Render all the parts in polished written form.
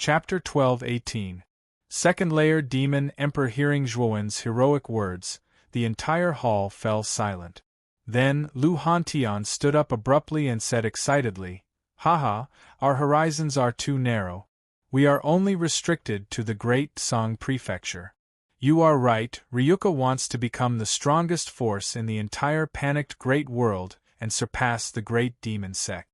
Chapter 12-18. Second layer Demon Emperor. Hearing Zhuowen's heroic words, the entire hall fell silent. Then Lu Hantian stood up abruptly and said excitedly, "Haha, our horizons are too narrow. We are only restricted to the Great Song Prefecture. You are right, Ryuka wants to become the strongest force in the entire panicked great world and surpass the great demon sect."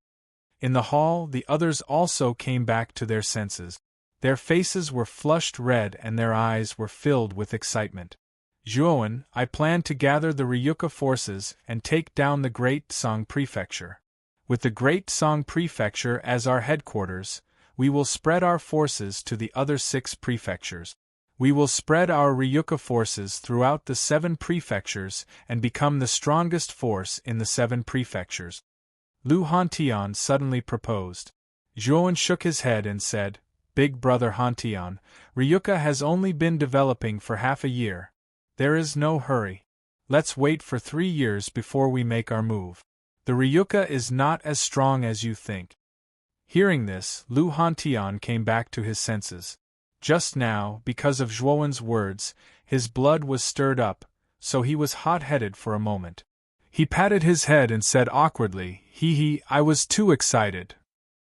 In the hall, the others also came back to their senses. Their faces were flushed red and their eyes were filled with excitement. "Zhuowen, I plan to gather the Ryuka forces and take down the Great Song Prefecture. With the Great Song Prefecture as our headquarters, we will spread our forces to the other 6 prefectures. We will spread our Ryuka forces throughout the 7 prefectures and become the strongest force in the 7 prefectures." Lu Hantian suddenly proposed. Zhuowen shook his head and said, "Big brother Hantian, Ryuka has only been developing for half a year. There is no hurry. Let's wait for 3 years before we make our move. The Ryuka is not as strong as you think." Hearing this, Lu Hantian came back to his senses. Just now, because of Zhuowen's words, his blood was stirred up, so he was hot-headed for a moment. He patted his head and said awkwardly, I was too excited.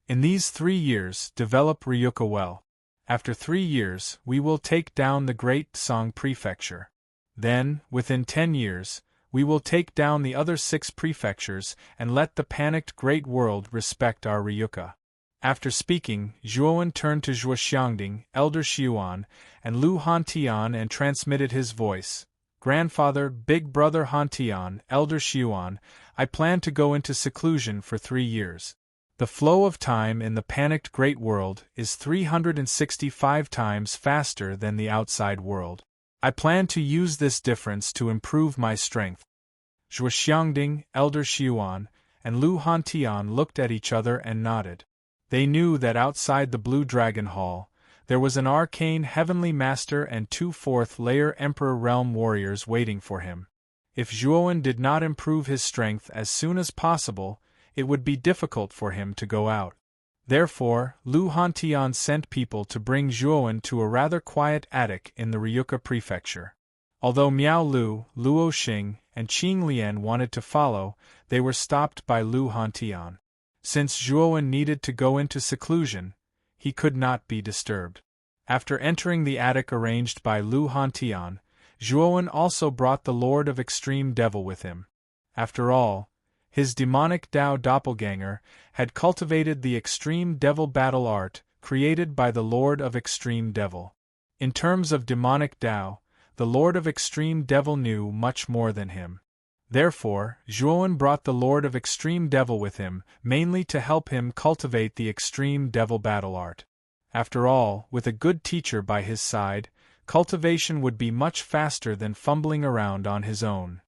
In these 3 years, develop Ryuka well. After 3 years, we will take down the Great Song Prefecture. Then, within 10 years, we will take down the other 6 prefectures and let the panicked great world respect our Ryuka." After speaking, Zhuowen turned to Zhuoxiangding, Elder Xiuan, and Lu Hantian and transmitted his voice. "Grandfather, big brother Hantian, Elder Xiuan, I plan to go into seclusion for 3 years. The flow of time in the panicked great world is 365 times faster than the outside world. I plan to use this difference to improve my strength." Zhuoxiangding, Elder Xiuan, and Lu Hantian looked at each other and nodded. They knew that outside the Blue Dragon Hall, there was an arcane heavenly master and 2 4th-layer Emperor Realm warriors waiting for him. If Zhuowen did not improve his strength as soon as possible, it would be difficult for him to go out. Therefore, Lu Hantian sent people to bring Zhuowen to a rather quiet attic in the Ryuka Prefecture. Although Miao Lu, Luo Xing, and Qing Lian wanted to follow, they were stopped by Lu Hantian. Since Zhuowen needed to go into seclusion, he could not be disturbed. After entering the attic arranged by Lu Hantian, Zhuowen also brought the Lord of Extreme Devil with him. After all, his demonic Dao doppelganger had cultivated the Extreme Devil battle art created by the Lord of Extreme Devil. In terms of demonic Dao, the Lord of Extreme Devil knew much more than him. Therefore, Zhuowen brought the Lord of Extreme Devil with him, mainly to help him cultivate the Extreme Devil battle art. After all, with a good teacher by his side, cultivation would be much faster than fumbling around on his own.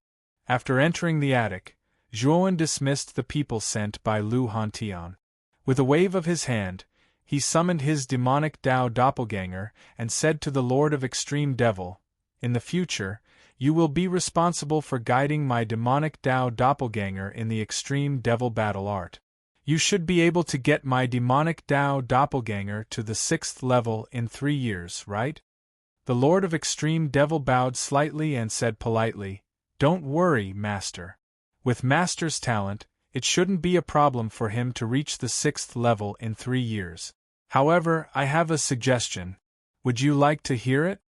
After entering the attic, Zhuowen dismissed the people sent by Lu Hantian. With a wave of his hand, he summoned his demonic Dao doppelganger and said to the Lord of Extreme Devil, "In the future, you will be responsible for guiding my demonic Dao doppelganger in the Extreme Devil battle art. You should be able to get my demonic Dao doppelganger to the 6th level in 3 years, right?" The Lord of Extreme Devil bowed slightly and said politely, "Don't worry, Master. With Master's talent, it shouldn't be a problem for him to reach the 6th level in 3 years. However, I have a suggestion. Would you like to hear it?"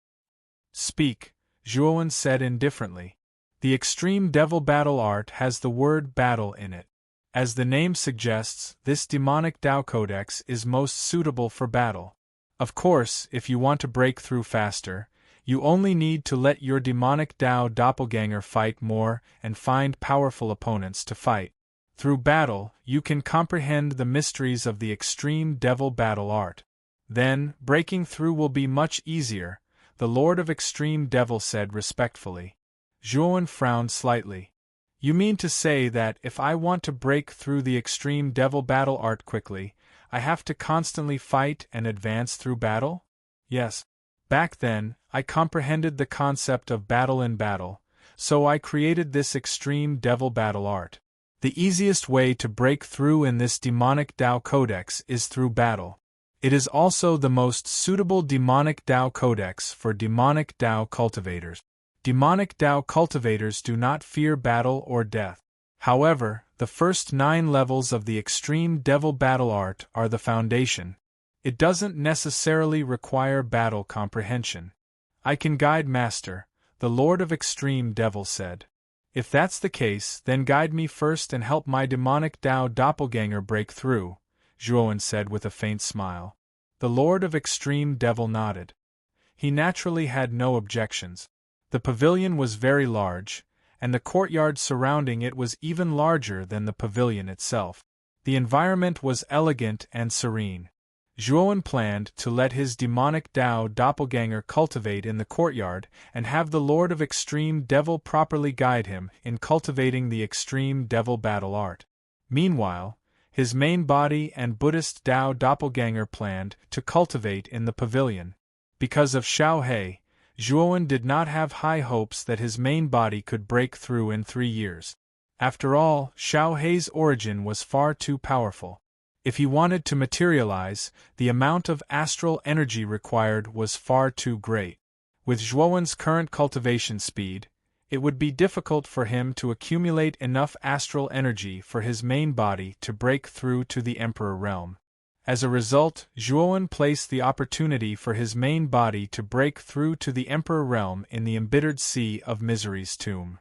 "Speak," Zhuowen said indifferently. "The Extreme Devil battle art has the word battle in it. As the name suggests, this demonic Dao Codex is most suitable for battle. Of course, if you want to break through faster, you only need to let your demonic Dao doppelganger fight more and find powerful opponents to fight. Through battle, you can comprehend the mysteries of the Extreme Devil battle art. Then, breaking through will be much easier," the Lord of Extreme Devil said respectfully. Zhuowen frowned slightly. "You mean to say that if I want to break through the Extreme Devil battle art quickly, I have to constantly fight and advance through battle?" "Yes. Back then, I comprehended the concept of battle in battle, so I created this Extreme Devil battle art. The easiest way to break through in this demonic Dao Codex is through battle. It is also the most suitable demonic Tao codex for demonic Tao cultivators. Demonic Tao cultivators do not fear battle or death. However, the first 9 levels of the extreme devil battle art are the foundation. It doesn't necessarily require battle comprehension. I can guide Master, the Lord of Extreme Devil said. If that's the case, then guide me first and help my demonic Tao doppelganger break through, Zhuowen said with a faint smile. The Lord of Extreme Devil nodded. He naturally had no objections. The pavilion was very large, and the courtyard surrounding it was even larger than the pavilion itself. The environment was elegant and serene. Zhuowen planned to let his demonic Tao doppelganger cultivate in the courtyard and have the Lord of Extreme Devil properly guide him in cultivating the extreme devil battle art. Meanwhile, his main body and Buddhist Tao doppelganger planned to cultivate in the pavilion. Because of Xiao He, Zhuowen did not have high hopes that his main body could break through in 3 years. After all, Xiao He's origin was far too powerful. If he wanted to materialize, the amount of astral energy required was far too great. With Zhuowen's current cultivation speed, it would be difficult for him to accumulate enough astral energy for his main body to break through to the Emperor realm. As a result, Zhuowen placed the opportunity for his main body to break through to the Emperor realm in the embittered sea of Misery's tomb.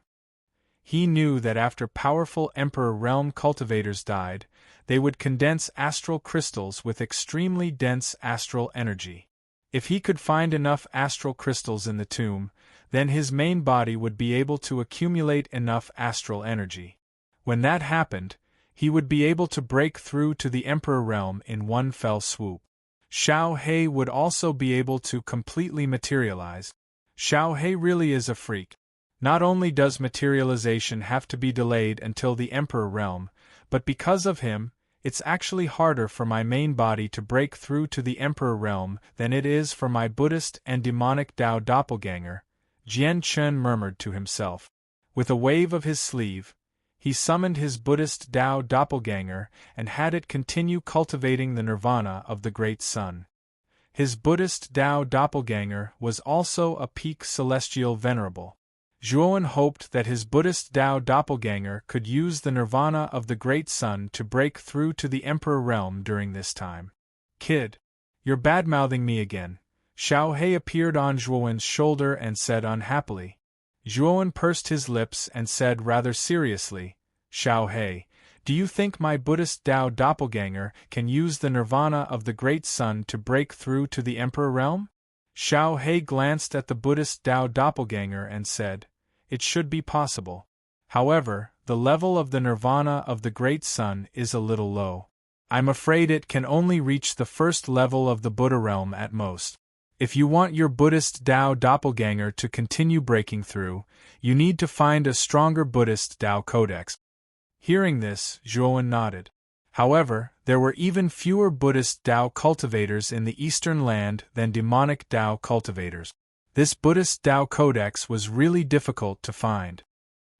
He knew that after powerful Emperor realm cultivators died, they would condense astral crystals with extremely dense astral energy. If he could find enough astral crystals in the tomb, then his main body would be able to accumulate enough astral energy. When that happened, he would be able to break through to the Emperor realm in one fell swoop. Xiao He would also be able to completely materialize. Xiao He really is a freak. Not only does materialization have to be delayed until the Emperor realm, but because of him, it's actually harder for my main body to break through to the Emperor realm than it is for my Buddhist and demonic Tao doppelganger, Jian Chen murmured to himself. With a wave of his sleeve, he summoned his Buddhist Tao doppelganger and had it continue cultivating the nirvana of the Great Sun. His Buddhist Tao doppelganger was also a peak celestial venerable. Zhuowen hoped that his Buddhist Tao doppelganger could use the nirvana of the Great Sun to break through to the Emperor realm during this time. Kid, you're badmouthing me again. Xiao He appeared on Zhuowen's shoulder and said unhappily. Zhuowen pursed his lips and said rather seriously, Xiao He, do you think my Buddhist Tao doppelganger can use the nirvana of the Great Sun to break through to the Emperor realm? Xiao He glanced at the Buddhist Tao doppelganger and said, it should be possible. However, the level of the nirvana of the Great Sun is a little low. I'm afraid it can only reach the first level of the Buddha realm at most. If you want your Buddhist Tao doppelganger to continue breaking through, you need to find a stronger Buddhist Tao codex. Hearing this, Zhuowen nodded. However, there were even fewer Buddhist Tao cultivators in the Eastern land than demonic Tao cultivators. This Buddhist Tao codex was really difficult to find.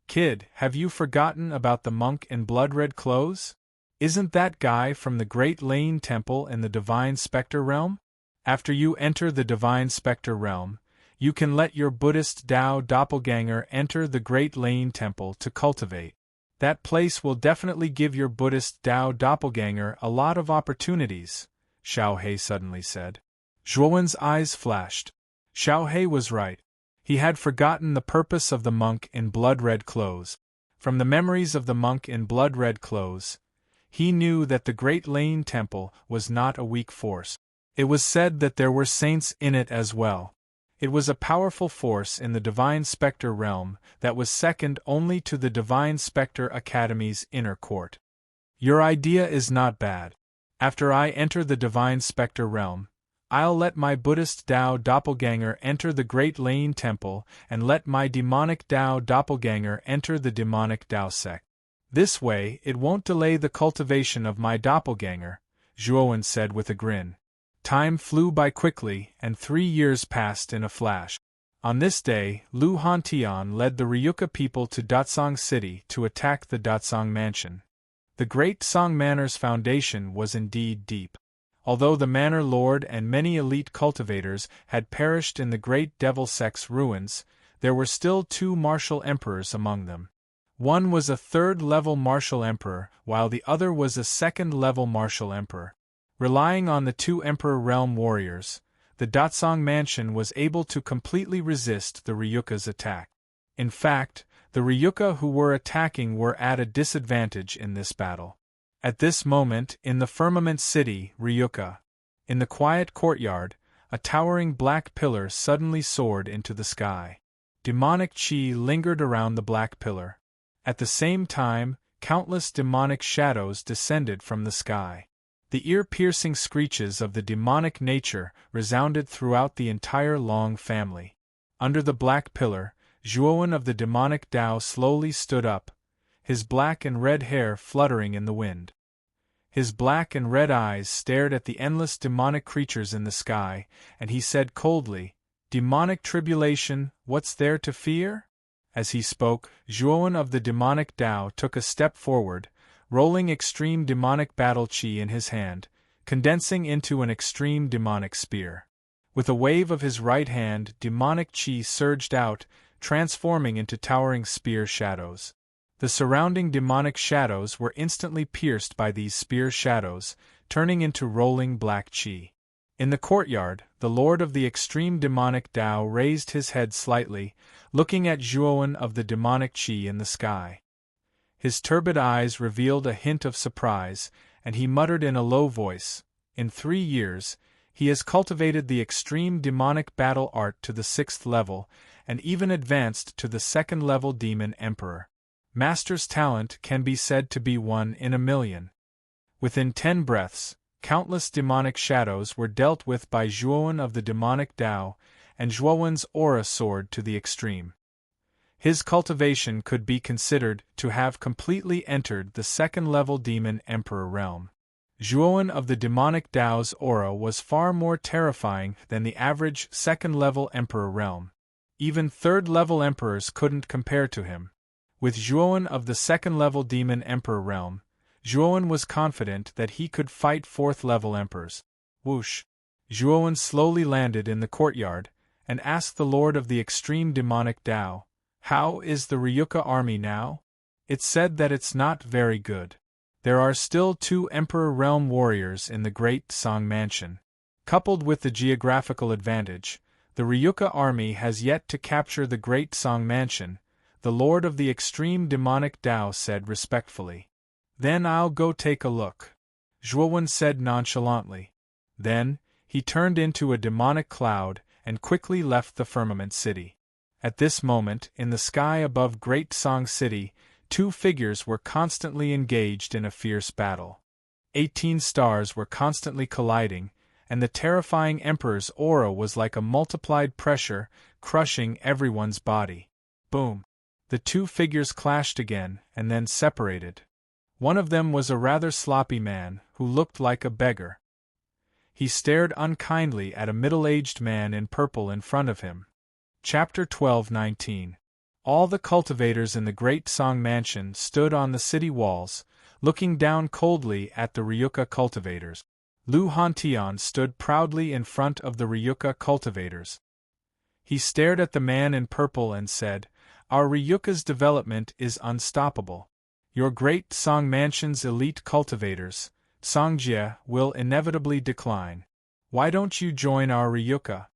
Kid, have you forgotten about the monk in blood-red clothes? Isn't that guy from the Great Lane Temple in the Divine Spectre realm? After you enter the Divine Spectre realm, you can let your Buddhist Tao doppelganger enter the Great Lane Temple to cultivate. That place will definitely give your Buddhist Tao doppelganger a lot of opportunities, Xiao He suddenly said. Zhuowen's eyes flashed. Xiao He was right. He had forgotten the purpose of the monk in blood-red clothes. From the memories of the monk in blood-red clothes, he knew that the Great Lane Temple was not a weak force. It was said that there were saints in it as well. It was a powerful force in the Divine Spectre realm that was second only to the Divine Spectre Academy's inner court. Your idea is not bad. After I enter the Divine Spectre realm, I'll let my Buddhist Tao doppelganger enter the Great Lane Temple and let my demonic Tao doppelganger enter the demonic Tao sect. This way it won't delay the cultivation of my doppelganger, Zhuowen said with a grin. Time flew by quickly, and 3 years passed in a flash. On this day, Lu Hantian led the Ryuka people to Datsang City to attack the Datsang Mansion. The Great Song Manor's foundation was indeed deep. Although the manor lord and many elite cultivators had perished in the great Devil Sect's ruins, there were still 2 martial emperors among them. One was a 3rd-level martial emperor, while the other was a 2nd-level martial emperor. Relying on the 2 emperor realm warriors, the Datsang mansion was able to completely resist the Ryuka's attack. In fact, the Ryuka who were attacking were at a disadvantage in this battle. At this moment, in the Firmament City, Ryuka, in the quiet courtyard, a towering black pillar suddenly soared into the sky. Demonic chi lingered around the black pillar. At the same time, countless demonic shadows descended from the sky. The ear-piercing screeches of the demonic nature resounded throughout the entire Long family. Under the black pillar, Zhuowen of the demonic Tao slowly stood up, his black and red hair fluttering in the wind. His black and red eyes stared at the endless demonic creatures in the sky, and he said coldly, "Demonic tribulation, what's there to fear?" As he spoke, Zhuowen of the demonic Tao took a step forward, rolling extreme demonic battle chi in his hand, condensing into an extreme demonic spear. With a wave of his right hand, demonic chi surged out, transforming into towering spear shadows. The surrounding demonic shadows were instantly pierced by these spear shadows, turning into rolling black chi. In the courtyard, the lord of the extreme demonic Tao raised his head slightly, looking at Zhuowen of the demonic chi in the sky. His turbid eyes revealed a hint of surprise, and he muttered in a low voice, "In 3 years, he has cultivated the extreme demonic battle art to the 6th level, and even advanced to the 2nd-level demon emperor. Master's talent can be said to be 1 in a million." Within 10 breaths, countless demonic shadows were dealt with by Zhuowen of the demonic Tao, and Zhuowen's aura soared to the extreme. His cultivation could be considered to have completely entered the 2nd-level demon emperor realm. Zhuowen of the demonic Tao's aura was far more terrifying than the average 2nd-level emperor realm. Even 3rd-level emperors couldn't compare to him. With Zhuowen of the 2nd-level demon emperor realm, Zhuowen was confident that he could fight 4th-level emperors. Whoosh! Zhuowen slowly landed in the courtyard, and asked the lord of the extreme demonic Tao, "How is the Ryuka army now?" "It's said that it's not very good. There are still 2 Emperor Realm warriors in the Great Song Mansion. Coupled with the geographical advantage, the Ryuka army has yet to capture the Great Song Mansion," the lord of the extreme demonic Tao said respectfully. "Then I'll go take a look," Zhuowen said nonchalantly. Then, he turned into a demonic cloud and quickly left the Firmament City. At this moment, in the sky above Great Song City, 2 figures were constantly engaged in a fierce battle. 18 stars were constantly colliding, and the terrifying Emperor's aura was like a multiplied pressure, crushing everyone's body. Boom! The 2 figures clashed again, and then separated. One of them was a rather sloppy man, who looked like a beggar. He stared unkindly at a middle-aged man in purple in front of him. Chapter 12:19. All the cultivators in the Great Song Mansion stood on the city walls, looking down coldly at the Ryuka cultivators. Lu Hantian stood proudly in front of the Ryuka cultivators. He stared at the man in purple and said, "Our Ryuka's development is unstoppable. Your Great Song Mansion's elite cultivators, Songjie, will inevitably decline. Why don't you join our Ryuka?"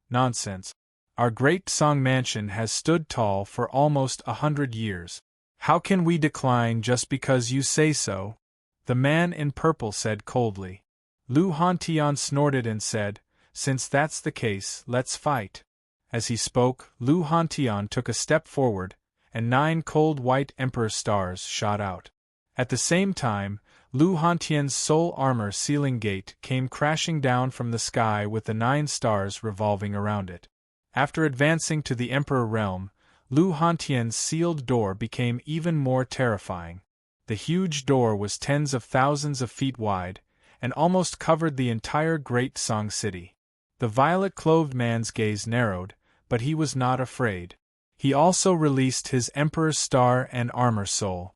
"Nonsense. Our Great Song Mansion has stood tall for almost 100 years. How can we decline just because you say so?" the man in purple said coldly. Lu Hantian snorted and said, "Since that's the case, let's fight." As he spoke, Lu Hantian took a step forward, and 9 cold white Emperor stars shot out. At the same time, Lu Hantian's soul armor sealing gate came crashing down from the sky with the 9 stars revolving around it. After advancing to the Emperor realm, Lu Hantian's sealed door became even more terrifying. The huge door was tens of thousands of feet wide, and almost covered the entire Great Song City. The violet-clothed man's gaze narrowed, but he was not afraid. He also released his Emperor's Star and Armor Soul.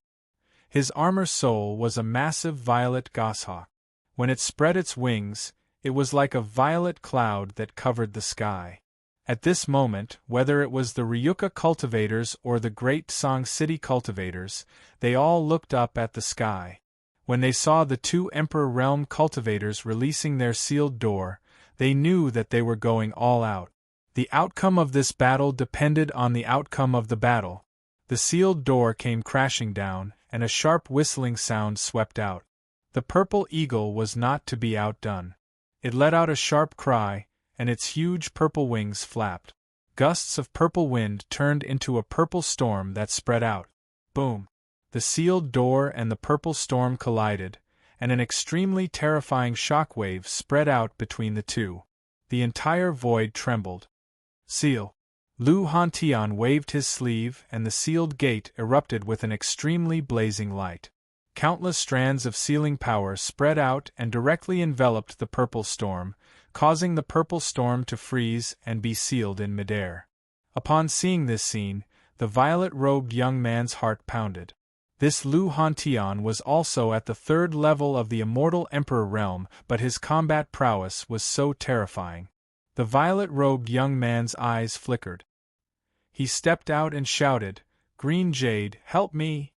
His Armor Soul was a massive violet goshawk. When it spread its wings, it was like a violet cloud that covered the sky. At this moment, whether it was the Ryuka cultivators or the Great Song City cultivators, they all looked up at the sky. When they saw the two Emperor Realm cultivators releasing their sealed door, they knew that they were going all out. The outcome of this battle depended on the outcome of the battle. The sealed door came crashing down, and a sharp whistling sound swept out. The purple eagle was not to be outdone. It let out a sharp cry, and its huge purple wings flapped. Gusts of purple wind turned into a purple storm that spread out. Boom! The sealed door and the purple storm collided, and an extremely terrifying shockwave spread out between the two. The entire void trembled. Seal! Lu Hantian waved his sleeve, and the sealed gate erupted with an extremely blazing light. Countless strands of sealing power spread out and directly enveloped the purple storm, causing the purple storm to freeze and be sealed in midair. Upon seeing this scene, the violet-robed young man's heart pounded. This Lu Hantian was also at the 3rd level of the Immortal Emperor realm, but his combat prowess was so terrifying. The violet-robed young man's eyes flickered. He stepped out and shouted, "Green Jade, help me!"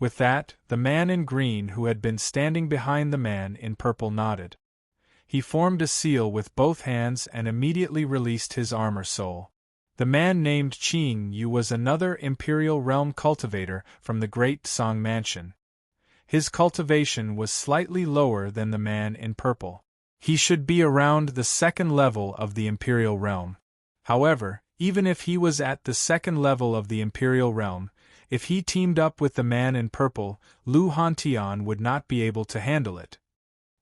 With that, the man in green who had been standing behind the man in purple nodded. He formed a seal with both hands and immediately released his armor soul. The man named Qing Yu was another Imperial Realm cultivator from the Great Song Mansion. His cultivation was slightly lower than the man in purple. He should be around the 2nd level of the Imperial Realm. However, even if he was at the 2nd level of the Imperial Realm, if he teamed up with the man in purple, Lu Hantian would not be able to handle it.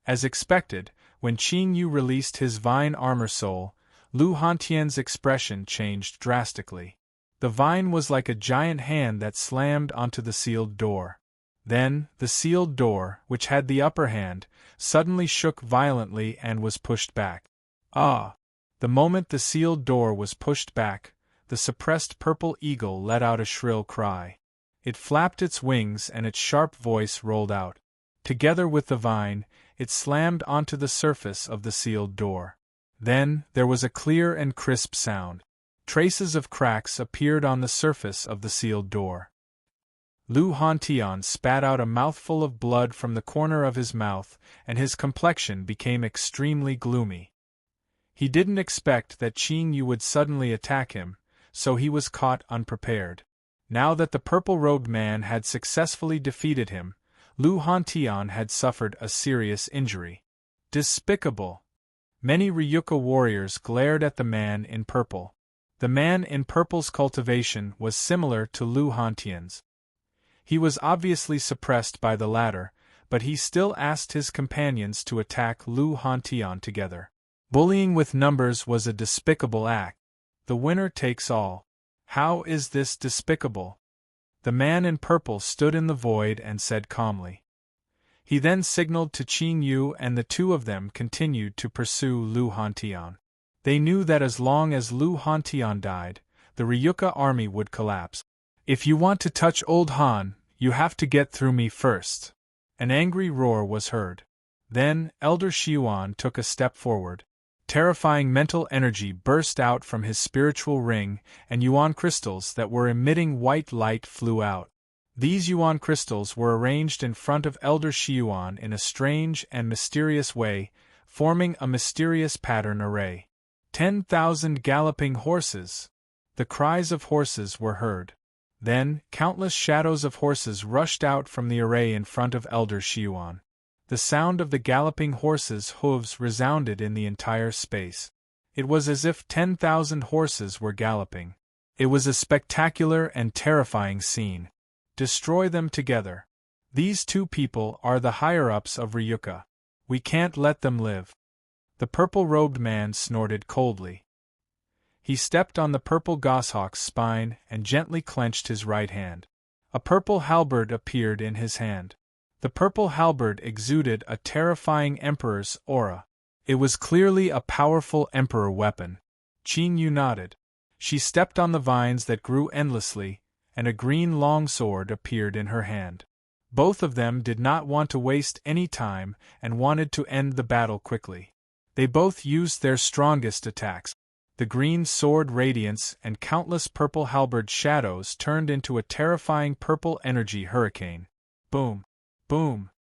As expected, when Qing Yu released his vine armor soul, Lu Hantian's expression changed drastically. The vine was like a giant hand that slammed onto the sealed door. Then, the sealed door, which had the upper hand, suddenly shook violently and was pushed back. Ah! The moment the sealed door was pushed back, the suppressed purple eagle let out a shrill cry. It flapped its wings and its sharp voice rolled out. Together with the vine, it slammed onto the surface of the sealed door. Then, there was a clear and crisp sound. Traces of cracks appeared on the surface of the sealed door. Lu Hantian spat out a mouthful of blood from the corner of his mouth, and his complexion became extremely gloomy. He didn't expect that Qing Yu would suddenly attack him, so he was caught unprepared. Now that the purple-robed man had successfully defeated him, Lu Hantian had suffered a serious injury. Despicable! Many Ryuka warriors glared at the man in purple. The man in purple's cultivation was similar to Lu Hantian's. He was obviously suppressed by the latter, but he still asked his companions to attack Lu Hantian together. Bullying with numbers was a despicable act. The winner takes all. How is this despicable? The man in purple stood in the void and said calmly. He then signaled to Qing Yu, and the two of them continued to pursue Lu Hantian. They knew that as long as Lu Hantian died, the Ryuka army would collapse. "If you want to touch Old Han, you have to get through me first." An angry roar was heard. Then, Elder Xiuan took a step forward. Terrifying mental energy burst out from his spiritual ring, and yuan crystals that were emitting white light flew out. These yuan crystals were arranged in front of Elder Xiuan in a strange and mysterious way, forming a mysterious pattern array. 10,000 galloping horses! The cries of horses were heard. Then, countless shadows of horses rushed out from the array in front of Elder Xiuan. The sound of the galloping horses' hooves resounded in the entire space. It was as if 10,000 horses were galloping. It was a spectacular and terrifying scene. Destroy them together. These two people are the higher-ups of Ryuka. We can't let them live. The purple-robed man snorted coldly. He stepped on the purple goshawk's spine and gently clenched his right hand. A purple halberd appeared in his hand. The purple halberd exuded a terrifying emperor's aura. It was clearly a powerful emperor weapon. Qing Yu nodded. She stepped on the vines that grew endlessly, and a green longsword appeared in her hand. Both of them did not want to waste any time and wanted to end the battle quickly. They both used their strongest attacks. The green sword radiance and countless purple halberd shadows turned into a terrifying purple energy hurricane. Boom! Boom!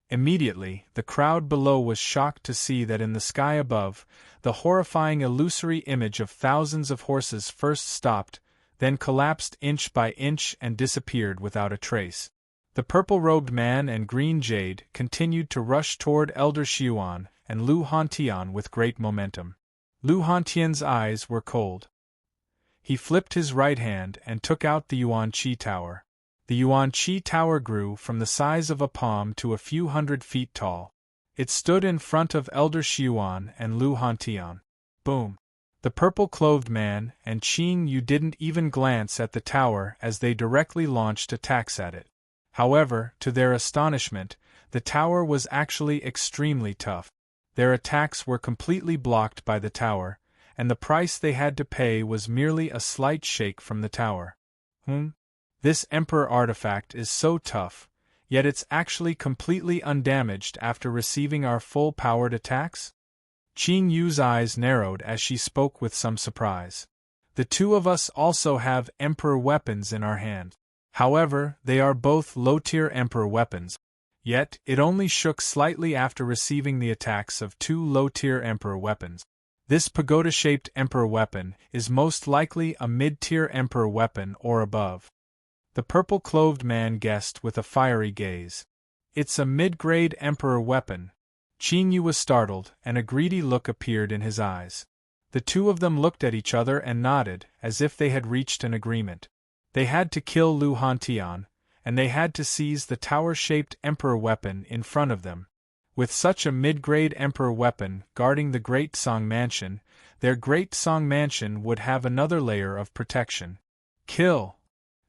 Immediately, the crowd below was shocked to see that in the sky above, the horrifying illusory image of thousands of horses first stopped, then collapsed inch by inch and disappeared without a trace. The purple-robed man and green jade continued to rush toward Elder Xiuan and Lu Hantian with great momentum. Lu Hantian's eyes were cold. He flipped his right hand and took out the Yuan Qi Tower. The Yuan Qi Tower grew from the size of a palm to a few 100 feet tall. It stood in front of Elder Xiuan and Lu Hantian. Boom! The purple-clothed man and Qing Yu didn't even glance at the tower as they directly launched attacks at it. However, to their astonishment, the tower was actually extremely tough. Their attacks were completely blocked by the tower, and the price they had to pay was merely a slight shake from the tower. This Emperor artifact is so tough, yet it's actually completely undamaged after receiving our full-powered attacks? Qing Yu's eyes narrowed as she spoke with some surprise. The two of us also have Emperor weapons in our hand. However, they are both low-tier Emperor weapons. Yet, it only shook slightly after receiving the attacks of two low-tier Emperor weapons. This pagoda-shaped Emperor weapon is most likely a mid-tier Emperor weapon or above. The purple-clothed man guessed with a fiery gaze. It's a mid-grade Emperor weapon. Qing Yu was startled, and a greedy look appeared in his eyes. The two of them looked at each other and nodded, as if they had reached an agreement. They had to kill Lu Hantian, and they had to seize the tower-shaped Emperor weapon in front of them. With such a mid-grade Emperor weapon guarding the Great Song Mansion, their Great Song Mansion would have another layer of protection. Kill!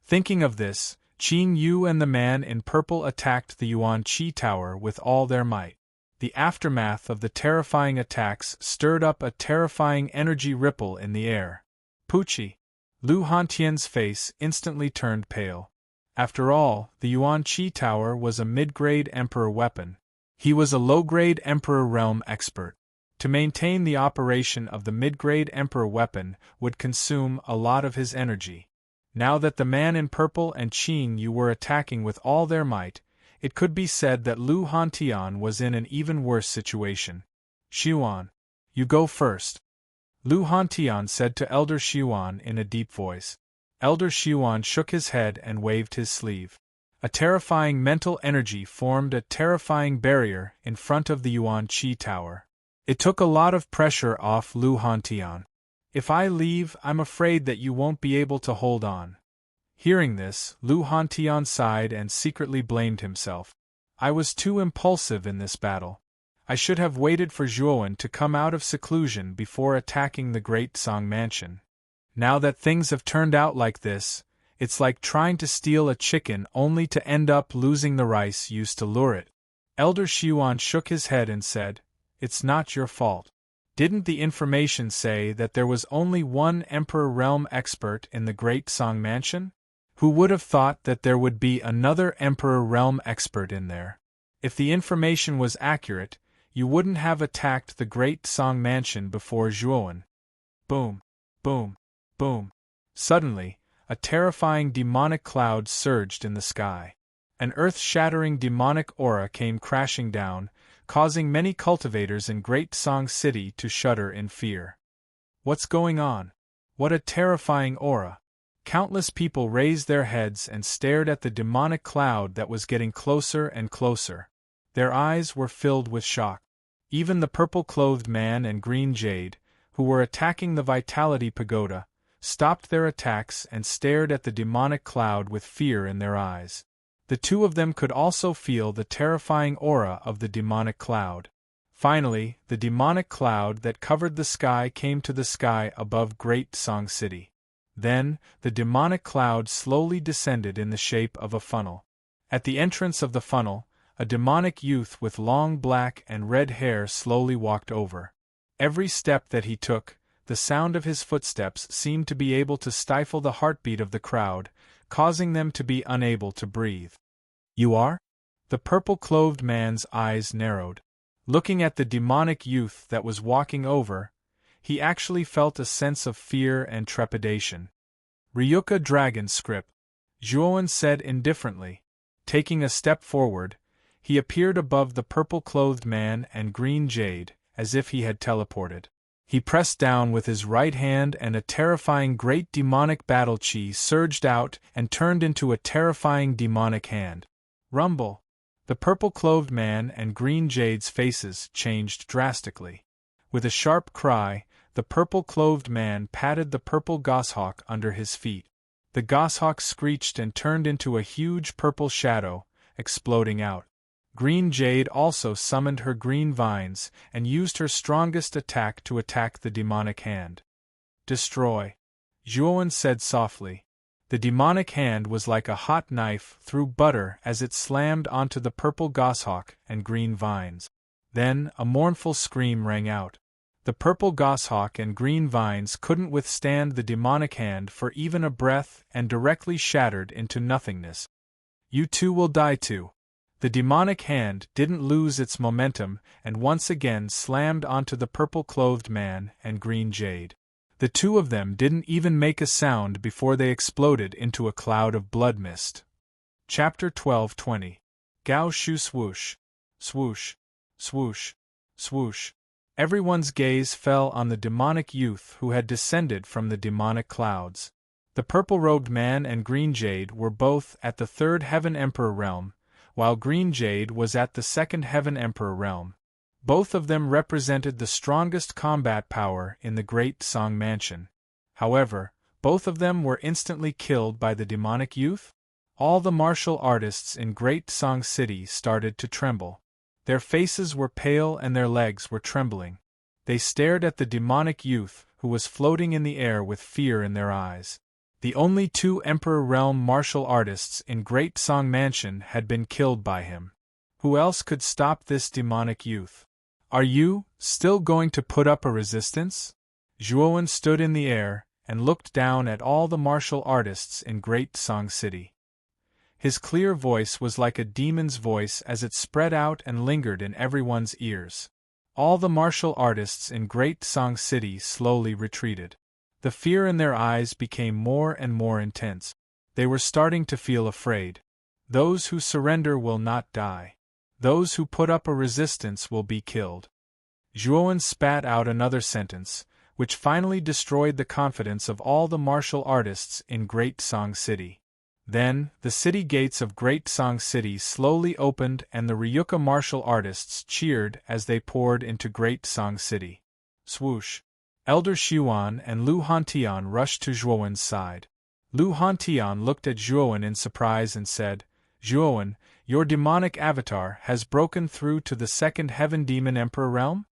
Thinking of this, Qing Yu and the man in purple attacked the Yuan Qi Tower with all their might. The aftermath of the terrifying attacks stirred up a terrifying energy ripple in the air. Pucci! Lu Hantian's face instantly turned pale. After all, the Yuan Qi Tower was a mid-grade Emperor weapon. He was a low-grade Emperor realm expert. To maintain the operation of the mid-grade Emperor weapon would consume a lot of his energy. Now that the man in purple and Qing Yu were attacking with all their might, it could be said that Lu Hantian was in an even worse situation. Xiuan, you go first. Lu Hantian said to Elder Xiuan in a deep voice. Elder Xiuan shook his head and waved his sleeve. A terrifying mental energy formed a terrifying barrier in front of the Yuan Qi Tower. It took a lot of pressure off Lu Hantian. If I leave, I'm afraid that you won't be able to hold on. Hearing this, Lu Hantian sighed and secretly blamed himself. I was too impulsive in this battle. I should have waited for Zhuowen to come out of seclusion before attacking the Great Song Mansion. Now that things have turned out like this, it's like trying to steal a chicken only to end up losing the rice used to lure it. Elder Xiuan shook his head and said, It's not your fault. Didn't the information say that there was only one Emperor Realm expert in the Great Song Mansion? Who would have thought that there would be another Emperor Realm expert in there? If the information was accurate, you wouldn't have attacked the Great Song Mansion before Zhuowen. Boom, boom, boom. Suddenly, a terrifying demonic cloud surged in the sky. An earth-shattering demonic aura came crashing down, causing many cultivators in Great Song City to shudder in fear. What's going on? What a terrifying aura! Countless people raised their heads and stared at the demonic cloud that was getting closer and closer. Their eyes were filled with shock. Even the purple-clothed man and green jade, who were attacking the Vitality Pagoda, stopped their attacks and stared at the demonic cloud with fear in their eyes. The two of them could also feel the terrifying aura of the demonic cloud. Finally, the demonic cloud that covered the sky came to the sky above Great Song City. Then, the demonic cloud slowly descended in the shape of a funnel. At the entrance of the funnel, a demonic youth with long black and red hair slowly walked over. Every step that he took, the sound of his footsteps seemed to be able to stifle the heartbeat of the crowd, causing them to be unable to breathe. You are? The purple-clothed man's eyes narrowed. Looking at the demonic youth that was walking over, he actually felt a sense of fear and trepidation. Ryuka Dragon Script, Zhuowen said indifferently. Taking a step forward, he appeared above the purple-clothed man and green jade, as if he had teleported. He pressed down with his right hand and a terrifying great demonic battle chi surged out and turned into a terrifying demonic hand. Rumble! The purple-clothed man and green jade's faces changed drastically. With a sharp cry, the purple-clothed man patted the purple goshawk under his feet. The goshawk screeched and turned into a huge purple shadow, exploding out. Green Jade also summoned her green vines and used her strongest attack to attack the demonic hand. Destroy, Zhuowen said softly. The demonic hand was like a hot knife through butter as it slammed onto the purple goshawk and green vines. Then a mournful scream rang out. The purple goshawk and green vines couldn't withstand the demonic hand for even a breath and directly shattered into nothingness. You too will die too. The demonic hand didn't lose its momentum and once again slammed onto the purple-clothed man and green jade. The two of them didn't even make a sound before they exploded into a cloud of blood mist. Chapter 12:20. Gao Shu Swoosh. Swoosh. Swoosh. Swoosh. Everyone's gaze fell on the demonic youth who had descended from the demonic clouds. The purple-robed man and green jade were both at the third Heaven Emperor realm, while Green Jade was at the second Heaven Emperor realm. Both of them represented the strongest combat power in the Great Song Mansion. However, both of them were instantly killed by the demonic youth. All the martial artists in Great Song City started to tremble. Their faces were pale and their legs were trembling. They stared at the demonic youth who was floating in the air with fear in their eyes. The only two Emperor Realm martial artists in Great Song Mansion had been killed by him. Who else could stop this demonic youth? Are you still going to put up a resistance? Zhuowen stood in the air and looked down at all the martial artists in Great Song City. His clear voice was like a demon's voice as it spread out and lingered in everyone's ears. All the martial artists in Great Song City slowly retreated. The fear in their eyes became more and more intense. They were starting to feel afraid. Those who surrender will not die. Those who put up a resistance will be killed. Zhuowen spat out another sentence, which finally destroyed the confidence of all the martial artists in Great Song City. Then, the city gates of Great Song City slowly opened and the Ryuka martial artists cheered as they poured into Great Song City. Swoosh! Elder Xuan and Lu Hantian rushed to Zhuowen's side. Lu Hantian looked at Zhuowen in surprise and said, "Zhuowen, your demonic avatar has broken through to the second Heaven Demon Emperor realm?"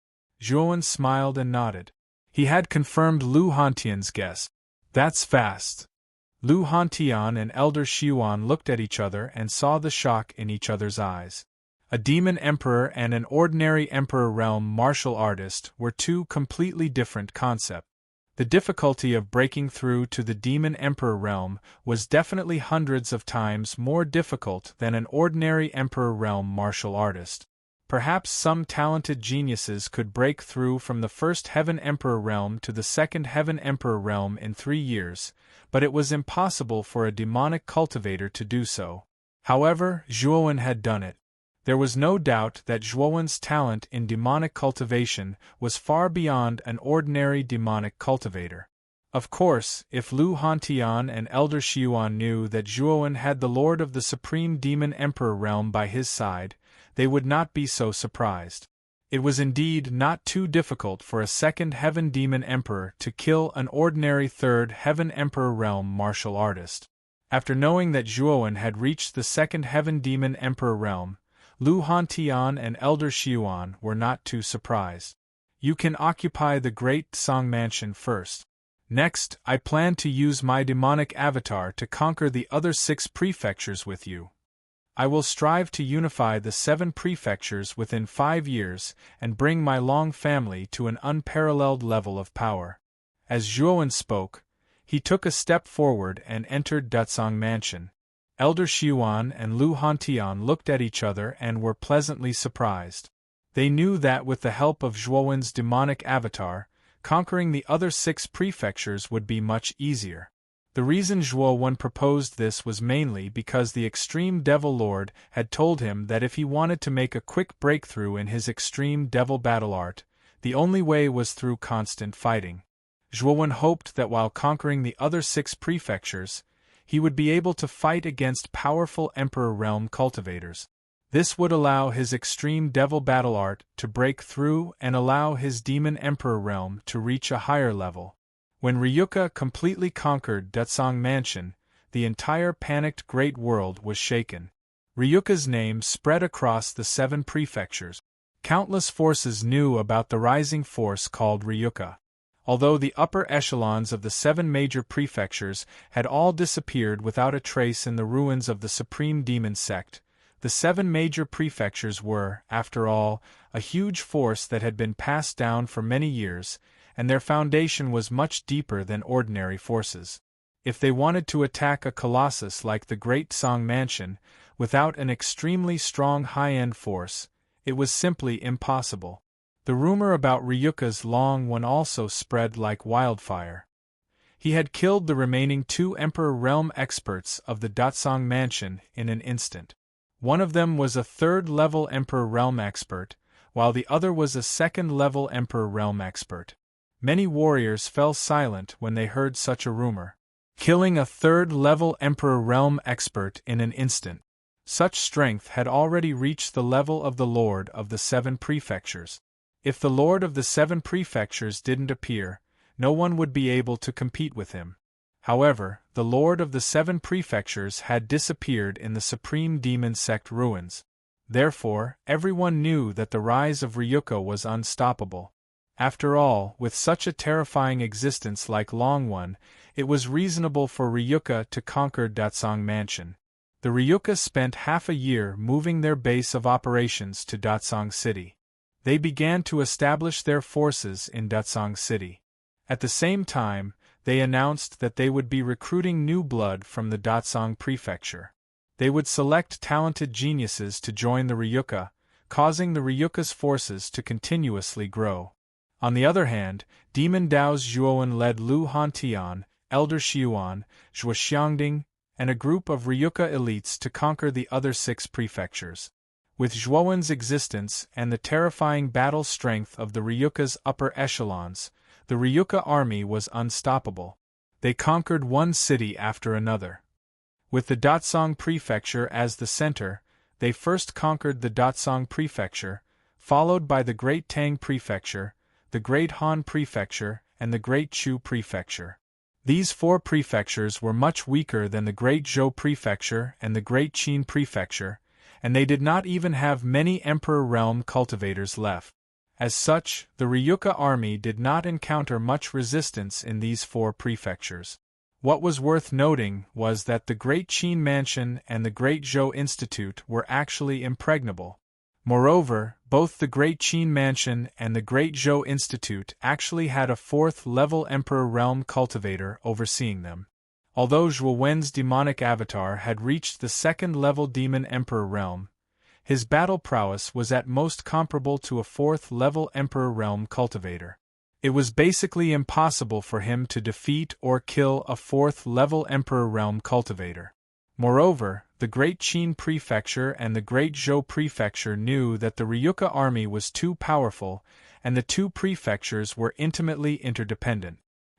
Zhuowen smiled and nodded. He had confirmed Lu Hantian's guess. That's fast. Lu Hantian and Elder Xuan looked at each other and saw the shock in each other's eyes. A demon emperor and an ordinary emperor realm martial artist were two completely different concepts. The difficulty of breaking through to the demon emperor realm was definitely hundreds of times more difficult than an ordinary emperor realm martial artist. Perhaps some talented geniuses could break through from the first Heaven Emperor realm to the second Heaven Emperor realm in 3 years, but it was impossible for a demonic cultivator to do so. However, Zhuowen had done it. There was no doubt that Zhuowen's talent in demonic cultivation was far beyond an ordinary demonic cultivator. Of course, if Lu Hantian and Elder Xuan knew that Zhuowen had the Lord of the Supreme Demon Emperor realm by his side, they would not be so surprised. It was indeed not too difficult for a second Heaven Demon Emperor to kill an ordinary third Heaven Emperor realm martial artist. After knowing that Zhuowen had reached the second Heaven Demon Emperor realm, Lu Hantian and Elder Xuan were not too surprised. You can occupy the Great Song Mansion first. Next, I plan to use my demonic avatar to conquer the other 6 prefectures with you. I will strive to unify the 7 prefectures within 5 years and bring my Long family to an unparalleled level of power. As Zhuowen spoke, he took a step forward and entered Dutsong Mansion. Elder Xiuan and Lu Hantian looked at each other and were pleasantly surprised. They knew that with the help of Zhuowen's demonic avatar, conquering the other 6 prefectures would be much easier. The reason Zhuowen proposed this was mainly because the Extreme Devil Lord had told him that if he wanted to make a quick breakthrough in his Extreme Devil battle art, the only way was through constant fighting. Zhuowen hoped that while conquering the other 6 prefectures, he would be able to fight against powerful Emperor Realm cultivators. This would allow his Extreme Devil battle art to break through and allow his Demon Emperor Realm to reach a higher level. When Ryuka completely conquered Datsang Mansion, the entire panicked Great World was shaken. Ryuka's name spread across the 7 prefectures. Countless forces knew about the rising force called Ryuka. Although the upper echelons of the 7 major prefectures had all disappeared without a trace in the ruins of the Supreme Demon Sect, the 7 major prefectures were, after all, a huge force that had been passed down for many years, and their foundation was much deeper than ordinary forces. If they wanted to attack a colossus like the Great Song Mansion, without an extremely strong high-end force, it was simply impossible. The rumor about Ryuka's Long One also spread like wildfire. He had killed the remaining 2 Emperor Realm experts of the Datsang Mansion in an instant. One of them was a 3rd-level Emperor Realm expert, while the other was a 2nd-level Emperor Realm expert. Many warriors fell silent when they heard such a rumor. Killing a 3rd-level Emperor Realm expert in an instant. Such strength had already reached the level of the Lord of the 7 prefectures. If the Lord of the 7 prefectures didn't appear, no one would be able to compete with him. However, the Lord of the 7 prefectures had disappeared in the Supreme Demon Sect ruins. Therefore, everyone knew that the rise of Ryuka was unstoppable. After all, with such a terrifying existence like Long One, it was reasonable for Ryuka to conquer Datsang Mansion. The Ryuka spent half a year moving their base of operations to Datsang City. They began to establish their forces in Datsang City. At the same time, they announced that they would be recruiting new blood from the Datsang Prefecture. They would select talented geniuses to join the Ryuka, causing the Ryuka's forces to continuously grow. On the other hand, Demon Dao's Zhuowen led Lu Hantian, Elder Xiuan, Zhuo Xiangding, and a group of Ryuka elites to conquer the other 6 prefectures. With Zhuowen's existence and the terrifying battle strength of the Ryuka's upper echelons, the Ryuka army was unstoppable. They conquered one city after another. With the Datsang Prefecture as the center, they first conquered the Datsang Prefecture, followed by the Great Tang Prefecture, the Great Han Prefecture, and the Great Chu Prefecture. These 4 prefectures were much weaker than the Great Zhou Prefecture and the Great Qin Prefecture, and they did not even have many Emperor Realm cultivators left. As such, the Ryuka army did not encounter much resistance in these 4 prefectures. What was worth noting was that the Great Qin Mansion and the Great Zhou Institute were actually impregnable. Moreover, both the Great Qin Mansion and the Great Zhou Institute actually had a 4th-level Emperor Realm cultivator overseeing them. Although Zhuowen's demonic avatar had reached the 2nd-level Demon Emperor Realm, his battle prowess was at most comparable to a 4th-level Emperor Realm cultivator. It was basically impossible for him to defeat or kill a 4th-level Emperor Realm cultivator. Moreover, the Great Qin Prefecture and the Great Zhou Prefecture knew that the Ryuka army was too powerful, and the 2 prefectures were intimately interdependent.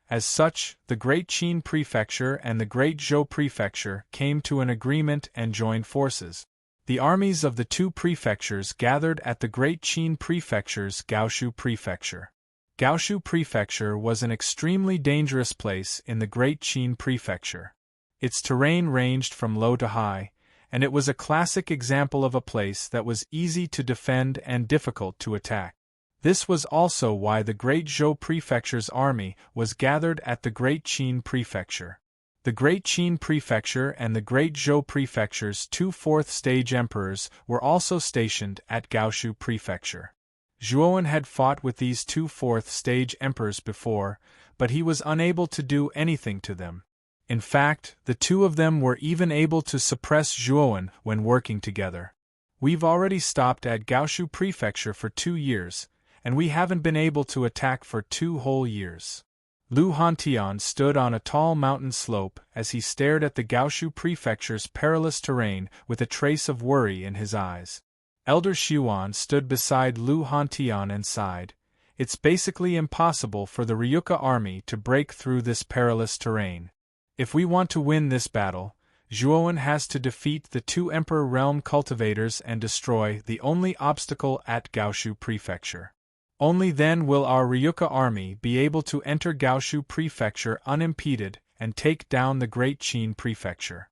As such, the Great Qin Prefecture and the Great Zhou Prefecture came to an agreement and joined forces. The armies of the 2 prefectures gathered at the Great Qin Prefecture's Gaoshu Prefecture. Gaoshu Prefecture was an extremely dangerous place in the Great Qin Prefecture. Its terrain ranged from low to high, and it was a classic example of a place that was easy to defend and difficult to attack. This was also why the Great Zhou Prefecture's army was gathered at the Great Qin Prefecture. The Great Qin Prefecture and the Great Zhou Prefecture's 2 4th-stage emperors were also stationed at Gaoshu Prefecture. Zhuowen had fought with these 2 4th-stage emperors before, but he was unable to do anything to them. In fact, the two of them were even able to suppress Zhuowen when working together. We've already stopped at Gaoshu Prefecture for 2 years, and we haven't been able to attack for 2 whole years. Lu Hantian stood on a tall mountain slope as he stared at the Gaoshu Prefecture's perilous terrain with a trace of worry in his eyes. Elder Xuan stood beside Lu Hantian and sighed. It's basically impossible for the Ryuka army to break through this perilous terrain. If we want to win this battle, Zhuowen has to defeat the 2 Emperor Realm cultivators and destroy the only obstacle at Gaoshu Prefecture. Only then will our Ryuka army be able to enter Gaoshu Prefecture unimpeded and take down the Great Qin Prefecture.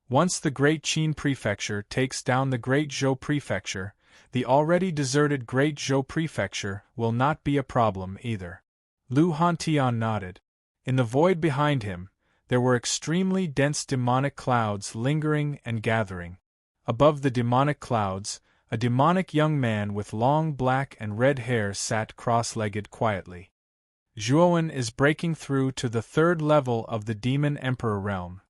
Once the Great Qin Prefecture takes down the Great Zhou Prefecture, the already deserted Great Zhou Prefecture will not be a problem either. Lu Hantian nodded. In the void behind him, there were extremely dense demonic clouds lingering and gathering. Above the demonic clouds, a demonic young man with long black and red hair sat cross-legged quietly. Zhuowen is breaking through to the 3rd level of the Demon Emperor Realm.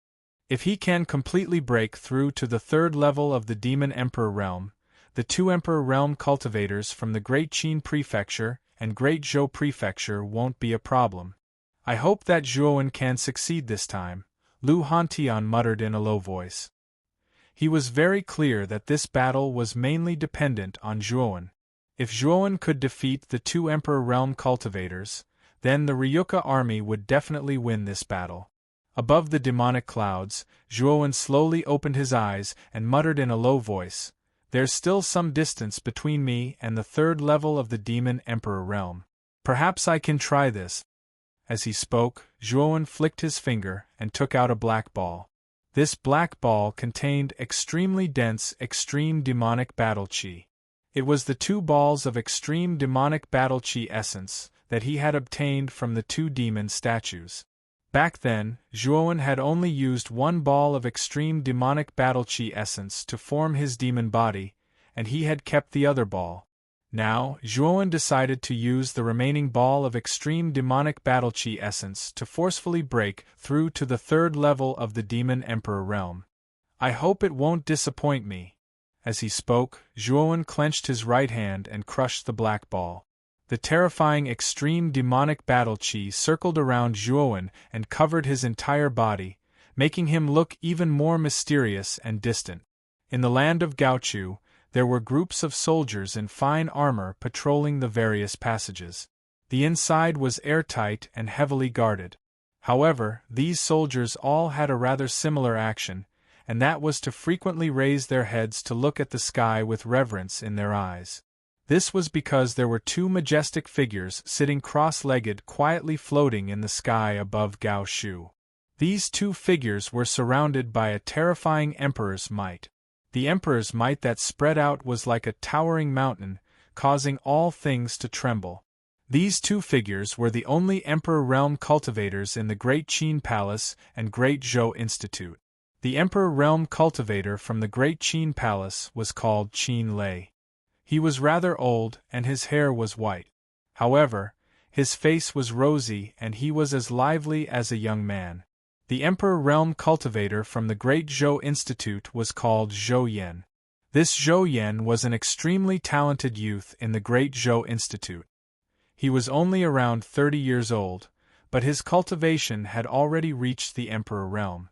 If he can completely break through to the 3rd level of the Demon Emperor Realm, the 2 Emperor Realm cultivators from the Great Qin Prefecture and Great Zhou Prefecture won't be a problem. I hope that Zhuowen can succeed this time, Lu Hantian muttered in a low voice. He was very clear that this battle was mainly dependent on Zhuowen. If Zhuowen could defeat the 2 Emperor Realm cultivators, then the Ryuka army would definitely win this battle. Above the demonic clouds, Zhuowen slowly opened his eyes and muttered in a low voice, "There's still some distance between me and the 3rd level of the Demon Emperor Realm. Perhaps I can try this." As he spoke, Zhuowen flicked his finger and took out a black ball. This black ball contained extremely dense extreme demonic battle chi. It was the 2 balls of extreme demonic battle chi essence that he had obtained from the 2 demon statues. Back then, Zhuowen had only used 1 ball of extreme demonic battle chi essence to form his demon body, and he had kept the other ball. Now, Zhuowen decided to use the remaining ball of extreme demonic battle chi essence to forcefully break through to the 3rd level of the Demon Emperor Realm. I hope it won't disappoint me. As he spoke, Zhuowen clenched his right hand and crushed the black ball. The terrifying extreme demonic battle chi circled around Zhuowen and covered his entire body, making him look even more mysterious and distant. In the land of Gaochu, there were groups of soldiers in fine armor patrolling the various passages. The inside was airtight and heavily guarded. However, these soldiers all had a rather similar action, and that was to frequently raise their heads to look at the sky with reverence in their eyes. This was because there were 2 majestic figures sitting cross-legged quietly floating in the sky above Gaoshu. These 2 figures were surrounded by a terrifying emperor's might. The emperor's might that spread out was like a towering mountain, causing all things to tremble. These 2 figures were the only Emperor Realm cultivators in the Great Qin Palace and Great Zhou Institute. The Emperor Realm cultivator from the Great Qin Palace was called Qin Lei. He was rather old and his hair was white. However, his face was rosy and he was as lively as a young man. The Emperor Realm cultivator from the Great Zhou Institute was called Zhou Yan. This Zhou Yan was an extremely talented youth in the Great Zhou Institute. He was only around 30 years old, but his cultivation had already reached the Emperor Realm.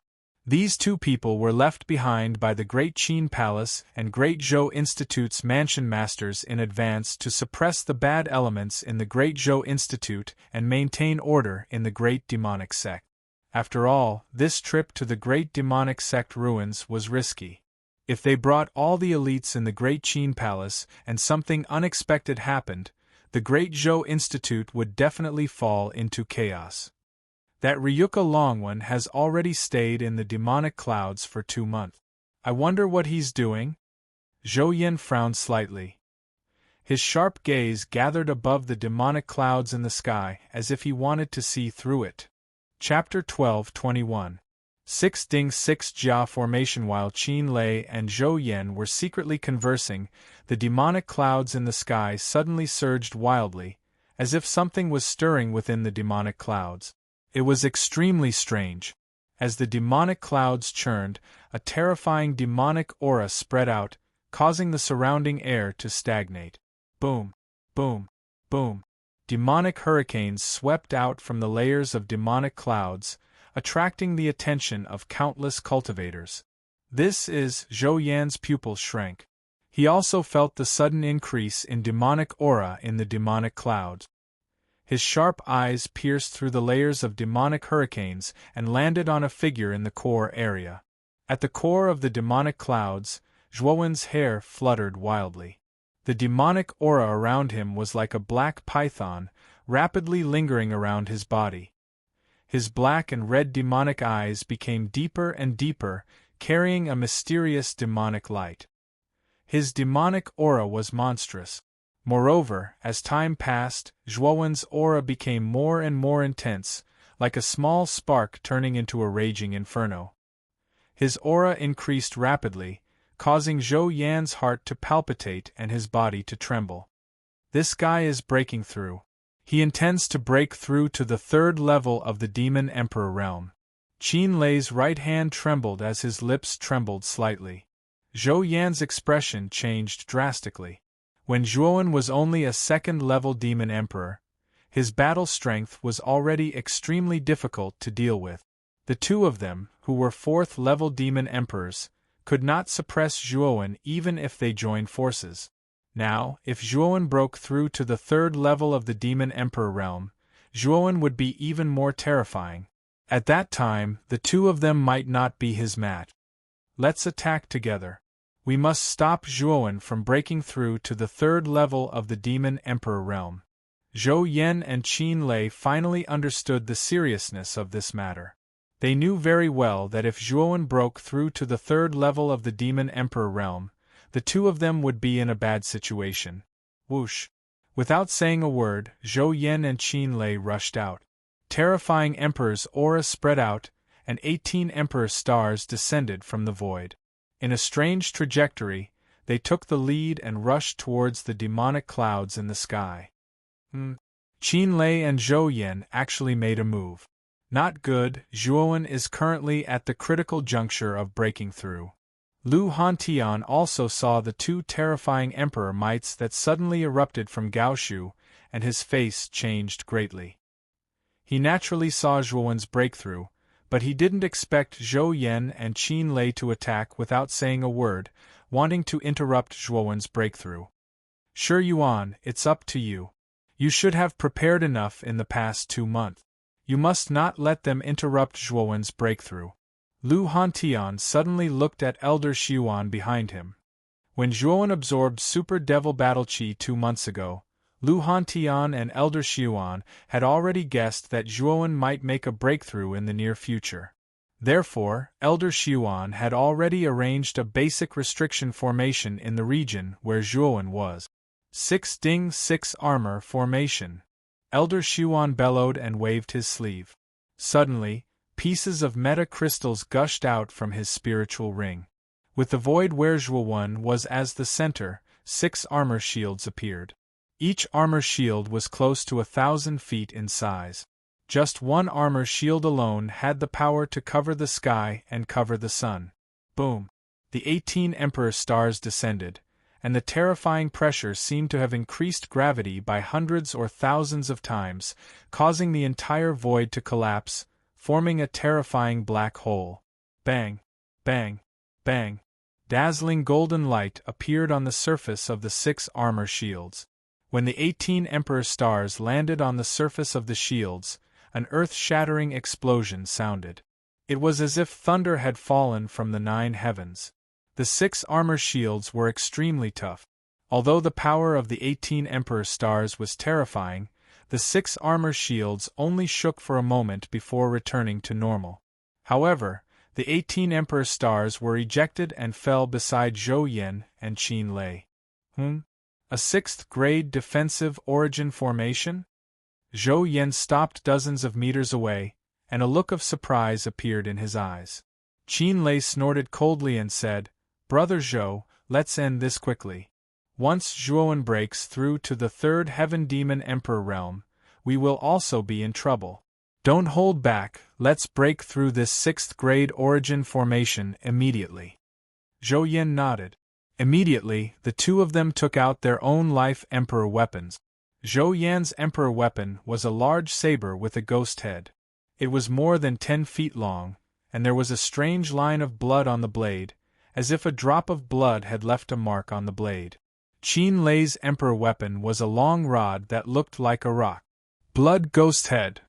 These 2 people were left behind by the Great Qin Palace and Great Zhou Institute's mansion masters in advance to suppress the bad elements in the Great Zhou Institute and maintain order in the Great Demonic Sect. After all, this trip to the Great Demonic Sect ruins was risky. If they brought all the elites in the Great Qin Palace and something unexpected happened, the Great Zhou Institute would definitely fall into chaos. That Ryuka Longwen has already stayed in the demonic clouds for 2 months. I wonder what he's doing? Zhou Yan frowned slightly. His sharp gaze gathered above the demonic clouds in the sky as if he wanted to see through it. Chapter 12:21 6 Ding 6 Jia Formation. While Qin Lei and Zhou Yan were secretly conversing, the demonic clouds in the sky suddenly surged wildly, as if something was stirring within the demonic clouds. It was extremely strange. As the demonic clouds churned, a terrifying demonic aura spread out, causing the surrounding air to stagnate. Boom, boom, boom. Demonic hurricanes swept out from the layers of demonic clouds, attracting the attention of countless cultivators. Zhou Yan's pupils shrank. He also felt the sudden increase in demonic aura in the demonic clouds. His sharp eyes pierced through the layers of demonic hurricanes and landed on a figure in the core area. At the core of the demonic clouds, Zhuowen's hair fluttered wildly. The demonic aura around him was like a black python, rapidly lingering around his body. His black and red demonic eyes became deeper and deeper, carrying a mysterious demonic light. His demonic aura was monstrous. Moreover, as time passed, Zhuowen's aura became more and more intense, like a small spark turning into a raging inferno. His aura increased rapidly, causing Zhou Yan's heart to palpitate and his body to tremble. This guy is breaking through. He intends to break through to the third level of the Demon Emperor realm. Qin Lei's right hand trembled as his lips trembled slightly. Zhou Yan's expression changed drastically. When Zhuowen was only a second-level Demon Emperor, his battle strength was already extremely difficult to deal with. The two of them, who were fourth-level Demon Emperors, could not suppress Zhuowen even if they joined forces. Now, if Zhuowen broke through to the third level of the Demon Emperor realm, Zhuowen would be even more terrifying. At that time, the two of them might not be his match. Let's attack together. We must stop Zhuowen from breaking through to the third level of the Demon Emperor realm. Zhou Yan and Qin Lei finally understood the seriousness of this matter. They knew very well that if Zhuowen broke through to the third level of the Demon Emperor realm, the two of them would be in a bad situation. Whoosh! Without saying a word, Zhou Yan and Qin Lei rushed out. Terrifying Emperor's aura spread out, and 18 Emperor stars descended from the void. In a strange trajectory, they took the lead and rushed towards the demonic clouds in the sky. Qin Lei and Zhou Yan actually made a move. Not good. Zhuowen is currently at the critical juncture of breaking through. Lu Hantian also saw the two terrifying emperor mites that suddenly erupted from Gaoshu, and his face changed greatly. He naturally saw Zhuowen's breakthrough, but he didn't expect Zhou Yan and Qin Lei to attack without saying a word, wanting to interrupt Zhuowen's breakthrough. Sure Yuan, it's up to you. You should have prepared enough in the past 2 months. You must not let them interrupt Zhuowen's breakthrough. Lu Hantian suddenly looked at Elder Xiuan behind him. When Zhuowen absorbed Super Devil Battle Qi 2 months ago, Lu Hantian and Elder Xiuan had already guessed that Zhuowen might make a breakthrough in the near future. Therefore, Elder Xiuan had already arranged a basic restriction formation in the region where Zhuowen was. 6 Ding 6 Armor Formation. Elder Xiuan bellowed and waved his sleeve. Suddenly, pieces of meta crystals gushed out from his spiritual ring. With the void where Zhuowen was as the center, 6 armor shields appeared. Each armor shield was close to 1,000 feet in size. Just one armor shield alone had the power to cover the sky and cover the sun. Boom! The 18 Emperor stars descended, and the terrifying pressure seemed to have increased gravity by hundreds or thousands of times, causing the entire void to collapse, forming a terrifying black hole. Bang! Bang! Bang! Dazzling golden light appeared on the surface of the 6 armor shields. When the 18 Emperor stars landed on the surface of the shields, an earth-shattering explosion sounded. It was as if thunder had fallen from the 9 heavens. The 6 armor shields were extremely tough. Although the power of the 18 Emperor stars was terrifying, the 6 armor shields only shook for a moment before returning to normal. However, the 18 Emperor stars were ejected and fell beside Zhou Yan and Qin Lei. A 6th-grade defensive origin formation? Zhou Yan stopped dozens of meters away, and a look of surprise appeared in his eyes. Qin Lei snorted coldly and said, "Brother Zhou, let's end this quickly. Once Zhuowen breaks through to the 3rd Heaven Demon Emperor realm, we will also be in trouble. Don't hold back, let's break through this 6th grade origin formation immediately. Zhou Yan nodded. Immediately, the two of them took out their own life emperor weapons. Zhou Yan's emperor weapon was a large saber with a ghost head. It was more than 10 feet long, and there was a strange line of blood on the blade, as if a drop of blood had left a mark on the blade. Qin Lei's emperor weapon was a long rod that looked like a rock. Blood ghost head.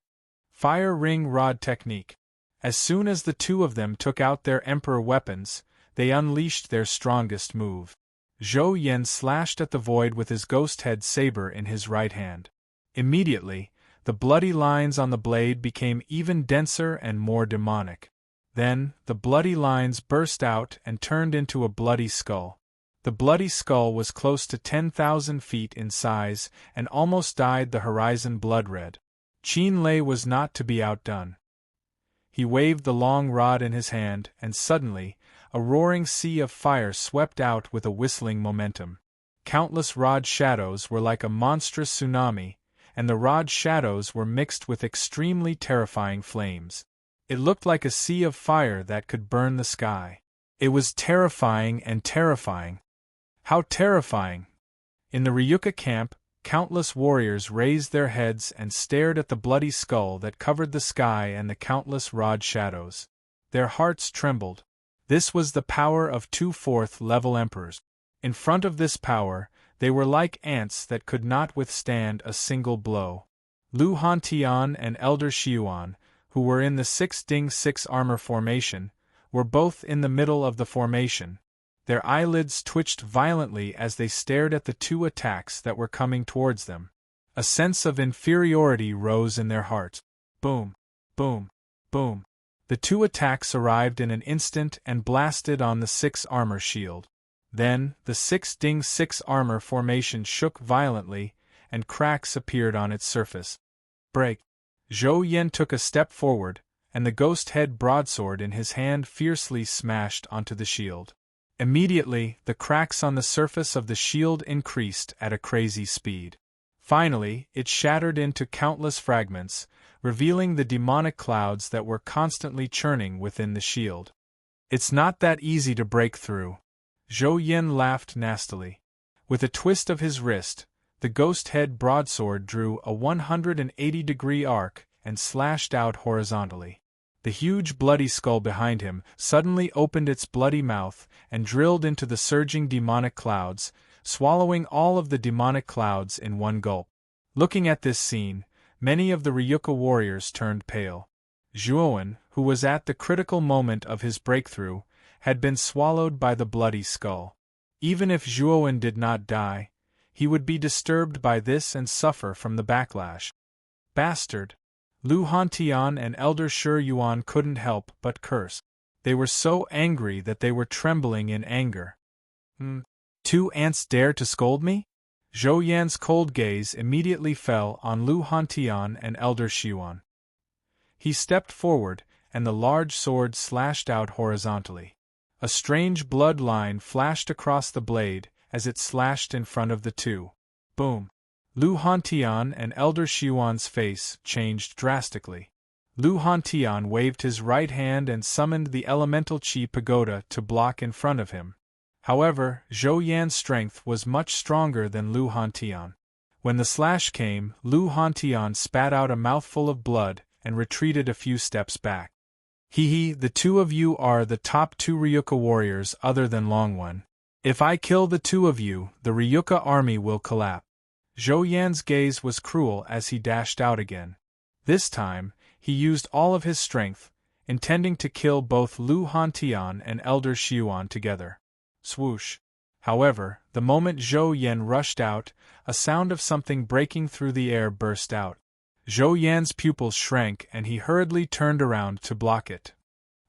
Fire ring rod technique. As soon as the two of them took out their emperor weapons, they unleashed their strongest move. Zhou Yan slashed at the void with his ghost head saber in his right hand. Immediately, the bloody lines on the blade became even denser and more demonic. Then, the bloody lines burst out and turned into a bloody skull. The bloody skull was close to 10,000 feet in size and almost dyed the horizon blood red. Qin Lei was not to be outdone. He waved the long rod in his hand, and suddenly, a roaring sea of fire swept out with a whistling momentum. Countless rod shadows were like a monstrous tsunami, and the rod shadows were mixed with extremely terrifying flames. It looked like a sea of fire that could burn the sky. It was terrifying and terrifying. How terrifying! In the Ryuka camp, countless warriors raised their heads and stared at the bloody skull that covered the sky and the countless rod shadows. Their hearts trembled. This was the power of 2 4th-level emperors. In front of this power, they were like ants that could not withstand a single blow. Lu Hantian and Elder Xiuan, who were in the 6 Ding 6 armor formation, were both in the middle of the formation. Their eyelids twitched violently as they stared at the two attacks that were coming towards them. A sense of inferiority rose in their hearts. Boom, boom, boom. The two attacks arrived in an instant and blasted on the 6 armor shield. Then, the 6 Ding 6 armor formation shook violently, and cracks appeared on its surface. Break! Zhou Yan took a step forward, and the ghost head broadsword in his hand fiercely smashed onto the shield. Immediately, the cracks on the surface of the shield increased at a crazy speed. Finally, it shattered into countless fragments, revealing the demonic clouds that were constantly churning within the shield. It's not that easy to break through. Zhou Yan laughed nastily. With a twist of his wrist, the ghost head broadsword drew a 180-degree arc and slashed out horizontally. The huge bloody skull behind him suddenly opened its bloody mouth and drilled into the surging demonic clouds, swallowing all of the demonic clouds in one gulp. Looking at this scene, many of the Ryuka warriors turned pale. Zhuowen, who was at the critical moment of his breakthrough, had been swallowed by the bloody skull. Even if Zhuowen did not die, he would be disturbed by this and suffer from the backlash. Bastard! Lu Hantian and Elder Shi Yuan couldn't help but curse. They were so angry that they were trembling in anger. 2 ants dare to scold me? Zhou Yan's cold gaze immediately fell on Lu Hantian and Elder Xiuan. He stepped forward, and the large sword slashed out horizontally. A strange blood line flashed across the blade as it slashed in front of the two. Boom! Lu Hantian and Elder Xiuan's face changed drastically. Lu Hantian waved his right hand and summoned the elemental Qi pagoda to block in front of him. However, Zhou Yan's strength was much stronger than Lu Hantian. When the slash came, Lu Hantian spat out a mouthful of blood and retreated a few steps back. The two of you are the top 2 Ryuka warriors other than Longwen. If I kill the two of you, the Ryuka army will collapse. Zhou Yan's gaze was cruel as he dashed out again. This time, he used all of his strength, intending to kill both Lu Hantian and Elder Xiuan together. Swoosh! However, the moment Zhou Yan rushed out, a sound of something breaking through the air burst out. Zhou Yan's pupils shrank and he hurriedly turned around to block it.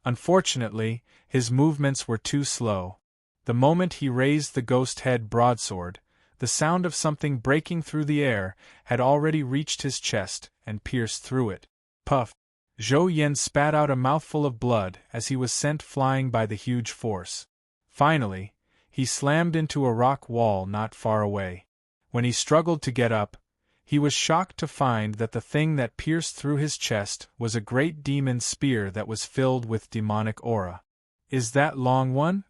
Unfortunately, his movements were too slow. The moment he raised the ghost head broadsword, the sound of something breaking through the air had already reached his chest and pierced through it. Puff! Zhou Yan spat out a mouthful of blood as he was sent flying by the huge force. Finally, he slammed into a rock wall not far away. When he struggled to get up, He was shocked to find that the thing that pierced through his chest was a great demon spear that was filled with demonic aura. Is that long one?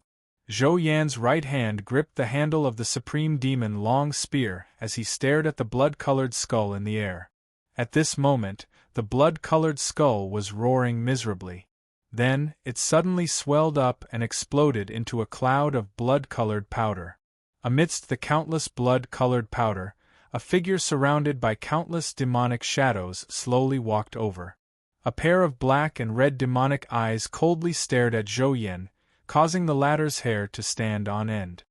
Zhou Yan's right hand gripped the handle of the supreme demon long spear as he stared at the blood-colored skull in the air. At this moment, the blood-colored skull was roaring miserably. Then, it suddenly swelled up and exploded into a cloud of blood-colored powder. Amidst the countless blood-colored powder, a figure surrounded by countless demonic shadows slowly walked over. A pair of black and red demonic eyes coldly stared at Zhou Yan, causing the latter's hair to stand on end.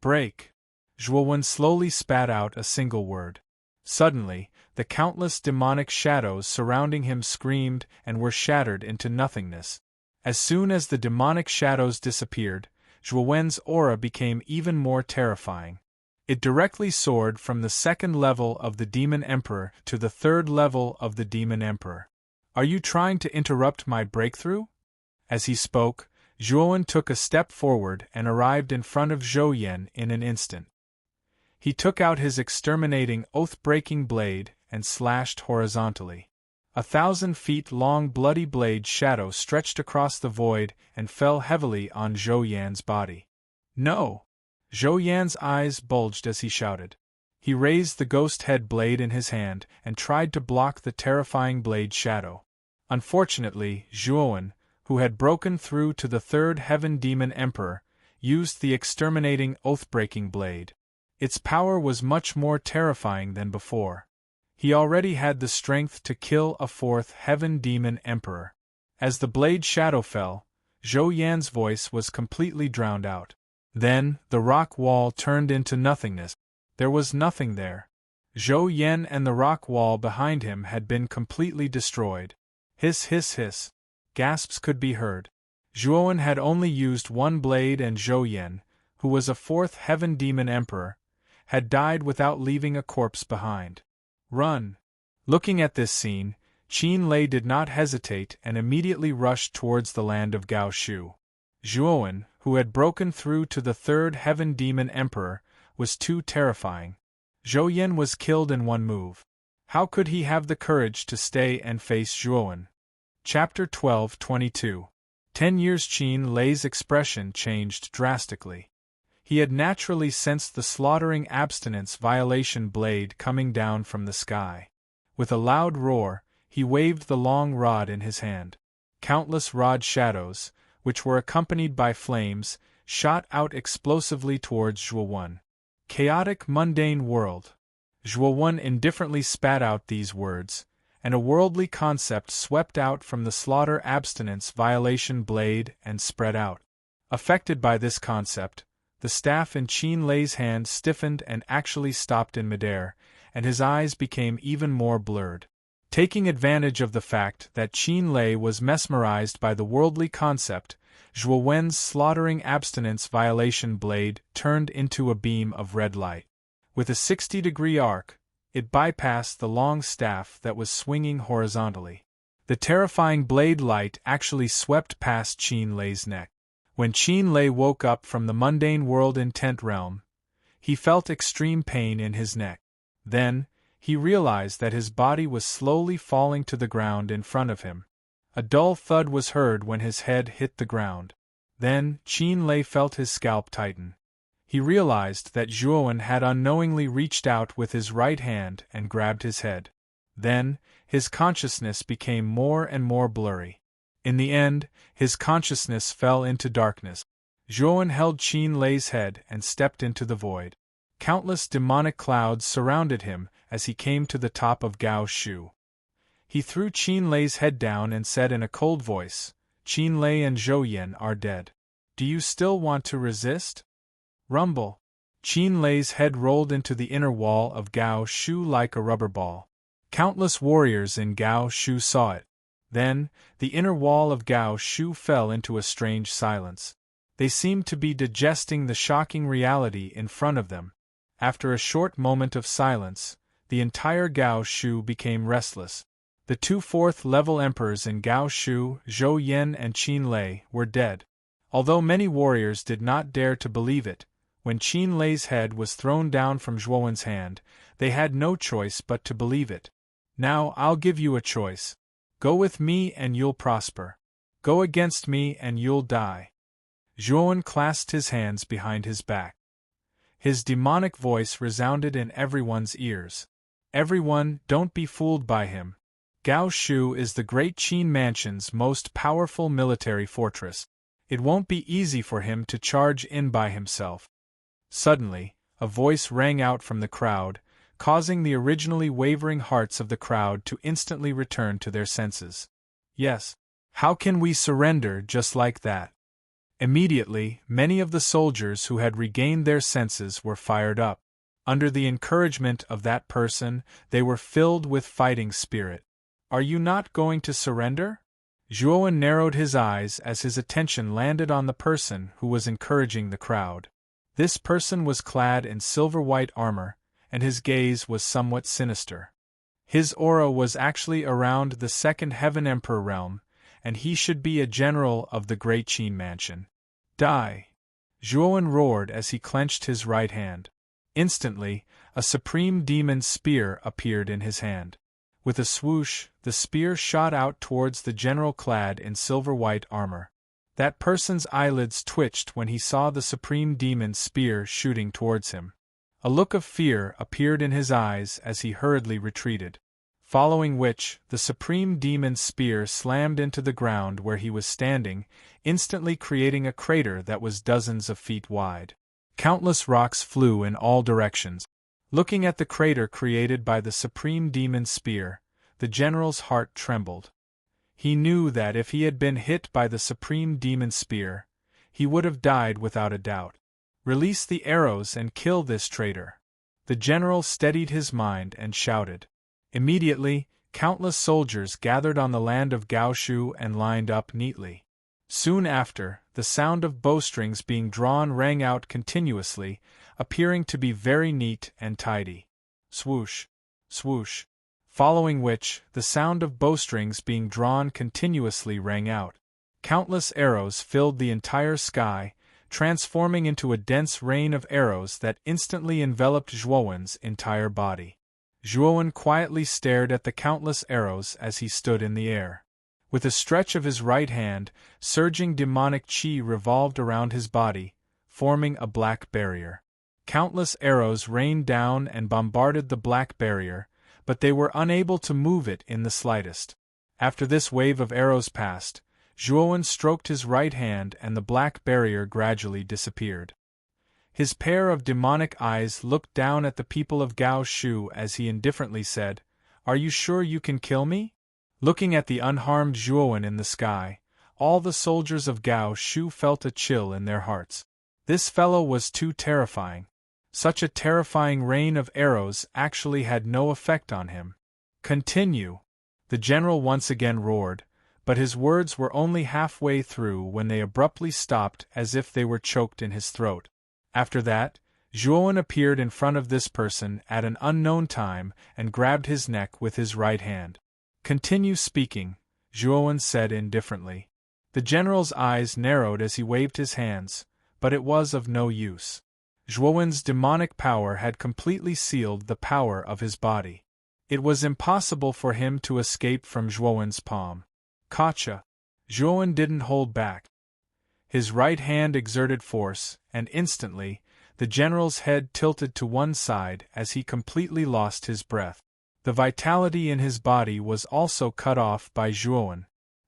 Break! Zhuowen slowly spat out a single word. Suddenly, the countless demonic shadows surrounding him screamed and were shattered into nothingness. As soon as the demonic shadows disappeared, Zhuowen's aura became even more terrifying. It directly soared from the second level of the Demon Emperor to the third level of the Demon Emperor. Are you trying to interrupt my breakthrough? As he spoke, Zhuowen took a step forward and arrived in front of Zhou Yan in an instant. He took out his exterminating oath-breaking blade and slashed horizontally. 1,000 feet long bloody blade shadow stretched across the void and fell heavily on Zhou Yan's body. No! Zhou Yan's eyes bulged as he shouted. He raised the ghost head blade in his hand and tried to block the terrifying blade shadow. Unfortunately, Zhuowen, who had broken through to the third heaven demon emperor, used the exterminating oath-breaking blade. Its power was much more terrifying than before. He already had the strength to kill a fourth heaven demon emperor. As the blade shadow fell, Zhou Yan's voice was completely drowned out. Then, the rock wall turned into nothingness. There was nothing there. Zhou Yan and the rock wall behind him had been completely destroyed. Hiss hiss hiss. Gasps could be heard. Zhuowen had only used one blade and Zhou Yan, who was a fourth heaven demon emperor, had died without leaving a corpse behind. Run! Looking at this scene, Qin Lei did not hesitate and immediately rushed towards the land of Gao Shu. Zhuowen, who had broken through to the third heaven demon emperor, was too terrifying. Zhou Yan was killed in one move. How could he have the courage to stay and face Zhuowen? Chapter 12:22. 10 years. Qin Lei's expression changed drastically. He had naturally sensed the slaughtering abstinence violation blade coming down from the sky. With a loud roar, he waved the long rod in his hand. Countless rod shadows, which were accompanied by flames, shot out explosively towards Zhuowen. Chaotic mundane world. Zhuowen indifferently spat out these words, and a worldly concept swept out from the slaughter abstinence violation blade and spread out. Affected by this concept, the staff in Qin Lei's hand stiffened and actually stopped in midair, and his eyes became even more blurred. Taking advantage of the fact that Qin Lei was mesmerized by the worldly concept, Zhuowen's slaughtering abstinence violation blade turned into a beam of red light. With a 60-degree arc, it bypassed the long staff that was swinging horizontally. The terrifying blade light actually swept past Qin Lei's neck. When Qin Lei woke up from the mundane world intent realm, he felt extreme pain in his neck. Then, he realized that his body was slowly falling to the ground in front of him. A dull thud was heard when his head hit the ground. Then, Qin Lei felt his scalp tighten. He realized that Zhuowen had unknowingly reached out with his right hand and grabbed his head. Then, his consciousness became more and more blurry. In the end, his consciousness fell into darkness. Zhuowen held Qin Lei's head and stepped into the void. Countless demonic clouds surrounded him as he came to the top of Gao Shu. He threw Qin Lei's head down and said in a cold voice, "Qin Lei and Zhou Yan are dead. Do you still want to resist?" Rumble. Qin Lei's head rolled into the inner wall of Gao Shu like a rubber ball. Countless warriors in Gao Shu saw it. Then, the inner wall of Gao Shu fell into a strange silence. They seemed to be digesting the shocking reality in front of them. After a short moment of silence, the entire Gao Shu became restless. The two fourth-level emperors in Gao Shu, Zhou Yan and Qin Lei, were dead. Although many warriors did not dare to believe it, when Qin Lei's head was thrown down from Zhuowen's hand, They had no choice but to believe it. Now I'll give you a choice. Go with me and you'll prosper. Go against me and you'll die. Zhuowen clasped his hands behind his back. His demonic voice resounded in everyone's ears. Everyone, don't be fooled by him. Gao Shu is the Great Qin Mansion's most powerful military fortress. It won't be easy for him to charge in by himself. Suddenly, a voice rang out from the crowd, causing the originally wavering hearts of the crowd to instantly return to their senses. Yes. How can we surrender just like that? Immediately, many of the soldiers who had regained their senses were fired up. Under the encouragement of that person, they were filled with fighting spirit. Are you not going to surrender? Zhuowen narrowed his eyes as his attention landed on the person who was encouraging the crowd. This person was clad in silver-white armor, and his gaze was somewhat sinister. His aura was actually around the Second Heaven Emperor realm, and he should be a general of the Great Qin Mansion. Die! Zhuowen roared as he clenched his right hand. Instantly, a supreme demon spear appeared in his hand. With a swoosh, the spear shot out towards the general clad in silver-white armor. That person's eyelids twitched when he saw the supreme demon spear shooting towards him. A look of fear appeared in his eyes as he hurriedly retreated. Following which, the supreme demon spear slammed into the ground where he was standing, instantly creating a crater that was dozens of feet wide. Countless rocks flew in all directions. Looking at the crater created by the supreme demon spear, the general's heart trembled. He knew that if he had been hit by the supreme demon spear, he would have died without a doubt. Release the arrows and kill this traitor. The general steadied his mind and shouted. Immediately, countless soldiers gathered on the land of Gaoshu and lined up neatly. Soon after, the sound of bowstrings being drawn rang out continuously, appearing to be very neat and tidy. Swoosh, swoosh. Following which, the sound of bowstrings being drawn continuously rang out. Countless arrows filled the entire sky, transforming into a dense rain of arrows that instantly enveloped Zhuowen's entire body. Zhuowen quietly stared at the countless arrows as he stood in the air. With a stretch of his right hand, surging demonic qi revolved around his body, forming a black barrier. Countless arrows rained down and bombarded the black barrier, but they were unable to move it in the slightest. After this wave of arrows passed, Zhuowen stroked his right hand and the black barrier gradually disappeared. His pair of demonic eyes looked down at the people of Gao Shu as he indifferently said, "Are you sure you can kill me?" Looking at the unharmed Zhuowen in the sky, all the soldiers of Gao Shu felt a chill in their hearts. This fellow was too terrifying. Such a terrifying rain of arrows actually had no effect on him. "Continue!" the general once again roared, but his words were only halfway through when they abruptly stopped as if they were choked in his throat. After that, Zhuowen appeared in front of this person at an unknown time and grabbed his neck with his right hand. "Continue speaking," Zhuowen said indifferently. The general's eyes narrowed as he waved his hands, but it was of no use. Zhuowen's demonic power had completely sealed the power of his body. It was impossible for him to escape from Zhuowen's palm. Gotcha! Zhuowen didn't hold back. His right hand exerted force, and instantly, the general's head tilted to one side as he completely lost his breath. The vitality in his body was also cut off by Zhuowen.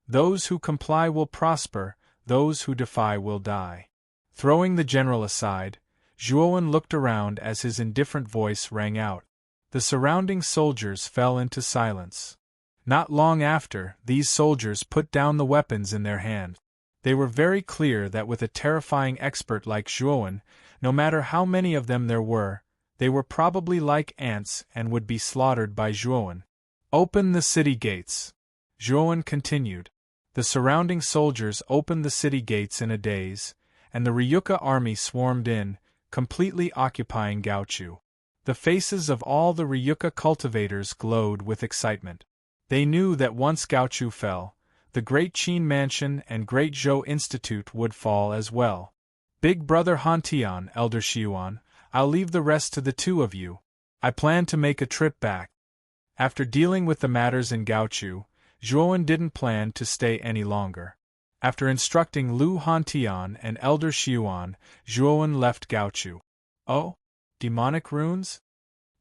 Those who comply will prosper, those who defy will die. Throwing the general aside, Zhuowen looked around as his indifferent voice rang out. The surrounding soldiers fell into silence. Not long after, these soldiers put down the weapons in their hand. They were very clear that with a terrifying expert like Zhuowen, no matter how many of them there were, they were probably like ants and would be slaughtered by Zhuowen. "Open the city gates," Zhuowen continued. The surrounding soldiers opened the city gates in a daze, and the Ryuka army swarmed in, completely occupying Gaochu. The faces of all the Ryuka cultivators glowed with excitement. They knew that once Gaochu fell, the Great Qin Mansion and Great Zhou Institute would fall as well. "Big brother Han Tian, Elder Xiuan, I'll leave the rest to the two of you," I plan to make a trip back. After dealing with the matters in Gaochu, Zhuowen didn't plan to stay any longer. After instructing Lu Hantian and Elder Xiuan, Zhuowen left Gaochu. Oh? Demonic runes?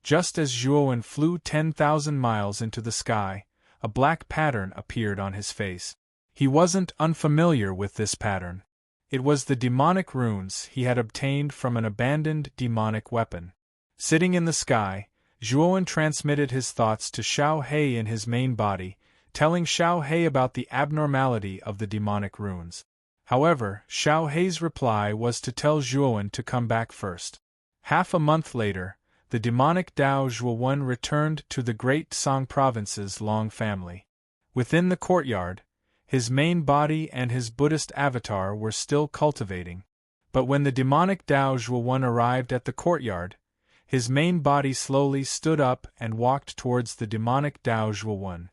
Just as Zhuowen flew 10,000 miles into the sky, a black pattern appeared on his face. He wasn't unfamiliar with this pattern. It was the demonic runes he had obtained from an abandoned demonic weapon. Sitting in the sky, Zhuowen transmitted his thoughts to Xiao He in his main body, telling Xiao He about the abnormality of the demonic runes. However, Xiao He's reply was to tell Zhuowen to come back first. Half a month later, the demonic Dao Zhuowen returned to the Great Song Province's Long family. Within the courtyard, his main body and his Buddhist avatar were still cultivating. But when the demonic Dao Zhuowen arrived at the courtyard, his main body slowly stood up and walked towards the demonic Dao Zhuowen.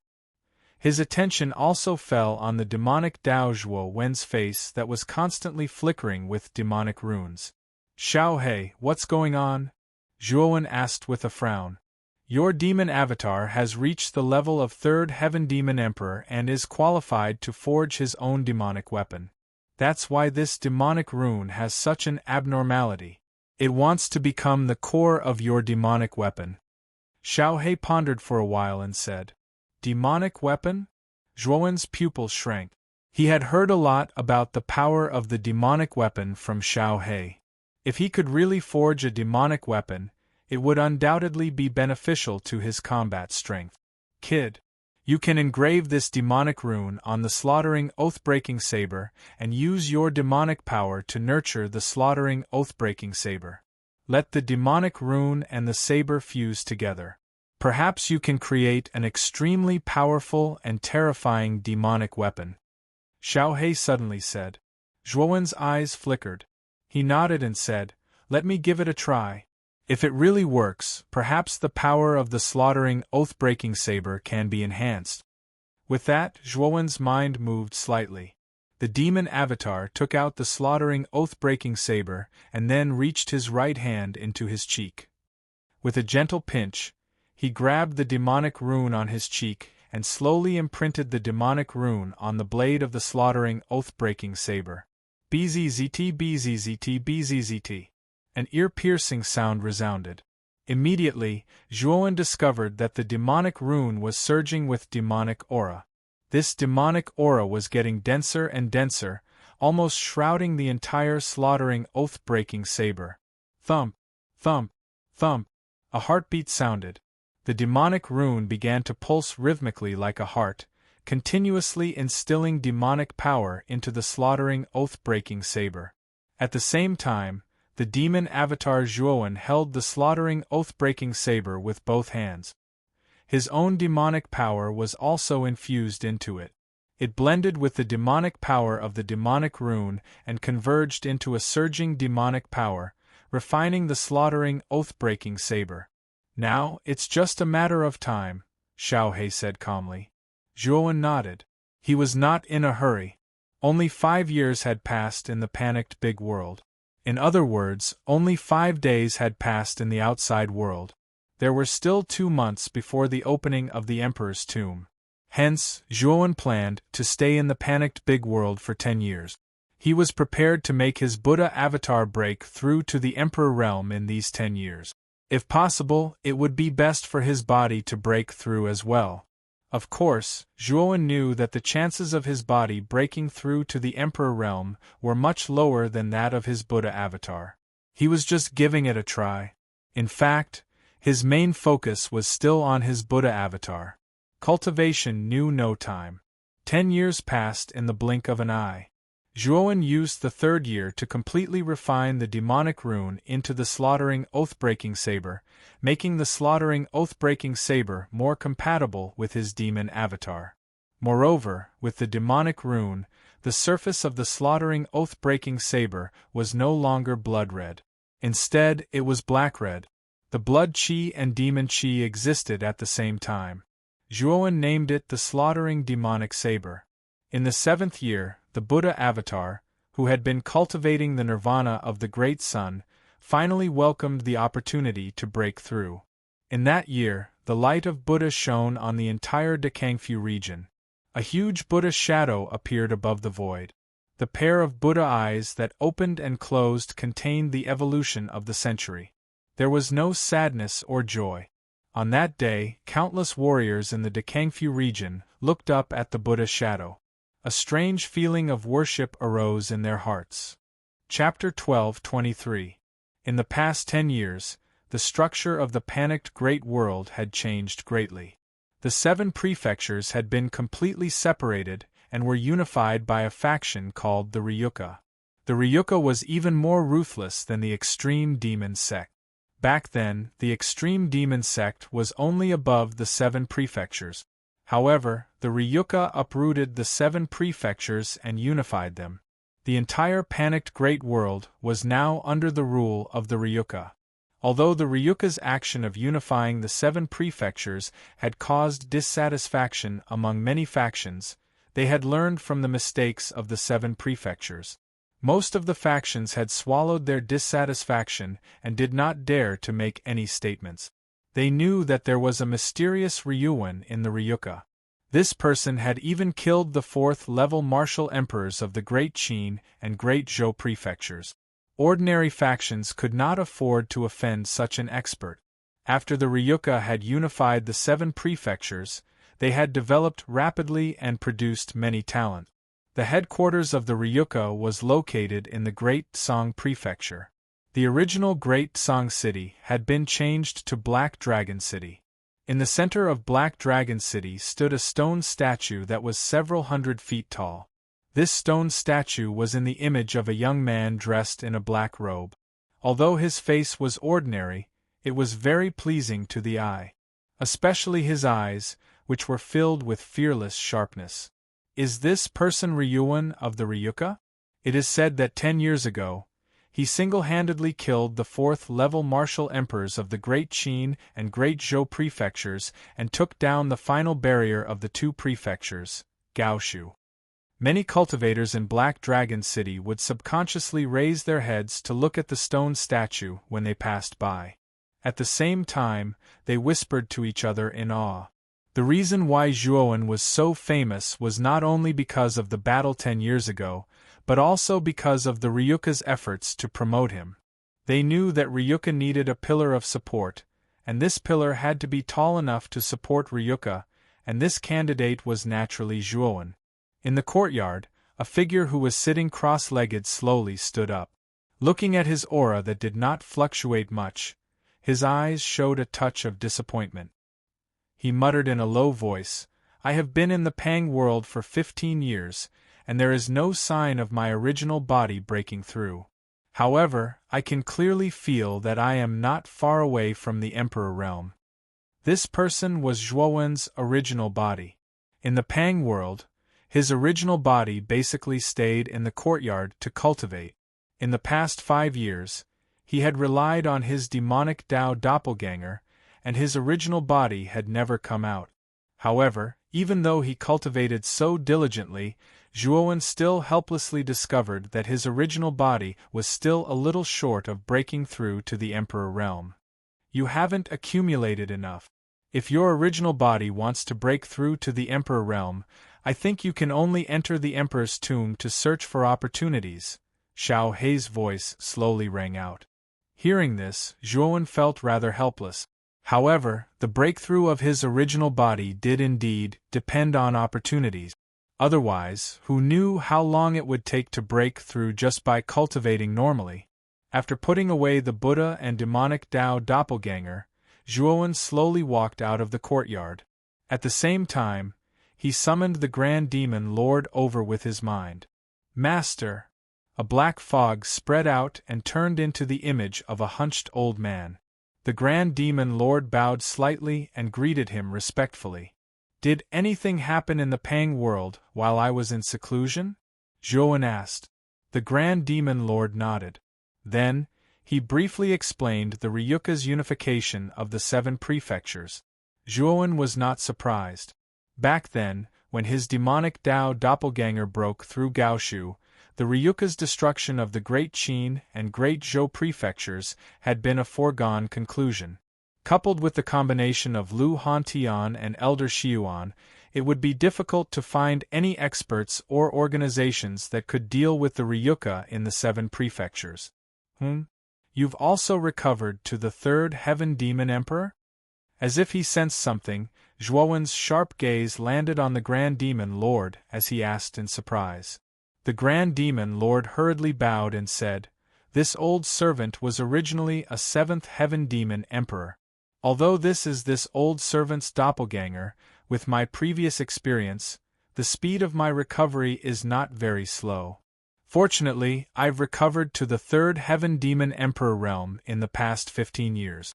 His attention also fell on the demonic Dao Zhuowen's face that was constantly flickering with demonic runes. Xiao He, what's going on? Zhuowen asked with a frown. Your demon avatar has reached the level of third heaven demon emperor and is qualified to forge his own demonic weapon. That's why this demonic rune has such an abnormality. It wants to become the core of your demonic weapon. Xiao He pondered for a while and said, Demonic weapon? Zhuowen's pupils shrank. He had heard a lot about the power of the demonic weapon from Xiao He. If he could really forge a demonic weapon, it would undoubtedly be beneficial to his combat strength. Kid, you can engrave this demonic rune on the slaughtering oath-breaking saber and use your demonic power to nurture the slaughtering oath-breaking saber. Let the demonic rune and the saber fuse together. Perhaps you can create an extremely powerful and terrifying demonic weapon. Xiao He suddenly said. Zhuowen's eyes flickered. He nodded and said, Let me give it a try. If it really works, perhaps the power of the slaughtering oath-breaking saber can be enhanced. With that, Zhuowen's mind moved slightly. The demon avatar took out the slaughtering oath-breaking saber and then reached his right hand into his cheek. With a gentle pinch, he grabbed the demonic rune on his cheek and slowly imprinted the demonic rune on the blade of the slaughtering oath-breaking saber. BZZT BZZT BZZT. An ear-piercing sound resounded. Immediately, Zhuowen discovered that the demonic rune was surging with demonic aura. This demonic aura was getting denser and denser, almost shrouding the entire slaughtering oath-breaking saber. Thump, thump, thump. A heartbeat sounded. The demonic rune began to pulse rhythmically like a heart, continuously instilling demonic power into the slaughtering oath-breaking saber. At the same time, the demon avatar Zhuowen held the slaughtering oath-breaking saber with both hands. His own demonic power was also infused into it. It blended with the demonic power of the demonic rune and converged into a surging demonic power, refining the slaughtering oath-breaking saber. Now, it's just a matter of time, Xiao He said calmly. Zhuowen nodded. He was not in a hurry. Only 5 years had passed in the panicked big world. In other words, only 5 days had passed in the outside world. There were still 2 months before the opening of the Emperor's tomb. Hence, Zhuowen planned to stay in the panicked big world for 10 years. He was prepared to make his Buddha avatar break through to the Emperor realm in these 10 years. If possible, it would be best for his body to break through as well. Of course, Zhuowen knew that the chances of his body breaking through to the Emperor realm were much lower than that of his Buddha avatar. He was just giving it a try. In fact, his main focus was still on his Buddha avatar. Cultivation knew no time. 10 years passed in the blink of an eye. Zhuowen used the 3rd year to completely refine the demonic rune into the slaughtering oath-breaking saber, making the slaughtering oath-breaking saber more compatible with his demon avatar. Moreover, with the demonic rune, the surface of the slaughtering oath-breaking saber was no longer blood-red. Instead, it was black-red. The blood chi and demon chi existed at the same time. Zhuowen named it the slaughtering demonic saber. In the 7th year, the Buddha avatar, who had been cultivating the nirvana of the Great Sun, finally welcomed the opportunity to break through. In that year, the light of Buddha shone on the entire Daqangfu region. A huge Buddha shadow appeared above the void. The pair of Buddha eyes that opened and closed contained the evolution of the century. There was no sadness or joy. On that day, countless warriors in the Daqangfu region looked up at the Buddha shadow. A strange feeling of worship arose in their hearts. Chapter 12:23. In the past 10 years, the structure of the panicked Great World had changed greatly. The 7 prefectures had been completely separated and were unified by a faction called the Ryuka. The Ryuka was even more ruthless than the extreme demon sect. Back then, the extreme demon sect was only above the 7 prefectures. However, the Ryuka uprooted the 7 prefectures and unified them. The entire panicked Great World was now under the rule of the Ryuka. Although the Ryuka's action of unifying the 7 prefectures had caused dissatisfaction among many factions, they had learned from the mistakes of the 7 prefectures. Most of the factions had swallowed their dissatisfaction and did not dare to make any statements. They knew that there was a mysterious Ryuan in the Ryuka. This person had even killed the 4th-level martial emperors of the Great Qin and Great Zhou prefectures. Ordinary factions could not afford to offend such an expert. After the Ryuka had unified the 7 prefectures, they had developed rapidly and produced many talent. The headquarters of the Ryuka was located in the Great Song Prefecture. The original Great Song City had been changed to Black Dragon City. In the center of Black Dragon City stood a stone statue that was several hundred feet tall. This stone statue was in the image of a young man dressed in a black robe. Although his face was ordinary, it was very pleasing to the eye. Especially his eyes, which were filled with fearless sharpness. Is this person Ryuan of the Ryuka? It is said that 10 years ago, he single-handedly killed the 4th-level martial emperors of the Great Qin and Great Zhou prefectures and took down the final barrier of the 2 prefectures, Gaoshu. Many cultivators in Black Dragon City would subconsciously raise their heads to look at the stone statue when they passed by. At the same time, they whispered to each other in awe. The reason why Zhuowen was so famous was not only because of the battle 10 years ago, but also because of the Ryuka's efforts to promote him. They knew that Ryuka needed a pillar of support, and this pillar had to be tall enough to support Ryuka, and this candidate was naturally Zhuowen. In the courtyard, a figure who was sitting cross-legged slowly stood up. Looking at his aura that did not fluctuate much, his eyes showed a touch of disappointment. He muttered in a low voice, "I have been in the Pang world for 15 years, and there is no sign of my original body breaking through. However, I can clearly feel that I am not far away from the Emperor realm." This person was Zhuowen's original body. In the Pang world, his original body basically stayed in the courtyard to cultivate. In the past 5 years, he had relied on his demonic Tao doppelganger, and his original body had never come out. However, even though he cultivated so diligently, Zhuowen still helplessly discovered that his original body was still a little short of breaking through to the Emperor realm. You haven't accumulated enough. If your original body wants to break through to the Emperor realm, I think you can only enter the Emperor's tomb to search for opportunities. Xiao Hei's voice slowly rang out. Hearing this, Zhuowen felt rather helpless. However, the breakthrough of his original body did indeed depend on opportunities. Otherwise, who knew how long it would take to break through just by cultivating normally? After putting away the Buddha and demonic Tao doppelganger, Zhuowen slowly walked out of the courtyard. At the same time, he summoned the Grand Demon Lord over with his mind. "Master!" A black fog spread out and turned into the image of a hunched old man. The Grand Demon Lord bowed slightly and greeted him respectfully. "Did anything happen in the Pang world while I was in seclusion?" Zhuowen asked. The Grand Demon Lord nodded. Then, he briefly explained the Ryuka's unification of the 7 prefectures. Zhuowen was not surprised. Back then, when his demonic Tao doppelganger broke through Gaoshu, the Ryuka's destruction of the Great Qin and Great Zhou prefectures had been a foregone conclusion. Coupled with the combination of Lu Hantian and Elder Xiuan, it would be difficult to find any experts or organizations that could deal with the Ryuka in the 7 prefectures. You've also recovered to the 3rd Heaven Demon Emperor? As if he sensed something, Zhuowen's sharp gaze landed on the Grand Demon Lord as he asked in surprise. The Grand Demon Lord hurriedly bowed and said, "This old servant was originally a 7th Heaven Demon Emperor. Although this is this old servant's doppelganger, with my previous experience, the speed of my recovery is not very slow. Fortunately, I've recovered to the 3rd Heaven Demon Emperor realm in the past 15 years.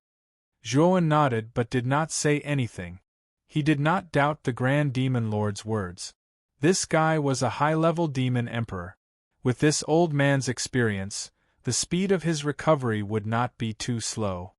Zhuowen nodded but did not say anything. He did not doubt the Grand Demon Lord's words. This guy was a high-level demon emperor. With this old man's experience, the speed of his recovery would not be too slow.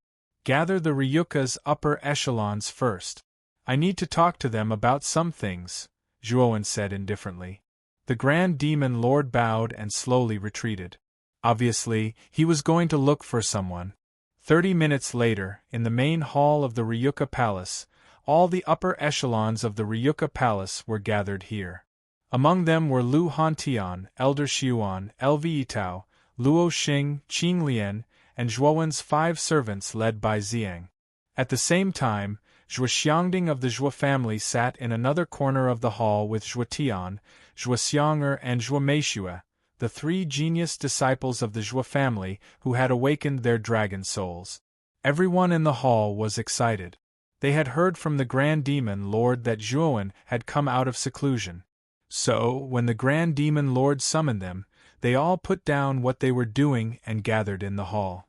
Gather the Ryuka's upper echelons first. I need to talk to them about some things," Zhuowen said indifferently. The Grand Demon Lord bowed and slowly retreated. Obviously, he was going to look for someone. 30 minutes later, in the main hall of the Ryuka Palace, all the upper echelons of the Ryuka Palace were gathered here. Among them were Lu Hantian, Elder Xiuan, Lv Yitao, Luo Xing, Qing Lian, and Zhuowen's 5 servants led by Xiang. At the same time, Zhuo Xiangding of the Zhuo family sat in another corner of the hall with Zhuo Tian, Zhuo Xiang'er and Zhuo Meishue, the 3 genius disciples of the Zhuo family who had awakened their dragon souls. Everyone in the hall was excited. They had heard from the Grand Demon Lord that Zhuowen had come out of seclusion. So, when the Grand Demon Lord summoned them, they all put down what they were doing and gathered in the hall.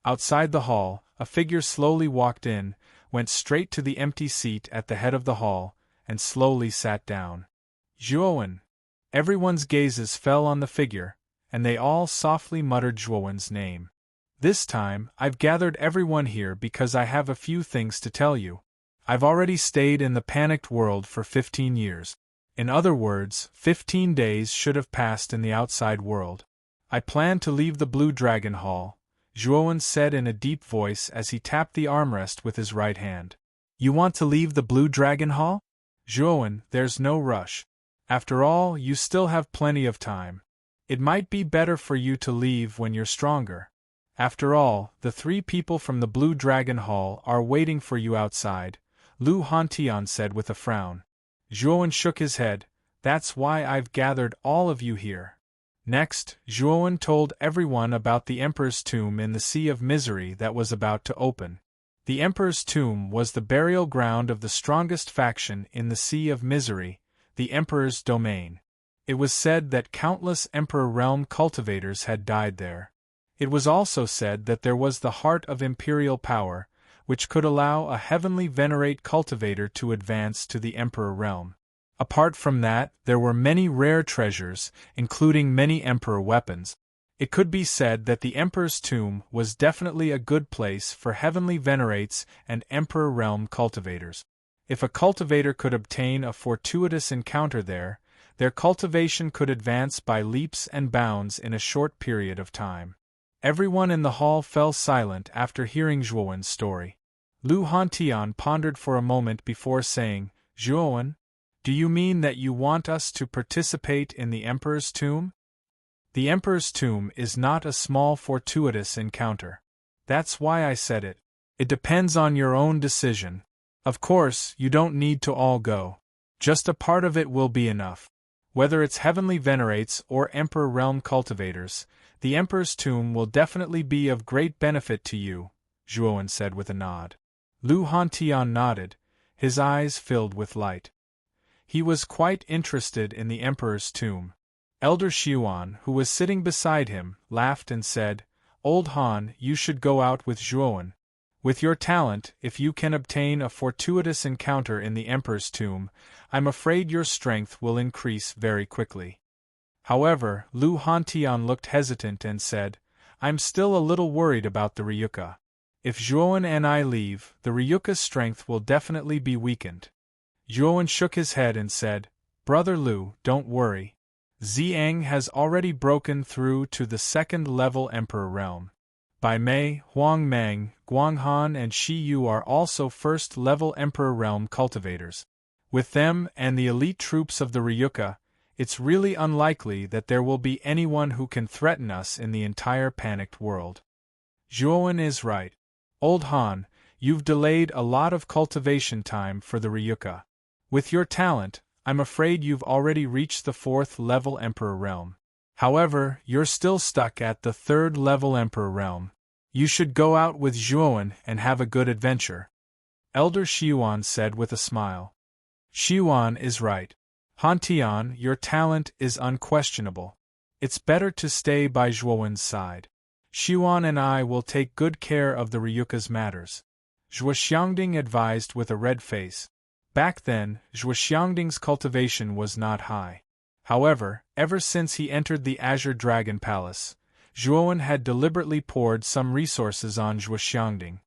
Outside the hall, a figure slowly walked in, went straight to the empty seat at the head of the hall, and slowly sat down. Zhuowen. Everyone's gazes fell on the figure, and they all softly muttered Zhuowen's name. This time, I've gathered everyone here because I have a few things to tell you. I've already stayed in the panicked world for 15 years. In other words, 15 days should have passed in the outside world. I plan to leave the Blue Dragon Hall, Zhuowen said in a deep voice as he tapped the armrest with his right hand. You want to leave the Blue Dragon Hall? Zhuowen, there's no rush. After all, you still have plenty of time. It might be better for you to leave when you're stronger. After all, the 3 people from the Blue Dragon Hall are waiting for you outside, Lu Hantian said with a frown. Zhuowen shook his head. That's why I've gathered all of you here. Next, Zhuowen told everyone about the Emperor's tomb in the Sea of Misery that was about to open. The Emperor's tomb was the burial ground of the strongest faction in the Sea of Misery, the Emperor's domain. It was said that countless Emperor Realm cultivators had died there. It was also said that there was the heart of imperial power, which could allow a heavenly venerate cultivator to advance to the Emperor Realm. Apart from that, there were many rare treasures, including many Emperor weapons. It could be said that the Emperor's tomb was definitely a good place for heavenly venerates and Emperor Realm cultivators. If a cultivator could obtain a fortuitous encounter there, their cultivation could advance by leaps and bounds in a short period of time. Everyone in the hall fell silent after hearing Zhuowen's story. Lu Hantian pondered for a moment before saying, Zhuowen, do you mean that you want us to participate in the Emperor's tomb? The Emperor's tomb is not a small fortuitous encounter. That's why I said it. It depends on your own decision. Of course, you don't need to all go. Just a part of it will be enough. Whether it's heavenly venerates or Emperor Realm cultivators, the Emperor's tomb will definitely be of great benefit to you, Zhuowen said with a nod. Lu Hantian nodded, his eyes filled with light. He was quite interested in the Emperor's tomb. Elder Xiuan, who was sitting beside him, laughed and said, Old Han, you should go out with Zhuowen. With your talent, if you can obtain a fortuitous encounter in the Emperor's tomb, I'm afraid your strength will increase very quickly. However, Lu Hantian looked hesitant and said, I'm still a little worried about the Ryuka. If Zhuowen and I leave, the Ryuka's strength will definitely be weakened. Zhuowen shook his head and said, Brother Lu, don't worry. Xiang has already broken through to the 2nd level Emperor realm. Bai Mei, Huang Meng, Guanghan and Shi Yu are also first-level Emperor Realm cultivators. With them and the elite troops of the Ryuka, it's really unlikely that there will be anyone who can threaten us in the entire panicked world. Zhuowen is right. Old Han, you've delayed a lot of cultivation time for the Ryuka. With your talent, I'm afraid you've already reached the 4th-level Emperor Realm. However, you're still stuck at the 3rd-level Emperor Realm. You should go out with Zhuowen and have a good adventure. Elder Xiuan said with a smile. Xiuan is right. Han Tian, your talent is unquestionable. It's better to stay by Zhuowen's side. Xiuan and I will take good care of the Ryuka's matters. Zhuoxiangding advised with a red face. Back then, Zhuoxiangding's cultivation was not high. However, ever since he entered the Azure Dragon Palace, Zhuowen had deliberately poured some resources on Zhuoxiangding.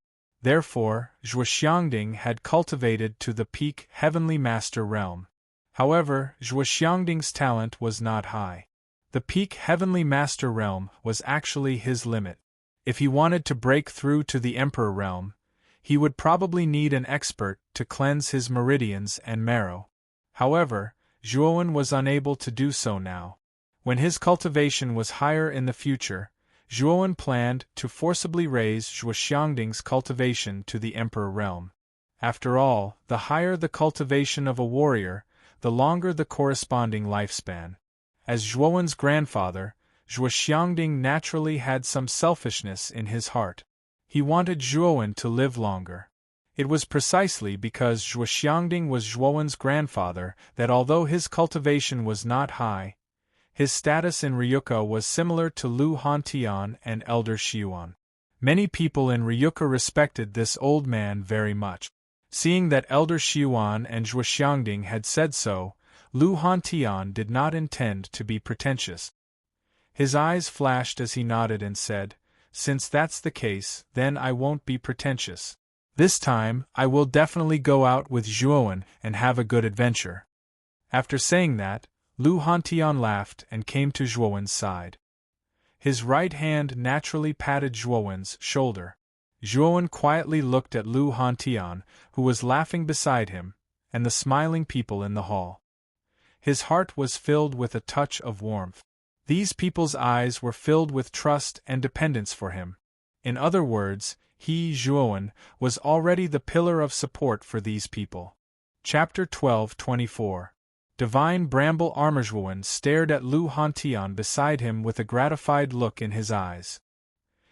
Therefore, Zhuoxiangding had cultivated to the peak Heavenly Master realm. However, Zhuoxiangding's talent was not high. The peak Heavenly Master realm was actually his limit. If he wanted to break through to the Emperor realm, he would probably need an expert to cleanse his meridians and marrow. However, Zhuowen was unable to do so now. When his cultivation was higher in the future, Zhuowen planned to forcibly raise Zhuoxiangding's cultivation to the Emperor realm. After all, the higher the cultivation of a warrior, the longer the corresponding lifespan. As Zhuowen's grandfather, Zhuoxiangding naturally had some selfishness in his heart. He wanted Zhuowen to live longer. It was precisely because Zhuoxiangding was Zhuowen's grandfather that although his cultivation was not high, his status in Ryuka was similar to Lu Hantian and Elder Xiuan. Many people in Ryuka respected this old man very much. Seeing that Elder Xiuan and Zhuoxiangding had said so, Lu Hantian did not intend to be pretentious. His eyes flashed as he nodded and said, "Since that's the case, then I won't be pretentious. This time, I will definitely go out with Zhuowen and have a good adventure." After saying that, Lu Hantian laughed and came to Zhuowen's side. His right hand naturally patted Zhuowen's shoulder. Zhuowen quietly looked at Lu Hantian, who was laughing beside him, and the smiling people in the hall. His heart was filled with a touch of warmth. These people's eyes were filled with trust and dependence for him. In other words, he, Zhuowen, was already the pillar of support for these people. Chapter 12:24. Divine Bramble Armor. Zhuowen stared at Lu Hantian beside him with a gratified look in his eyes.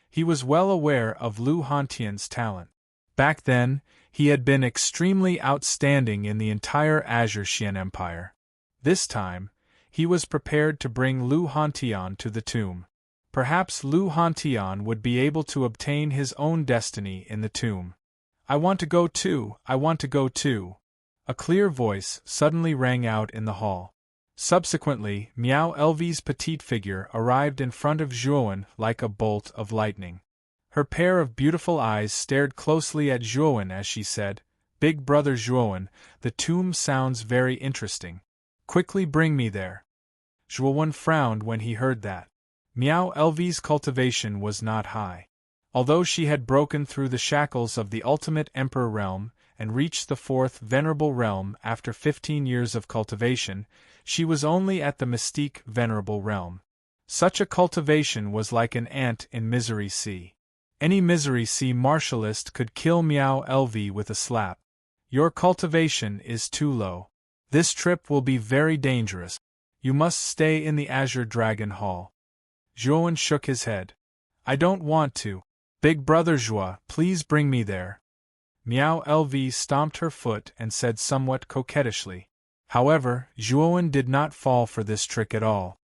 He was well aware of Lu Hantian's talent. Back then, he had been extremely outstanding in the entire Azure Xian Empire. This time, he was prepared to bring Lu Hantian to the tomb. Perhaps Lu Hantian would be able to obtain his own destiny in the tomb. "I want to go too, I want to go too." A clear voice suddenly rang out in the hall. Subsequently, Miao Lv's petite figure arrived in front of Zhuowen like a bolt of lightning. Her pair of beautiful eyes stared closely at Zhuowen as she said, "Big brother Zhuowen, the tomb sounds very interesting. Quickly bring me there." Zhuowen frowned when he heard that. Miao Lv's cultivation was not high. Although she had broken through the shackles of the ultimate Emperor realm and reached the 4th Venerable realm after 15 years of cultivation, she was only at the Mystique Venerable realm. Such a cultivation was like an ant in Misery Sea. Any Misery Sea martialist could kill Miao Lv with a slap. Your cultivation is too low. This trip will be very dangerous. You must stay in the Azure Dragon Hall. Zhuowen shook his head. "I don't want to. Big brother Zhuo, please bring me there." Miao Lv stomped her foot and said somewhat coquettishly. However, Zhuowen did not fall for this trick at all.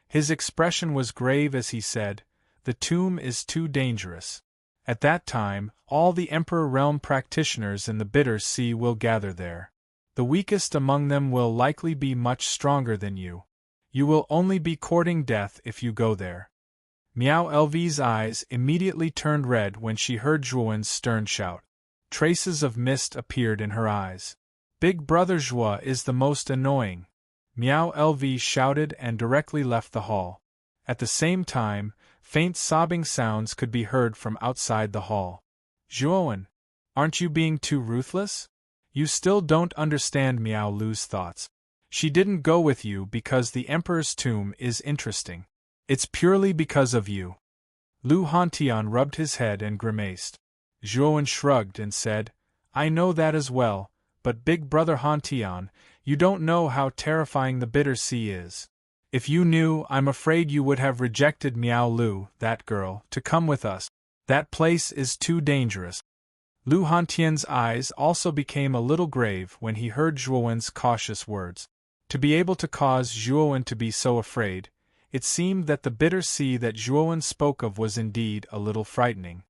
His expression was grave as he said, "The tomb is too dangerous. At that time, all the Emperor Realm practitioners in the Bitter Sea will gather there. The weakest among them will likely be much stronger than you. You will only be courting death if you go there." Miao Lv's eyes immediately turned red when she heard Zhuowen's stern shout. Traces of mist appeared in her eyes. "Big brother Zhuo is the most annoying," Miao Lv shouted and directly left the hall. At the same time, Faint sobbing sounds could be heard from outside the hall. Zhuowen, aren't you being too ruthless? You still don't understand Miao Lu's thoughts. She didn't go with you because the Emperor's tomb is interesting. It's purely because of you. Lu Hantian rubbed his head and grimaced. Zhuowen shrugged and said, I know that as well, but Big Brother Hantian, you don't know how terrifying the Bitter Sea is. If you knew, I'm afraid you would have rejected Miao Lu, that girl, to come with us. That place is too dangerous. Lu Hantian's eyes also became a little grave when he heard Zhuowen's cautious words. To be able to cause Zhuowen to be so afraid, it seemed that the bitter sea that Zhuowen spoke of was indeed a little frightening.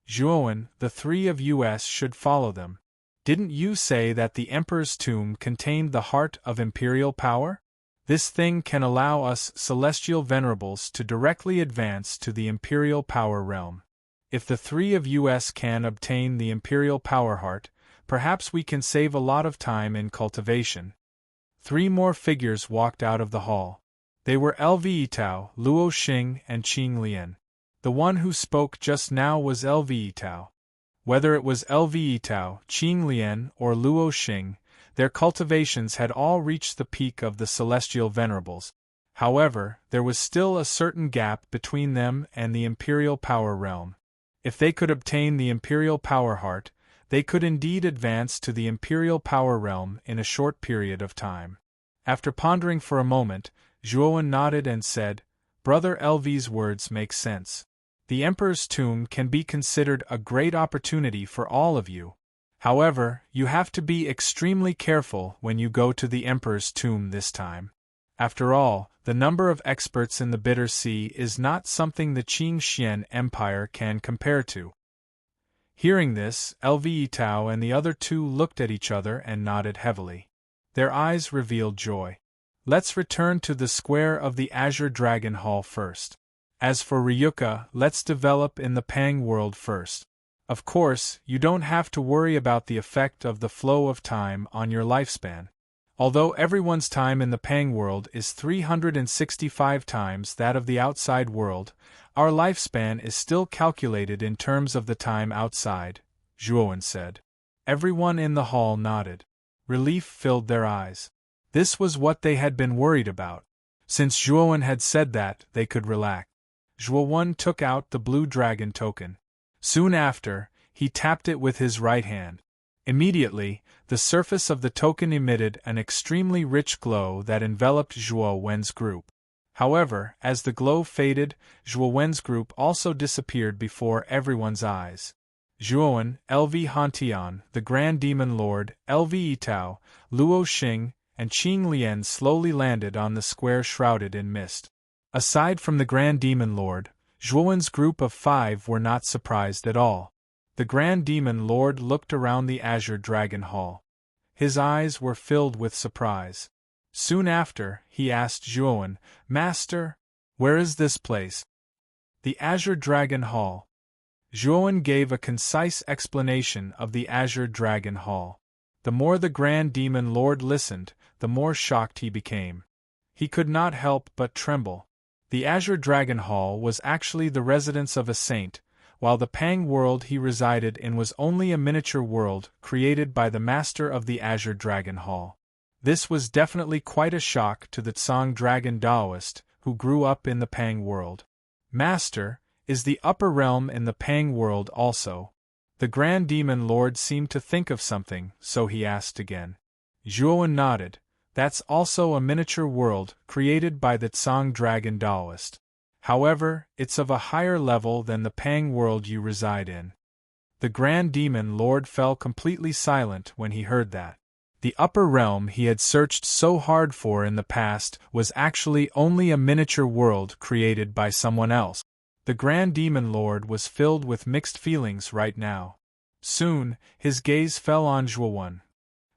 Zhuowen, the three of us should follow them. Didn't you say that the Emperor's tomb contained the heart of imperial power? This thing can allow us celestial venerables to directly advance to the imperial power realm. If the three of us can obtain the imperial power heart, perhaps we can save a lot of time in cultivation. 3 more figures walked out of the hall. They were Lv Tao, Luo Xing, and Qing Lian. The one who spoke just now was Lv Tao. Whether it was Lv Tao, Qing Lian, or Luo Xing, their cultivations had all reached the peak of the celestial venerables. However, there was still a certain gap between them and the imperial power realm. If they could obtain the imperial power heart, they could indeed advance to the imperial power realm in a short period of time. After pondering for a moment, Zhuowen nodded and said, Brother Lv's words make sense. The Emperor's tomb can be considered a great opportunity for all of you. However, you have to be extremely careful when you go to the Emperor's tomb this time. After all, the number of experts in the Bitter Sea is not something the Qing Xian Empire can compare to. Hearing this, Lv Tao and the other 2 looked at each other and nodded heavily. Their eyes revealed joy. Let's return to the square of the Azure Dragon Hall first. As for Ryuka, let's develop in the Pang world first. Of course, you don't have to worry about the effect of the flow of time on your lifespan. Although everyone's time in the Pang world is 365 times that of the outside world, our lifespan is still calculated in terms of the time outside, Zhuowen said. Everyone in the hall nodded. Relief filled their eyes. This was what they had been worried about. Since Zhuowen had said that, they could relax. Zhuowen took out the blue dragon token. Soon after, he tapped it with his right hand. Immediately, the surface of the token emitted an extremely rich glow that enveloped Zhuowen's group. However, as the glow faded, Zhuowen's group also disappeared before everyone's eyes. Zhuowen, Lv Hantian, the Grand Demon Lord, Lv Tao, Luo Xing, and Qing Lian slowly landed on the square shrouded in mist. Aside from the Grand Demon Lord, Zhuowen's group of 5 were not surprised at all. The Grand Demon Lord looked around the Azure Dragon Hall. His eyes were filled with surprise. Soon after, he asked Zhuowen, Master, where is this place? The Azure Dragon Hall. Zhuowen gave a concise explanation of the Azure Dragon Hall. The more the Grand Demon Lord listened, the more shocked he became. He could not help but tremble. The Azure Dragon Hall was actually the residence of a saint, while the Pang world he resided in was only a miniature world created by the master of the Azure Dragon Hall. This was definitely quite a shock to the Tsang Dragon Daoist, who grew up in the Pang world. Master, is the upper realm in the Pang world also? The Grand Demon Lord seemed to think of something, so he asked again. Zhuowen nodded. That's also a miniature world created by the Tsang Dragon Daoist. However, it's of a higher level than the Pang world you reside in. The Grand Demon Lord fell completely silent when he heard that. The upper realm he had searched so hard for in the past was actually only a miniature world created by someone else. The Grand Demon Lord was filled with mixed feelings right now. Soon, his gaze fell on Zhuowen.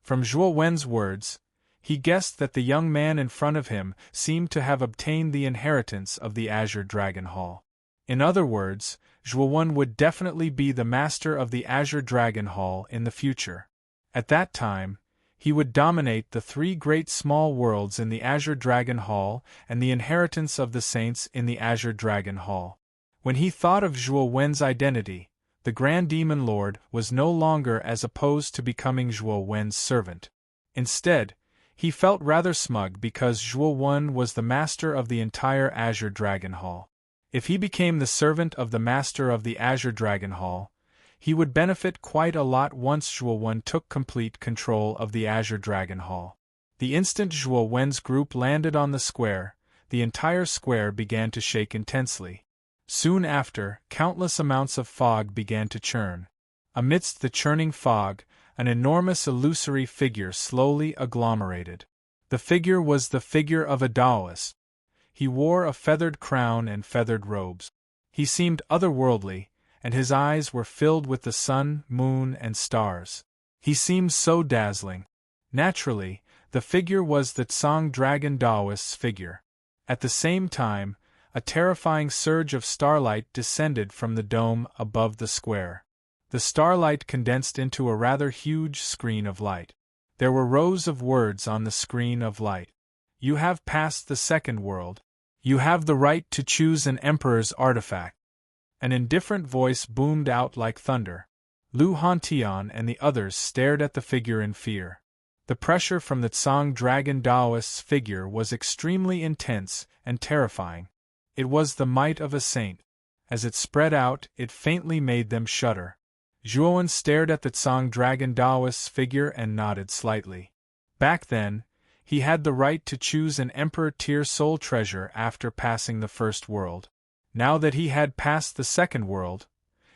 From Zhuowen's words, he guessed that the young man in front of him seemed to have obtained the inheritance of the Azure Dragon Hall. In other words, Zhuowen would definitely be the master of the Azure Dragon Hall in the future. At that time, he would dominate the 3 great small worlds in the Azure Dragon Hall and the inheritance of the saints in the Azure Dragon Hall. When he thought of Zhuo Wen's identity, the Grand Demon Lord was no longer as opposed to becoming Zhuo Wen's servant. Instead, he felt rather smug because Zhuo Wen was the master of the entire Azure Dragon Hall. If he became the servant of the master of the Azure Dragon Hall, he would benefit quite a lot once Zhuo Wen took complete control of the Azure Dragon Hall. The instant Zhuo Wen's group landed on the square, the entire square began to shake intensely. Soon after, countless amounts of fog began to churn. Amidst the churning fog, an enormous illusory figure slowly agglomerated. The figure was the figure of a Taoist. He wore a feathered crown and feathered robes. He seemed otherworldly, and his eyes were filled with the sun, moon, and stars. He seemed so dazzling. Naturally, the figure was the Tsang Dragon Taoist's figure. At the same time, a terrifying surge of starlight descended from the dome above the square. The starlight condensed into a rather huge screen of light. There were rows of words on the screen of light. You have passed the second world. You have the right to choose an emperor's artifact. An indifferent voice boomed out like thunder. Lu Hantian and the others stared at the figure in fear. The pressure from the Tsang Dragon Taoist's figure was extremely intense and terrifying. It was the might of a saint. As it spread out, it faintly made them shudder. Zhuo Wen stared at the Tsang Dragon Taoist's figure and nodded slightly. Back then, he had the right to choose an emperor-tier soul treasure after passing the first world. Now that he had passed the second world,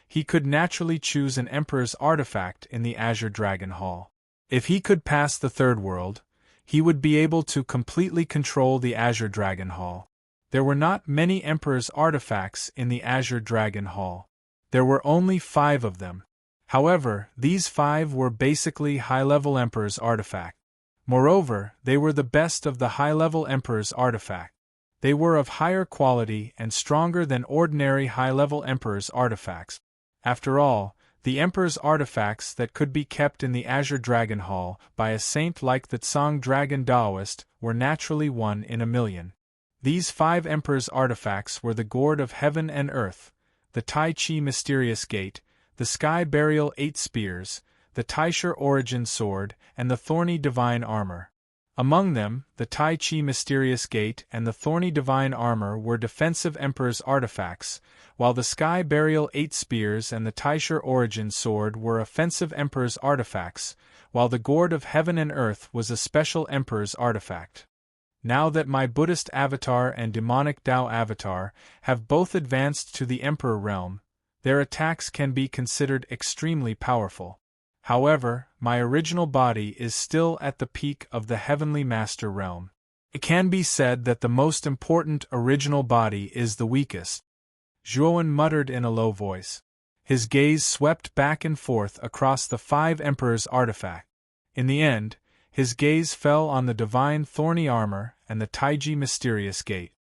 he could naturally choose an emperor's artifact in the Azure Dragon Hall. If he could pass the third world, he would be able to completely control the Azure Dragon Hall. There were not many emperor's artifacts in the Azure Dragon Hall. There were only 5 of them. However, these 5 were basically high-level emperor's artifact. Moreover, they were the best of the high-level emperor's artifact. They were of higher quality and stronger than ordinary high-level emperor's artifacts. After all, the emperor's artifacts that could be kept in the Azure Dragon Hall by a saint like the Tsang Dragon Taoist were naturally 1 in a million. These 5 emperor's artifacts were the Gourd of Heaven and Earth, the Tai Chi Mysterious Gate, the Sky Burial 8 Spears, the Taisher Origin Sword, and the Thorny Divine Armor. Among them, the Tai Chi Mysterious Gate and the Thorny Divine Armor were defensive Emperor's artifacts, while the Sky Burial 8 Spears and the Taisher Origin Sword were offensive Emperor's artifacts, while the Gourd of Heaven and Earth was a special Emperor's artifact. Now that my Buddhist avatar and demonic Tao avatar have both advanced to the Emperor realm, their attacks can be considered extremely powerful. However, my original body is still at the peak of the Heavenly Master realm. It can be said that the most important original body is the weakest. Zhuo Wen muttered in a low voice. His gaze swept back and forth across the 5 Emperor's artifact. In the end, his gaze fell on the Divine Thorny Armor and the Taiji Mysterious Gate.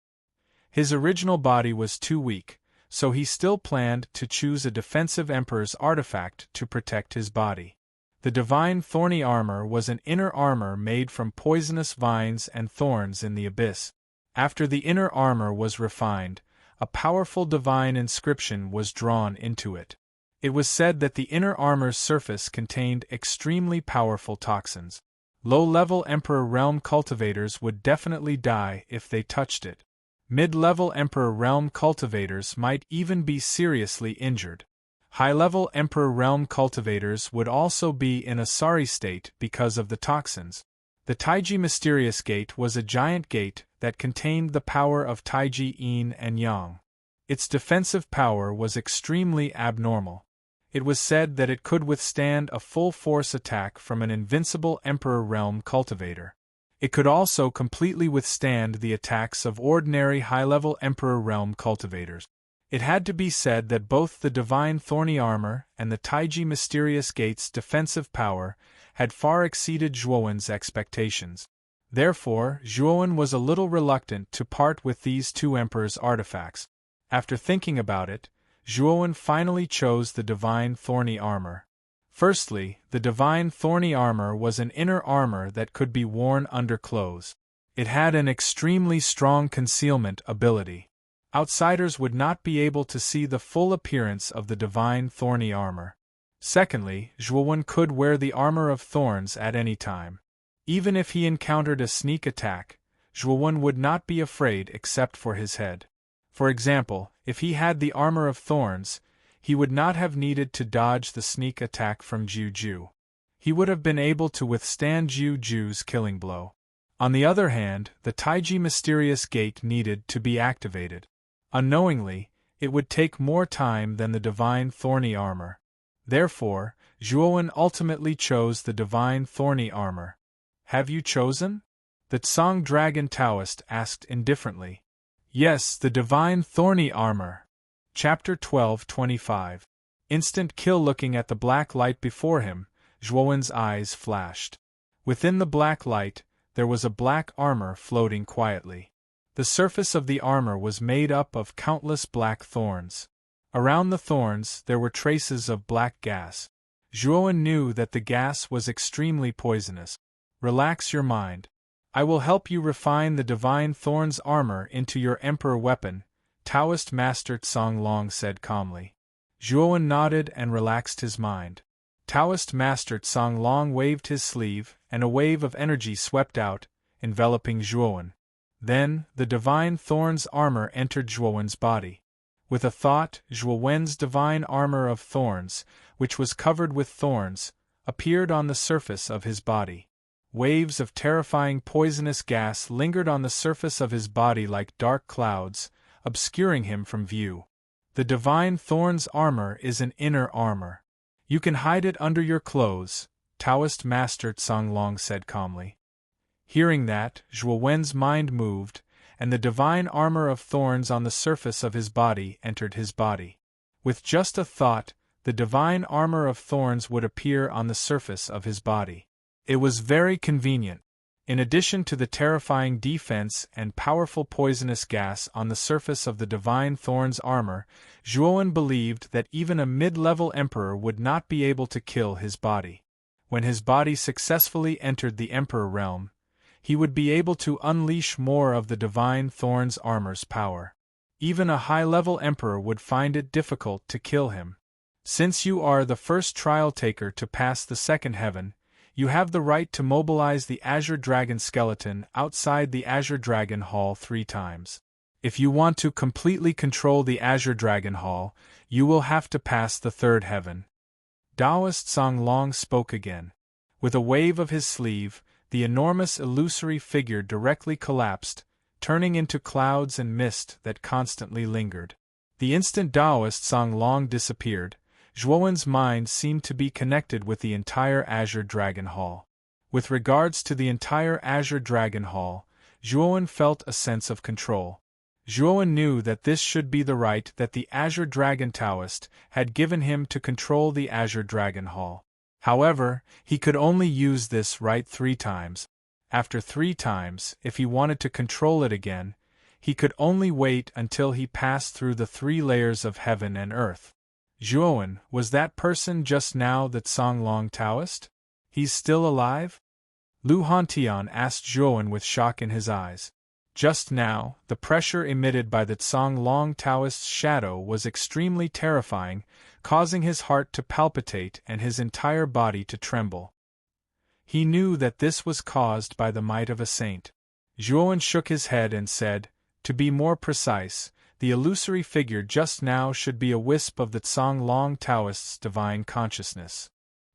His original body was too weak, so he still planned to choose a defensive Emperor's artifact to protect his body. The Divine Thorny Armor was an inner armor made from poisonous vines and thorns in the abyss. After the inner armor was refined, a powerful divine inscription was drawn into it. It was said that the inner armor's surface contained extremely powerful toxins. Low-level Emperor Realm cultivators would definitely die if they touched it. Mid-level Emperor Realm cultivators might even be seriously injured. High-level Emperor Realm cultivators would also be in a sorry state because of the toxins. The Taiji Mysterious Gate was a giant gate that contained the power of Taiji Yin and Yang. Its defensive power was extremely abnormal. It was said that it could withstand a full-force attack from an invincible Emperor Realm cultivator. It could also completely withstand the attacks of ordinary high-level Emperor Realm cultivators. It had to be said that both the Divine Thorny Armor and the Taiji Mysterious Gate's defensive power had far exceeded Zhuo Wen's expectations. Therefore, Zhuo Wen was a little reluctant to part with these 2 Emperor's artifacts. After thinking about it, Zhuo Wen finally chose the Divine Thorny Armor. Firstly, the Divine Thorny Armor was an inner armor that could be worn under clothes. It had an extremely strong concealment ability. Outsiders would not be able to see the full appearance of the divine thorny armor. Secondly, Zhuowen could wear the armor of thorns at any time. Even if he encountered a sneak attack, Zhuowen would not be afraid except for his head. For example, if he had the armor of thorns, he would not have needed to dodge the sneak attack from Juju. He would have been able to withstand Juju's killing blow. On the other hand, the Taiji mysterious gate needed to be activated. Unknowingly, it would take more time than the divine thorny armor. Therefore, Zhuowen ultimately chose the divine thorny armor. Have you chosen? The Tsang Dragon Taoist asked indifferently. Yes, the divine thorny armor. Chapter 12:25. Instant kill. Looking at the black light before him, Zhuowen's eyes flashed. Within the black light, there was a black armor floating quietly. The surface of the armor was made up of countless black thorns. Around the thorns there were traces of black gas. Zhuowen knew that the gas was extremely poisonous. Relax your mind. I will help you refine the divine thorns armor into your emperor weapon, Taoist Master Tsang Long said calmly. Zhuowen nodded and relaxed his mind. Taoist Master Tsang Long waved his sleeve, and a wave of energy swept out, enveloping Zhuowen. Then, the divine thorns armor entered Zhuowen's body. With a thought, Zhuowen's divine armor of thorns, which was covered with thorns, appeared on the surface of his body. Waves of terrifying poisonous gas lingered on the surface of his body like dark clouds, obscuring him from view. The divine thorns armor is an inner armor. You can hide it under your clothes, Taoist Master Tsang Long said calmly. Hearing that, Zhuowen's mind moved, and the divine armor of thorns on the surface of his body entered his body. With just a thought, the divine armor of thorns would appear on the surface of his body. It was very convenient. In addition to the terrifying defense and powerful poisonous gas on the surface of the divine thorns armor, Zhuowen believed that even a mid-level emperor would not be able to kill his body. When his body successfully entered the emperor realm, he would be able to unleash more of the divine thorns armor's power. Even a high-level emperor would find it difficult to kill him. Since you are the first trial taker to pass the second heaven, you have the right to mobilize the Azure Dragon skeleton outside the Azure Dragon Hall 3 times. If you want to completely control the Azure Dragon Hall, you will have to pass the third heaven. Taoist Tsang Long spoke again. With a wave of his sleeve, the enormous illusory figure directly collapsed, turning into clouds and mist that constantly lingered. The instant Taoist Tsang Long disappeared, Zhuowen's mind seemed to be connected with the entire Azure Dragon Hall. With regards to the entire Azure Dragon Hall, Zhuowen felt a sense of control. Zhuowen knew that this should be the right that the Azure Dragon Taoist had given him to control the Azure Dragon Hall. However, he could only use this right 3 times. After 3 times, if he wanted to control it again, he could only wait until he passed through the 3 layers of heaven and earth. Zhuowen, was that person just now the Tsang Long Taoist? He's still alive? Lu Hantian asked Zhuowen with shock in his eyes. Just now, the pressure emitted by the Tsang Long Taoist's shadow was extremely terrifying, causing his heart to palpitate and his entire body to tremble. He knew that this was caused by the might of a saint. Zhuowen shook his head and said, to be more precise, the illusory figure just now should be a wisp of the Tsang Long Taoist's divine consciousness.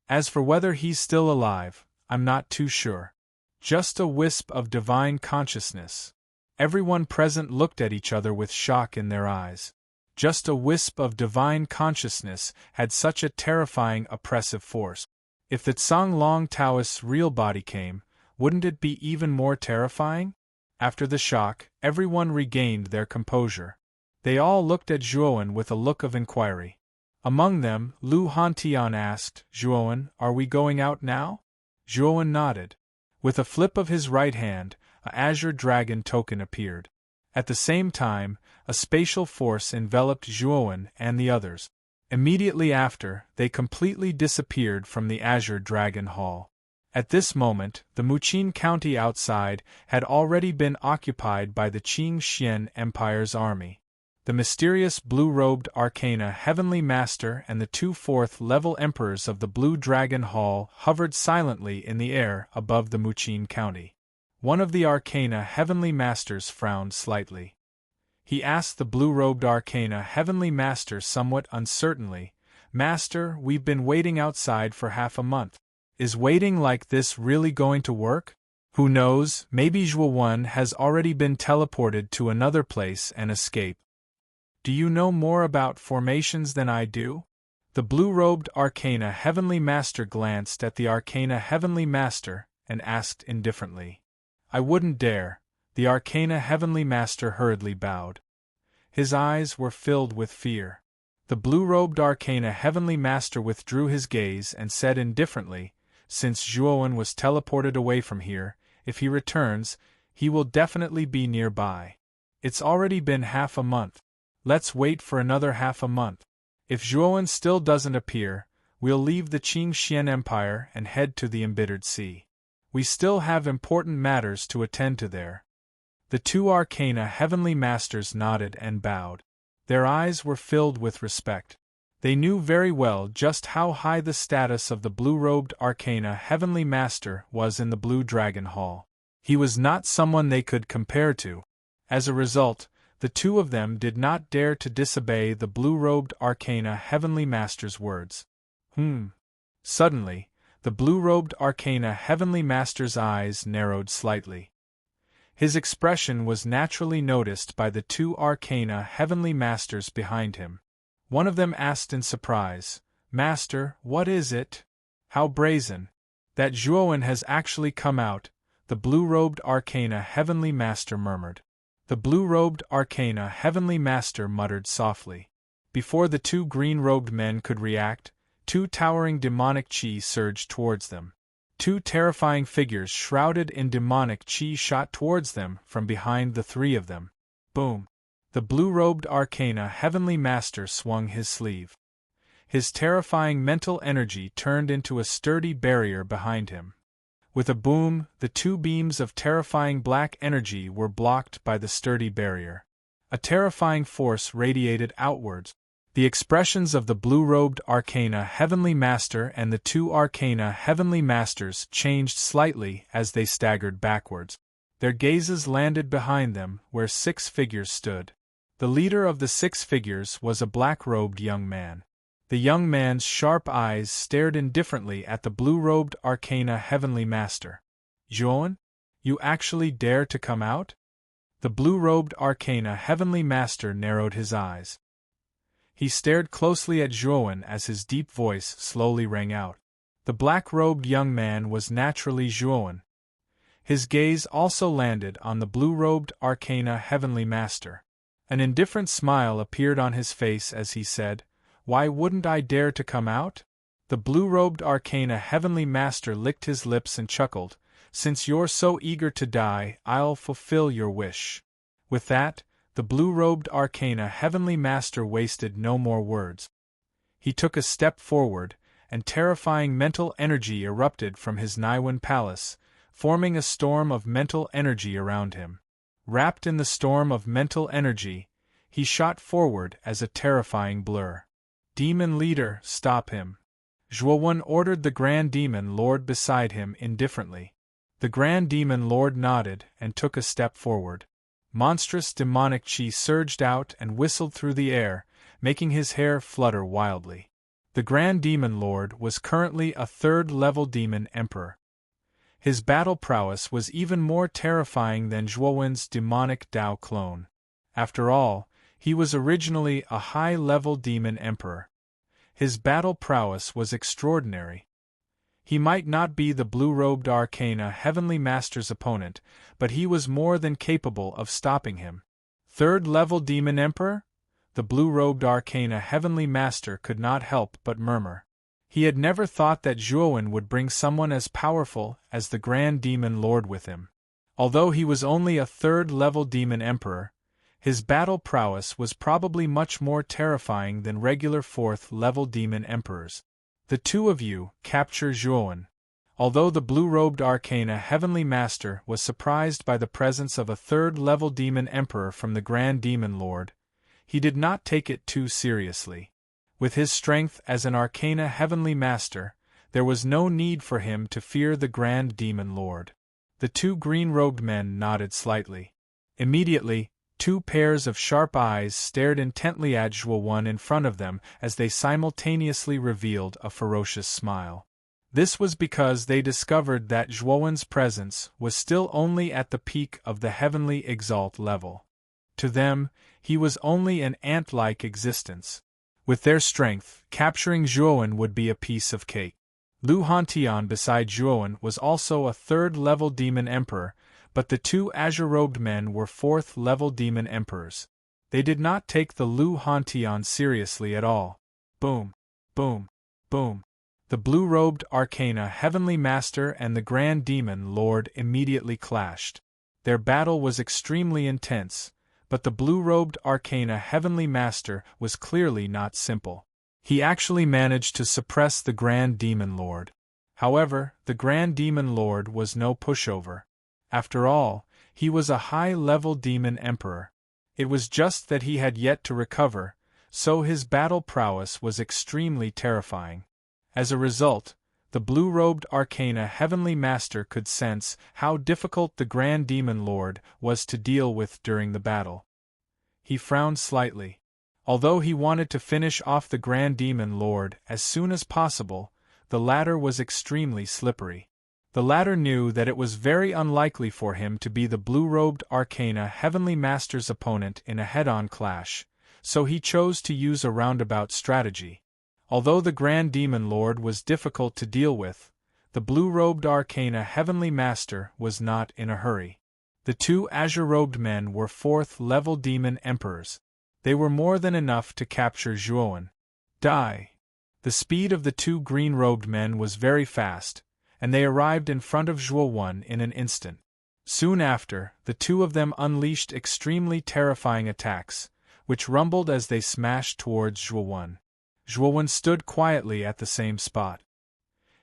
As for whether he's still alive, I'm not too sure. Just a wisp of divine consciousness. Everyone present looked at each other with shock in their eyes. Just a wisp of divine consciousness had such a terrifying oppressive force. If the Tsang Long Taoist's real body came, wouldn't it be even more terrifying? After the shock, everyone regained their composure. They all looked at Zhuowen with a look of inquiry. Among them, Lu Hantian asked, Zhuowen, are we going out now? Zhuowen nodded. With a flip of his right hand, a Azure Dragon token appeared. At the same time, a spatial force enveloped Zhuowen and the others. Immediately after, they completely disappeared from the Azure Dragon Hall. At this moment, the Muqin County outside had already been occupied by the Qing Xian Empire's army. The mysterious blue-robed Arcana Heavenly Master and the two fourth-level Emperors of the Blue Dragon Hall hovered silently in the air above the Muchin County. One of the Arcana Heavenly Masters frowned slightly. He asked the blue-robed Arcana Heavenly Master somewhat uncertainly, "Master, we've been waiting outside for half a month. Is waiting like this really going to work? Who knows, maybe Zhuo has already been teleported to another place and escaped. Do you know more about formations than I do?" The blue-robed Arcana Heavenly Master glanced at the Arcana Heavenly Master and asked indifferently. "I wouldn't dare." The Arcana Heavenly Master hurriedly bowed. His eyes were filled with fear. The blue-robed Arcana Heavenly Master withdrew his gaze and said indifferently, "Since Zhuo was teleported away from here, if he returns, he will definitely be nearby. It's already been half a month. Let's wait for another half a month. If Zhuo still doesn't appear, we'll leave the Qingxian Empire and head to the Embittered Sea. We still have important matters to attend to there." The two Arcana Heavenly Masters nodded and bowed. Their eyes were filled with respect. They knew very well just how high the status of the blue-robed Arcana Heavenly Master was in the Blue Dragon Hall. He was not someone they could compare to. As a result, the two of them did not dare to disobey the blue-robed Arcana Heavenly Master's words. Suddenly, the blue-robed Arcana Heavenly Master's eyes narrowed slightly. His expression was naturally noticed by the two Arcana Heavenly Masters behind him. One of them asked in surprise, "Master, what is it? How brazen! That Zhuo has actually come out," the blue-robed Arcana Heavenly Master murmured. The blue-robed Arcana Heavenly Master muttered softly. Before the two green-robed men could react, two towering demonic chi surged towards them. Two terrifying figures shrouded in demonic chi shot towards them from behind the three of them. Boom! The blue-robed Arcana Heavenly Master swung his sleeve. His terrifying mental energy turned into a sturdy barrier behind him. With a boom, the two beams of terrifying black energy were blocked by the sturdy barrier. A terrifying force radiated outwards. The expressions of the blue-robed Arcana Heavenly Master and the two Arcana Heavenly Masters changed slightly as they staggered backwards. Their gazes landed behind them, where 6 figures stood. The leader of the 6 figures was a black-robed young man. The young man's sharp eyes stared indifferently at the blue-robed Arcana Heavenly Master. "Zhuo, you actually dare to come out?" The blue-robed Arcana Heavenly Master narrowed his eyes. He stared closely at Zhuo as his deep voice slowly rang out. The black-robed young man was naturally Zhuo. His gaze also landed on the blue-robed Arcana Heavenly Master. An indifferent smile appeared on his face as he said, "Why wouldn't I dare to come out?" The blue-robed Arcana Heavenly Master licked his lips and chuckled, "Since you're so eager to die, I'll fulfill your wish." With that, the blue-robed Arcana Heavenly Master wasted no more words. He took a step forward, and terrifying mental energy erupted from his Naiwan palace, forming a storm of mental energy around him. Wrapped in the storm of mental energy, he shot forward as a terrifying blur. "Demon Leader, stop him!" Zhuo ordered the Grand Demon Lord beside him indifferently. The Grand Demon Lord nodded and took a step forward. Monstrous demonic chi surged out and whistled through the air, making his hair flutter wildly. The Grand Demon Lord was currently a 3rd-level Demon Emperor. His battle prowess was even more terrifying than Zhuo's demonic Dao clone. After all, he was originally a high-level Demon Emperor. His battle prowess was extraordinary. He might not be the blue-robed Arcana Heavenly Master's opponent, but he was more than capable of stopping him. 3rd-level Demon Emperor? The blue-robed Arcana Heavenly Master could not help but murmur. He had never thought that Zhuo would bring someone as powerful as the Grand Demon Lord with him. Although he was only a 3rd-level Demon Emperor, his battle prowess was probably much more terrifying than regular 4th-level Demon Emperors. "The two of you capture Zhuo." Although the blue-robed Arcana Heavenly Master was surprised by the presence of a 3rd-level Demon Emperor from the Grand Demon Lord, he did not take it too seriously. With his strength as an Arcana Heavenly Master, there was no need for him to fear the Grand Demon Lord. The two green-robed men nodded slightly. Immediately, two pairs of sharp eyes stared intently at Zhuo in front of them as they simultaneously revealed a ferocious smile. This was because they discovered that Zhuowen's presence was still only at the peak of the heavenly exalt level. To them, he was only an ant-like existence. With their strength, capturing Zhuowen would be a piece of cake. Lu Hantian beside Zhuowen was also a third-level demon emperor, but the two azure-robed men were fourth-level demon emperors. They did not take the Lu Hantian seriously at all. Boom, boom, boom. The blue-robed Arcana Heavenly Master and the Grand Demon Lord immediately clashed. Their battle was extremely intense, but the blue-robed Arcana Heavenly Master was clearly not simple. He actually managed to suppress the Grand Demon Lord. However, the Grand Demon Lord was no pushover. After all, he was a high-level demon emperor. It was just that he had yet to recover, so his battle prowess was extremely terrifying. As a result, the blue-robed Arcana Heavenly Master could sense how difficult the Grand Demon Lord was to deal with during the battle. He frowned slightly. Although he wanted to finish off the Grand Demon Lord as soon as possible, the latter was extremely slippery. The latter knew that it was very unlikely for him to be the blue-robed Arcana Heavenly Master's opponent in a head-on clash, so he chose to use a roundabout strategy. Although the Grand Demon Lord was difficult to deal with, the blue-robed Arcana Heavenly Master was not in a hurry. The two azure-robed men were fourth-level demon emperors. They were more than enough to capture Zhuowen. Die! The speed of the two green-robed men was very fast, and they arrived in front of Zhuowen in an instant. Soon after, the two of them unleashed extremely terrifying attacks, which rumbled as they smashed towards Zhuowen. Zhuowen stood quietly at the same spot.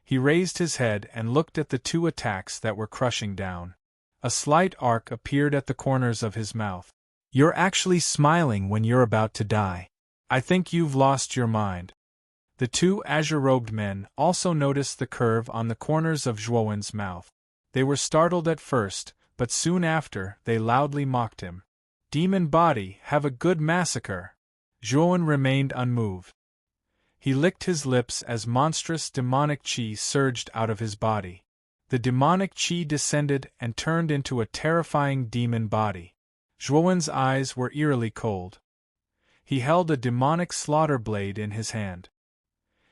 He raised his head and looked at the two attacks that were crushing down. A slight arc appeared at the corners of his mouth. "You're actually smiling when you're about to die. I think you've lost your mind." The two azure-robed men also noticed the curve on the corners of Zhuowen's mouth. They were startled at first, but soon after they loudly mocked him. "Demon body, have a good massacre." Zhuowen remained unmoved. He licked his lips as monstrous demonic qi surged out of his body. The demonic qi descended and turned into a terrifying demon body. Zhuowen's eyes were eerily cold. He held a demonic slaughter blade in his hand.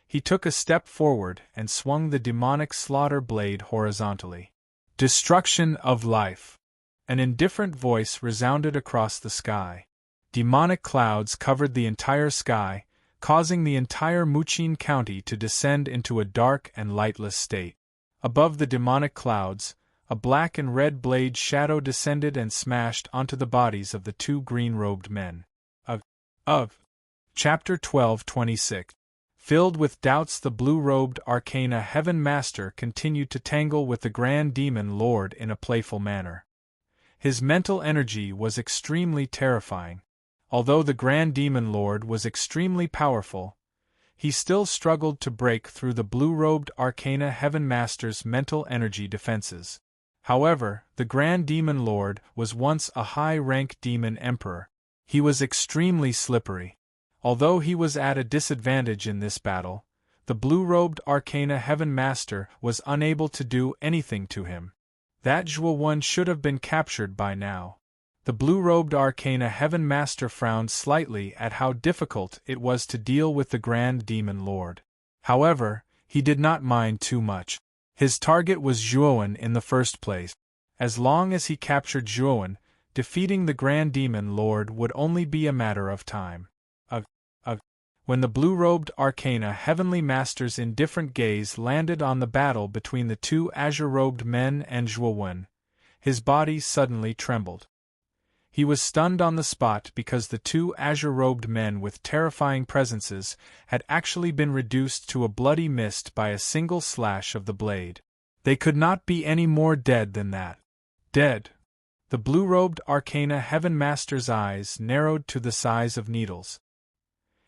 He took a step forward and swung the demonic slaughter blade horizontally. "Destruction of life." An indifferent voice resounded across the sky. Demonic clouds covered the entire sky, causing the entire Muqin County to descend into a dark and lightless state. Above the demonic clouds, a black and red blade shadow descended and smashed onto the bodies of the two green-robed men. Chapter 12:26. Filled with doubts, the blue-robed Arcana Heaven Master continued to tangle with the Grand Demon Lord in a playful manner. His mental energy was extremely terrifying. Although the Grand Demon Lord was extremely powerful, he still struggled to break through the blue-robed Arcana Heaven Master's mental energy defenses. However, the Grand Demon Lord was once a high-rank demon emperor. He was extremely slippery. Although he was at a disadvantage in this battle, the blue-robed Arcana Heaven Master was unable to do anything to him. That Zhuowen should have been captured by now. The blue-robed Arcana Heaven Master frowned slightly at how difficult it was to deal with the Grand Demon Lord. However, he did not mind too much. His target was Zhuowen in the first place. As long as he captured Zhuowen, defeating the Grand Demon Lord would only be a matter of time. When the blue-robed Arcana Heavenly Master's indifferent gaze landed on the battle between the two azure-robed men and Zhuowen, his body suddenly trembled. He was stunned on the spot because the two azure-robed men with terrifying presences had actually been reduced to a bloody mist by a single slash of the blade. They could not be any more dead than that. Dead. The blue-robed Arcana Heaven Master's eyes narrowed to the size of needles.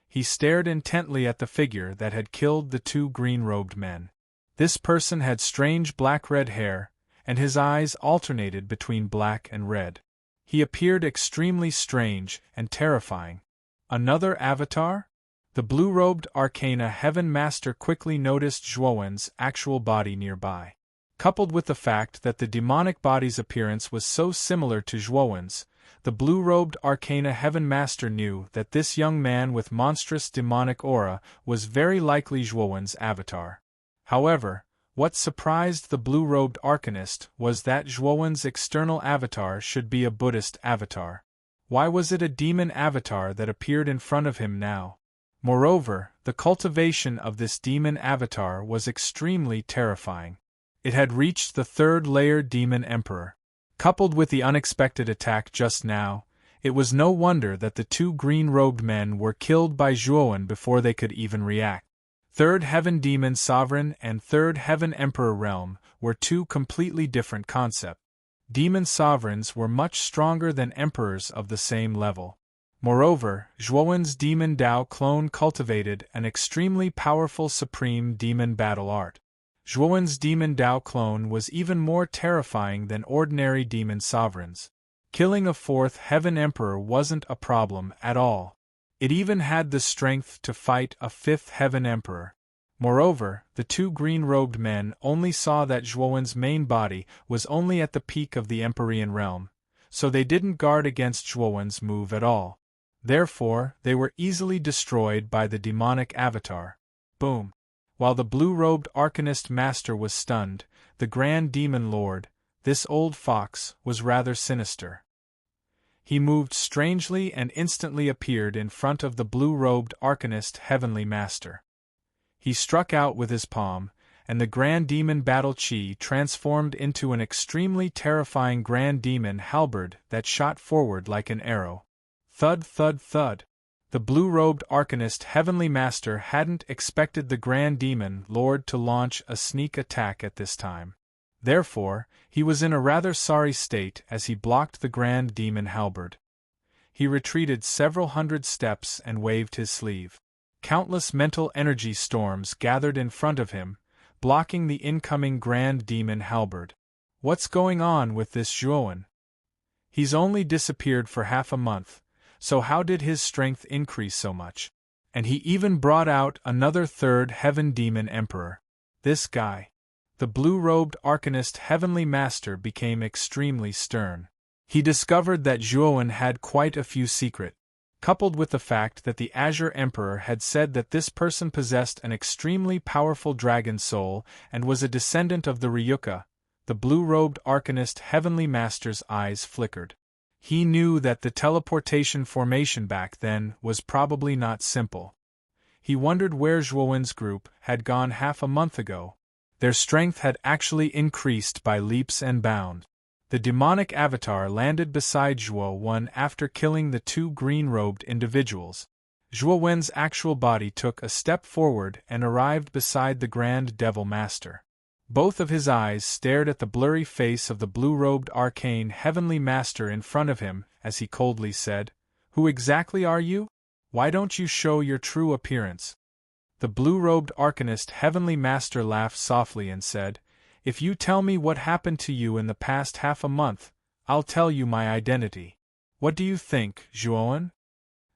He stared intently at the figure that had killed the two green-robed men. This person had strange black-red hair, and his eyes alternated between black and red. He appeared extremely strange and terrifying. Another avatar? The blue-robed Arcana Heaven Master quickly noticed Zhuowen's actual body nearby. Coupled with the fact that the demonic body's appearance was so similar to Zhuowen's, the blue-robed Arcana Heaven Master knew that this young man with monstrous demonic aura was very likely Zhuowen's avatar. However, what surprised the blue-robed Arcanist was that Zhuowen's external avatar should be a Buddhist avatar. Why was it a demon avatar that appeared in front of him now? Moreover, the cultivation of this demon avatar was extremely terrifying. It had reached the third-layer Demon Emperor. Coupled with the unexpected attack just now, it was no wonder that the two green-robed men were killed by Zhuowen before they could even react. Third Heaven Demon Sovereign and Third Heaven Emperor Realm were two completely different concepts. Demon Sovereigns were much stronger than Emperors of the same level. Moreover, Zhuowen's Demon Dao clone cultivated an extremely powerful supreme demon battle art. Zhuowen's Demon Dao clone was even more terrifying than ordinary demon sovereigns. Killing a fourth Heaven Emperor wasn't a problem at all. It even had the strength to fight a fifth Heaven Emperor. Moreover, the two green-robed men only saw that Zhuowen's main body was only at the peak of the Empyrean realm, so they didn't guard against Zhuowen's move at all. Therefore, they were easily destroyed by the demonic avatar. Boom! While the blue-robed Arcanist Master was stunned, the Grand Demon Lord, this old fox, was rather sinister. He moved strangely and instantly appeared in front of the blue-robed Arcanist Heavenly Master. He struck out with his palm, and the Grand Demon Battle Chi transformed into an extremely terrifying Grand Demon halberd that shot forward like an arrow. Thud, thud, thud. The blue-robed Arcanist Heavenly Master hadn't expected the Grand Demon Lord to launch a sneak attack at this time. Therefore, he was in a rather sorry state as he blocked the Grand Demon halberd. He retreated several hundred steps and waved his sleeve. Countless mental energy storms gathered in front of him, blocking the incoming Grand Demon halberd. What's going on with this Zhuowen? He's only disappeared for half a month, so how did his strength increase so much? And he even brought out another third Heaven Demon Emperor. This guy. The blue-robed Arcanist Heavenly Master became extremely stern. He discovered that Zhuowen had quite a few secrets. Coupled with the fact that the Azure Emperor had said that this person possessed an extremely powerful dragon soul and was a descendant of the Ryuka, the blue-robed Arcanist Heavenly Master's eyes flickered. He knew that the teleportation formation back then was probably not simple. He wondered where Zhuowen's group had gone half a month ago. Their strength had actually increased by leaps and bounds. The demonic avatar landed beside Zhuowen after killing the two green-robed individuals. Zhuowen's actual body took a step forward and arrived beside the Grand Devil Master. Both of his eyes stared at the blurry face of the blue-robed arcane Heavenly Master in front of him as he coldly said, "Who exactly are you? Why don't you show your true appearance?" The blue-robed Arcanist Heavenly Master laughed softly and said, "If you tell me what happened to you in the past half a month, I'll tell you my identity. What do you think, Zhuowen?"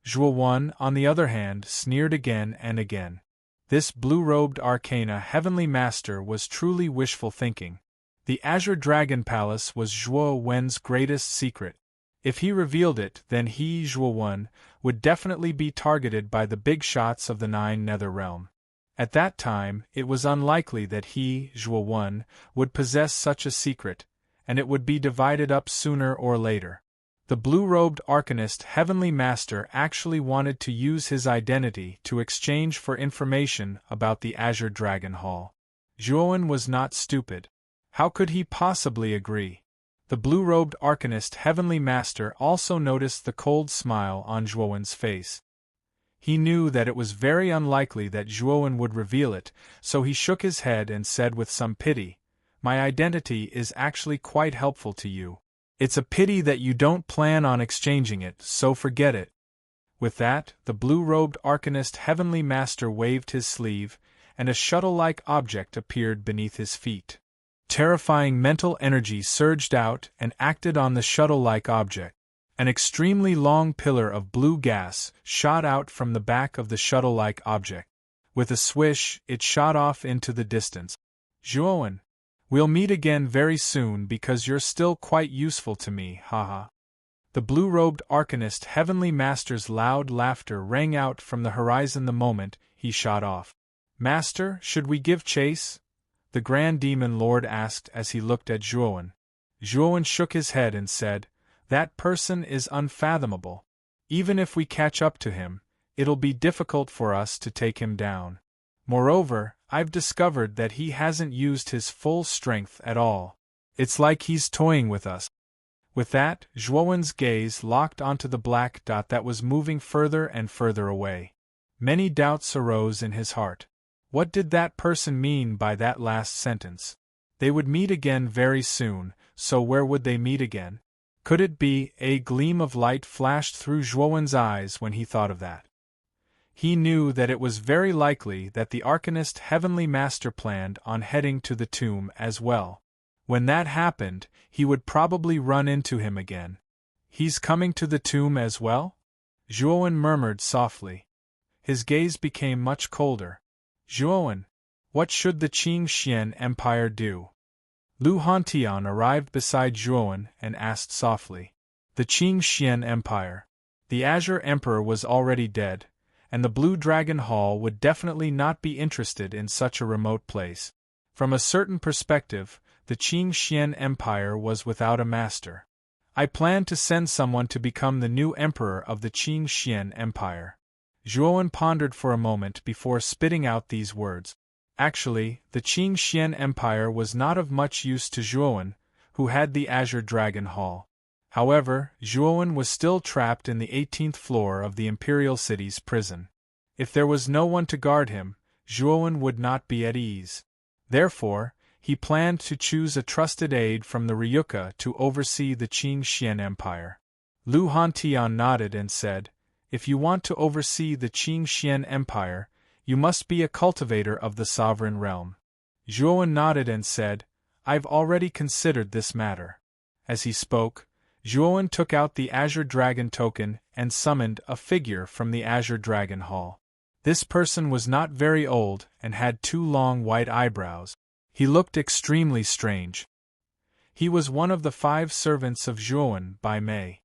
Zhuowen, on the other hand, sneered again and again. This blue-robed Arcana Heavenly Master was truly wishful thinking. The Azure Dragon Palace was Zhuowen's greatest secret. If he revealed it, then he, Zhuowen, would definitely be targeted by the big shots of the Nine Nether Realm. At that time, it was unlikely that he, Zhuowen, would possess such a secret, and it would be divided up sooner or later. The blue-robed Arcanist Heavenly Master actually wanted to use his identity to exchange for information about the Azure Dragon Hall. Zhuowen was not stupid. How could he possibly agree? The blue-robed Arcanist Heavenly Master also noticed the cold smile on Zhuowen's face. He knew that it was very unlikely that Zhuowen would reveal it, so he shook his head and said with some pity, "My identity is actually quite helpful to you. It's a pity that you don't plan on exchanging it, so forget it. With that, the blue-robed Arcanist Heavenly Master waved his sleeve, and a shuttle-like object appeared beneath his feet. Terrifying mental energy surged out and acted on the shuttle-like object. An extremely long pillar of blue gas shot out from the back of the shuttle-like object. With a swish, it shot off into the distance. Zhuowen, we'll meet again very soon because you're still quite useful to me, haha. The blue-robed Arcanist Heavenly Master's loud laughter rang out from the horizon the moment he shot off. Master, should we give chase? The Grand Demon Lord asked as he looked at Zhuowen. Zhuowen shook his head and said, that person is unfathomable. Even if we catch up to him, it'll be difficult for us to take him down. Moreover, I've discovered that he hasn't used his full strength at all. It's like he's toying with us. With that, Zhuowen's gaze locked onto the black dot that was moving further and further away. Many doubts arose in his heart. What did that person mean by that last sentence? They would meet again very soon, so where would they meet again? Could it be? A gleam of light flashed through Zhuowen's eyes when he thought of that. He knew that it was very likely that the Arcanist Heavenly Master planned on heading to the tomb as well. When that happened, he would probably run into him again. He's coming to the tomb as well? Zhuowen murmured softly. His gaze became much colder. Zhuowen, what should the Qingxian Empire do? Lu Hantian arrived beside Zhuowen and asked softly. The Qingxian Empire. The Azure Emperor was already dead, and the Blue Dragon Hall would definitely not be interested in such a remote place. From a certain perspective, the Qingxian Empire was without a master. I plan to send someone to become the new emperor of the Qingxian Empire. Zhuowen pondered for a moment before spitting out these words. Actually, the Qingxian Empire was not of much use to Zhuowen, who had the Azure Dragon Hall. However, Zhuowen was still trapped in the 18th floor of the Imperial City's prison. If there was no one to guard him, Zhuowen would not be at ease. Therefore, he planned to choose a trusted aide from the Ryuka to oversee the Qingxian Empire. Lu Hantian nodded and said, if you want to oversee the Qingxian Empire, you must be a cultivator of the sovereign realm. Zhuowen nodded and said, I've already considered this matter. As he spoke, Zhuowen took out the Azure Dragon token and summoned a figure from the Azure Dragon Hall. This person was not very old and had 2 long white eyebrows. He looked extremely strange. He was one of the 5 servants of Zhuowen by May.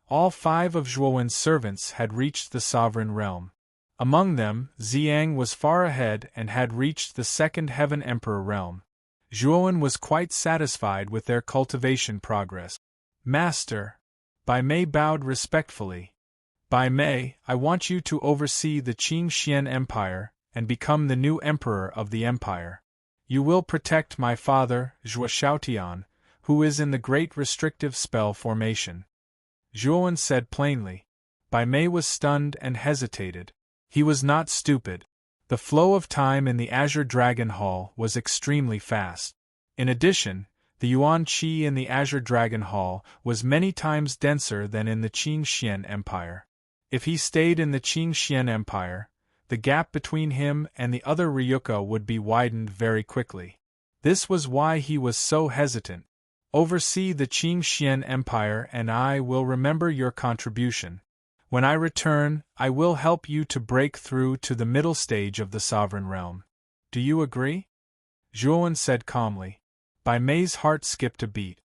All 5 of Zhuowen's servants had reached the sovereign realm. Among them, Xiang was far ahead and had reached the 2nd Heaven Emperor realm. Zhuowen was quite satisfied with their cultivation progress. Master. Bai Mei bowed respectfully. Bai Mei, I want you to oversee the Qingxian Empire and become the new emperor of the empire. You will protect my father, Zhuo Xiaotian, who is in the Great Restrictive Spell formation. Zhuowen said plainly. Bai Mei was stunned and hesitated. He was not stupid. The flow of time in the Azure Dragon Hall was extremely fast. In addition, the Yuan Qi in the Azure Dragon Hall was many times denser than in the Qingxian Empire. If he stayed in the Qingxian Empire, the gap between him and the other Ryuka would be widened very quickly. This was why he was so hesitant. Oversee the Qingxian Empire and I will remember your contribution. When I return, I will help you to break through to the middle stage of the sovereign realm. Do you agree? Zhuowen said calmly. Bai Mei's heart skipped a beat.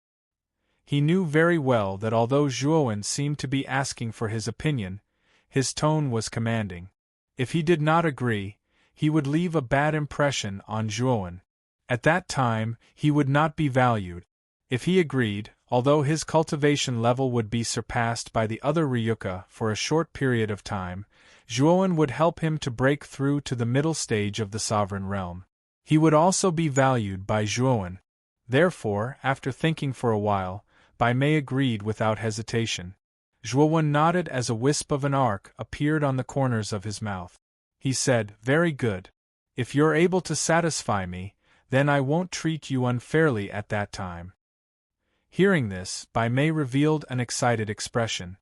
He knew very well that although Zhuowen seemed to be asking for his opinion, his tone was commanding. If he did not agree, he would leave a bad impression on Zhuowen. At that time, he would not be valued. If he agreed, although his cultivation level would be surpassed by the other Ryuka for a short period of time, Zhuowen would help him to break through to the middle stage of the sovereign realm. He would also be valued by Zhuowen. Therefore, after thinking for a while, Bai Mei agreed without hesitation. Zhuowen nodded as a wisp of an arc appeared on the corners of his mouth. He said, Very good. If you're able to satisfy me, then I won't treat you unfairly at that time. Hearing this, Bai Mei revealed an excited expression.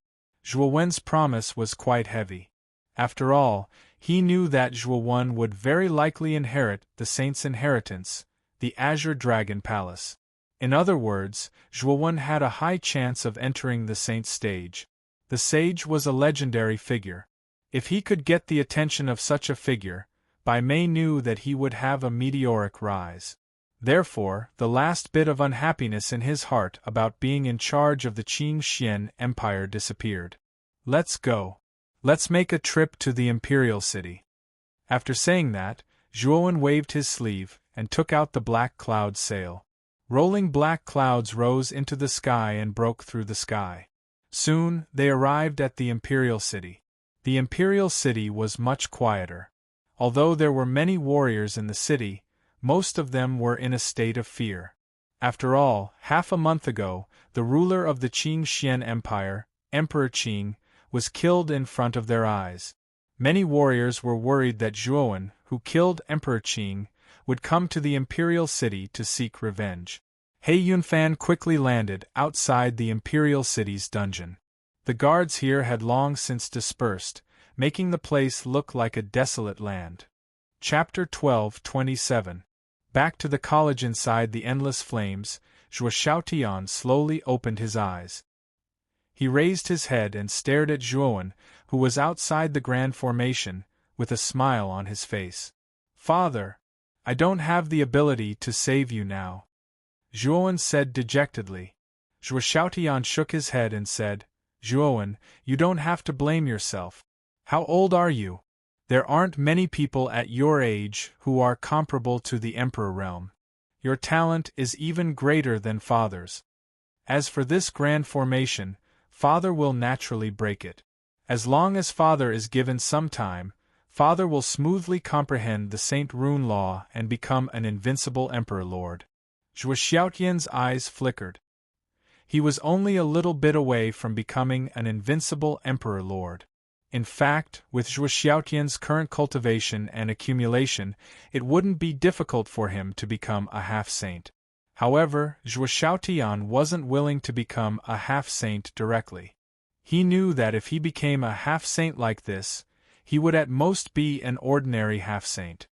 Zhuo Wen's promise was quite heavy. After all, he knew that Zhuo Wen would very likely inherit the saint's inheritance, the Azure Dragon Palace. In other words, Zhuo Wen had a high chance of entering the saint's stage. The sage was a legendary figure. If he could get the attention of such a figure, Bai Mei knew that he would have a meteoric rise. Therefore, the last bit of unhappiness in his heart about being in charge of the Qing Xian Empire disappeared. Let's go. Let's make a trip to the Imperial City. After saying that, Zhuo Wen waved his sleeve and took out the black cloud sail. Rolling black clouds rose into the sky and broke through the sky. Soon, they arrived at the Imperial City. The Imperial City was much quieter. Although there were many warriors in the city, most of them were in a state of fear. After all, half a month ago, the ruler of the Qing Xian Empire, Emperor Qing, was killed in front of their eyes. Many warriors were worried that Zhuo Wen, who killed Emperor Qing, would come to the Imperial City to seek revenge. He Yunfan quickly landed outside the Imperial City's dungeon. The guards here had long since dispersed, making the place look like a desolate land. Chapter 12:27. Back to the college inside the endless flames, Zhuo Xiaotian slowly opened his eyes. He raised his head and stared at Zhuo Wen, who was outside the grand formation, with a smile on his face. "Father, I don't have the ability to save you now," Zhuo Wen said dejectedly. Zhuo Xiaotian shook his head and said, "Zhuo Wen, you don't have to blame yourself. How old are you? There aren't many people at your age who are comparable to the Emperor realm. Your talent is even greater than Father's. As for this grand formation, Father will naturally break it. As long as Father is given some time, Father will smoothly comprehend the Saint Rune Law and become an invincible Emperor Lord." Zhuo Xiaotian's eyes flickered. He was only a little bit away from becoming an invincible Emperor Lord. In fact, with Zhuo Xiaotian's current cultivation and accumulation, it wouldn't be difficult for him to become a half-saint. However, Zhuo Xiaotian wasn't willing to become a half-saint directly. He knew that if he became a half-saint like this, he would at most be an ordinary half-saint.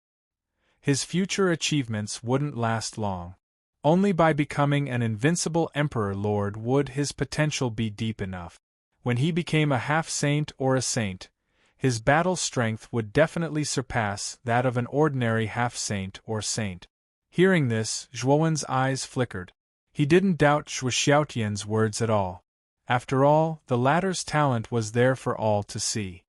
His future achievements wouldn't last long. Only by becoming an invincible Emperor Lord would his potential be deep enough. When he became a half-saint or a saint, his battle strength would definitely surpass that of an ordinary half-saint or saint. Hearing this, Zhuo Wen's eyes flickered. He didn't doubt Zhuo Xiaotian's words at all. After all, the latter's talent was there for all to see.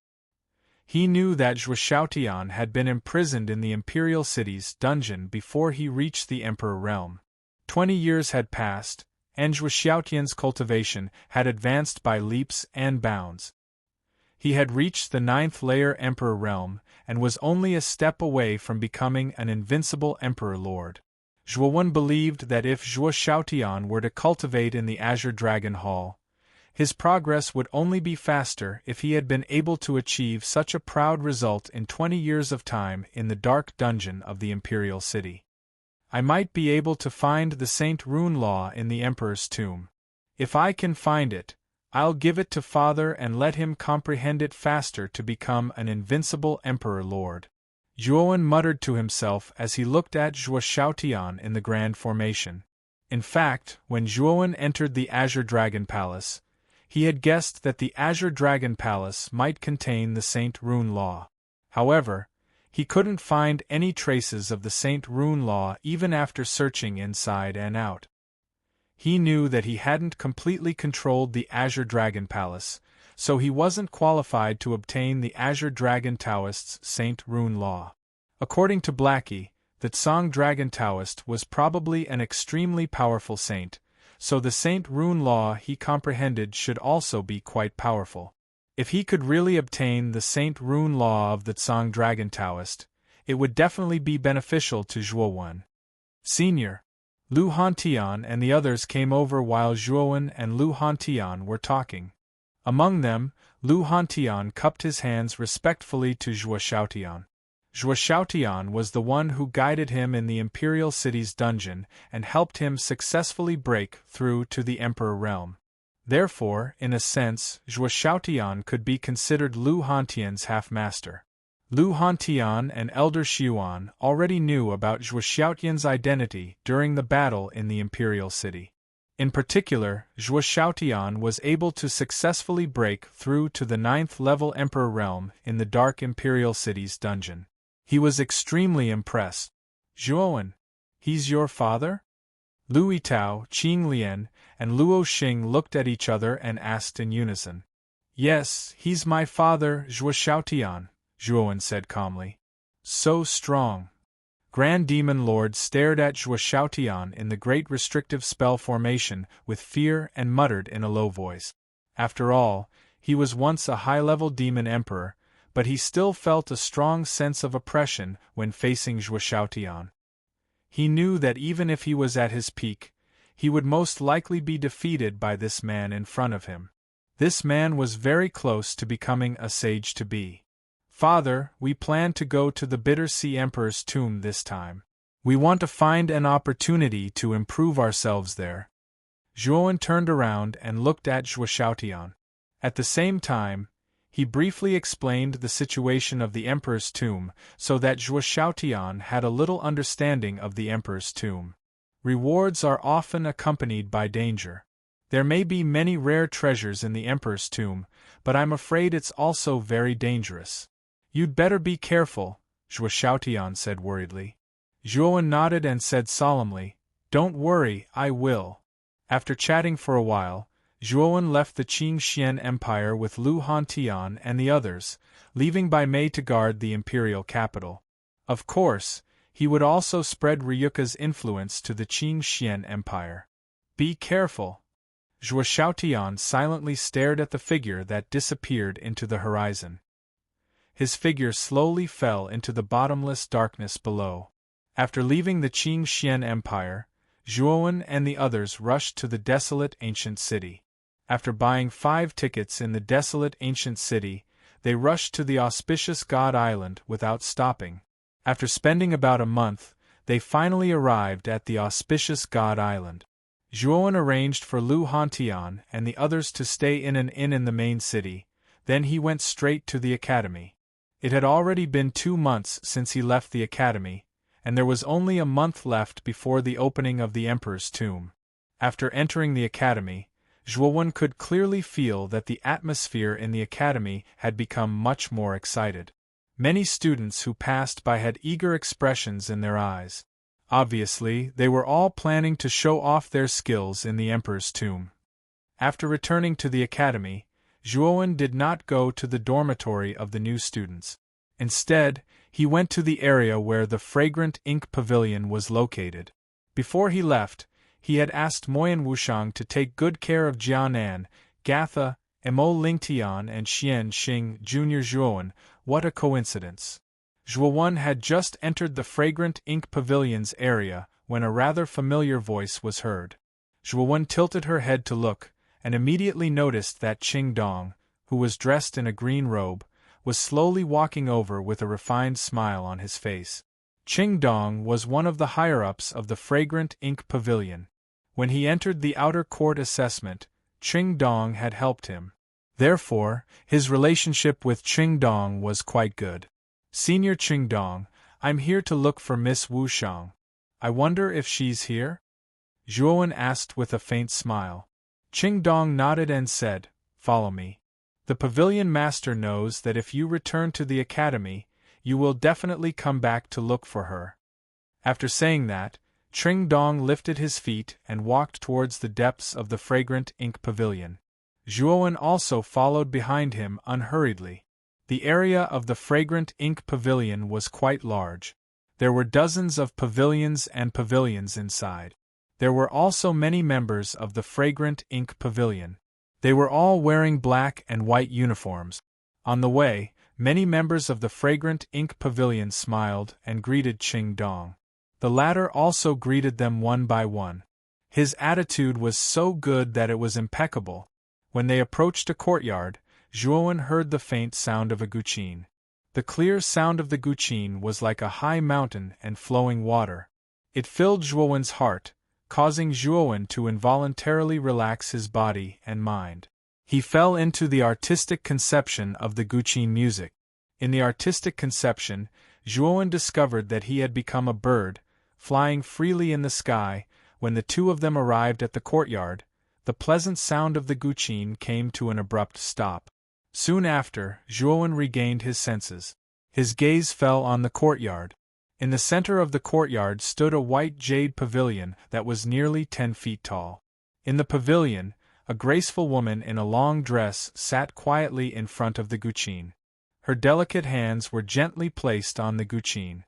He knew that Zhuo Xiaotian had been imprisoned in the Imperial City's dungeon before he reached the Emperor realm. 20 years had passed, and Zhuo Xiaotian's cultivation had advanced by leaps and bounds. He had reached the 9th layer Emperor realm, and was only a step away from becoming an invincible Emperor Lord. Zhuo Wen believed that if Zhuo Xiaotian were to cultivate in the Azure Dragon Hall, his progress would only be faster if he had been able to achieve such a proud result in 20 years of time in the dark dungeon of the Imperial City. I might be able to find the Saint Rune Law in the Emperor's tomb. If I can find it, I'll give it to Father and let him comprehend it faster to become an invincible Emperor Lord. Zhuo Wen muttered to himself as he looked at Zhuo Xiaotian in the grand formation. In fact, when Zhuo Wen entered the Azure Dragon Palace, he had guessed that the Azure Dragon Palace might contain the Saint Rune Law. However, he couldn't find any traces of the Saint Rune Law even after searching inside and out. He knew that he hadn't completely controlled the Azure Dragon Palace, so he wasn't qualified to obtain the Azure Dragon Taoist's Saint Rune Law. According to Blackie, the Tsang Dragon Taoist was probably an extremely powerful saint, so the Saint Rune Law he comprehended should also be quite powerful. If he could really obtain the Saint Rune Law of the Tsang Dragon Taoist, it would definitely be beneficial to Zhuo Wen. Senior, Lu Hantian and the others came over while Zhuo Wen and Lu Hantian were talking. Among them, Lu Hantian cupped his hands respectfully to Zhuo Xiaotian. Zhuo Xiaotian was the one who guided him in the Imperial City's dungeon and helped him successfully break through to the Emperor realm. Therefore, in a sense, Zhuo Xiaotian could be considered Lu Hantian's half-master. Lu Hantian and Elder Xiuan already knew about Zhuo Xiaotian's identity during the battle in the Imperial City. In particular, Zhuo Xiaotian was able to successfully break through to the 9th-level Emperor realm in the Dark Imperial City's dungeon. He was extremely impressed. "Zhuowen, he's your father?" Lu Yitao, Qing Lian, and Luo Xing looked at each other and asked in unison. "Yes, he's my father, Zhuo Xiaotian," Zhuowen said calmly. "So strong." Grand Demon Lord stared at Zhuo Xiaotian in the great restrictive spell formation with fear and muttered in a low voice. After all, he was once a high-level demon emperor, but he still felt a strong sense of oppression when facing Zhuo Xiaotian. He knew that even if he was at his peak, he would most likely be defeated by this man in front of him. This man was very close to becoming a sage-to-be. "Father, we plan to go to the Bitter Sea Emperor's tomb this time. We want to find an opportunity to improve ourselves there." Zhuowen turned around and looked at Zhuo Xiaotian. At the same time, he briefly explained the situation of the Emperor's tomb so that Zhuo Xiaotian had a little understanding of the Emperor's tomb. Rewards are often accompanied by danger. There may be many rare treasures in the Emperor's tomb, but I'm afraid it's also very dangerous. "You'd better be careful," Zhuo Xiaotian said worriedly. Zhuowen nodded and said solemnly, "Don't worry, I will." After chatting for a while, Zhuowen left the Qing Xian Empire with Lu Hantian and the others, leaving Bai Mei to guard the imperial capital. Of course, he would also spread Ryuka's influence to the Qing Xian Empire. "Be careful." Zhuo Xiaotian silently stared at the figure that disappeared into the horizon. His figure slowly fell into the bottomless darkness below. After leaving the Qing Xian Empire, Zhuowen and the others rushed to the desolate ancient city. After buying 5 tickets in the desolate ancient city, they rushed to the auspicious God Island without stopping. After spending about a month, they finally arrived at the auspicious God Island. Zhuowen arranged for Lu Hantian and the others to stay in an inn in the main city, then he went straight to the academy. It had already been 2 months since he left the academy, and there was only a month left before the opening of the Emperor's tomb. After entering the academy, Zhuowen could clearly feel that the atmosphere in the academy had become much more excited. Many students who passed by had eager expressions in their eyes. Obviously, they were all planning to show off their skills in the Emperor's tomb. After returning to the academy, Zhuowen did not go to the dormitory of the new students. Instead, he went to the area where the fragrant ink pavilion was located. Before he left, he had asked Moyan Wushang to take good care of Jianan, Gatha, Emo Lingtian and Xian Xing Jr. Zhuowen. What a coincidence. Zhuowen had just entered the fragrant ink pavilion's area when a rather familiar voice was heard. Zhuowen tilted her head to look, and immediately noticed that Qing Dong, who was dressed in a green robe, was slowly walking over with a refined smile on his face. Qing Dong was one of the higher-ups of the fragrant ink pavilion. When he entered the outer court assessment, Qing Dong had helped him. Therefore, his relationship with Qing Dong was quite good. "Senior Qing Dong, I'm here to look for Miss Wushang. I wonder if she's here?" Zhuowen asked with a faint smile. Qing Dong nodded and said, "Follow me. The pavilion master knows that if you return to the academy, you will definitely come back to look for her." After saying that, Qing Dong lifted his feet and walked towards the depths of the fragrant ink pavilion. Zhuowen also followed behind him unhurriedly. The area of the fragrant ink pavilion was quite large. There were dozens of pavilions and pavilions inside. There were also many members of the fragrant ink pavilion. They were all wearing black and white uniforms. On the way, many members of the fragrant ink pavilion smiled and greeted Qing Dong. The latter also greeted them one by one. His attitude was so good that it was impeccable. When they approached a courtyard, Zhuowen heard the faint sound of a guqin. The clear sound of the guqin was like a high mountain and flowing water. It filled Zhuowen's heart, causing Zhuowen to involuntarily relax his body and mind. He fell into the artistic conception of the guqin music. In the artistic conception, Zhuowen discovered that he had become a bird, flying freely in the sky. When the two of them arrived at the courtyard, the pleasant sound of the guqin came to an abrupt stop. Soon after, Zhuowen regained his senses. His gaze fell on the courtyard. In the center of the courtyard stood a white jade pavilion that was nearly 10 feet tall. In the pavilion, a graceful woman in a long dress sat quietly in front of the guqin. Her delicate hands were gently placed on the guqin.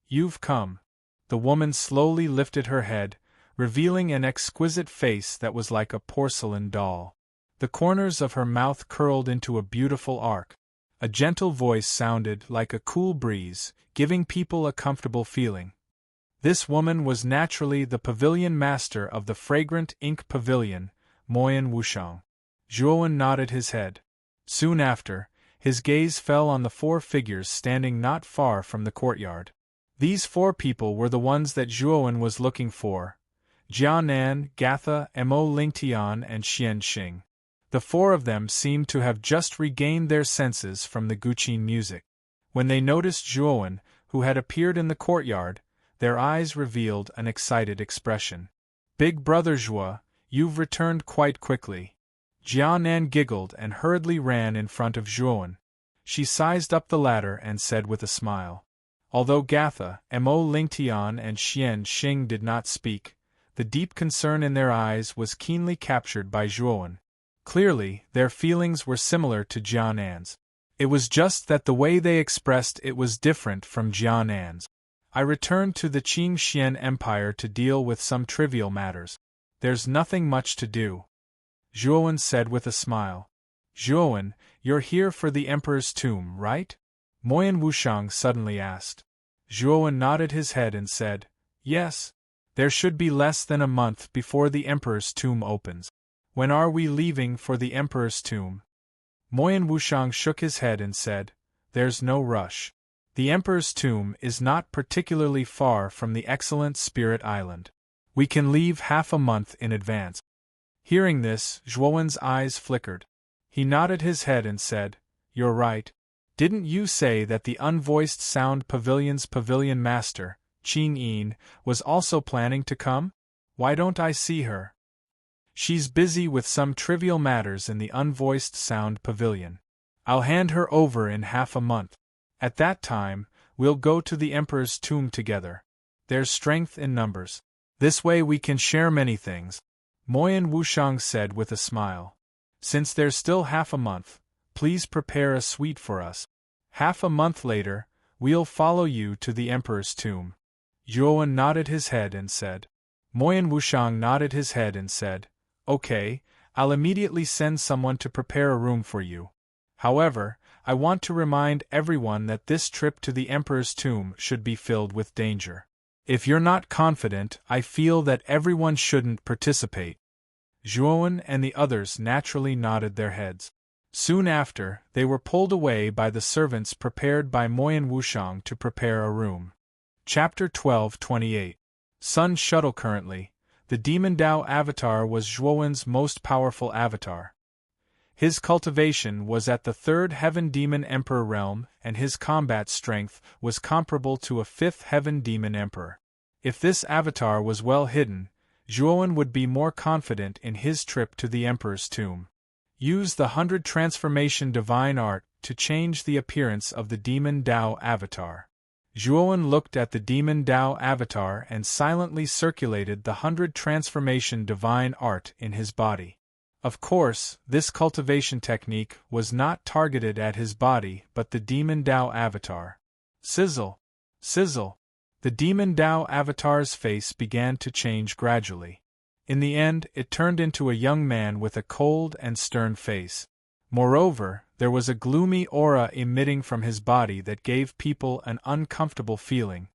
"You've come." The woman slowly lifted her head, revealing an exquisite face that was like a porcelain doll. The corners of her mouth curled into a beautiful arc. A gentle voice sounded like a cool breeze, giving people a comfortable feeling. This woman was naturally the pavilion master of the fragrant ink pavilion, Moyan Wushang. Zhuowen nodded his head. Soon after, his gaze fell on the 4 figures standing not far from the courtyard. These 4 people were the ones that Zhuowen was looking for: Jianan, Gatha, Mo Lingtian, and Xian Xing. The 4 of them seemed to have just regained their senses from the guqin music. When they noticed Zhuowen, who had appeared in the courtyard, their eyes revealed an excited expression. "Big brother Zhuo, you've returned quite quickly." Jianan giggled and hurriedly ran in front of Zhuowen. She sized up the ladder and said with a smile. Although Gatha, Mo Lingtian, and Xian Xing did not speak, the deep concern in their eyes was keenly captured by Zhuowen. Clearly, their feelings were similar to Jianan's. It was just that the way they expressed it was different from Jianan's. "I returned to the Qingxian Empire to deal with some trivial matters. There's nothing much to do," Zhuowen said with a smile. "Zhuowen, you're here for the Emperor's tomb, right?" Moyan Wushang suddenly asked. Zhuowen nodded his head and said, "Yes. There should be less than a month before the Emperor's tomb opens." "When are we leaving for the Emperor's tomb?" Moyan Wushang shook his head and said, "There's no rush. The Emperor's tomb is not particularly far from the excellent Spirit Island. We can leave half a month in advance." Hearing this, Zhuowen's eyes flickered. He nodded his head and said, "You're right. Didn't you say that the Unvoiced Sound Pavilion's pavilion master, Qin Yin, was also planning to come? Why don't I see her?" "She's busy with some trivial matters in the Unvoiced Sound Pavilion. I'll hand her over in half a month. At that time, we'll go to the Emperor's tomb together. There's strength in numbers. This way we can share many things," Moyan Wushang said with a smile. "Since there's still half a month, please prepare a suite for us. Half a month later, we'll follow you to the Emperor's tomb." Zhuowen nodded his head and said. Moyan Wushang nodded his head and said, "Okay, I'll immediately send someone to prepare a room for you. However, I want to remind everyone that this trip to the Emperor's tomb should be filled with danger. If you're not confident, I feel that everyone shouldn't participate." Zhuowen and the others naturally nodded their heads. Soon after, they were pulled away by the servants prepared by Moyan Wushang to prepare a room. Chapter 12:28. Sun Shuttle. Currently, the Demon Dao avatar was Zhuowen's most powerful avatar. His cultivation was at the 3rd Heaven Demon Emperor realm, and his combat strength was comparable to a 5th Heaven Demon Emperor. If this avatar was well hidden, Zhuowen would be more confident in his trip to the Emperor's tomb. Use the 100 Transformation Divine Art to change the appearance of the Demon Dao avatar. Zhuowen looked at the Demon Dao avatar and silently circulated the 100 Transformation Divine Art in his body. Of course, this cultivation technique was not targeted at his body but the Demon Dao avatar. Sizzle! Sizzle! The Demon Dao avatar's face began to change gradually. In the end, it turned into a young man with a cold and stern face. Moreover, there was a gloomy aura emitting from his body that gave people an uncomfortable feeling.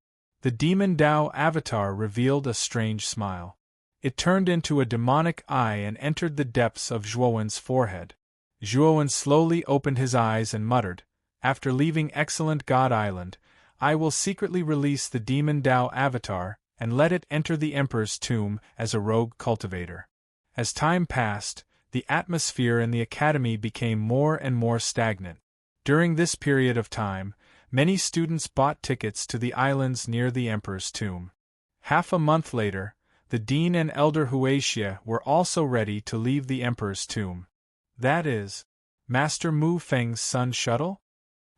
The Demon Dao avatar revealed a strange smile. It turned into a demonic eye and entered the depths of Zhuowen's forehead. Zhuowen slowly opened his eyes and muttered, After leaving Excellent God Island, I will secretly release the demon Dao avatar and let it enter the Emperor's tomb as a rogue cultivator. As time passed, the atmosphere in the academy became more and more stagnant. During this period of time, many students bought tickets to the islands near the Emperor's tomb. Half a month later, the Dean and Elder Huaxia were also ready to leave the Emperor's tomb. That is, Master Mu Feng's sun shuttle?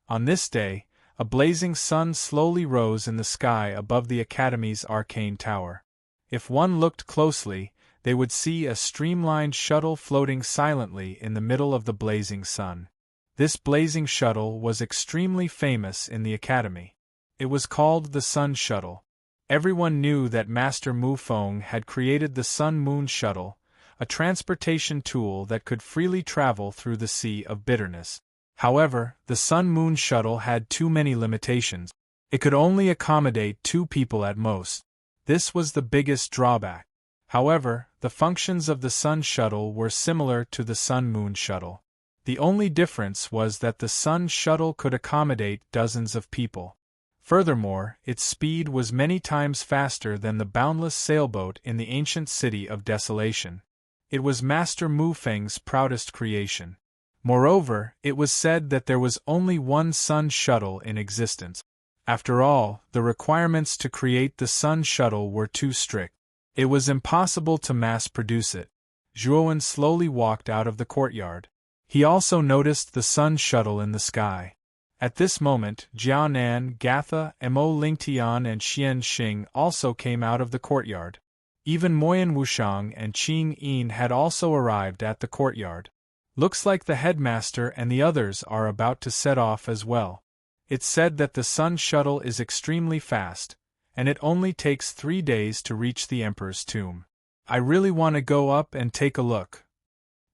On this day, a blazing sun slowly rose in the sky above the Academy's arcane tower. If one looked closely, they would see a streamlined shuttle floating silently in the middle of the blazing sun. This blazing shuttle was extremely famous in the Academy. It was called the Sun Shuttle. Everyone knew that Master Mu Feng had created the Sun-Moon Shuttle, a transportation tool that could freely travel through the Sea of Bitterness. However, the Sun-Moon Shuttle had too many limitations. It could only accommodate 2 people at most. This was the biggest drawback. However, the functions of the Sun Shuttle were similar to the Sun-Moon Shuttle. The only difference was that the Sun Shuttle could accommodate dozens of people. Furthermore, its speed was many times faster than the boundless sailboat in the ancient city of Desolation. It was Master Mu Feng's proudest creation. Moreover, it was said that there was only one Sun Shuttle in existence. After all, the requirements to create the Sun Shuttle were too strict. It was impossible to mass-produce it. Zhuowen slowly walked out of the courtyard. He also noticed the Sun Shuttle in the sky. At this moment, Jiaonan, Gatha, Mo Lingtian and Xian Xing also came out of the courtyard. Even Moyan Wushang and Qing Yin had also arrived at the courtyard. Looks like the headmaster and the others are about to set off as well. It's said that the Sun Shuttle is extremely fast, and it only takes 3 days to reach the Emperor's tomb. I really want to go up and take a look.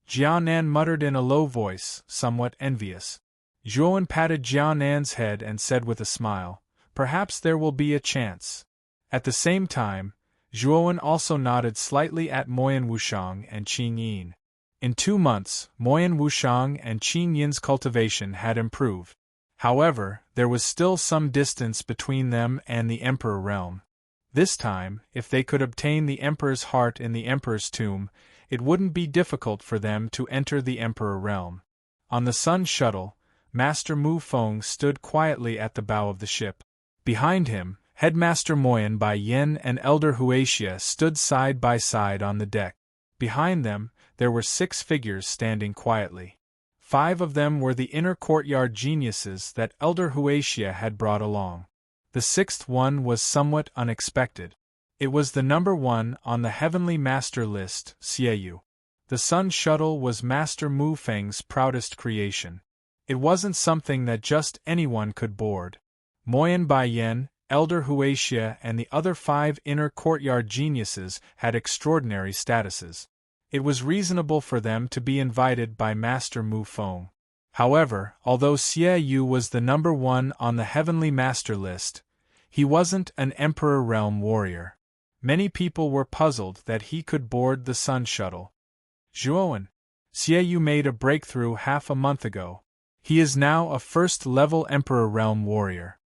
Jiaonan muttered in a low voice, somewhat envious. Zhuowen patted Jiaonan's head and said with a smile, "Perhaps there will be a chance." At the same time, Zhuowen also nodded slightly at Moyan Wushang and Qing Yin. In 2 months, Moyan Wushang and Qing Yin's cultivation had improved. However, there was still some distance between them and the Emperor realm. This time, if they could obtain the Emperor's heart in the Emperor's tomb, it wouldn't be difficult for them to enter the Emperor realm. On the Sun Shuttle, Master Mu Feng stood quietly at the bow of the ship. Behind him, Headmaster Moyan Bai Yin and Elder Huaxia stood side by side on the deck. Behind them, there were 6 figures standing quietly. 5 of them were the inner courtyard geniuses that Elder Huaxia had brought along. The 6th one was somewhat unexpected. It was the number 1 on the Heavenly Master list, Xieyu. The Sun Shuttle was Master Mu Feng's proudest creation. It wasn't something that just anyone could board. Moyan Bai Yin, Elder Huaxia and the other 5 inner courtyard geniuses had extraordinary statuses. It was reasonable for them to be invited by Master Mu Feng. However, although Xie Yu was the number 1 on the Heavenly Master list, he wasn't an Emperor Realm warrior. Many people were puzzled that he could board the Sun Shuttle. Zhuowen. Xie Yu made a breakthrough half a month ago. He is now a first-level Emperor Realm warrior.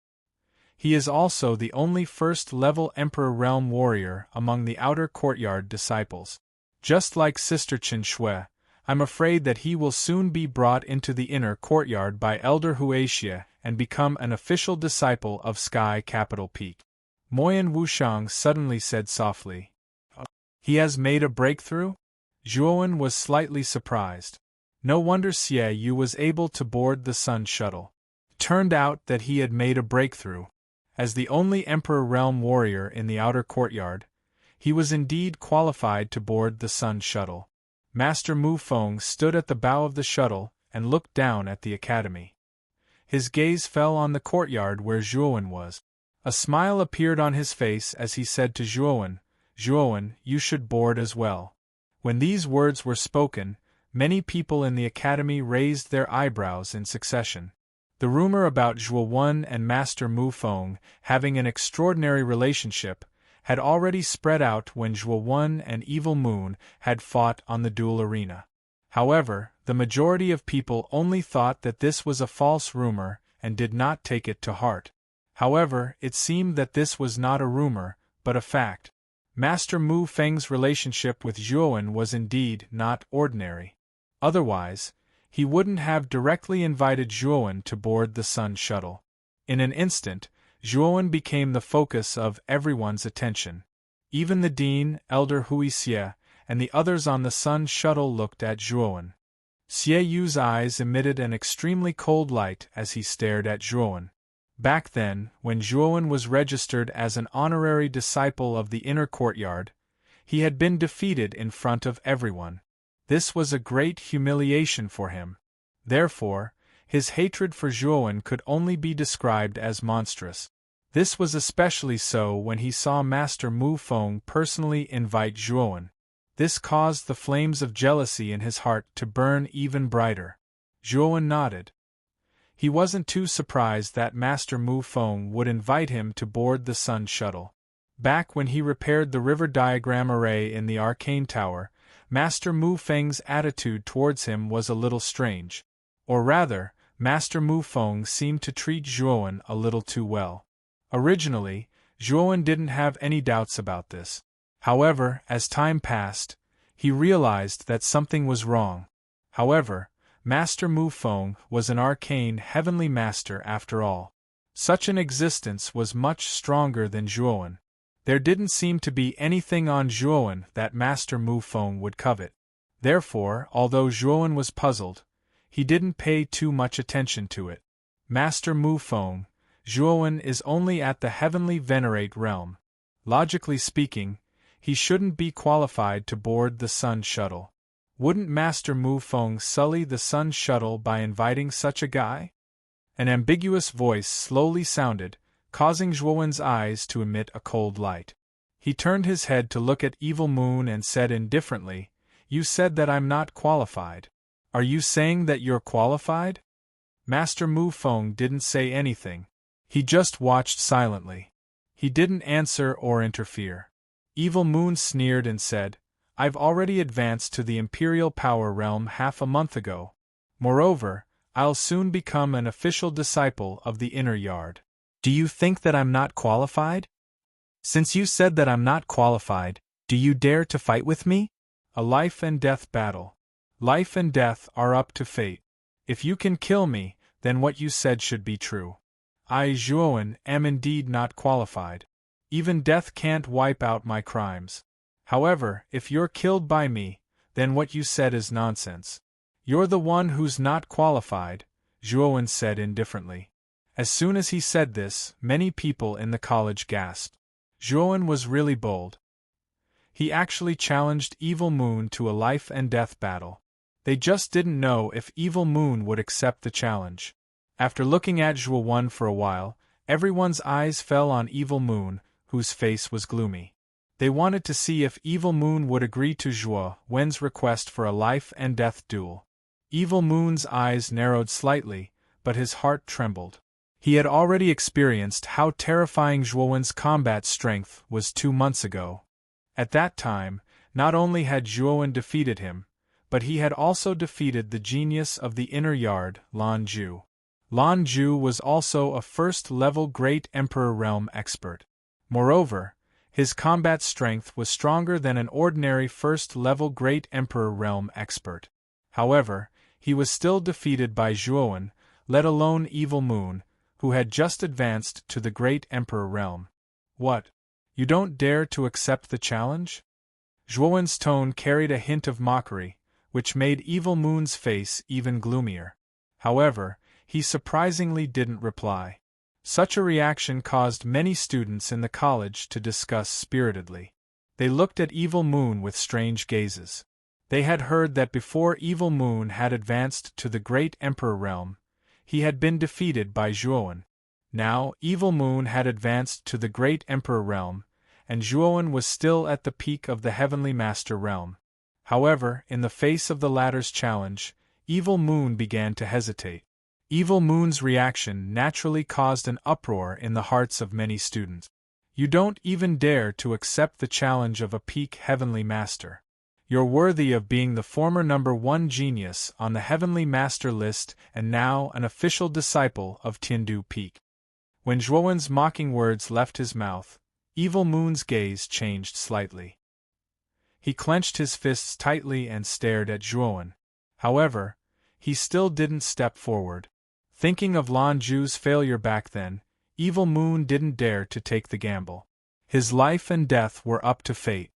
He is also the only first-level Emperor Realm warrior among the outer courtyard disciples. Just like Sister Qin Shui, I'm afraid that he will soon be brought into the inner courtyard by Elder Huaxia and become an official disciple of Sky Capital Peak. Moyan Wushang suddenly said softly. He has made a breakthrough? Zhuowen was slightly surprised. No wonder Xie Yu was able to board the Sun Shuttle. It turned out that he had made a breakthrough. As the only Emperor Realm warrior in the outer courtyard, he was indeed qualified to board the Sun Shuttle. Master Mu Feng stood at the bow of the shuttle and looked down at the academy. His gaze fell on the courtyard where Zhuowen was. A smile appeared on his face as he said to Zhuowen, "Zhuowen, you should board as well." When these words were spoken, many people in the academy raised their eyebrows in succession. The rumor about Zhuowen and Master Mu Feng having an extraordinary relationship had already spread out when Zhuowen and Evil Moon had fought on the duel arena. However, the majority of people only thought that this was a false rumor and did not take it to heart. However, it seemed that this was not a rumor, but a fact. Master Mu Feng's relationship with Zhuowen was indeed not ordinary. Otherwise, he wouldn't have directly invited Zhuowen to board the Sun Shuttle. In an instant, Zhuowen became the focus of everyone's attention. Even the dean, Elder Hui Xie, and the others on the Sun Shuttle looked at Zhuowen. Xie Yu's eyes emitted an extremely cold light as he stared at Zhuowen. Back then, when Zhuowen was registered as an honorary disciple of the inner courtyard, he had been defeated in front of everyone. This was a great humiliation for him. Therefore, his hatred for Zhuowen could only be described as monstrous. This was especially so when he saw Master Mu Feng personally invite Zhuowen. This caused the flames of jealousy in his heart to burn even brighter. Zhuowen nodded. He wasn't too surprised that Master Mu Feng would invite him to board the Sun Shuttle. Back when he repaired the river diagram array in the Arcane Tower, Master Mu Feng's attitude towards him was a little strange. Or rather, Master Mu Feng seemed to treat Zhuowen a little too well. Originally, Zhuowen didn't have any doubts about this. However, as time passed, he realized that something was wrong. However, Master Mu Feng was an arcane heavenly master after all. Such an existence was much stronger than Zhuowen. There didn't seem to be anything on Zhuowen that Master Mu Feng would covet. Therefore, although Zhuowen was puzzled, he didn't pay too much attention to it. Master Mu Feng, Zhuowen is only at the heavenly venerate realm. Logically speaking, he shouldn't be qualified to board the Sun Shuttle. Wouldn't Master Mu Feng sully the Sun Shuttle by inviting such a guy? An ambiguous voice slowly sounded, causing Zhuowen's eyes to emit a cold light. He turned his head to look at Evil Moon and said indifferently, "You said that I'm not qualified. Are you saying that you're qualified?" Master Mu Feng didn't say anything. He just watched silently. He didn't answer or interfere. Evil Moon sneered and said, "I've already advanced to the Imperial Power Realm half a month ago. Moreover, I'll soon become an official disciple of the Inner Yard. Do you think that I'm not qualified? Since you said that I'm not qualified, do you dare to fight with me? A life and death battle. Life and death are up to fate. If you can kill me, then what you said should be true. I, Zhuowen, am indeed not qualified. Even death can't wipe out my crimes. However, if you're killed by me, then what you said is nonsense." "You're the one who's not qualified," Zhuowen said indifferently. As soon as he said this, many people in the college gasped. Zhuowen was really bold. He actually challenged Evil Moon to a life and death battle. They just didn't know if Evil Moon would accept the challenge. After looking at Zhuowen for a while, everyone's eyes fell on Evil Moon, whose face was gloomy. They wanted to see if Evil Moon would agree to Zhuowen's request for a life and death duel. Evil Moon's eyes narrowed slightly, but his heart trembled. He had already experienced how terrifying Zhuowen's combat strength was 2 months ago. At that time, not only had Zhuowen defeated him, but he had also defeated the genius of the Inner Yard, Lan Zhu. Lan Zhu was also a first-level Great Emperor Realm expert. Moreover, his combat strength was stronger than an ordinary first-level Great Emperor Realm expert. However, he was still defeated by Zhuowen, let alone Evil Moon, who had just advanced to the Great Emperor Realm. "What? You don't dare to accept the challenge?" Zhuowen's tone carried a hint of mockery, which made Evil Moon's face even gloomier. However, he surprisingly didn't reply. Such a reaction caused many students in the college to discuss spiritedly. They looked at Evil Moon with strange gazes. They had heard that before Evil Moon had advanced to the Great Emperor Realm, he had been defeated by Zhuowen. Now, Evil Moon had advanced to the Great Emperor Realm, and Zhuowen was still at the peak of the Heavenly Master Realm. However, in the face of the latter's challenge, Evil Moon began to hesitate. Evil Moon's reaction naturally caused an uproar in the hearts of many students. "You don't even dare to accept the challenge of a peak Heavenly Master. You're worthy of being the former #1 genius on the Heavenly Master list and now an official disciple of Tiandu Peak. When Zhuowen's mocking words left his mouth, Evil Moon's gaze changed slightly. He clenched his fists tightly and stared at Zhuowen. However, he still didn't step forward. Thinking of Lan Zhu's failure back then, Evil Moon didn't dare to take the gamble. His life and death were up to fate.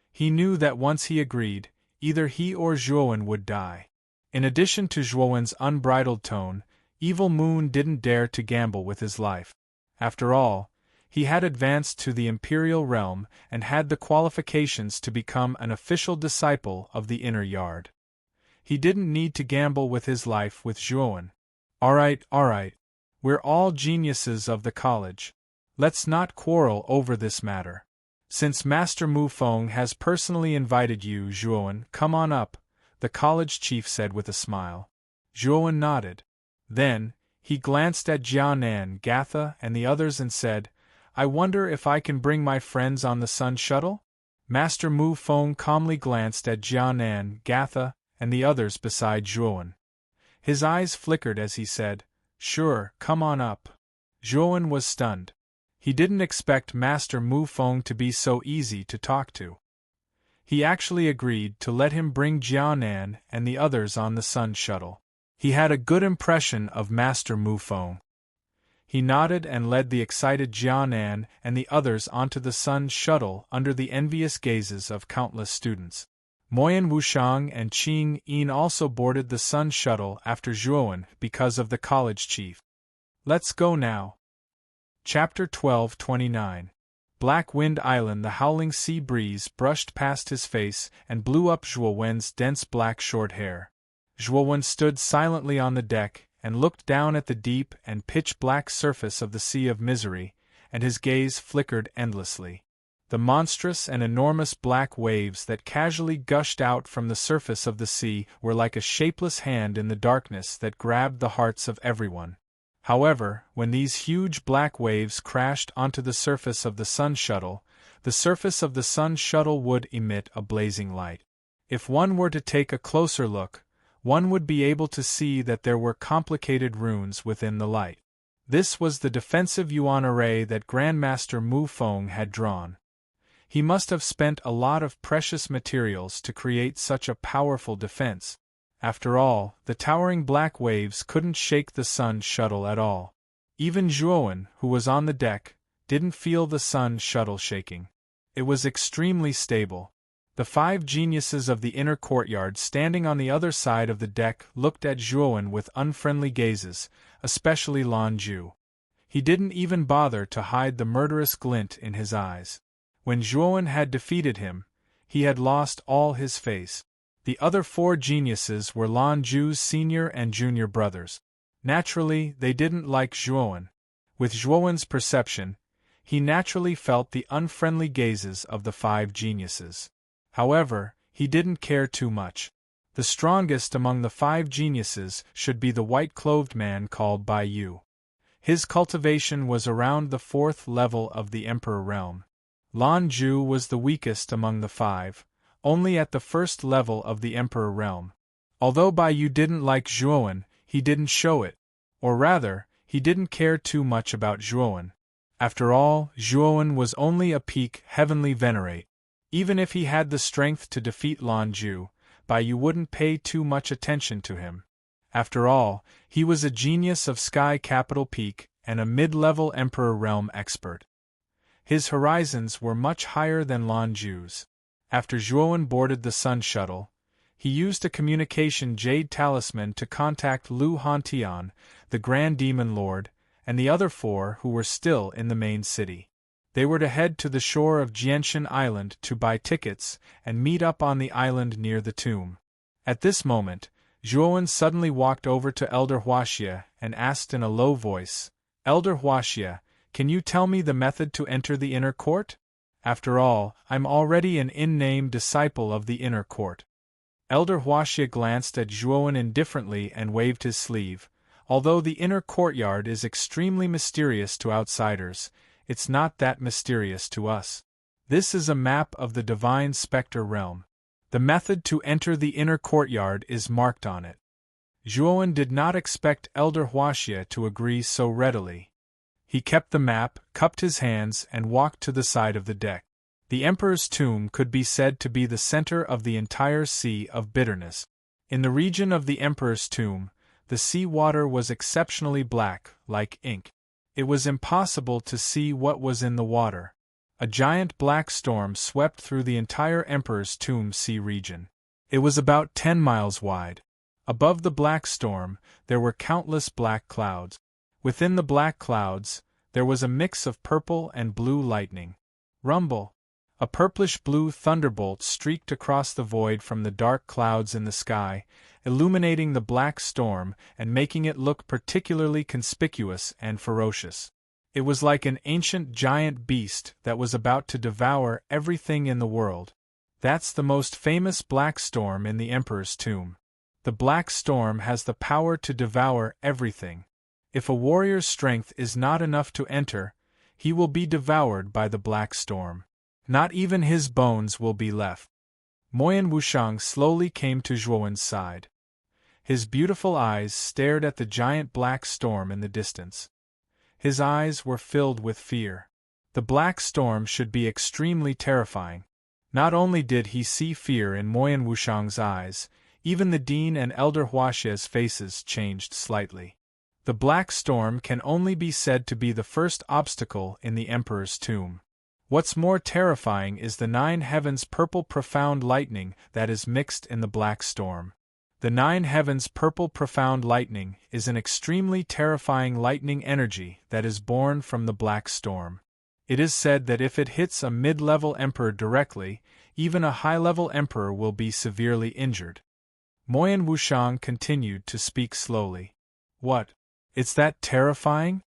He knew that once he agreed, either he or Zhuowen would die. In addition to Zhuowen's unbridled tone, Evil Moon didn't dare to gamble with his life. After all, he had advanced to the Imperial realm and had the qualifications to become an official disciple of the Inner Yard. He didn't need to gamble with his life with Zhuowen. Alright, we're all geniuses of the college. Let's not quarrel over this matter. Since Master Mu Feng has personally invited you, Zhuowen, come on up, the college chief said with a smile. Zhuowen nodded. Then, he glanced at Jianan, Gatha, and the others and said, I wonder if I can bring my friends on the Sun Shuttle? Master Mu Feng calmly glanced at Jianan, Gatha, and the others beside Zhuowen. His eyes flickered as he said, Sure, come on up. Zhuowen was stunned. He didn't expect Master Mu Feng to be so easy to talk to. He actually agreed to let him bring Jianan and the others on the Sun Shuttle. He had a good impression of Master Mu Feng. He nodded and led the excited Jianan and the others onto the Sun Shuttle under the envious gazes of countless students. Moyan Wushang and Qing Yin also boarded the Sun Shuttle after Zhuowen because of the college chief. Let's go now. Chapter 12:29. Black Wind Island. The howling sea breeze brushed past his face and blew up Zhuowen's dense black short hair. Zhuowen stood silently on the deck and looked down at the deep and pitch-black surface of the Sea of Misery, and his gaze flickered endlessly. The monstrous and enormous black waves that casually gushed out from the surface of the sea were like a shapeless hand in the darkness that grabbed the hearts of everyone. However, when these huge black waves crashed onto the surface of the Sun Shuttle, the surface of the Sun Shuttle would emit a blazing light. If one were to take a closer look, one would be able to see that there were complicated runes within the light. This was the defensive yuan array that Grandmaster Mu Feng had drawn. He must have spent a lot of precious materials to create such a powerful defense. After all, the towering black waves couldn't shake the Sun Shuttle at all. Even Zhuowen, who was on the deck, didn't feel the Sun Shuttle shaking. It was extremely stable. The 5 geniuses of the inner courtyard standing on the other side of the deck looked at Zhuowen with unfriendly gazes, especially Lan Zhu. He didn't even bother to hide the murderous glint in his eyes. When Zhuowen had defeated him, he had lost all his face. The other 4 geniuses were Lan Zhu's senior and junior brothers. Naturally, they didn't like Zhuowen. With Zhuowen's perception, he naturally felt the unfriendly gazes of the 5 geniuses. However, he didn't care too much. The strongest among the 5 geniuses should be the white-clothed man called Bai Yu. His cultivation was around the 4th level of the Emperor realm. Lan Zhu was the weakest among the 5, only at the 1st level of the Emperor realm. Although Bai Yu didn't like Zhuowen, he didn't show it. Or rather, he didn't care too much about Zhuowen. After all, Zhuowen was only a peak heavenly venerate. Even if he had the strength to defeat Lan Zhu, Bai Yu wouldn't pay too much attention to him. After all, he was a genius of Sky Capital Peak and a mid-level Emperor Realm expert. His horizons were much higher than Lan Zhu's. After Zhuowen boarded the Sun Shuttle, he used a communication jade talisman to contact Lu Hantian, the Grand Demon Lord, and the other 4 who were still in the main city. They were to head to the shore of Jianshan Island to buy tickets and meet up on the island near the tomb. At this moment, Zhuowen suddenly walked over to Elder Huaxia and asked in a low voice, Elder Huaxia, can you tell me the method to enter the inner court? After all, I'm already an in-name disciple of the inner court. Elder Huaxia glanced at Zhuowen indifferently and waved his sleeve. Although the inner courtyard is extremely mysterious to outsiders, it's not that mysterious to us. This is a map of the Divine Spectre realm. The method to enter the inner courtyard is marked on it. Zhuowen did not expect Elder Huaxia to agree so readily. He kept the map, cupped his hands, and walked to the side of the deck. The Emperor's tomb could be said to be the center of the entire Sea of Bitterness. In the region of the Emperor's tomb, the sea water was exceptionally black, like ink. It was impossible to see what was in the water. A giant black storm swept through the entire Emperor's tomb sea region. It was about 10 miles wide. Above the black storm, there were countless black clouds. Within the black clouds, there was a mix of purple and blue lightning. Rumble! A purplish-blue thunderbolt streaked across the void from the dark clouds in the sky, illuminating the black storm and making it look particularly conspicuous and ferocious. It was like an ancient giant beast that was about to devour everything in the world. That's the most famous black storm in the Emperor's tomb. The black storm has the power to devour everything. If a warrior's strength is not enough to enter, he will be devoured by the black storm. Not even his bones will be left. Moyan Wushang slowly came to Zhuowen's side. His beautiful eyes stared at the giant black storm in the distance. His eyes were filled with fear. The black storm should be extremely terrifying. Not only did he see fear in Moyan Wushang's eyes, even the Dean and Elder Huaxia's faces changed slightly. The black storm can only be said to be the first obstacle in the Emperor's tomb. What's more terrifying is the 9 heavens purple profound lightning that is mixed in the black storm. The 9 heavens purple profound lightning is an extremely terrifying lightning energy that is born from the black storm. It is said that if it hits a mid-level emperor directly, even a high-level emperor will be severely injured. Moyan Wushang continued to speak slowly. What? It's that terrifying?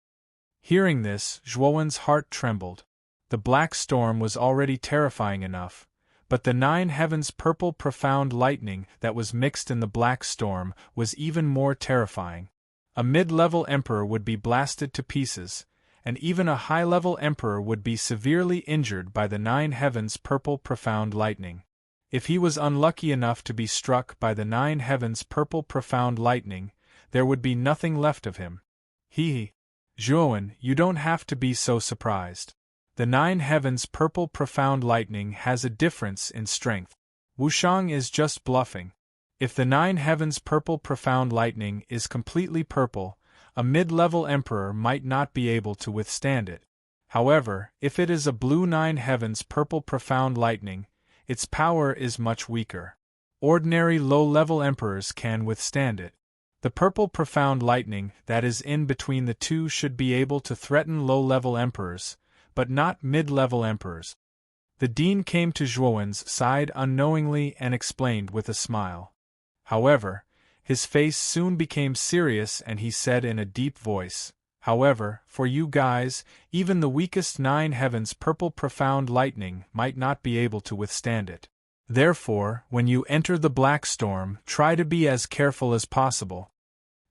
Hearing this, Zhuowen's heart trembled. The black storm was already terrifying enough, but the 9 heavens purple profound lightning that was mixed in the black storm was even more terrifying. A mid-level emperor would be blasted to pieces, and even a high-level emperor would be severely injured by the 9 heavens purple profound lightning. If he was unlucky enough to be struck by the 9 heavens purple profound lightning, there would be nothing left of him. Zhuowen, you don't have to be so surprised. The 9 heavens purple profound lightning has a difference in strength. Wushang is just bluffing. If the 9 heavens purple profound lightning is completely purple, a mid-level emperor might not be able to withstand it. However, if it is a blue 9 heavens purple profound lightning, its power is much weaker. Ordinary low-level emperors can withstand it. The purple profound lightning that is in between the two should be able to threaten low-level emperors, but not mid-level emperors. The Dean came to Zhuowen's side unknowingly and explained with a smile. However, his face soon became serious and he said in a deep voice, "However, for you guys, even the weakest 9 heavens purple profound lightning might not be able to withstand it. Therefore, when you enter the black storm, try to be as careful as possible."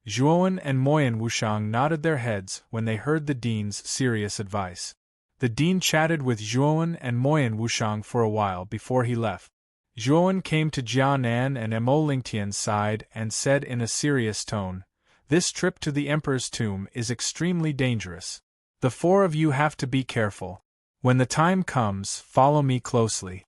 Zhuowen and Moyan Wushang nodded their heads when they heard the Dean's serious advice. The Dean chatted with Zhuowen and Moyan Wushang for a while before he left. Zhuowen came to Jianan and Mo Lingtian's side and said in a serious tone, "This trip to the Emperor's tomb is extremely dangerous. The 4 of you have to be careful. When the time comes, follow me closely."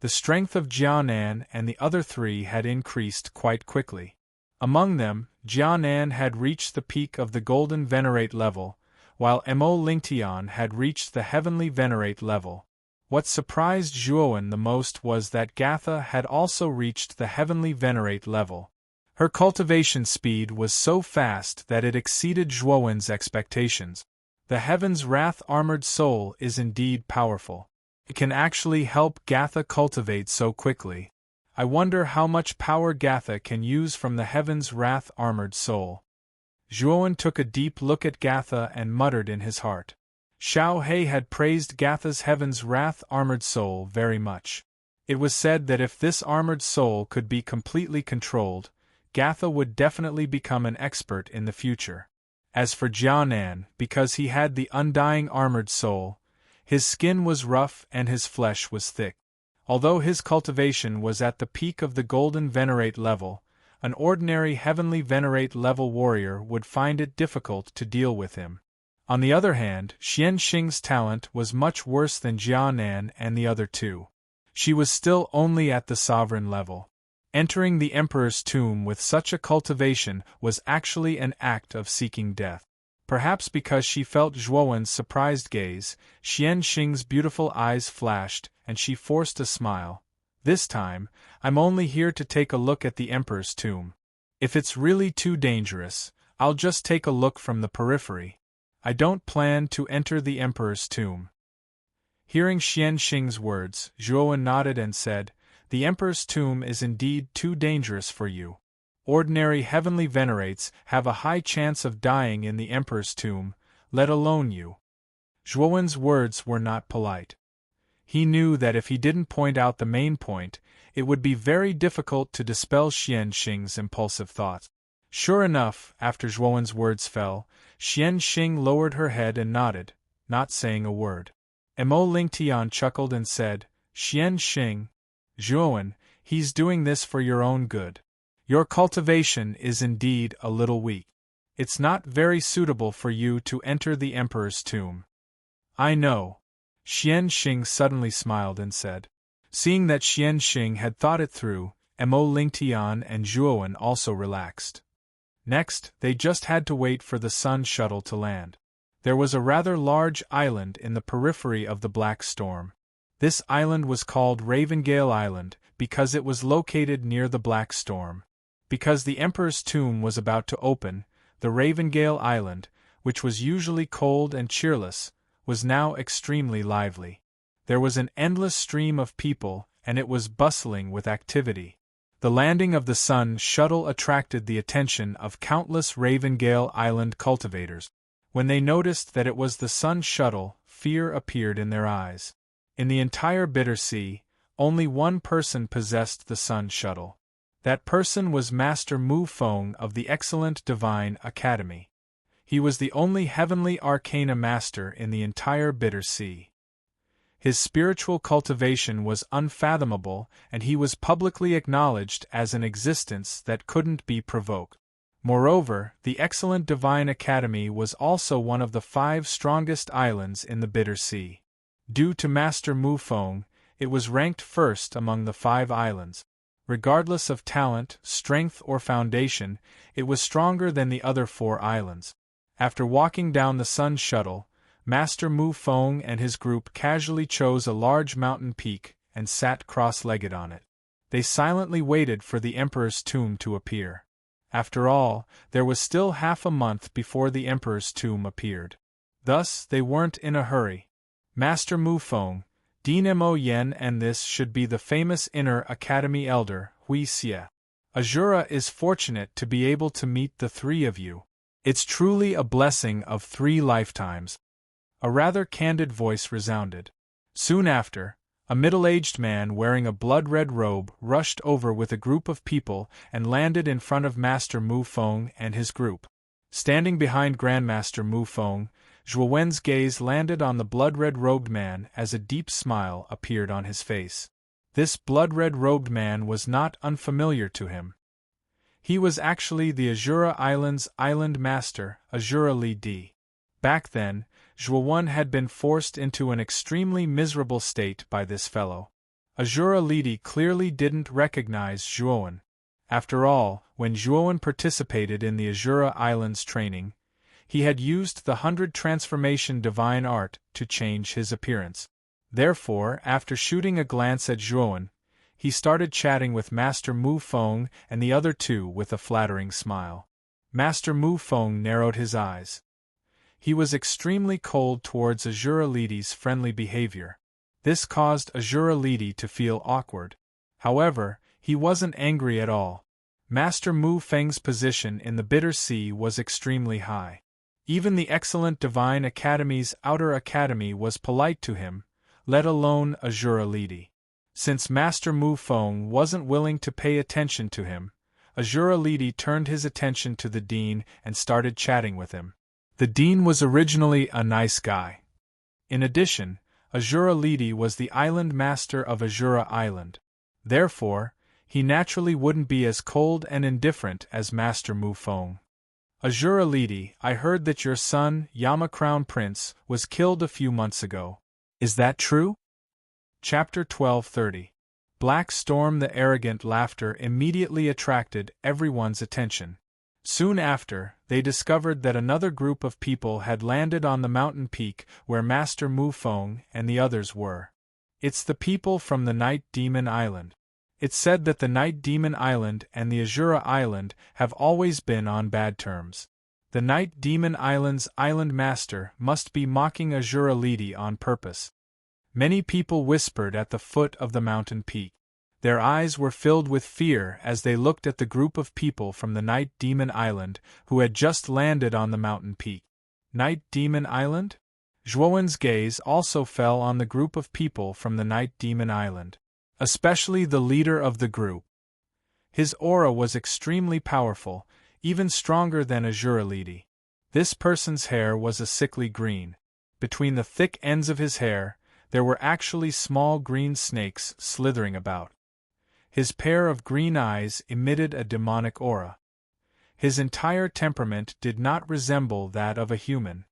The strength of Jianan and the other 3 had increased quite quickly. Among them, Jianan had reached the peak of the Golden Venerate level, while Mo Lingtian had reached the Heavenly Venerate level. What surprised Zhuowen the most was that Gatha had also reached the Heavenly Venerate level. Her cultivation speed was so fast that it exceeded Zhuowen's expectations. The Heaven's Wrath Armored Soul is indeed powerful. It can actually help Gatha cultivate so quickly. I wonder how much power Gatha can use from the Heaven's Wrath Armored Soul. Zhuowen took a deep look at Gatha and muttered in his heart. Xiao He had praised Gatha's Heaven's Wrath Armored Soul very much. It was said that if this armored soul could be completely controlled, Gatha would definitely become an expert in the future. As for Jianan, because he had the undying armored soul, his skin was rough and his flesh was thick. Although his cultivation was at the peak of the golden venerate level, an ordinary heavenly venerate level warrior would find it difficult to deal with him. On the other hand, Xian Xing's talent was much worse than Jia Nan and the other two. She was still only at the sovereign level. Entering the emperor's tomb with such a cultivation was actually an act of seeking death. Perhaps because she felt Zhuowen's surprised gaze, Xian Xing's beautiful eyes flashed, and she forced a smile. This time, I'm only here to take a look at the emperor's tomb. If it's really too dangerous, I'll just take a look from the periphery. I don't plan to enter the emperor's tomb. Hearing Xian Xing's words, Zhuowen nodded and said, The emperor's tomb is indeed too dangerous for you. Ordinary heavenly venerates have a high chance of dying in the emperor's tomb, let alone you. Zhuowen's words were not polite. He knew that if he didn't point out the main point, it would be very difficult to dispel Xian Xing's impulsive thoughts. Sure enough, after Zhuowen's words fell, Xian Xing lowered her head and nodded, not saying a word. Mo Lingtian chuckled and said, Xian Xing, Zhuowen, he's doing this for your own good. Your cultivation is indeed a little weak. It's not very suitable for you to enter the emperor's tomb. I know. Xian Xing suddenly smiled and said. Seeing that Xian Xing had thought it through, Mo Lingtian and Zhuowen also relaxed. Next, they just had to wait for the sun shuttle to land. There was a rather large island in the periphery of the Black Storm. This island was called Ravengale Island because it was located near the Black Storm. Because the Emperor's tomb was about to open, the Ravengale Island, which was usually cold and cheerless, was now extremely lively. There was an endless stream of people, and it was bustling with activity. The landing of the sun shuttle attracted the attention of countless Ravengale Island cultivators. When they noticed that it was the sun shuttle, fear appeared in their eyes. In the entire Bitter Sea, only one person possessed the sun shuttle. That person was Master Mu Feng of the excellent Divine Academy. He was the only heavenly arcana master in the entire Bitter Sea. His spiritual cultivation was unfathomable, and he was publicly acknowledged as an existence that couldn't be provoked. Moreover, the excellent Divine Academy was also one of the 5 strongest islands in the Bitter Sea. Due to Master Mu Feng, it was ranked first among the 5 islands. Regardless of talent, strength, or foundation, it was stronger than the other 4 islands. After walking down the sun shuttle, Master Mu Feng and his group casually chose a large mountain peak and sat cross-legged on it. They silently waited for the Emperor's tomb to appear. After all, there was still half a month before the Emperor's tomb appeared. Thus, they weren't in a hurry. Master Mu Feng, Dean Mo Yen, and this should be the famous Inner Academy Elder, Hui Xie. Azura is fortunate to be able to meet the 3 of you. It's truly a blessing of 3 lifetimes. A rather candid voice resounded. Soon after, a middle-aged man wearing a blood-red robe rushed over with a group of people and landed in front of Master Mu Feng and his group. Standing behind Grandmaster Mu Feng, Zhuowen's gaze landed on the blood-red robed man as a deep smile appeared on his face. This blood-red robed man was not unfamiliar to him. He was actually the Azura Island's island master, Azura Li Di. Back then, Zhuowen had been forced into an extremely miserable state by this fellow. Azura Li Di clearly didn't recognize Zhuowen. After all, when Zhuowen participated in the Azura Island's training, he had used the 100 transformation divine art to change his appearance. Therefore, after shooting a glance at Zhuowen, he started chatting with Master Mu Feng and the other 2 with a flattering smile. Master Mu Feng narrowed his eyes. He was extremely cold towards Azura Li Di's friendly behavior. This caused Azura Li Di to feel awkward. However, he wasn't angry at all. Master Mu Feng's position in the Bitter Sea was extremely high. Even the excellent Divine Academy's Outer Academy was polite to him, let alone Azura Li Di. Since Master Mu Feng wasn't willing to pay attention to him, Azura Li Di turned his attention to the Dean and started chatting with him. The Dean was originally a nice guy. In addition, Azura Lidi was the island master of Azura Island. Therefore, he naturally wouldn't be as cold and indifferent as Master Mu Feng. Azura Lidi, I heard that your son, Yama Crown Prince, was killed a few months ago. Is that true? Chapter 1230. Black Storm. The arrogant laughter immediately attracted everyone's attention. Soon after, they discovered that another group of people had landed on the mountain peak where Master Mu Feng and the others were. It's the people from the Night Demon Island. It's said that the Night Demon Island and the Azura Island have always been on bad terms. The Night Demon Island's island master must be mocking Azura Lidi on purpose. Many people whispered at the foot of the mountain peak. Their eyes were filled with fear as they looked at the group of people from the Night Demon Island who had just landed on the mountain peak. Night Demon Island? Zhuowen's gaze also fell on the group of people from the Night Demon Island, especially the leader of the group. His aura was extremely powerful, even stronger than Azura Lidi. This person's hair was a sickly green. Between the thick ends of his hair, there were actually small green snakes slithering about. His pair of green eyes emitted a demonic aura. His entire temperament did not resemble that of a human.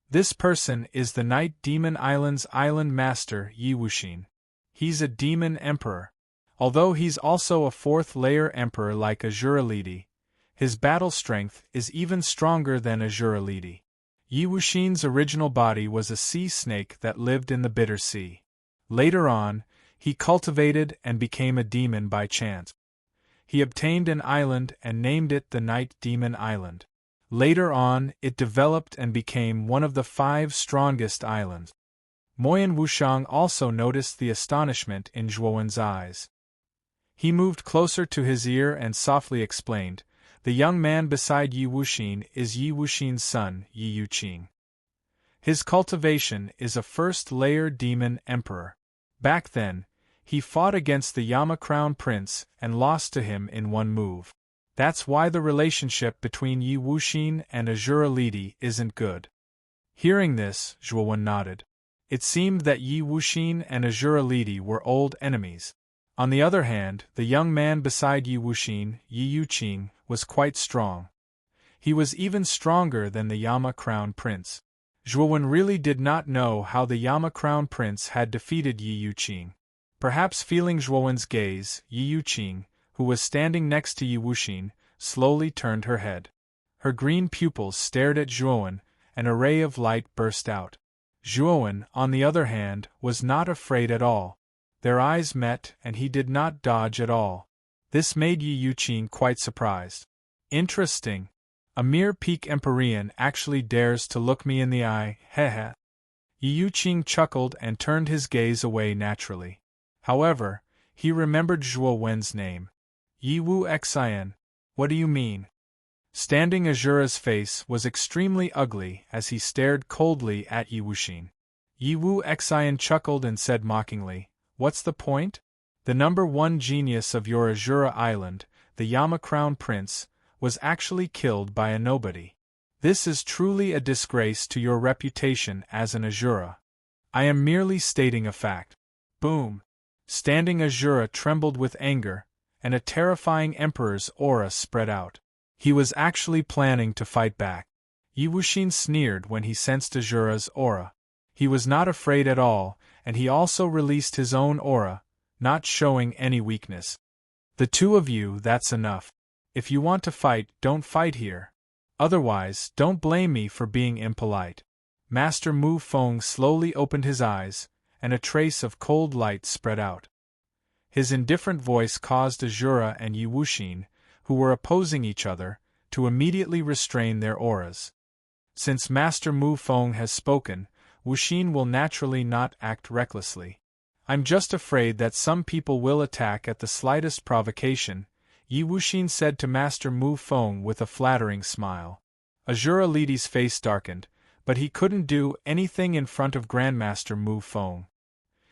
This person is the Night Demon Island's island master, Yi Wuxin. He's a demon emperor. Although he's also a fourth-layer emperor like Azura Lidi, his battle strength is even stronger than Azura Lidi. Yi Wuxin's original body was a sea snake that lived in the Bitter Sea. Later on, he cultivated and became a demon by chance. He obtained an island and named it the Night Demon Island. Later on, it developed and became one of the 5 strongest islands. Moyan Wushang also noticed the astonishment in Zhuowen's eyes. He moved closer to his ear and softly explained, "The young man beside Yi Wuxin is Yi Wuxin's son, Yi Yuqing. His cultivation is a first-layer demon emperor. Back then, he fought against the Yama Crown Prince and lost to him in one move. That's why the relationship between Yi Wuxin and Azura Lidi isn't good." Hearing this, Zhuowen nodded. It seemed that Yi Wuxin and Azura Lidi were old enemies. On the other hand, the young man beside Yi Wuxin, Yi Yuqing, was quite strong. He was even stronger than the Yama Crown Prince. Zhuowen really did not know how the Yama Crown Prince had defeated Yi Yuqing. Perhaps feeling Zhuowen's gaze, Yi Yuqing, who was standing next to Yi Wuxin, slowly turned her head. Her green pupils stared at Zhuowen, and a ray of light burst out. Zhuowen, on the other hand, was not afraid at all. Their eyes met and he did not dodge at all. This made Yi Yuqing quite surprised. Interesting. A mere peak Empyrean actually dares to look me in the eye, heh. Yi Yuqing chuckled and turned his gaze away naturally. However, he remembered Zhuowen's name. Yi Wu Xian. What do you mean? Standing Azura's face was extremely ugly as he stared coldly at Yi Wuxin. Yi Wu Xian chuckled and said mockingly, "What's the point? The number 1 genius of your Azura Island, the Yama Crown Prince, was actually killed by a nobody. This is truly a disgrace to your reputation as an Azura. I am merely stating a fact." Boom! Standing Azura trembled with anger, and a terrifying emperor's aura spread out. He was actually planning to fight back. Yi Wuxin sneered when he sensed Azura's aura. He was not afraid at all, and he also released his own aura, not showing any weakness. "The two of you, that's enough. If you want to fight, don't fight here. Otherwise, don't blame me for being impolite." Master Mu Feng slowly opened his eyes, and a trace of cold light spread out. His indifferent voice caused Azura and Yi Wuxin, who were opposing each other, to immediately restrain their auras. Since Master Mu Feng has spoken, Wuxin will naturally not act recklessly. "I'm just afraid that some people will attack at the slightest provocation," Yi Wuxin said to Master Mu Feng with a flattering smile. Azura Lidi's face darkened, but he couldn't do anything in front of Grandmaster Mu Feng.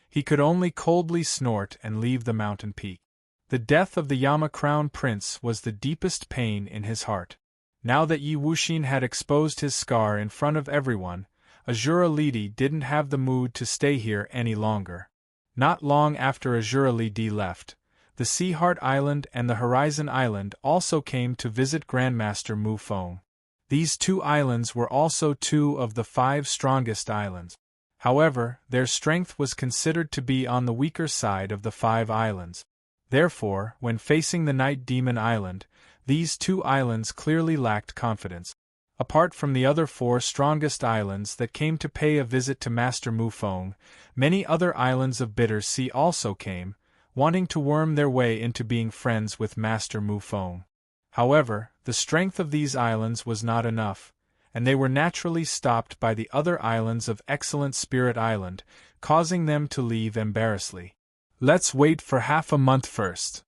He could only coldly snort and leave the mountain peak. The death of the Yama Crown Prince was the deepest pain in his heart. Now that Yi Wuxin had exposed his scar in front of everyone, Azura Lady didn't have the mood to stay here any longer. Not long after Azura Lady left, the Sea Heart Island and the Horizon Island also came to visit Grandmaster Mu Feng. These two islands were also two of the 5 strongest islands. However, their strength was considered to be on the weaker side of the 5 islands. Therefore, when facing the Night Demon Island, these 2 islands clearly lacked confidence. Apart from the other 4 strongest islands that came to pay a visit to Master Mu Feng, many other islands of Bitter Sea also came, wanting to worm their way into being friends with Master Mu Feng. However, the strength of these islands was not enough, and they were naturally stopped by the other islands of Excellent Spirit Island, causing them to leave embarrassedly. "Let's wait for half a month first,"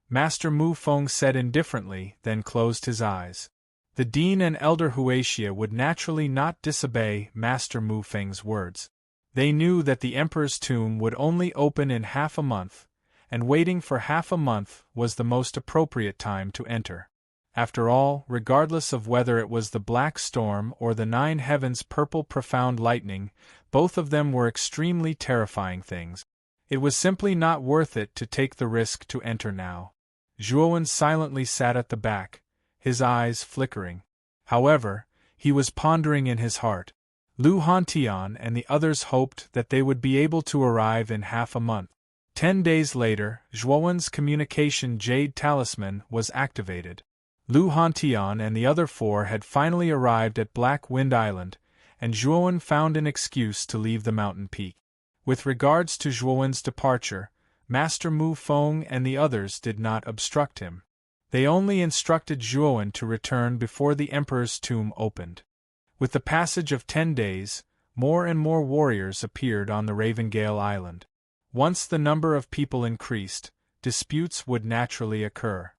Master Mu Feng said indifferently, then closed his eyes. The Dean and Elder Huaxia would naturally not disobey Master Mu Feng's words. They knew that the Emperor's tomb would only open in half a month, and waiting for half a month was the most appropriate time to enter. After all, regardless of whether it was the Black Storm or the 9 Heavens' purple profound lightning, both of them were extremely terrifying things. It was simply not worth it to take the risk to enter now. Zhuowen silently sat at the back, his eyes flickering. However, he was pondering in his heart. Lu Hantian and the others hoped that they would be able to arrive in half a month. 10 days later, Zhuowen's communication Jade Talisman was activated. Lu Hantian and the other 4 had finally arrived at Black Wind Island, and Zhuowen found an excuse to leave the mountain peak. With regards to Zhuowen's departure, Master Mu Feng and the others did not obstruct him. They only instructed Zhuowen to return before the Emperor's tomb opened. With the passage of 10 days, more and more warriors appeared on the Ravengale Island. Once the number of people increased, disputes would naturally occur.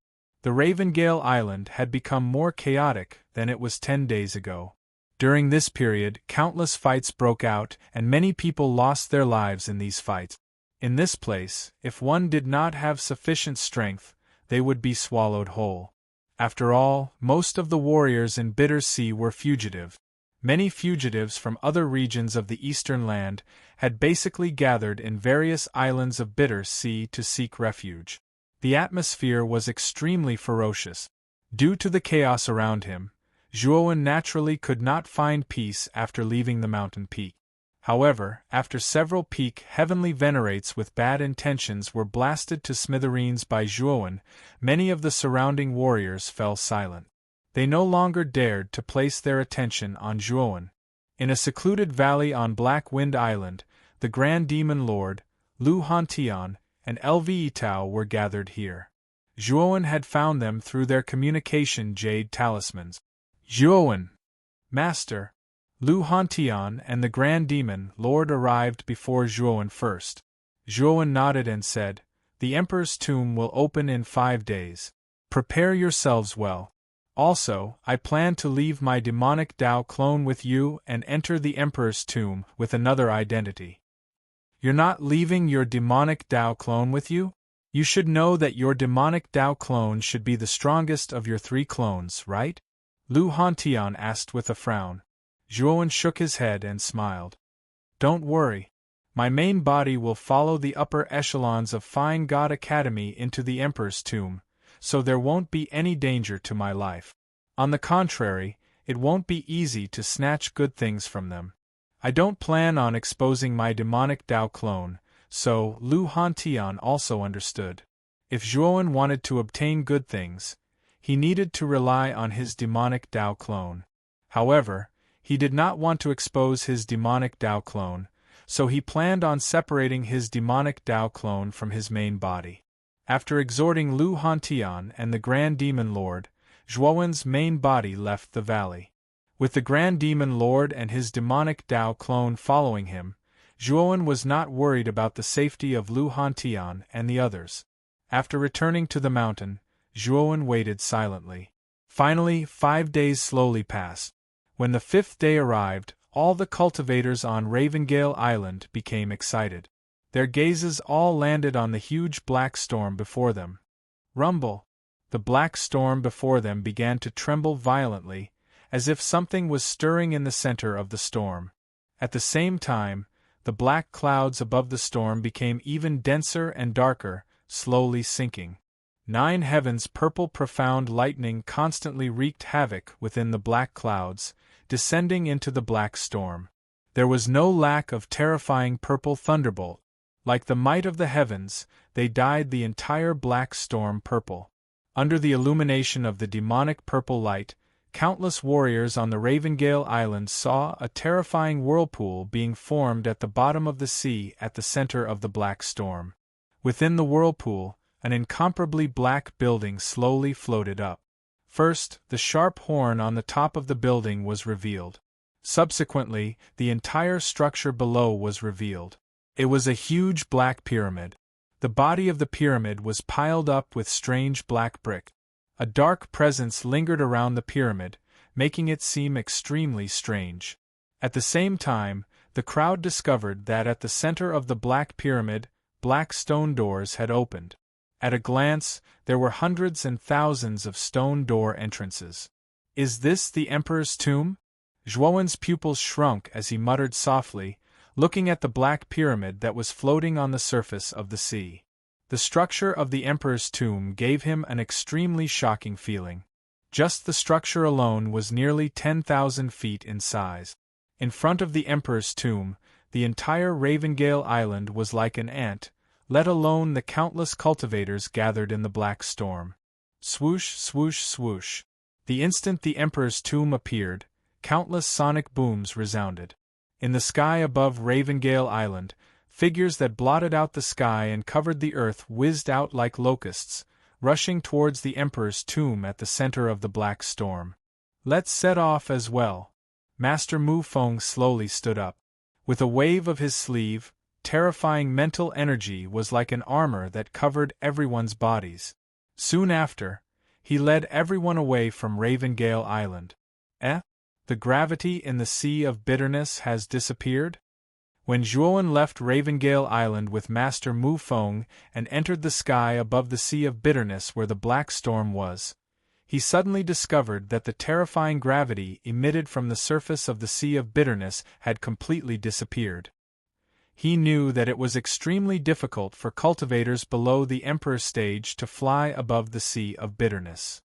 The Ravengale Island had become more chaotic than it was 10 days ago. During this period, countless fights broke out, and many people lost their lives in these fights. In this place, if one did not have sufficient strength, they would be swallowed whole. After all, most of the warriors in Bitter Sea were fugitive. Many fugitives from other regions of the eastern land had basically gathered in various islands of Bitter Sea to seek refuge. The atmosphere was extremely ferocious. Due to the chaos around him, Zhuowen naturally could not find peace after leaving the mountain peak. However, after several peak heavenly venerates with bad intentions were blasted to smithereens by Zhuowen, many of the surrounding warriors fell silent. They no longer dared to place their attention on Zhuowen. In a secluded valley on Black Wind Island, the Grand Demon Lord, Lu Hantian, and LV Itao were gathered here. Zhuowen had found them through their communication Jade Talismans. "Zhuowen, Master." Lu Hantian and the Grand Demon Lord arrived before Zhuowen first. Zhuowen nodded and said, "The Emperor's tomb will open in 5 days. Prepare yourselves well. Also, I plan to leave my demonic Dao clone with you and enter the Emperor's tomb with another identity." "You're not leaving your demonic Dao clone with you? You should know that your demonic Dao clone should be the strongest of your 3 clones, right?" Lu Hantian asked with a frown. Zhuowen shook his head and smiled. "Don't worry. My main body will follow the upper echelons of Fine God Academy into the Emperor's tomb, so there won't be any danger to my life. On the contrary, it won't be easy to snatch good things from them. I don't plan on exposing my demonic Dao clone, so Lu Hantian also understood. If Zhuowen wanted to obtain good things, he needed to rely on his demonic Dao clone. However, he did not want to expose his demonic Dao clone, so he planned on separating his demonic Dao clone from his main body. After exhorting Lu Hantian and the Grand Demon Lord, Zhuowen's main body left the valley. With the Grand Demon Lord and his demonic Dao clone following him, Zhuowen was not worried about the safety of Lu Hantian and the others. After returning to the mountain, Zhuowen waited silently. Finally, 5 days slowly passed. When the 5th day arrived, all the cultivators on Ravengale Island became excited. Their gazes all landed on the huge black storm before them. Rumble! The black storm before them began to tremble violently, as if something was stirring in the center of the storm. At the same time, the black clouds above the storm became even denser and darker, slowly sinking. 9 heavens purple profound lightning constantly wreaked havoc within the black clouds, descending into the black storm. There was no lack of terrifying purple thunderbolt. Like the might of the heavens, they dyed the entire black storm purple. Under the illumination of the demonic purple light, countless warriors on the Ravengale Island saw a terrifying whirlpool being formed at the bottom of the sea at the center of the black storm. Within the whirlpool, an incomparably black building slowly floated up. First, the sharp horn on the top of the building was revealed. Subsequently, the entire structure below was revealed. It was a huge black pyramid. The body of the pyramid was piled up with strange black brick. A dark presence lingered around the pyramid, making it seem extremely strange. At the same time, the crowd discovered that at the center of the black pyramid, black stone doors had opened. At a glance, there were hundreds and thousands of stone door entrances. "Is this the Emperor's tomb?" Zhuowen's pupils shrunk as he muttered softly, looking at the black pyramid that was floating on the surface of the sea. The structure of the Emperor's tomb gave him an extremely shocking feeling. Just the structure alone was nearly 10,000 feet in size. In front of the Emperor's tomb, the entire Ravengale Island was like an ant, let alone the countless cultivators gathered in the black storm. Swoosh, swoosh, swoosh. The instant the Emperor's tomb appeared, countless sonic booms resounded. In the sky above Ravengale Island, figures that blotted out the sky and covered the earth whizzed out like locusts, rushing towards the Emperor's tomb at the center of the black storm. "Let's set off as well." Master Mu Feng slowly stood up. With a wave of his sleeve, terrifying mental energy was like an armor that covered everyone's bodies. Soon after, he led everyone away from Ravengale Island. The gravity in the Sea of Bitterness has disappeared? When Zhuowen left Ravengale Island with Master Mu Feng and entered the sky above the Sea of Bitterness where the black storm was, he suddenly discovered that the terrifying gravity emitted from the surface of the Sea of Bitterness had completely disappeared. He knew that it was extremely difficult for cultivators below the Emperor's stage to fly above the Sea of Bitterness.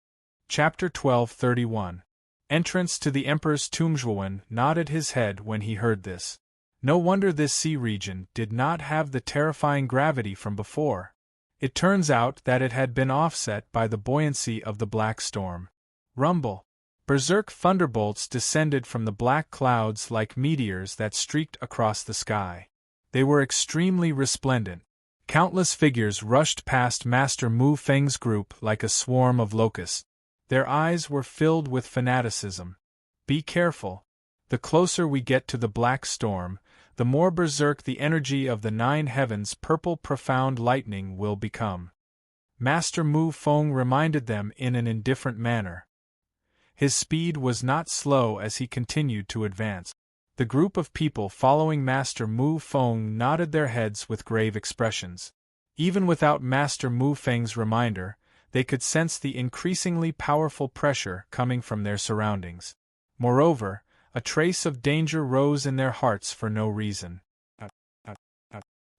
Chapter 12:31. Entrance to the Emperor's tomb. Zhuowen nodded his head when he heard this. No wonder this sea region did not have the terrifying gravity from before. It turns out that it had been offset by the buoyancy of the black storm. Rumble. Berserk thunderbolts descended from the black clouds like meteors that streaked across the sky. They were extremely resplendent. Countless figures rushed past Master Mu Feng's group like a swarm of locusts. Their eyes were filled with fanaticism. Be careful. The closer we get to the black storm, the more berserk the energy of the 9 heavens purple profound lightning will become. Master Mu Feng reminded them in an indifferent manner. His speed was not slow as he continued to advance. The group of people following Master Mu Feng nodded their heads with grave expressions. Even without Master Mu Feng's reminder, they could sense the increasingly powerful pressure coming from their surroundings. Moreover, a trace of danger rose in their hearts for no reason.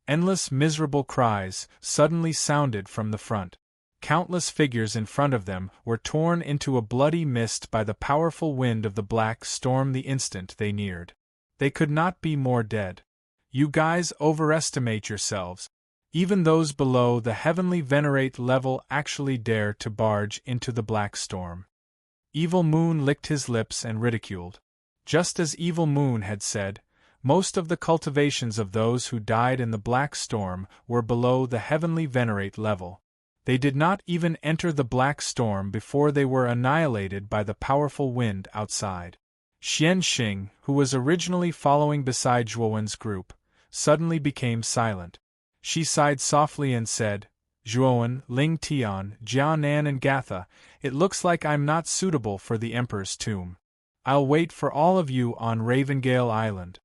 Endless miserable cries suddenly sounded from the front. Countless figures in front of them were torn into a bloody mist by the powerful wind of the black storm the instant they neared. They could not be more dead. "You guys overestimate yourselves. Even those below the heavenly venerate level actually dare to barge into the black storm." Evil Moon licked his lips and ridiculed. Just as Evil Moon had said, most of the cultivations of those who died in the black storm were below the heavenly venerate level. They did not even enter the black storm before they were annihilated by the powerful wind outside. Xian Xing, who was originally following beside Zhuowen's group, suddenly became silent. She sighed softly and said, "Zhuowen, Ling Tian, Jianan and Gatha, it looks like I'm not suitable for the Emperor's tomb. I'll wait for all of you on Ravengale Island."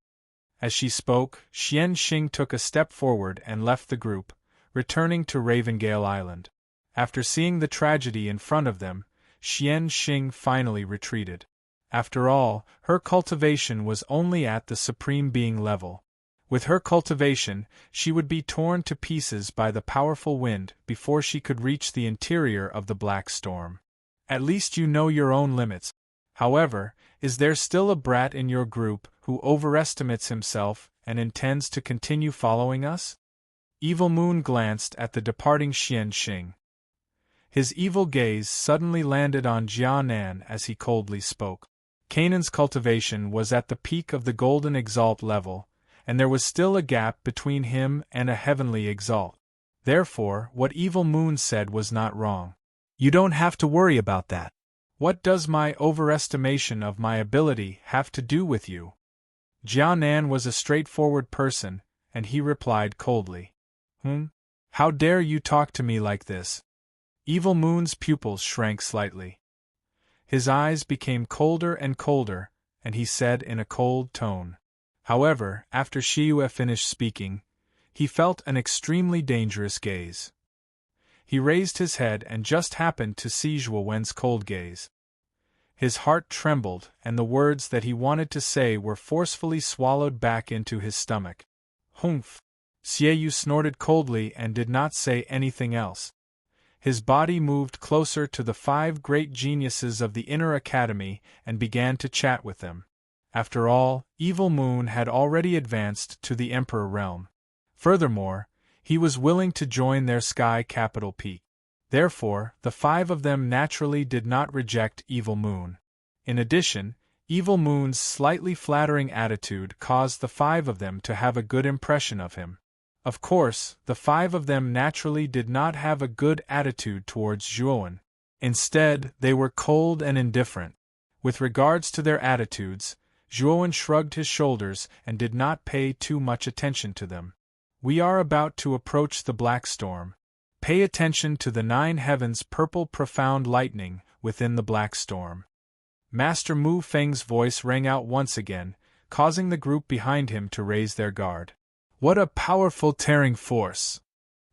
As she spoke, Xian Xing took a step forward and left the group, returning to Ravengale Island. After seeing the tragedy in front of them, Xian Xing finally retreated. After all, her cultivation was only at the Supreme Being level. With her cultivation, she would be torn to pieces by the powerful wind before she could reach the interior of the black storm. At least you know your own limits. However, is there still a brat in your group who overestimates himself and intends to continue following us? Evil Moon glanced at the departing Xian Xing. His evil gaze suddenly landed on Jianan as he coldly spoke. Kanan's cultivation was at the peak of the Golden Exalt level, and there was still a gap between him and a Heavenly Exalt. Therefore, what Evil Moon said was not wrong. You don't have to worry about that. What does my overestimation of my ability have to do with you? Jianan was a straightforward person, and he replied coldly. How dare you talk to me like this? Evil Moon's pupils shrank slightly. His eyes became colder and colder, and he said in a cold tone. However, after Shiyue finished speaking, he felt an extremely dangerous gaze. He raised his head and just happened to see Zhuo Wen's cold gaze. His heart trembled, and the words that he wanted to say were forcefully swallowed back into his stomach. Humph! Xieyou snorted coldly and did not say anything else. His body moved closer to the 5 great geniuses of the Inner Academy and began to chat with them. After all, Evil Moon had already advanced to the Emperor realm. Furthermore, he was willing to join their sky capital peak. Therefore, the 5 of them naturally did not reject Evil Moon. In addition, Evil Moon's slightly flattering attitude caused the 5 of them to have a good impression of him. Of course, the 5 of them naturally did not have a good attitude towards Zhuowen. Instead, they were cold and indifferent. With regards to their attitudes, Zhuowen shrugged his shoulders and did not pay too much attention to them. We are about to approach the black storm. Pay attention to the 9 heavens' purple profound lightning within the black storm. Master Mu Feng's voice rang out once again, causing the group behind him to raise their guard. What a powerful tearing force!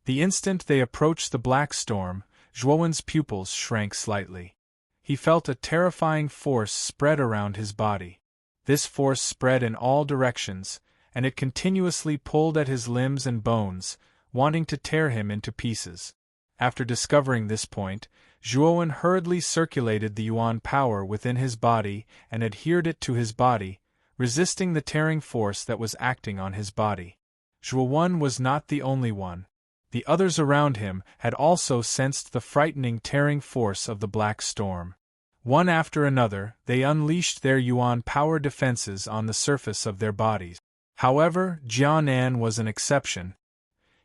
The instant they approached the black storm, Zhuowen's pupils shrank slightly. He felt a terrifying force spread around his body. This force spread in all directions, and it continuously pulled at his limbs and bones, wanting to tear him into pieces. After discovering this point, Zhuowen hurriedly circulated the Yuan power within his body and adhered it to his body, resisting the tearing force that was acting on his body. Zhuowen was not the only one. The others around him had also sensed the frightening tearing force of the black storm. One after another, they unleashed their Yuan power defenses on the surface of their bodies. However, Jianan was an exception.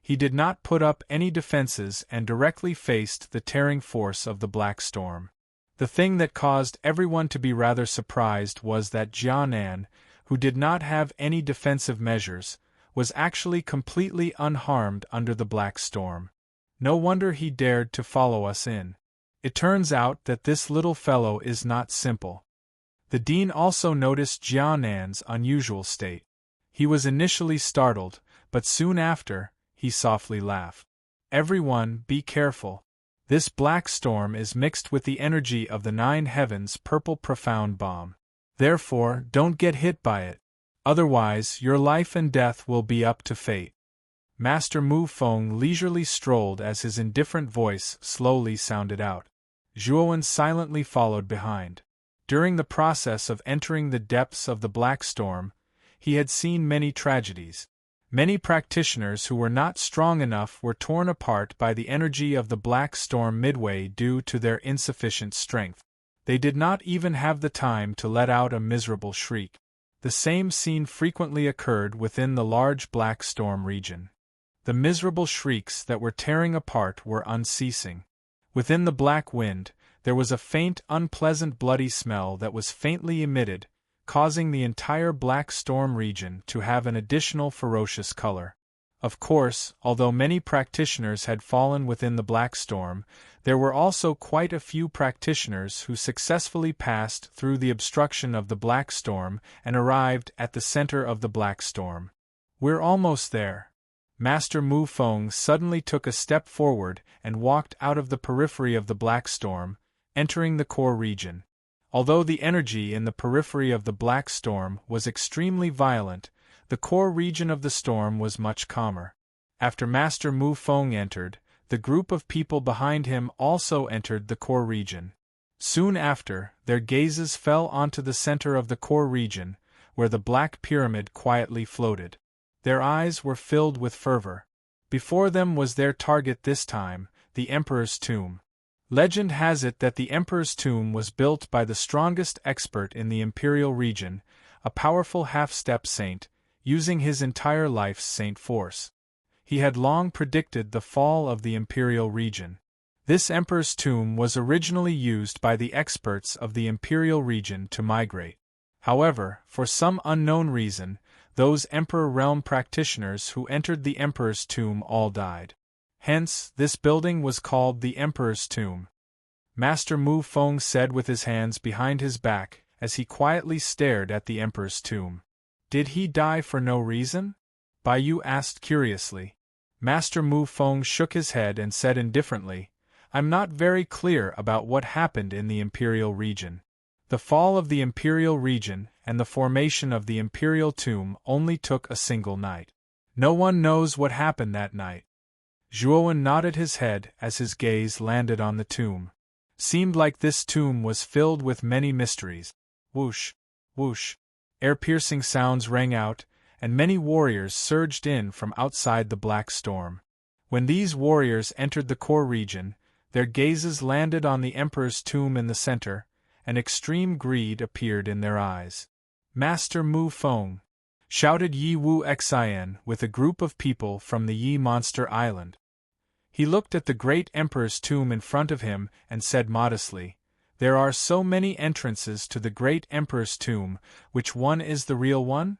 He did not put up any defenses and directly faced the tearing force of the black storm. The thing that caused everyone to be rather surprised was that Jianan, who did not have any defensive measures, was actually completely unharmed under the black storm. No wonder he dared to follow us in. It turns out that this little fellow is not simple. The dean also noticed Jianan's unusual state. He was initially startled, but soon after, he softly laughed. Everyone, be careful. This black storm is mixed with the energy of the 9 heavens' purple profound bomb. Therefore, don't get hit by it. Otherwise, your life and death will be up to fate. Master Mu Feng leisurely strolled as his indifferent voice slowly sounded out. Zhuowen silently followed behind. During the process of entering the depths of the black storm, he had seen many tragedies. Many practitioners who were not strong enough were torn apart by the energy of the black storm midway due to their insufficient strength. They did not even have the time to let out a miserable shriek. The same scene frequently occurred within the large black storm region. The miserable shrieks that were tearing apart were unceasing. Within the black wind, there was a faint, unpleasant bloody smell that was faintly emitted, causing the entire black storm region to have an additional ferocious color. Of course, although many practitioners had fallen within the black storm, there were also quite a few practitioners who successfully passed through the obstruction of the black storm and arrived at the center of the black storm. We're almost there. Master Mu Feng suddenly took a step forward and walked out of the periphery of the black storm, entering the core region. Although the energy in the periphery of the black storm was extremely violent, the core region of the storm was much calmer. After Master Mu Feng entered, the group of people behind him also entered the core region. Soon after, their gazes fell onto the center of the core region, where the black pyramid quietly floated. Their eyes were filled with fervor. Before them was their target this time, the Emperor's tomb. Legend has it that the Emperor's tomb was built by the strongest expert in the Imperial region, a powerful half-step saint, using his entire life's saint force. He had long predicted the fall of the Imperial region. This Emperor's tomb was originally used by the experts of the Imperial region to migrate. However, for some unknown reason, those Emperor realm practitioners who entered the Emperor's tomb all died. Hence, this building was called the Emperor's Tomb. Master Mu Feng said with his hands behind his back, as he quietly stared at the Emperor's tomb. Did he die for no reason? Bai Yu asked curiously. Master Mu Feng shook his head and said indifferently, I'm not very clear about what happened in the Imperial region. The fall of the Imperial region and the formation of the Imperial tomb only took a single night. No one knows what happened that night. Zhuowen nodded his head as his gaze landed on the tomb. Seemed like this tomb was filled with many mysteries. Whoosh, whoosh. Ear-piercing sounds rang out, and many warriors surged in from outside the black storm. When these warriors entered the core region, their gazes landed on the Emperor's tomb in the center, and extreme greed appeared in their eyes. Master Mu Feng! Shouted Yi Wu Xian with a group of people from the Yi Monster Island. He looked at the great Emperor's tomb in front of him and said modestly, There are so many entrances to the great Emperor's tomb, which one is the real one?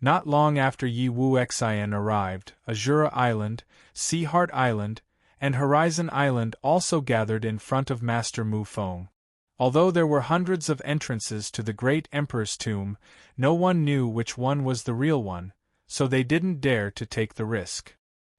Not long after Yi Wu Xian arrived, Azura Island, Sea Heart Island, and Horizon Island also gathered in front of Master Mu Feng. Although there were hundreds of entrances to the great Emperor's tomb, no one knew which one was the real one, so they didn't dare to take the risk.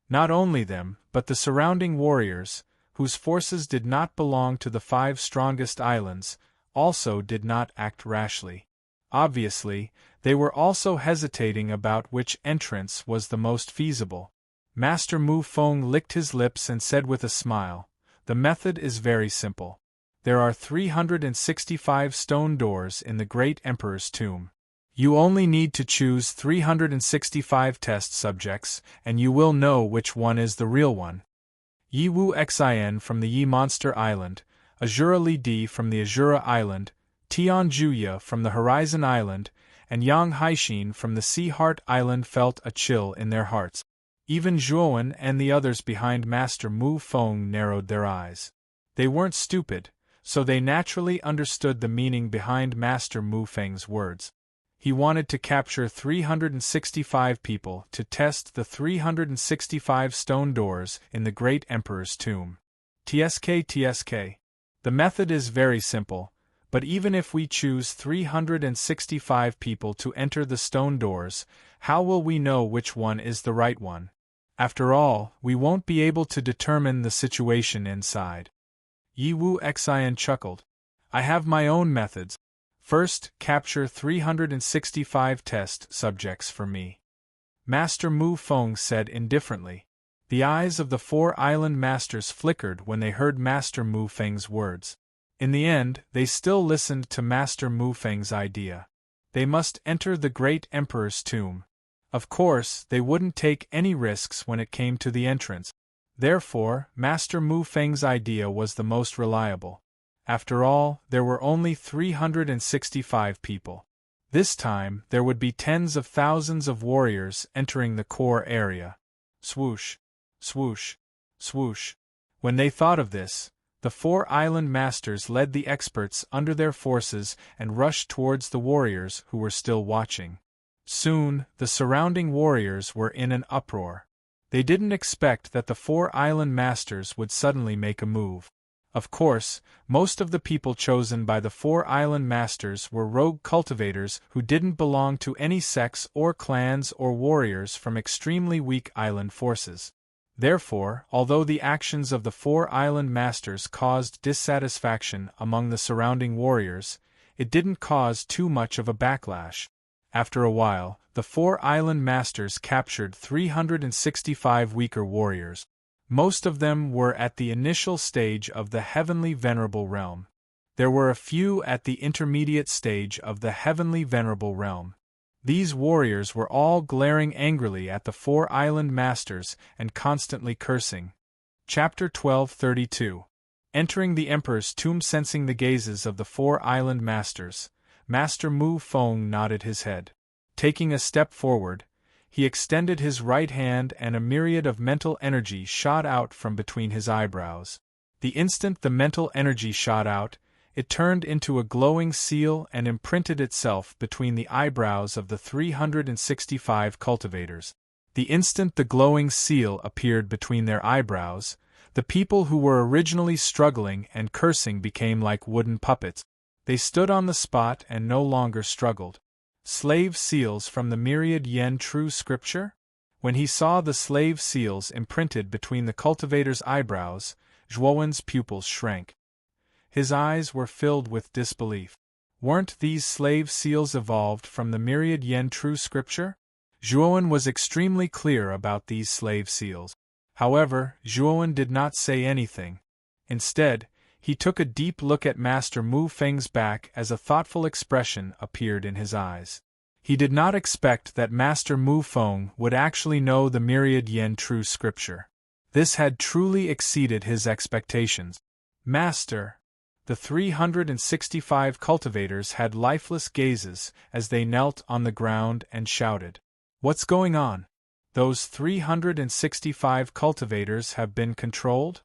Not only them, but the surrounding warriors, whose forces did not belong to the 5 strongest islands, also did not act rashly. Obviously, they were also hesitating about which entrance was the most feasible. Master Mu Feng licked his lips and said with a smile, The method is very simple. There are 365 stone doors in the great Emperor's tomb. You only need to choose 365 test subjects, and you will know which one is the real one. Yi Wu Xian from the Yi Monster Island, Azura Li Di from the Azura Island, Tian Juya from the Horizon Island, and Yang Haixin from the Sea Heart Island felt a chill in their hearts. Even Zhuowen and the others behind Master Mu Feng narrowed their eyes. They weren't stupid, so they naturally understood the meaning behind Master Mu Feng's words. He wanted to capture 365 people to test the 365 stone doors in the great Emperor's tomb. TSK. The method is very simple, but even if we choose 365 people to enter the stone doors, how will we know which one is the right one? After all, we won't be able to determine the situation inside. Yi Wu Xian chuckled. I have my own methods. First, capture 365 test subjects for me. Master Mu Feng said indifferently. The eyes of the 4 island masters flickered when they heard Master Mu Feng's words. In the end, they still listened to Master Mu Feng's idea. They must enter the great Emperor's tomb. Of course, they wouldn't take any risks when it came to the entrance. Therefore, Master Mu Feng's idea was the most reliable. After all, there were only 365 people. This time, there would be tens of thousands of warriors entering the core area. Swoosh, swoosh, swoosh. When they thought of this, the 4 island masters led the experts under their forces and rushed towards the warriors who were still watching. Soon, the surrounding warriors were in an uproar. They didn't expect that the 4 island masters would suddenly make a move. Of course, most of the people chosen by the 4 island masters were rogue cultivators who didn't belong to any sects or clans or warriors from extremely weak island forces. Therefore, although the actions of the 4 island masters caused dissatisfaction among the surrounding warriors, it didn't cause too much of a backlash. After a while, the 4 island masters captured 365 weaker warriors. Most of them were at the initial stage of the heavenly venerable realm. There were a few at the intermediate stage of the heavenly venerable realm. These warriors were all glaring angrily at the 4 island masters and constantly cursing. Chapter 1232. Entering the Emperor's tomb. Sensing the gazes of the 4 island masters, Master Mu Feng nodded his head. Taking a step forward, he extended his right hand and a myriad of mental energy shot out from between his eyebrows. The instant the mental energy shot out, it turned into a glowing seal and imprinted itself between the eyebrows of the 365 cultivators. The instant the glowing seal appeared between their eyebrows, the people who were originally struggling and cursing became like wooden puppets. They stood on the spot and no longer struggled. Slave seals from the myriad yen true scripture? When he saw the slave seals imprinted between the cultivator's eyebrows, Zhuowen's pupils shrank. His eyes were filled with disbelief. Weren't these slave seals evolved from the myriad yen true scripture? Zhuowen was extremely clear about these slave seals. However, Zhuowen did not say anything. Instead, he took a deep look at Master Mu Feng's back as a thoughtful expression appeared in his eyes. He did not expect that Master Mu Feng would actually know the myriad yen true scripture. This had truly exceeded his expectations. Master! The 365 cultivators had lifeless gazes as they knelt on the ground and shouted, "What's going on? Those 365 cultivators have been controlled?"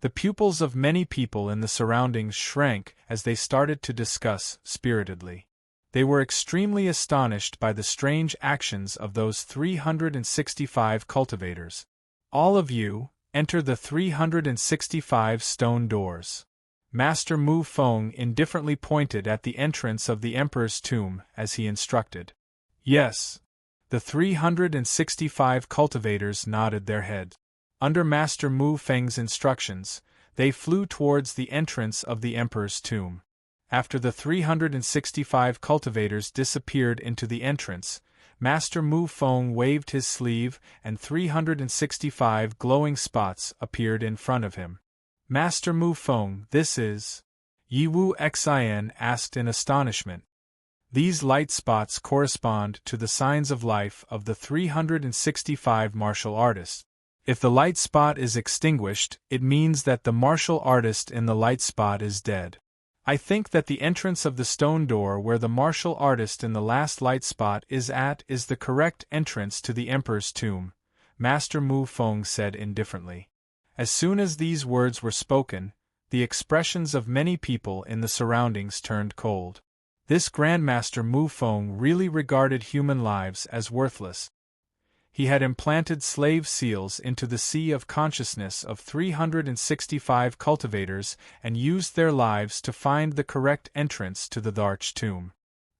The pupils of many people in the surroundings shrank as they started to discuss spiritedly. They were extremely astonished by the strange actions of those 365 cultivators. "All of you, enter the 365 stone doors." Master Mu Feng indifferently pointed at the entrance of the Emperor's tomb as he instructed. "Yes." The 365 cultivators nodded their heads. Under Master Mu Feng's instructions, they flew towards the entrance of the Emperor's tomb. After the 365 cultivators disappeared into the entrance, Master Mu Feng waved his sleeve and 365 glowing spots appeared in front of him. "Master Mu Feng, this is?" Yi Wu Xin asked in astonishment. These light spots correspond to the signs of life of the 365 martial artists. If the light spot is extinguished, it means that the martial artist in the light spot is dead. I think that the entrance of the stone door where the martial artist in the last light spot is at is the correct entrance to the Emperor's tomb, Master Mu Feng said indifferently. As soon as these words were spoken, the expressions of many people in the surroundings turned cold. This Grandmaster Mu Feng really regarded human lives as worthless. He had implanted slave seals into the sea of consciousness of 365 cultivators and used their lives to find the correct entrance to the Dharch tomb.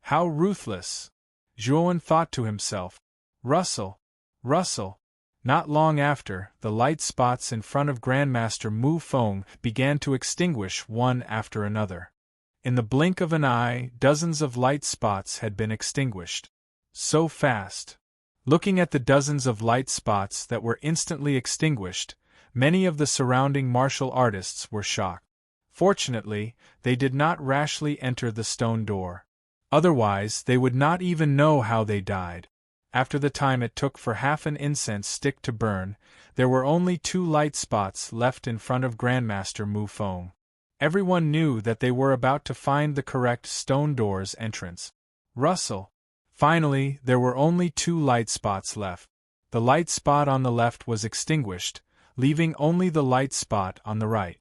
How ruthless! Zhuowen thought to himself. Rustle! Rustle! Not long after, the light spots in front of Grandmaster Mu Feng began to extinguish one after another. In the blink of an eye, dozens of light spots had been extinguished. So fast! Looking at the dozens of light spots that were instantly extinguished, many of the surrounding martial artists were shocked. Fortunately, they did not rashly enter the stone door. Otherwise, they would not even know how they died. After the time it took for half an incense stick to burn, there were only 2 light spots left in front of Grandmaster Mu Feng. Everyone knew that they were about to find the correct stone door's entrance. Rustle! Finally, there were only 2 light spots left. The light spot on the left was extinguished, leaving only the light spot on the right.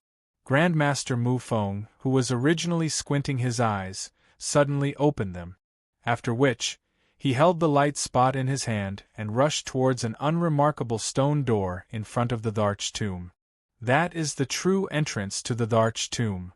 Grandmaster Mu Feng, who was originally squinting his eyes, suddenly opened them. After which, he held the light spot in his hand and rushed towards an unremarkable stone door in front of the Dharch tomb. That is the true entrance to the Dharch tomb.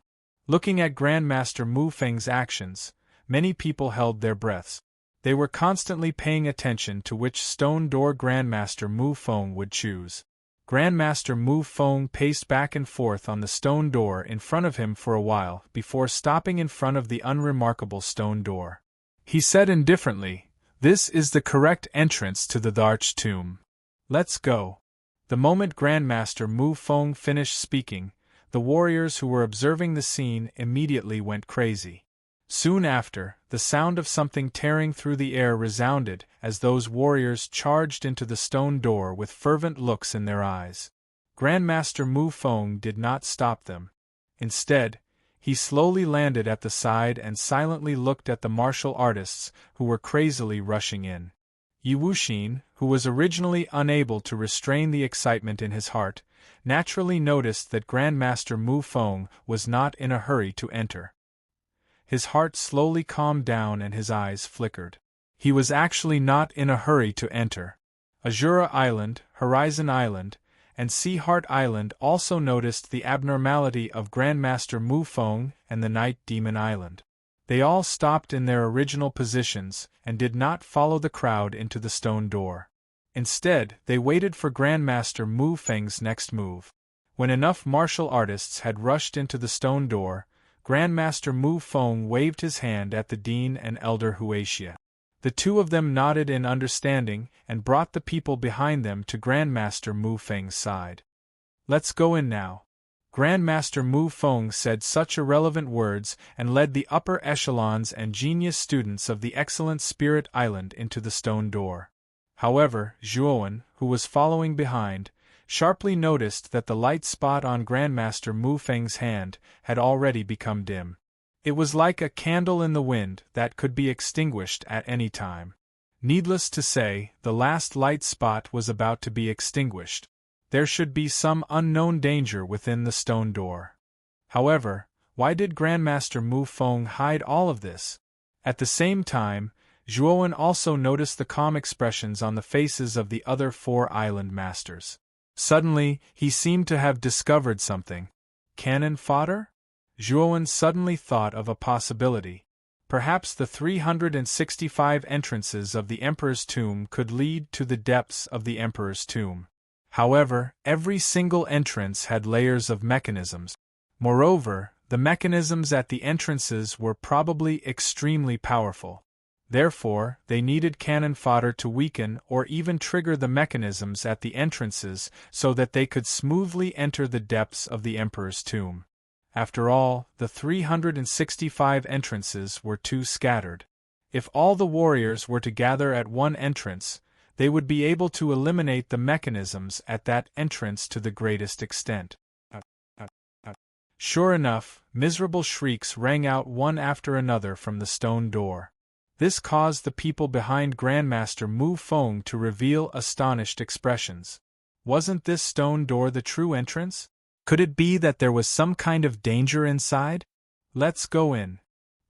Looking at Grandmaster Mu Feng's actions, many people held their breaths. They were constantly paying attention to which stone door Grandmaster Mu Feng would choose. Grandmaster Mu Feng paced back and forth on the stone door in front of him for a while before stopping in front of the unremarkable stone door. He said indifferently, "This is the correct entrance to the arched tomb. Let's go." The moment Grandmaster Mu Feng finished speaking, the warriors who were observing the scene immediately went crazy. Soon after, the sound of something tearing through the air resounded as those warriors charged into the stone door with fervent looks in their eyes. Grandmaster Mu Feng did not stop them. Instead, he slowly landed at the side and silently looked at the martial artists who were crazily rushing in. Yi Wuxin, who was originally unable to restrain the excitement in his heart, naturally noticed that Grandmaster Mu Feng was not in a hurry to enter. His heart slowly calmed down and his eyes flickered. He was actually not in a hurry to enter. Azura Island, Horizon Island, and Sea Heart Island also noticed the abnormality of Grandmaster Mu Feng and the Night Demon Island. They all stopped in their original positions and did not follow the crowd into the stone door. Instead, they waited for Grandmaster Mu Feng's next move. When enough martial artists had rushed into the stone door, Grandmaster Mu Feng waved his hand at the Dean and Elder Huaxia. The two of them nodded in understanding and brought the people behind them to Grandmaster Mu Feng's side. "Let's go in now." Grandmaster Mu Feng said such irrelevant words and led the upper echelons and genius students of the Excellent Spirit Island into the stone door. However, Zhuowen, who was following behind, sharply noticed that the light spot on Grandmaster Mu Feng's hand had already become dim. It was like a candle in the wind that could be extinguished at any time. Needless to say, the last light spot was about to be extinguished. There should be some unknown danger within the stone door. However, why did Grandmaster Mu Feng hide all of this? At the same time, Zhuowen also noticed the calm expressions on the faces of the other 4 island masters. Suddenly, he seemed to have discovered something. Cannon fodder? Zhuowen suddenly thought of a possibility. Perhaps the 365 entrances of the Emperor's tomb could lead to the depths of the Emperor's tomb. However, every single entrance had layers of mechanisms. Moreover, the mechanisms at the entrances were probably extremely powerful. Therefore, they needed cannon fodder to weaken or even trigger the mechanisms at the entrances so that they could smoothly enter the depths of the Emperor's tomb. After all, the 365 entrances were too scattered. If all the warriors were to gather at one entrance, they would be able to eliminate the mechanisms at that entrance to the greatest extent. Sure enough, miserable shrieks rang out one after another from the stone door. This caused the people behind Grandmaster Mu Feng to reveal astonished expressions. Wasn't this stone door the true entrance? Could it be that there was some kind of danger inside? "Let's go in,"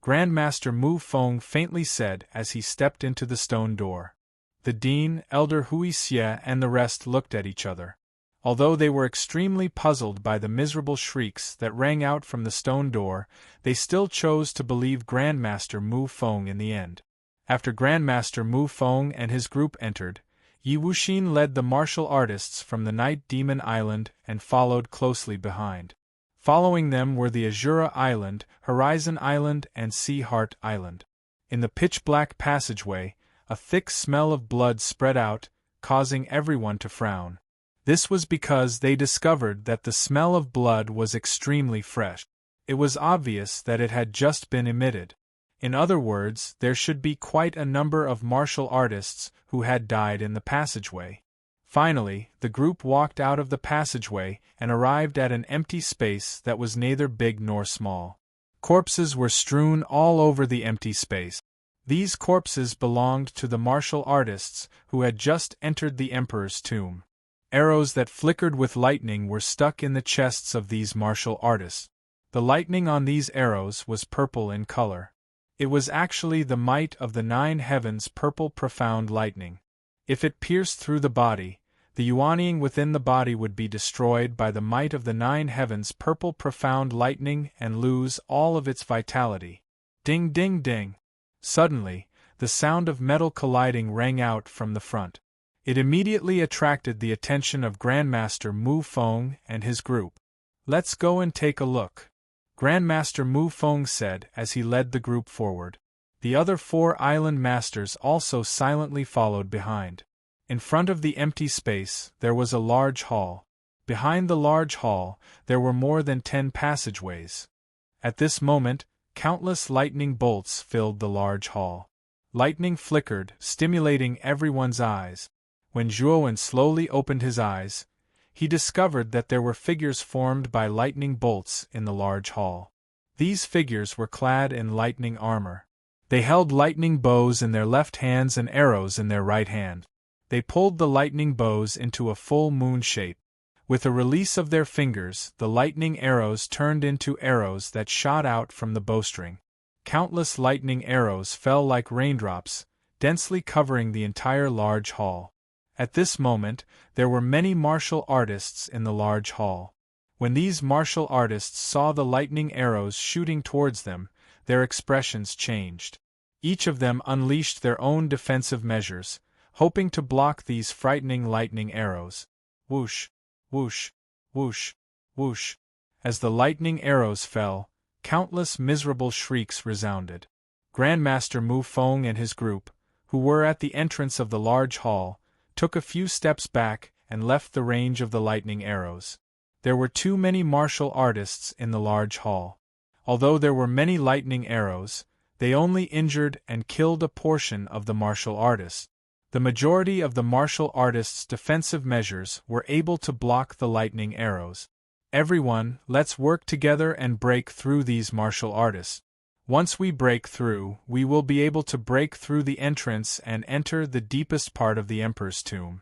Grandmaster Mu Feng faintly said as he stepped into the stone door. The Dean, Elder Huaxia and the rest looked at each other. Although they were extremely puzzled by the miserable shrieks that rang out from the stone door, they still chose to believe Grandmaster Mu Feng in the end. After Grandmaster Mu Feng and his group entered, Yi Wuxin led the martial artists from the Night Demon Island and followed closely behind. Following them were the Azura Island, Horizon Island and Sea Heart Island. In the pitch-black passageway, a thick smell of blood spread out, causing everyone to frown. This was because they discovered that the smell of blood was extremely fresh. It was obvious that it had just been emitted. In other words, there should be quite a number of martial artists who had died in the passageway. Finally, the group walked out of the passageway and arrived at an empty space that was neither big nor small. Corpses were strewn all over the empty space. These corpses belonged to the martial artists who had just entered the Emperor's tomb. Arrows that flickered with lightning were stuck in the chests of these martial artists. The lightning on these arrows was purple in color. It was actually the might of the 9 heavens' purple profound lightning. If it pierced through the body, the yuanying within the body would be destroyed by the might of the 9 heavens' purple profound lightning and lose all of its vitality. Ding ding ding! Suddenly, the sound of metal colliding rang out from the front. It immediately attracted the attention of Grandmaster Mu Feng and his group. "Let's go and take a look," Grandmaster Mu Feng said as he led the group forward. The other 4 island masters also silently followed behind. In front of the empty space, there was a large hall. Behind the large hall, there were more than 10 passageways. At this moment, countless lightning bolts filled the large hall. Lightning flickered, stimulating everyone's eyes. When Zhuowen slowly opened his eyes, he discovered that there were figures formed by lightning bolts in the large hall. These figures were clad in lightning armor. They held lightning bows in their left hands and arrows in their right hand. They pulled the lightning bows into a full moon shape. With a release of their fingers, the lightning arrows turned into arrows that shot out from the bowstring. Countless lightning arrows fell like raindrops, densely covering the entire large hall. At this moment, there were many martial artists in the large hall. When these martial artists saw the lightning arrows shooting towards them, their expressions changed. Each of them unleashed their own defensive measures, hoping to block these frightening lightning arrows. Whoosh, whoosh, whoosh, whoosh. As the lightning arrows fell, countless miserable shrieks resounded. Grandmaster Mu Feng and his group, who were at the entrance of the large hall, took a few steps back and left the range of the lightning arrows. There were too many martial artists in the large hall. Although there were many lightning arrows, they only injured and killed a portion of the martial artists. The majority of the martial artists' defensive measures were able to block the lightning arrows. "Everyone, let's work together and break through these martial artists. Once we break through, we will be able to break through the entrance and enter the deepest part of the Emperor's tomb."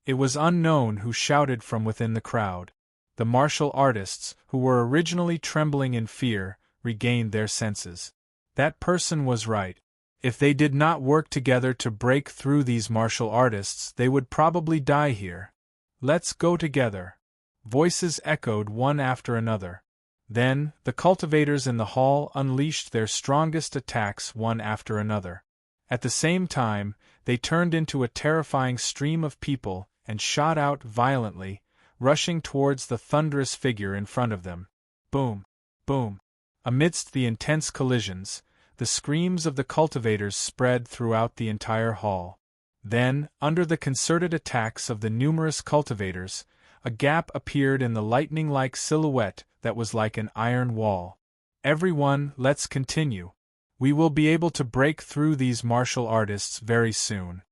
It was unknown who shouted from within the crowd. The martial artists, who were originally trembling in fear, regained their senses. That person was right. If they did not work together to break through these martial artists, they would probably die here. "Let's go together." Voices echoed one after another. Then, the cultivators in the hall unleashed their strongest attacks one after another. At the same time, they turned into a terrifying stream of people and shot out violently, rushing towards the thunderous figure in front of them. Boom! Boom! Amidst the intense collisions, the screams of the cultivators spread throughout the entire hall. Then, under the concerted attacks of the numerous cultivators, a gap appeared in the lightning-like silhouette that was like an iron wall. "Everyone, let's continue. We will be able to break through these martial artists very soon."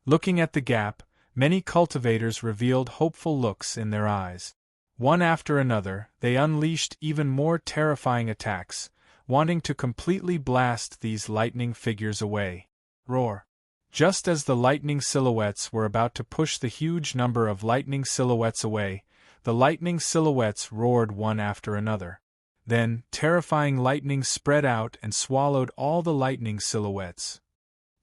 Looking at the gap, many cultivators revealed hopeful looks in their eyes. One after another, they unleashed even more terrifying attacks, wanting to completely blast these lightning figures away. Roar! Just as the lightning silhouettes were about to push the huge number of lightning silhouettes away, the lightning silhouettes roared one after another. Then, terrifying lightning spread out and swallowed all the lightning silhouettes.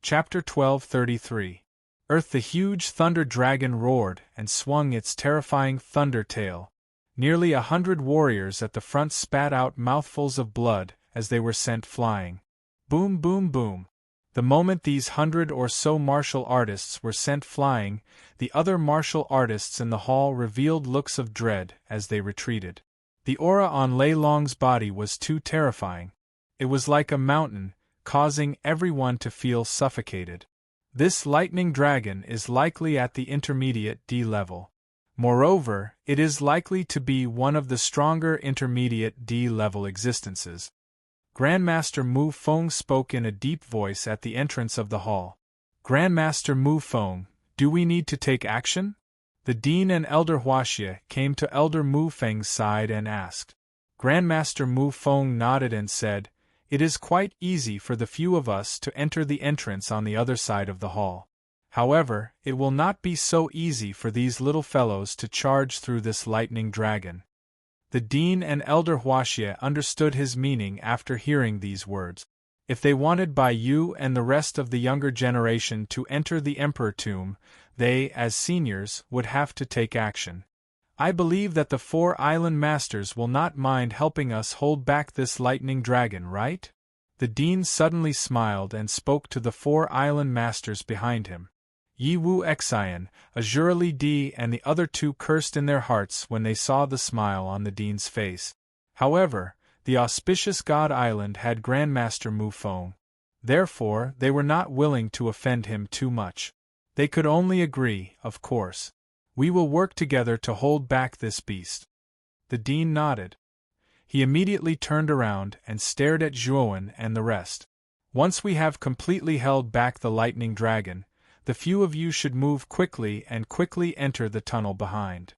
Chapter 1233. Earth. The huge thunder dragon roared and swung its terrifying thunder tail. Nearly 100 warriors at the front spat out mouthfuls of blood as they were sent flying. Boom, boom, boom. The moment these 100 or so martial artists were sent flying, the other martial artists in the hall revealed looks of dread as they retreated. The aura on Lei Long's body was too terrifying. It was like a mountain, causing everyone to feel suffocated. This lightning dragon is likely at the intermediate D level. Moreover, it is likely to be one of the stronger intermediate D level existences. Grandmaster Mu Feng spoke in a deep voice at the entrance of the hall. "Grandmaster Mu Feng, do we need to take action?" The Dean and Elder Huaxie came to Elder Mu Feng's side and asked. Grandmaster Mu Feng nodded and said, "It is quite easy for the few of us to enter the entrance on the other side of the hall. However, it will not be so easy for these little fellows to charge through this lightning dragon." The Dean and Elder Huaxie understood his meaning after hearing these words. If they wanted Bai Yu and the rest of the younger generation to enter the Emperor Tomb, they, as seniors, would have to take action. "I believe that the 4 island masters will not mind helping us hold back this lightning dragon, right?" The Dean suddenly smiled and spoke to the 4 island masters behind him. Yi Wu Xian, Azure Li Di and the other two cursed in their hearts when they saw the smile on the dean's face. However, the auspicious God Island had Grandmaster Mu Feng. Therefore, they were not willing to offend him too much. They could only agree, of course. We will work together to hold back this beast. The dean nodded. He immediately turned around and stared at Zhuowen and the rest. Once we have completely held back the lightning dragon, the few of you should move quickly and quickly enter the tunnel behind.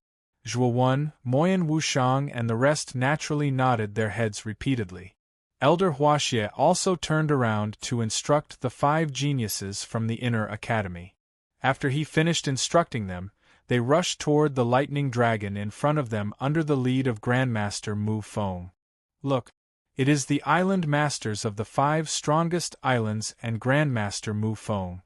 Zhuowen, Moyan Wushang and the rest naturally nodded their heads repeatedly. Elder Huaxie also turned around to instruct the 5 geniuses from the inner academy. After he finished instructing them, they rushed toward the lightning dragon in front of them under the lead of Grandmaster Mu Feng. Look! It is the island masters of the 5 strongest islands and Grandmaster Mu Feng.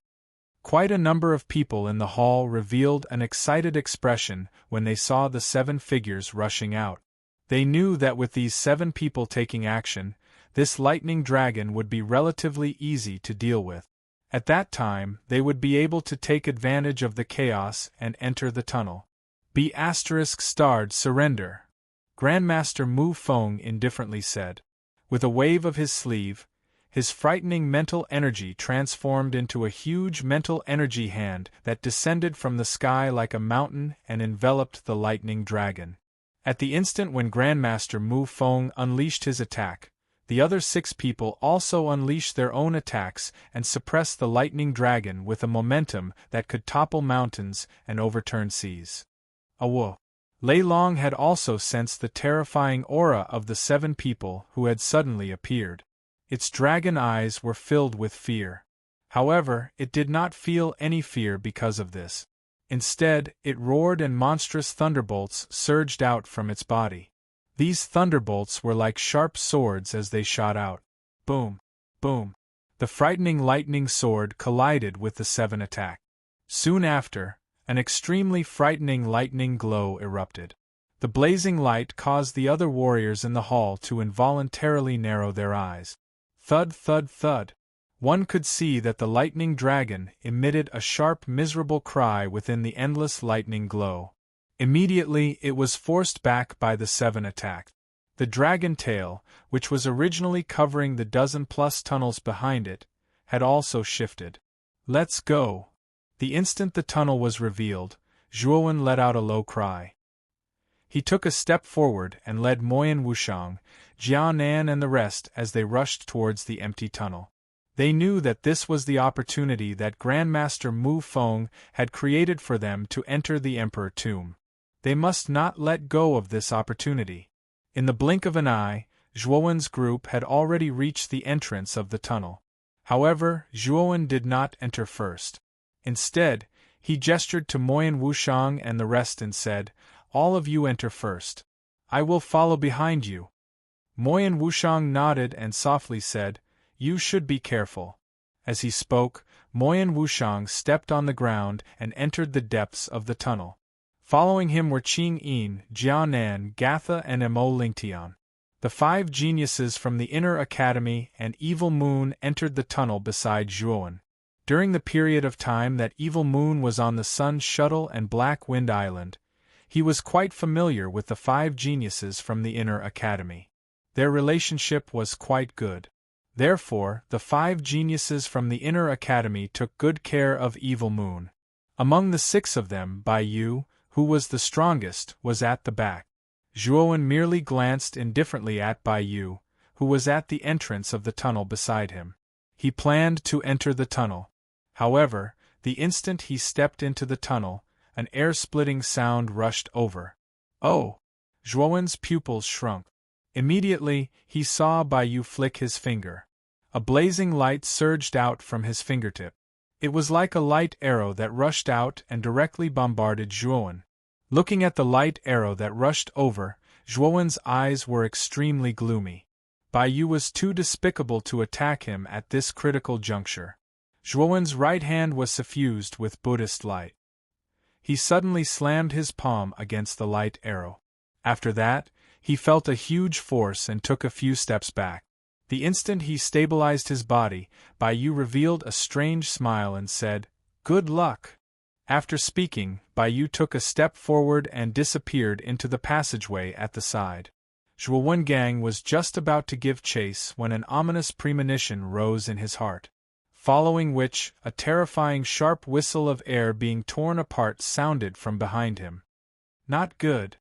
Quite a number of people in the hall revealed an excited expression when they saw the 7 figures rushing out. They knew that with these 7 people taking action, this lightning dragon would be relatively easy to deal with. At that time, they would be able to take advantage of the chaos and enter the tunnel. *** surrender, Grandmaster Mu Feng indifferently said. With a wave of his sleeve, his frightening mental energy transformed into a huge mental energy hand that descended from the sky like a mountain and enveloped the lightning dragon. At the instant when Grandmaster Mu Feng unleashed his attack, the other 6 people also unleashed their own attacks and suppressed the lightning dragon with a momentum that could topple mountains and overturn seas. Awo! Lei Long had also sensed the terrifying aura of the 7 people who had suddenly appeared. Its dragon eyes were filled with fear. However, it did not feel any fear because of this. Instead, it roared and monstrous thunderbolts surged out from its body. These thunderbolts were like sharp swords as they shot out. Boom! Boom! The frightening lightning sword collided with the 7 attack. Soon after, an extremely frightening lightning glow erupted. The blazing light caused the other warriors in the hall to involuntarily narrow their eyes. Thud, thud, thud. One could see that the lightning dragon emitted a sharp, miserable cry within the endless lightning glow. Immediately, it was forced back by the 7 attack. The dragon tail, which was originally covering the 12+ tunnels behind it, had also shifted. Let's go! The instant the tunnel was revealed, Zhuowen let out a low cry. He took a step forward and led Moyan Wushang, Jianan and the rest as they rushed towards the empty tunnel. They knew that this was the opportunity that Grandmaster Mu Feng had created for them to enter the Emperor Tomb. They must not let go of this opportunity. In the blink of an eye, Zhuowen's group had already reached the entrance of the tunnel. However, Zhuowen did not enter first. Instead, he gestured to Moyan Wushang and the rest and said, "All of you enter first. I will follow behind you." Moyan Wushang nodded and softly said, "You should be careful." As he spoke, Moyan Wushang stepped on the ground and entered the depths of the tunnel. Following him were Qing Yin, Jianan, Gatha and Mo Lingtian. The 5 geniuses from the Inner Academy and Evil Moon entered the tunnel beside Zhuowen. During the period of time that Evil Moon was on the Sun Shuttle and Black Wind Island, he was quite familiar with the 5 geniuses from the Inner Academy. Their relationship was quite good. Therefore, the 5 geniuses from the Inner Academy took good care of Evil Moon. Among the 6 of them, Bai Yu, who was the strongest, was at the back. Zhuowen merely glanced indifferently at Bai Yu, who was at the entrance of the tunnel beside him. He planned to enter the tunnel. However, the instant he stepped into the tunnel, an air-splitting sound rushed over. Oh! Zhuowen's pupils shrunk. Immediately, he saw Bai Yu flick his finger. A blazing light surged out from his fingertip. It was like a light arrow that rushed out and directly bombarded Zhuowen. Looking at the light arrow that rushed over, Zhuowen's eyes were extremely gloomy. Bai Yu was too despicable to attack him at this critical juncture. Zhuowen's right hand was suffused with Buddhist light. He suddenly slammed his palm against the light arrow. After that, he felt a huge force and took a few steps back. The instant he stabilized his body, Bai Yu revealed a strange smile and said, "Good luck." After speaking, Bai Yu took a step forward and disappeared into the passageway at the side. Zhuowen Gang was just about to give chase when an ominous premonition rose in his heart. Following which, a terrifying sharp whistle of air being torn apart sounded from behind him. Not good.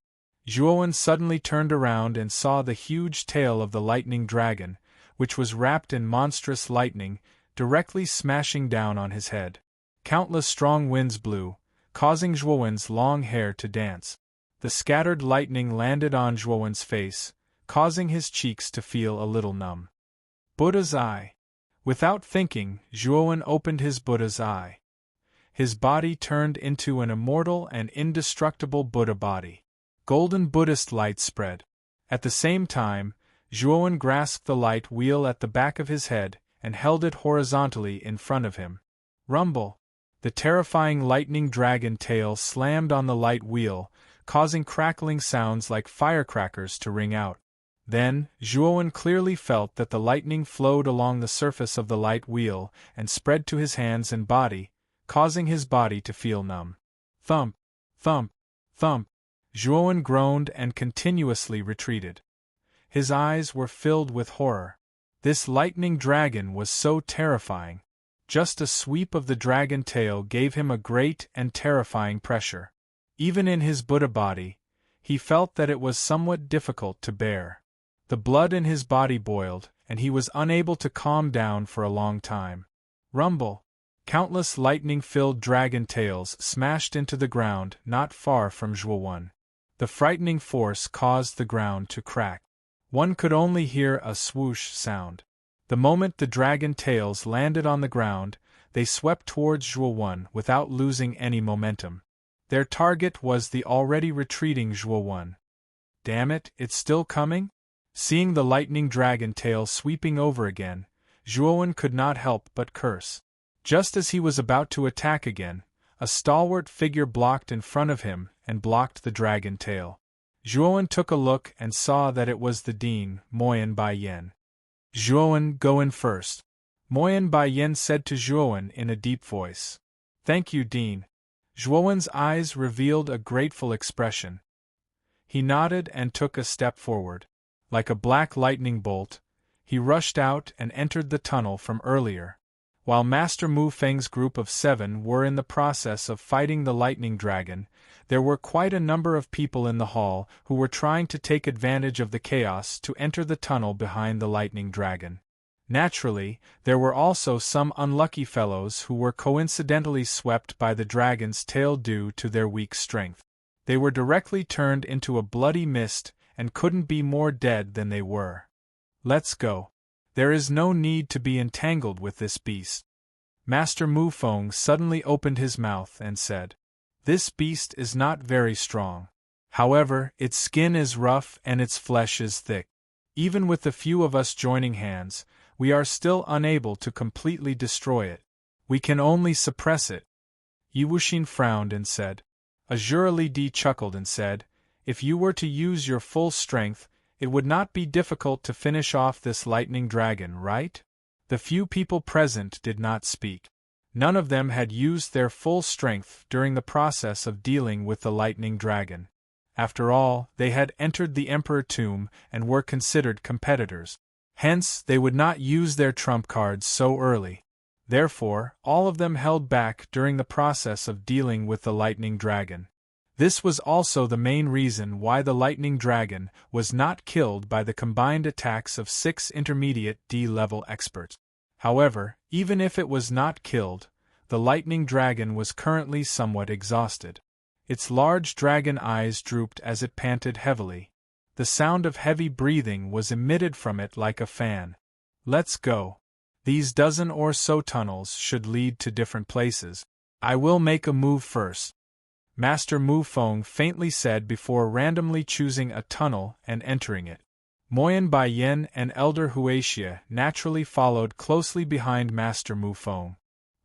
Zhuowen suddenly turned around and saw the huge tail of the lightning dragon, which was wrapped in monstrous lightning, directly smashing down on his head. Countless strong winds blew, causing Zhuowen's long hair to dance. The scattered lightning landed on Zhuowen's face, causing his cheeks to feel a little numb. Buddha's eye. Without thinking, Zhuowen opened his Buddha's eye. His body turned into an immortal and indestructible Buddha body. Golden Buddhist light spread. At the same time, Zhuowen grasped the light wheel at the back of his head and held it horizontally in front of him. Rumble! The terrifying lightning dragon tail slammed on the light wheel, causing crackling sounds like firecrackers to ring out. Then, Zhuowen clearly felt that the lightning flowed along the surface of the light wheel and spread to his hands and body, causing his body to feel numb. Thump! Thump! Thump! Zhuowen groaned and continuously retreated. His eyes were filled with horror. This lightning dragon was so terrifying. Just a sweep of the dragon tail gave him a great and terrifying pressure. Even in his Buddha body, he felt that it was somewhat difficult to bear. The blood in his body boiled, and he was unable to calm down for a long time. Rumble! Countless lightning-filled dragon tails smashed into the ground not far from Zhuowen. The frightening force caused the ground to crack. One could only hear a swoosh sound. The moment the dragon tails landed on the ground, they swept towards Zhuowen without losing any momentum. Their target was the already retreating Zhuowen. Damn it, it's still coming? Seeing the lightning dragon tail sweeping over again, Zhuowen could not help but curse. Just as he was about to attack again, a stalwart figure blocked in front of him and blocked the dragon tail. Zhuowen took a look and saw that it was the Dean, Moyen Bai Yen. Zhuowen, go in first. Moyen Bai Yen said to Zhuowen in a deep voice. Thank you, Dean. Zhuowen's eyes revealed a grateful expression. He nodded and took a step forward. Like a black lightning bolt, he rushed out and entered the tunnel from earlier. While Master Mu Feng's group of 7 were in the process of fighting the lightning dragon, there were quite a number of people in the hall who were trying to take advantage of the chaos to enter the tunnel behind the lightning dragon. Naturally, there were also some unlucky fellows who were coincidentally swept by the dragon's tail due to their weak strength. They were directly turned into a bloody mist and couldn't be more dead than they were. Let's go. There is no need to be entangled with this beast. Master Mu Feng suddenly opened his mouth and said, This beast is not very strong. However, its skin is rough and its flesh is thick. Even with the few of us joining hands, we are still unable to completely destroy it. We can only suppress it. Yi Wuxin frowned and said. Azura Li Di chuckled and said, If you were to use your full strength, it would not be difficult to finish off this lightning dragon, right? The few people present did not speak. None of them had used their full strength during the process of dealing with the lightning dragon. After all, they had entered the Emperor Tomb and were considered competitors. Hence, they would not use their trump cards so early. Therefore, all of them held back during the process of dealing with the lightning dragon. This was also the main reason why the lightning dragon was not killed by the combined attacks of 6 intermediate D-level experts. However, even if it was not killed, the lightning dragon was currently somewhat exhausted. Its large dragon eyes drooped as it panted heavily. The sound of heavy breathing was emitted from it like a fan. Let's go. These dozen or so tunnels should lead to different places. I will make a move first. Master Mu Feng faintly said before randomly choosing a tunnel and entering it. Moyen Bai Yen and Elder Huaxia naturally followed closely behind Master Mu Feng.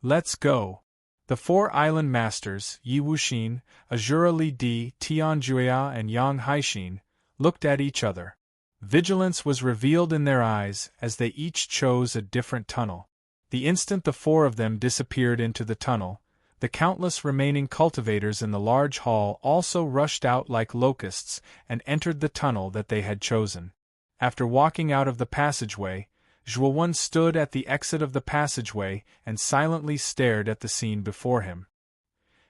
Let's go. The 4 island masters, Yi Wuxin, Azura Li Di, Tian Juya and Yang Haixin, looked at each other. Vigilance was revealed in their eyes as they each chose a different tunnel. The instant the 4 of them disappeared into the tunnel, The countless remaining cultivators in the large hall also rushed out like locusts and entered the tunnel that they had chosen. After walking out of the passageway, Zhuowen stood at the exit of the passageway and silently stared at the scene before him.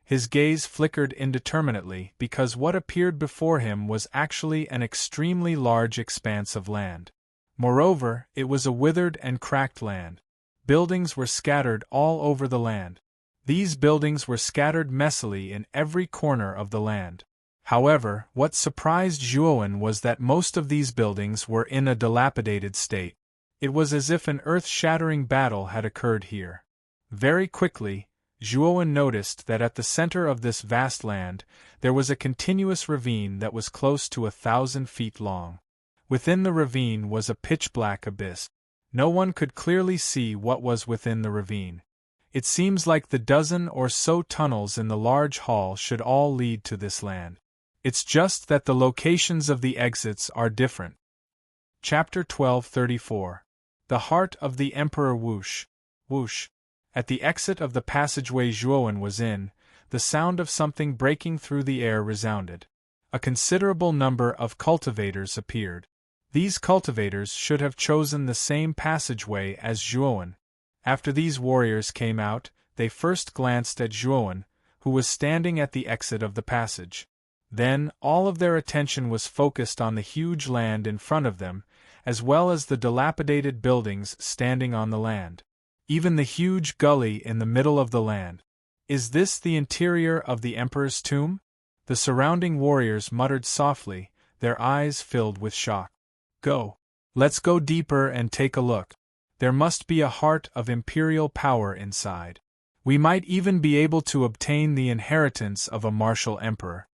His gaze flickered indeterminately because what appeared before him was actually an extremely large expanse of land. Moreover, it was a withered and cracked land. Buildings were scattered all over the land. These buildings were scattered messily in every corner of the land. However, what surprised Zhuowen was that most of these buildings were in a dilapidated state. It was as if an earth-shattering battle had occurred here. Very quickly, Zhuowen noticed that at the center of this vast land, there was a continuous ravine that was close to 1,000 feet long. Within the ravine was a pitch-black abyss. No one could clearly see what was within the ravine. It seems like the dozen or so tunnels in the large hall should all lead to this land. It's just that the locations of the exits are different. Chapter 1234. The Heart of the Emperor Whoosh. Whoosh. At the exit of the passageway Zhuowen was in, the sound of something breaking through the air resounded. A considerable number of cultivators appeared. These cultivators should have chosen the same passageway as Zhuowen. After these warriors came out, they first glanced at Zhuowen, who was standing at the exit of the passage. Then, all of their attention was focused on the huge land in front of them, as well as the dilapidated buildings standing on the land. Even the huge gully in the middle of the land. Is this the interior of the Emperor's tomb? The surrounding warriors muttered softly, their eyes filled with shock. Go. Let's go deeper and take a look. There must be a heart of imperial power inside. We might even be able to obtain the inheritance of a martial emperor.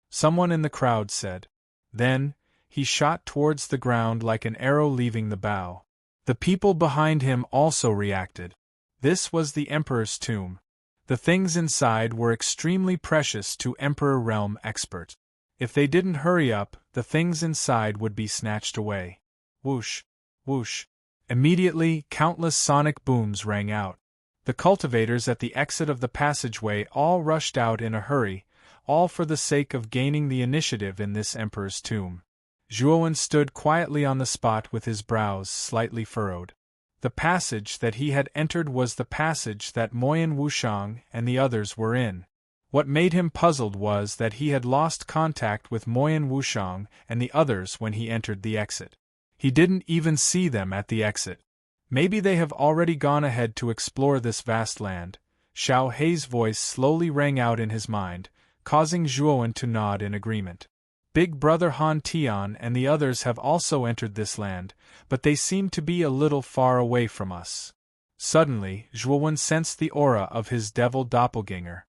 Someone in the crowd said. Then, he shot towards the ground like an arrow leaving the bow. The people behind him also reacted. This was the Emperor's tomb. The things inside were extremely precious to Emperor realm experts. If they didn't hurry up, the things inside would be snatched away. Whoosh! Whoosh! Immediately, countless sonic booms rang out. The cultivators at the exit of the passageway all rushed out in a hurry, all for the sake of gaining the initiative in this Emperor's tomb. Zhuowen stood quietly on the spot with his brows slightly furrowed. The passage that he had entered was the passage that Moyan Wushang and the others were in. What made him puzzled was that he had lost contact with Moyan Wushang and the others when he entered the exit. He didn't even see them at the exit. Maybe they have already gone ahead to explore this vast land. Xiao Hei's voice slowly rang out in his mind, causing Zhuowen to nod in agreement. Big Brother Han Tian and the others have also entered this land, but they seem to be a little far away from us. Suddenly, Zhuowen sensed the aura of his devil doppelganger.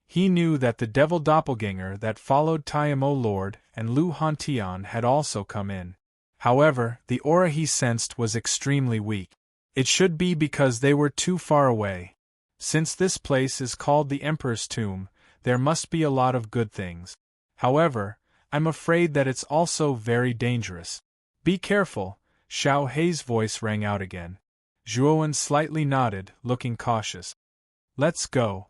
He knew that the devil doppelganger that followed Taimo Lord and Lu Hantian had also come in. However, the aura he sensed was extremely weak. It should be because they were too far away. Since this place is called the Emperor's Tomb, there must be a lot of good things. However, I'm afraid that it's also very dangerous. Be careful, Xiao Hei's voice rang out again. Zhuowen slightly nodded, looking cautious. Let's go.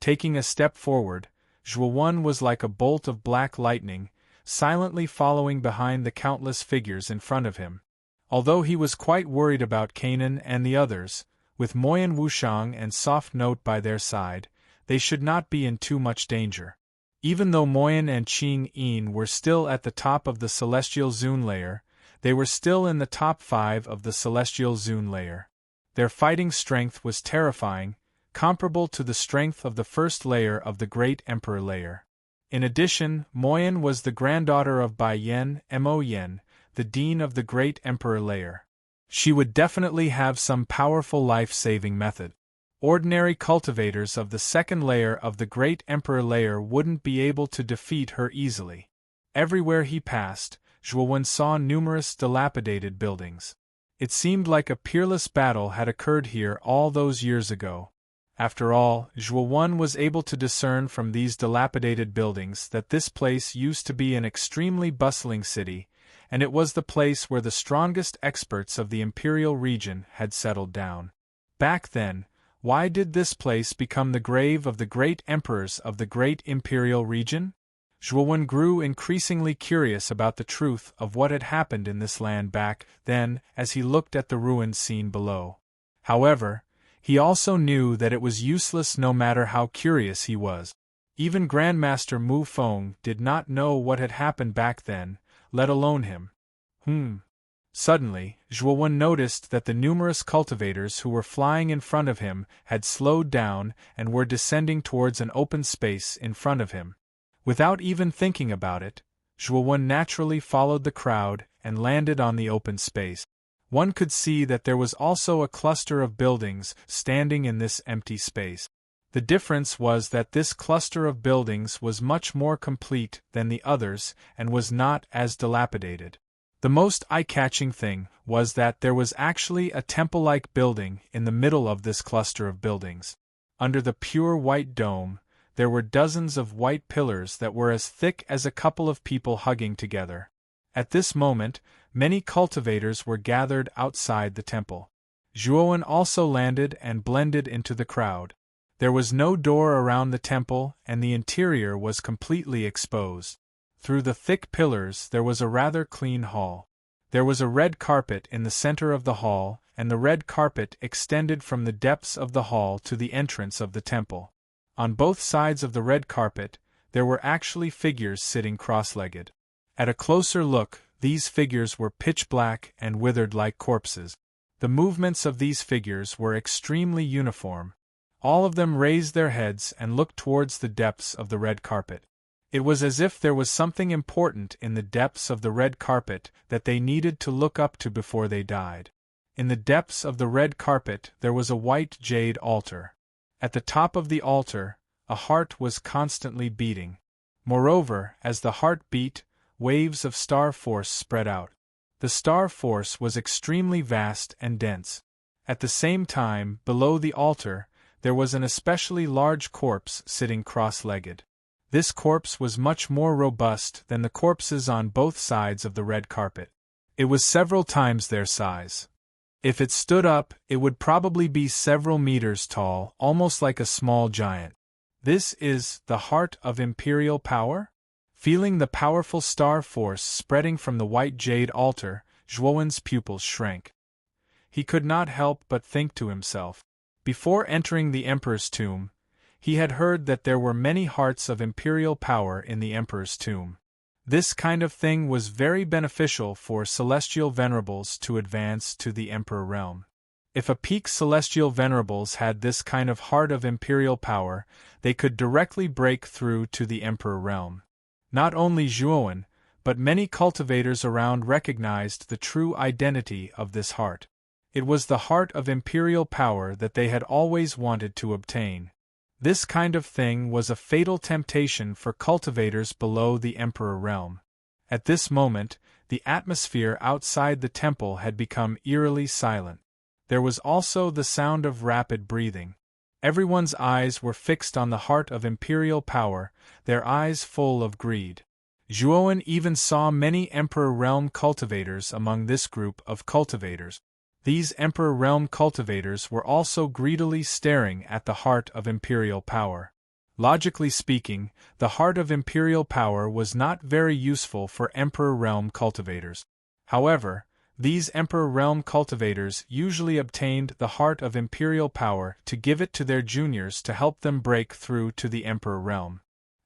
Taking a step forward, Zhuowen was like a bolt of black lightning, silently following behind the countless figures in front of him. Although he was quite worried about Kanan and the others, with Moyan Wushang and Soft Note by their side, they should not be in too much danger. Even though Moyan and Qing Yin were still at the top of the Celestial Zune layer, they were still in the top 5 of the Celestial Zune layer. Their fighting strength was terrifying, comparable to the strength of the first layer of the Great Emperor layer. In addition, Moyan was the granddaughter of Bai Yen, Mo Yen, the Dean of the Great Emperor layer. She would definitely have some powerful life-saving method. Ordinary cultivators of the second layer of the Great Emperor layer wouldn't be able to defeat her easily. Everywhere he passed, Zhuowen saw numerous dilapidated buildings. It seemed like a peerless battle had occurred here all those years ago. After all, Zhuowen was able to discern from these dilapidated buildings that this place used to be an extremely bustling city, and it was the place where the strongest experts of the imperial region had settled down. Back then, Why did this place become the grave of the great emperors of the great imperial region? Zhuowen grew increasingly curious about the truth of what had happened in this land back then as he looked at the ruined scene below. However, he also knew that it was useless no matter how curious he was. Even Grandmaster Mu Feng did not know what had happened back then, let alone him. Suddenly, Zhuowen noticed that the numerous cultivators who were flying in front of him had slowed down and were descending towards an open space in front of him. Without even thinking about it, Zhuowen naturally followed the crowd and landed on the open space. One could see that there was also a cluster of buildings standing in this empty space. The difference was that this cluster of buildings was much more complete than the others and was not as dilapidated. The most eye-catching thing was that there was actually a temple-like building in the middle of this cluster of buildings. Under the pure white dome, there were dozens of white pillars that were as thick as a couple of people hugging together. At this moment, many cultivators were gathered outside the temple. Zhuowen also landed and blended into the crowd. There was no door around the temple and the interior was completely exposed. Through the thick pillars there was a rather clean hall. There was a red carpet in the center of the hall, and the red carpet extended from the depths of the hall to the entrance of the temple. On both sides of the red carpet, there were actually figures sitting cross-legged. At a closer look, these figures were pitch black and withered like corpses. The movements of these figures were extremely uniform. All of them raised their heads and looked towards the depths of the red carpet. It was as if there was something important in the depths of the red carpet that they needed to look up to before they died. In the depths of the red carpet there was a white jade altar. At the top of the altar, a heart was constantly beating. Moreover, as the heart beat, waves of star force spread out. The star force was extremely vast and dense. At the same time, below the altar, there was an especially large corpse sitting cross-legged. This corpse was much more robust than the corpses on both sides of the red carpet. It was several times their size. If it stood up, it would probably be several meters tall, almost like a small giant. This is the heart of imperial power? Feeling the powerful star force spreading from the white jade altar, Zhuowen's pupils shrank. He could not help but think to himself. Before entering the emperor's tomb, he had heard that there were many hearts of imperial power in the emperor's tomb. This kind of thing was very beneficial for celestial venerables to advance to the emperor realm. If a peak celestial venerables had this kind of heart of imperial power, they could directly break through to the emperor realm. Not only Zhuowen, but many cultivators around recognized the true identity of this heart. It was the heart of imperial power that they had always wanted to obtain. This kind of thing was a fatal temptation for cultivators below the emperor realm. At this moment, the atmosphere outside the temple had become eerily silent. There was also the sound of rapid breathing. Everyone's eyes were fixed on the heart of imperial power, their eyes full of greed. Zhuowen even saw many emperor realm cultivators among this group of cultivators. These Emperor Realm cultivators were also greedily staring at the heart of imperial power. Logically speaking, the heart of imperial power was not very useful for Emperor Realm cultivators. However, these Emperor Realm cultivators usually obtained the heart of imperial power to give it to their juniors to help them break through to the Emperor Realm.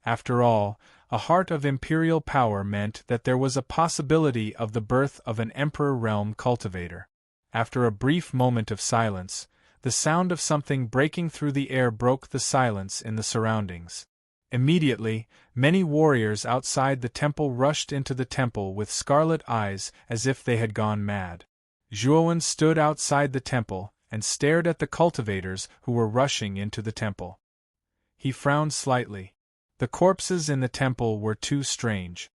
After all, a heart of imperial power meant that there was a possibility of the birth of an Emperor Realm cultivator. After a brief moment of silence, the sound of something breaking through the air broke the silence in the surroundings. Immediately, many warriors outside the temple rushed into the temple with scarlet eyes as if they had gone mad. Zhuowen stood outside the temple and stared at the cultivators who were rushing into the temple. He frowned slightly. The corpses in the temple were too strange.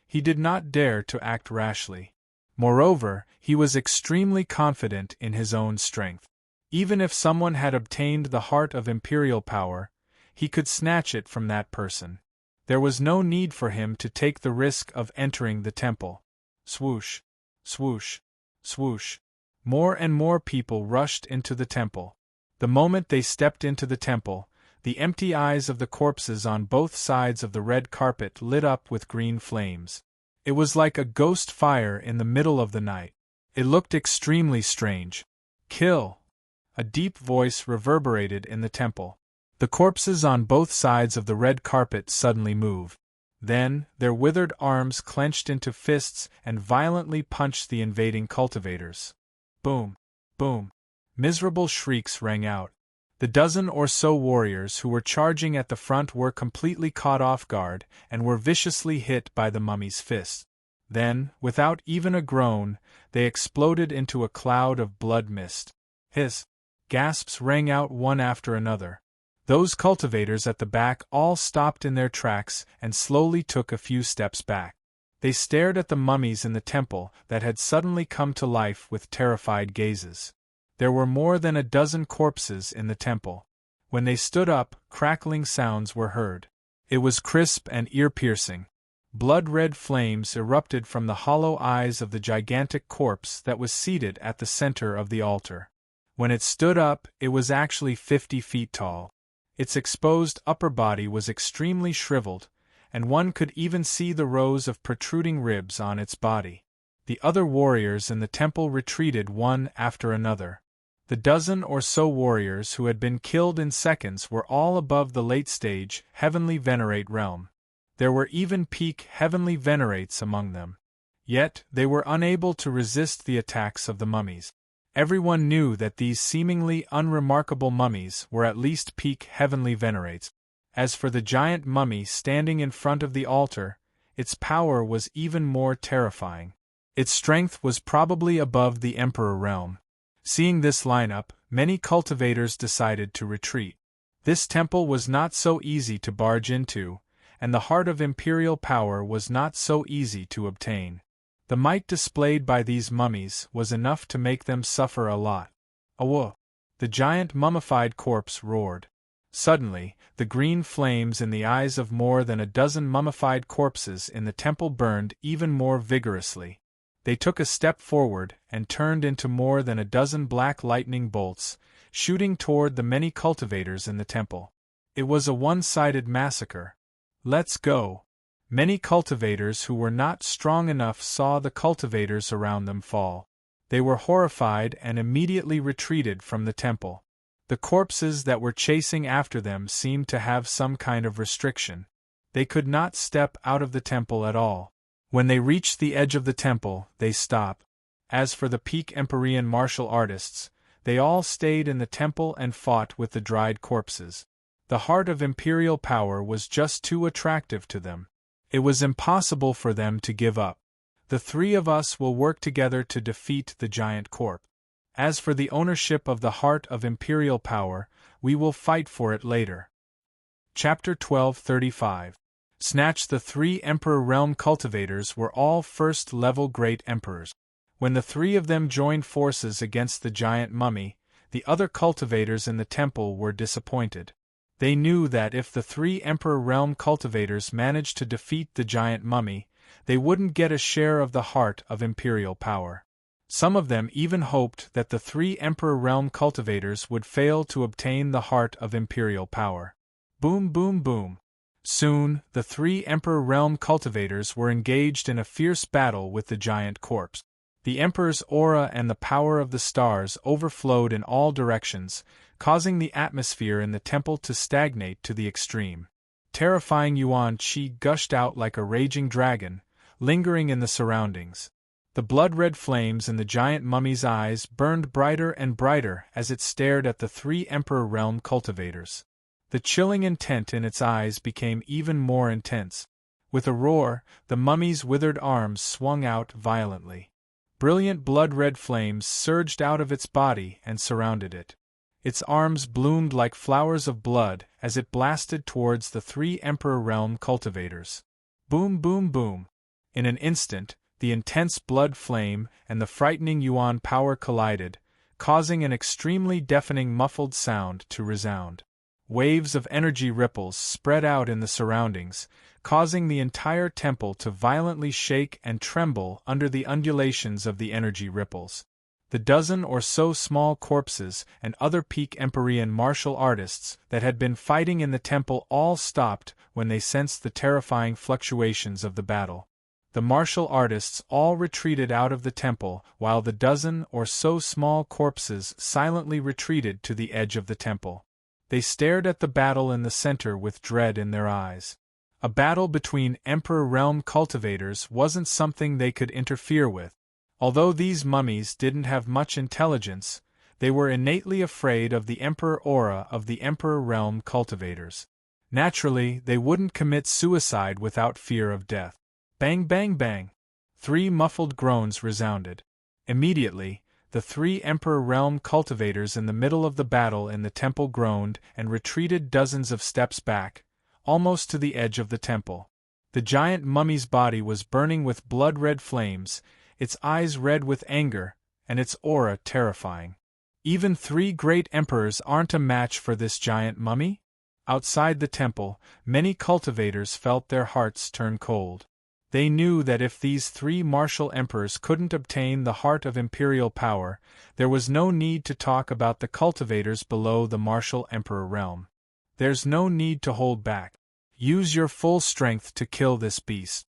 He did not dare to act rashly. Moreover, he was extremely confident in his own strength. Even if someone had obtained the heart of imperial power, he could snatch it from that person. There was no need for him to take the risk of entering the temple. Swoosh, swoosh, swoosh. More and more people rushed into the temple. The moment they stepped into the temple, the empty eyes of the corpses on both sides of the red carpet lit up with green flames. It was like a ghost fire in the middle of the night. It looked extremely strange. Kill! A deep voice reverberated in the temple. The corpses on both sides of the red carpet suddenly moved. Then, their withered arms clenched into fists and violently punched the invading cultivators. Boom! Boom! Miserable shrieks rang out. The dozen or so warriors who were charging at the front were completely caught off guard and were viciously hit by the mummy's fists. Then, without even a groan, they exploded into a cloud of blood mist. Hiss! Gasps rang out one after another. Those cultivators at the back all stopped in their tracks and slowly took a few steps back. They stared at the mummies in the temple that had suddenly come to life with terrified gazes. There were more than a dozen corpses in the temple. When they stood up, crackling sounds were heard. It was crisp and ear-piercing. Blood-red flames erupted from the hollow eyes of the gigantic corpse that was seated at the center of the altar. When it stood up, it was actually 50 feet tall. Its exposed upper body was extremely shriveled, and one could even see the rows of protruding ribs on its body. The other warriors in the temple retreated one after another. The dozen or so warriors who had been killed in seconds were all above the late-stage Heavenly Venerate realm. There were even peak Heavenly Venerates among them. Yet, they were unable to resist the attacks of the mummies. Everyone knew that these seemingly unremarkable mummies were at least peak Heavenly Venerates. As for the giant mummy standing in front of the altar, its power was even more terrifying. Its strength was probably above the Emperor realm. Seeing this lineup, many cultivators decided to retreat. This temple was not so easy to barge into, and the heart of imperial power was not so easy to obtain. The might displayed by these mummies was enough to make them suffer a lot. Awooh! The giant mummified corpse roared. Suddenly, the green flames in the eyes of more than a dozen mummified corpses in the temple burned even more vigorously. They took a step forward and turned into more than a dozen black lightning bolts, shooting toward the many cultivators in the temple. It was a one-sided massacre. Let's go! Many cultivators who were not strong enough saw the cultivators around them fall. They were horrified and immediately retreated from the temple. The corpses that were chasing after them seemed to have some kind of restriction. They could not step out of the temple at all. When they reached the edge of the temple, they stopped. As for the peak Empyrean martial artists, they all stayed in the temple and fought with the dried corpses. The heart of imperial power was just too attractive to them. It was impossible for them to give up. The three of us will work together to defeat the giant corpse. As for the ownership of the heart of imperial power, we will fight for it later. Chapter 12:35. Snatch. The three Emperor Realm cultivators were all first-level great emperors. When the three of them joined forces against the giant mummy, the other cultivators in the temple were disappointed. They knew that if the three Emperor Realm cultivators managed to defeat the giant mummy, they wouldn't get a share of the heart of imperial power. Some of them even hoped that the three Emperor Realm cultivators would fail to obtain the heart of imperial power. Boom, boom, boom. Soon, the three Emperor Realm cultivators were engaged in a fierce battle with the giant corpse. The Emperor's aura and the power of the stars overflowed in all directions, causing the atmosphere in the temple to stagnate to the extreme. Terrifying yuan qi gushed out like a raging dragon, lingering in the surroundings. The blood-red flames in the giant mummy's eyes burned brighter and brighter as it stared at the three Emperor Realm cultivators. The chilling intent in its eyes became even more intense. With a roar, the mummy's withered arms swung out violently. Brilliant blood-red flames surged out of its body and surrounded it. Its arms bloomed like flowers of blood as it blasted towards the three Emperor Realm cultivators. Boom, boom, boom. In an instant, the intense blood flame and the frightening yuan power collided, causing an extremely deafening muffled sound to resound. Waves of energy ripples spread out in the surroundings, causing the entire temple to violently shake and tremble under the undulations of the energy ripples. The dozen or so small corpses and other peak Empyrean martial artists that had been fighting in the temple all stopped when they sensed the terrifying fluctuations of the battle. The martial artists all retreated out of the temple, while the dozen or so small corpses silently retreated to the edge of the temple. They stared at the battle in the center with dread in their eyes. A battle between Emperor Realm cultivators wasn't something they could interfere with. Although these mummies didn't have much intelligence, they were innately afraid of the Emperor aura of the Emperor Realm cultivators. Naturally, they wouldn't commit suicide without fear of death. Bang bang bang! 3 muffled groans resounded. Immediately, the 3 Emperor Realm cultivators in the middle of the battle in the temple groaned and retreated dozens of steps back, almost to the edge of the temple. The giant mummy's body was burning with blood-red flames, its eyes red with anger, and its aura terrifying. Even 3 great emperors aren't a match for this giant mummy? Outside the temple, many cultivators felt their hearts turn cold. They knew that if these 3 martial emperors couldn't obtain the heart of imperial power, there was no need to talk about the cultivators below the martial emperor realm. There's no need to hold back. Use your full strength to kill this beast,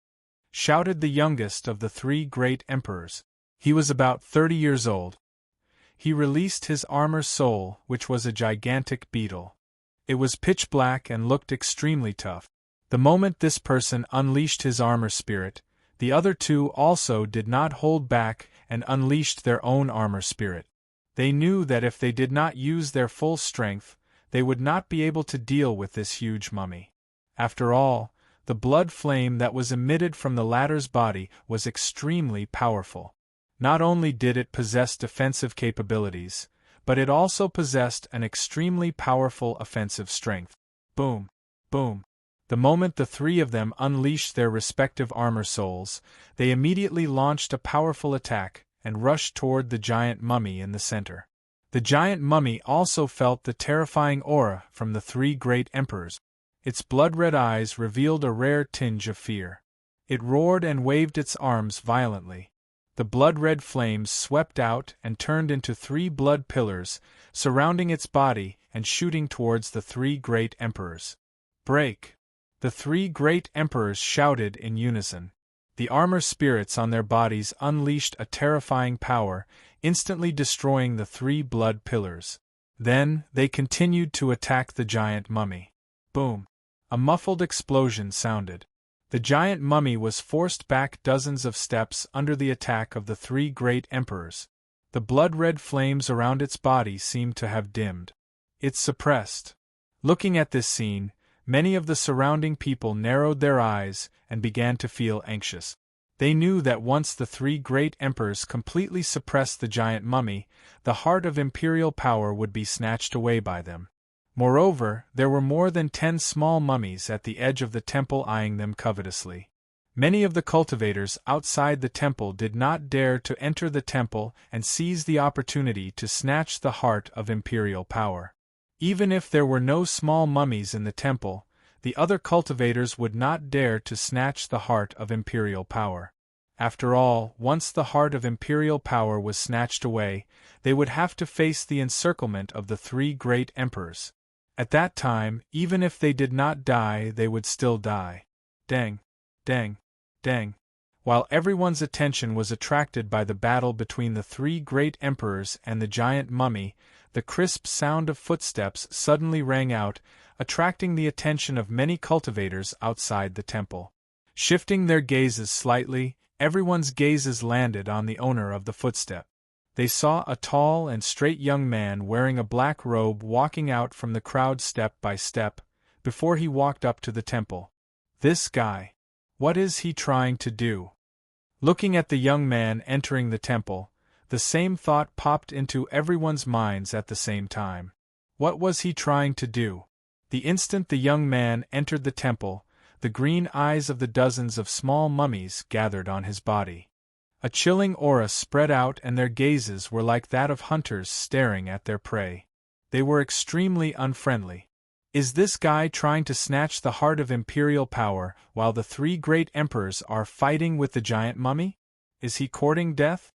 shouted the youngest of the 3 great emperors. He was about 30 years old. He released his armor soul, which was a gigantic beetle. It was pitch black and looked extremely tough. The moment this person unleashed his armor spirit, the other 2 also did not hold back and unleashed their own armor spirit. They knew that if they did not use their full strength, they would not be able to deal with this huge mummy. After all, the blood flame that was emitted from the latter's body was extremely powerful. Not only did it possess defensive capabilities, but it also possessed an extremely powerful offensive strength. Boom! Boom! The moment the 3 of them unleashed their respective armor souls, they immediately launched a powerful attack and rushed toward the giant mummy in the center. The giant mummy also felt the terrifying aura from the 3 great emperors. Its blood-red eyes revealed a rare tinge of fear. It roared and waved its arms violently. The blood-red flames swept out and turned into 3 blood pillars, surrounding its body and shooting towards the 3 great emperors. Break! The 3 great emperors shouted in unison. The armor spirits on their bodies unleashed a terrifying power, instantly destroying the 3 blood pillars. Then, they continued to attack the giant mummy. Boom! A muffled explosion sounded. The giant mummy was forced back dozens of steps under the attack of the 3 great emperors. The blood-red flames around its body seemed to have dimmed. It suppressed. Looking at this scene, many of the surrounding people narrowed their eyes and began to feel anxious. They knew that once the 3 great emperors completely suppressed the giant mummy, the heart of imperial power would be snatched away by them. Moreover, there were more than 10 small mummies at the edge of the temple eyeing them covetously. Many of the cultivators outside the temple did not dare to enter the temple and seize the opportunity to snatch the heart of imperial power. Even if there were no small mummies in the temple, the other cultivators would not dare to snatch the heart of imperial power. After all, once the heart of imperial power was snatched away, they would have to face the encirclement of the 3 great emperors. At that time, even if they did not die, they would still die. Dang! Dang! Dang! While everyone's attention was attracted by the battle between the 3 great emperors and the giant mummy, the crisp sound of footsteps suddenly rang out, attracting the attention of many cultivators outside the temple. Shifting their gazes slightly, everyone's gazes landed on the owner of the footstep. They saw a tall and straight young man wearing a black robe walking out from the crowd step by step, before he walked up to the temple. This guy. What is he trying to do? Looking at the young man entering the temple, the same thought popped into everyone's minds at the same time. What was he trying to do? The instant the young man entered the temple, the green eyes of the dozens of small mummies gathered on his body. A chilling aura spread out and their gazes were like that of hunters staring at their prey. They were extremely unfriendly. Is this guy trying to snatch the heart of imperial power while the 3 great emperors are fighting with the giant mummy? Is he courting death?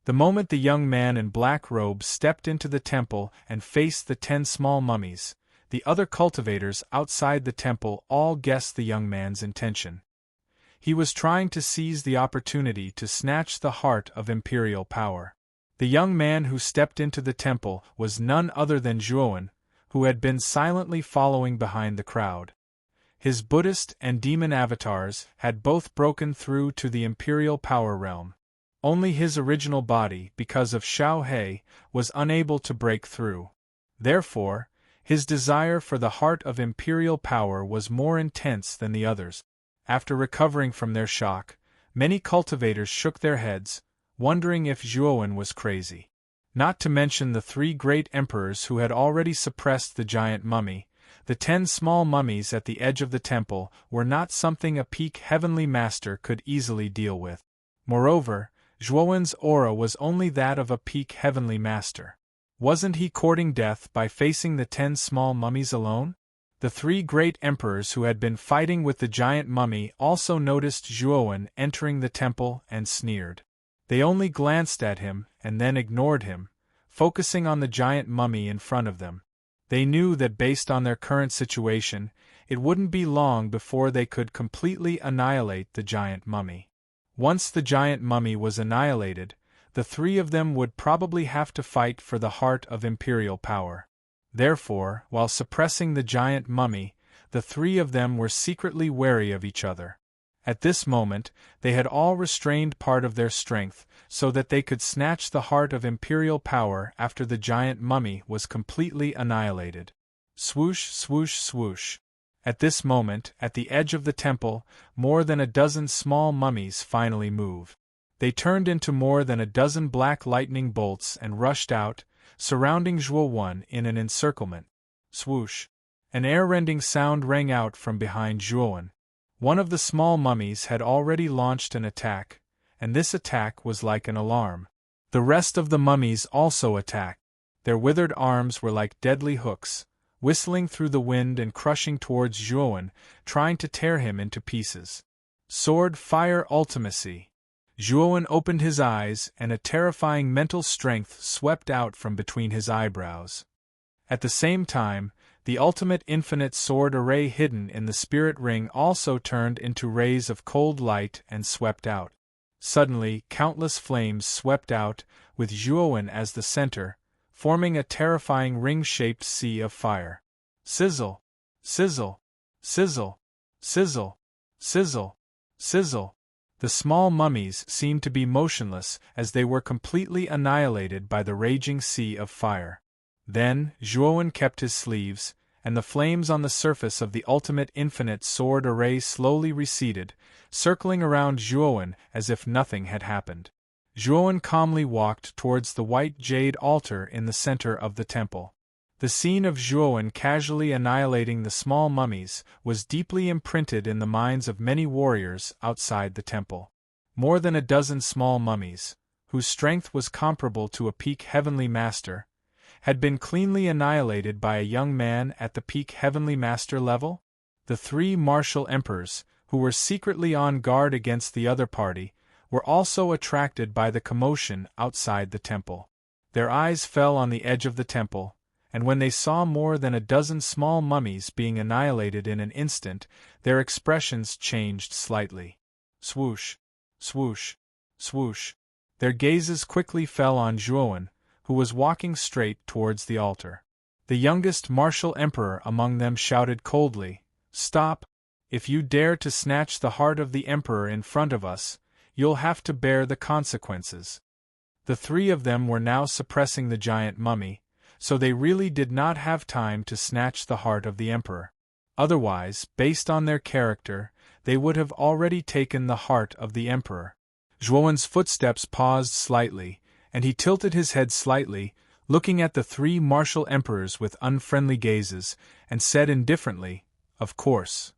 The moment the young man in black robes stepped into the temple and faced the 10 small mummies, the other cultivators outside the temple all guessed the young man's intention. He was trying to seize the opportunity to snatch the heart of imperial power. The young man who stepped into the temple was none other than Zhuowen, who had been silently following behind the crowd. His Buddhist and demon avatars had both broken through to the imperial power realm. Only his original body, because of Xiao He, was unable to break through. Therefore, his desire for the heart of imperial power was more intense than the others. After recovering from their shock, many cultivators shook their heads, wondering if Zhuowen was crazy. Not to mention the 3 great emperors who had already suppressed the giant mummy, the 10 small mummies at the edge of the temple were not something a peak heavenly master could easily deal with. Moreover, Zhuowen's aura was only that of a peak heavenly master. Wasn't he courting death by facing the 10 small mummies alone? The 3 great emperors who had been fighting with the giant mummy also noticed Zhuowen entering the temple and sneered. They only glanced at him and then ignored him, focusing on the giant mummy in front of them. They knew that based on their current situation, it wouldn't be long before they could completely annihilate the giant mummy. Once the giant mummy was annihilated, the 3 of them would probably have to fight for the heart of imperial power. Therefore, while suppressing the giant mummy, the 3 of them were secretly wary of each other. At this moment, they had all restrained part of their strength, so that they could snatch the heart of imperial power after the giant mummy was completely annihilated. Swoosh, swoosh, swoosh. At this moment, at the edge of the temple, more than a dozen small mummies finally moved. They turned into more than a dozen black lightning bolts and rushed out, surrounding Zhuowen in an encirclement. Swoosh. An air-rending sound rang out from behind Zhuowen. One of the small mummies had already launched an attack, and this attack was like an alarm. The rest of the mummies also attacked. Their withered arms were like deadly hooks, whistling through the wind and crushing towards Zhuowen, trying to tear him into pieces. Sword Fire Ultimacy. Zhuowen opened his eyes and a terrifying mental strength swept out from between his eyebrows. At the same time, the ultimate infinite sword array hidden in the spirit ring also turned into rays of cold light and swept out. Suddenly, countless flames swept out, with Zhuowen as the center, forming a terrifying ring-shaped sea of fire. Sizzle! Sizzle! Sizzle! Sizzle! Sizzle! Sizzle! The small mummies seemed to be motionless as they were completely annihilated by the raging sea of fire. Then, Zhuowen kept his sleeves, and the flames on the surface of the ultimate infinite sword array slowly receded, circling around Zhuowen as if nothing had happened. Zhuowen calmly walked towards the white jade altar in the center of the temple. The scene of Zhuowen casually annihilating the small mummies was deeply imprinted in the minds of many warriors outside the temple. More than a dozen small mummies, whose strength was comparable to a peak heavenly master, had been cleanly annihilated by a young man at the peak heavenly master level? The 3 martial emperors, who were secretly on guard against the other party, were also attracted by the commotion outside the temple. Their eyes fell on the edge of the temple, and when they saw more than a dozen small mummies being annihilated in an instant, their expressions changed slightly. Swoosh! Swoosh! Swoosh! Their gazes quickly fell on Zhuowen, who was walking straight towards the altar. The youngest martial emperor among them shouted coldly, "Stop! If you dare to snatch the heart of the emperor in front of us, you'll have to bear the consequences." The 3 of them were now suppressing the giant mummy, so they really did not have time to snatch the heart of the emperor. Otherwise, based on their character, they would have already taken the heart of the emperor. Zhuowen's footsteps paused slightly, and he tilted his head slightly, looking at the 3 martial emperors with unfriendly gazes, and said indifferently, "Of course."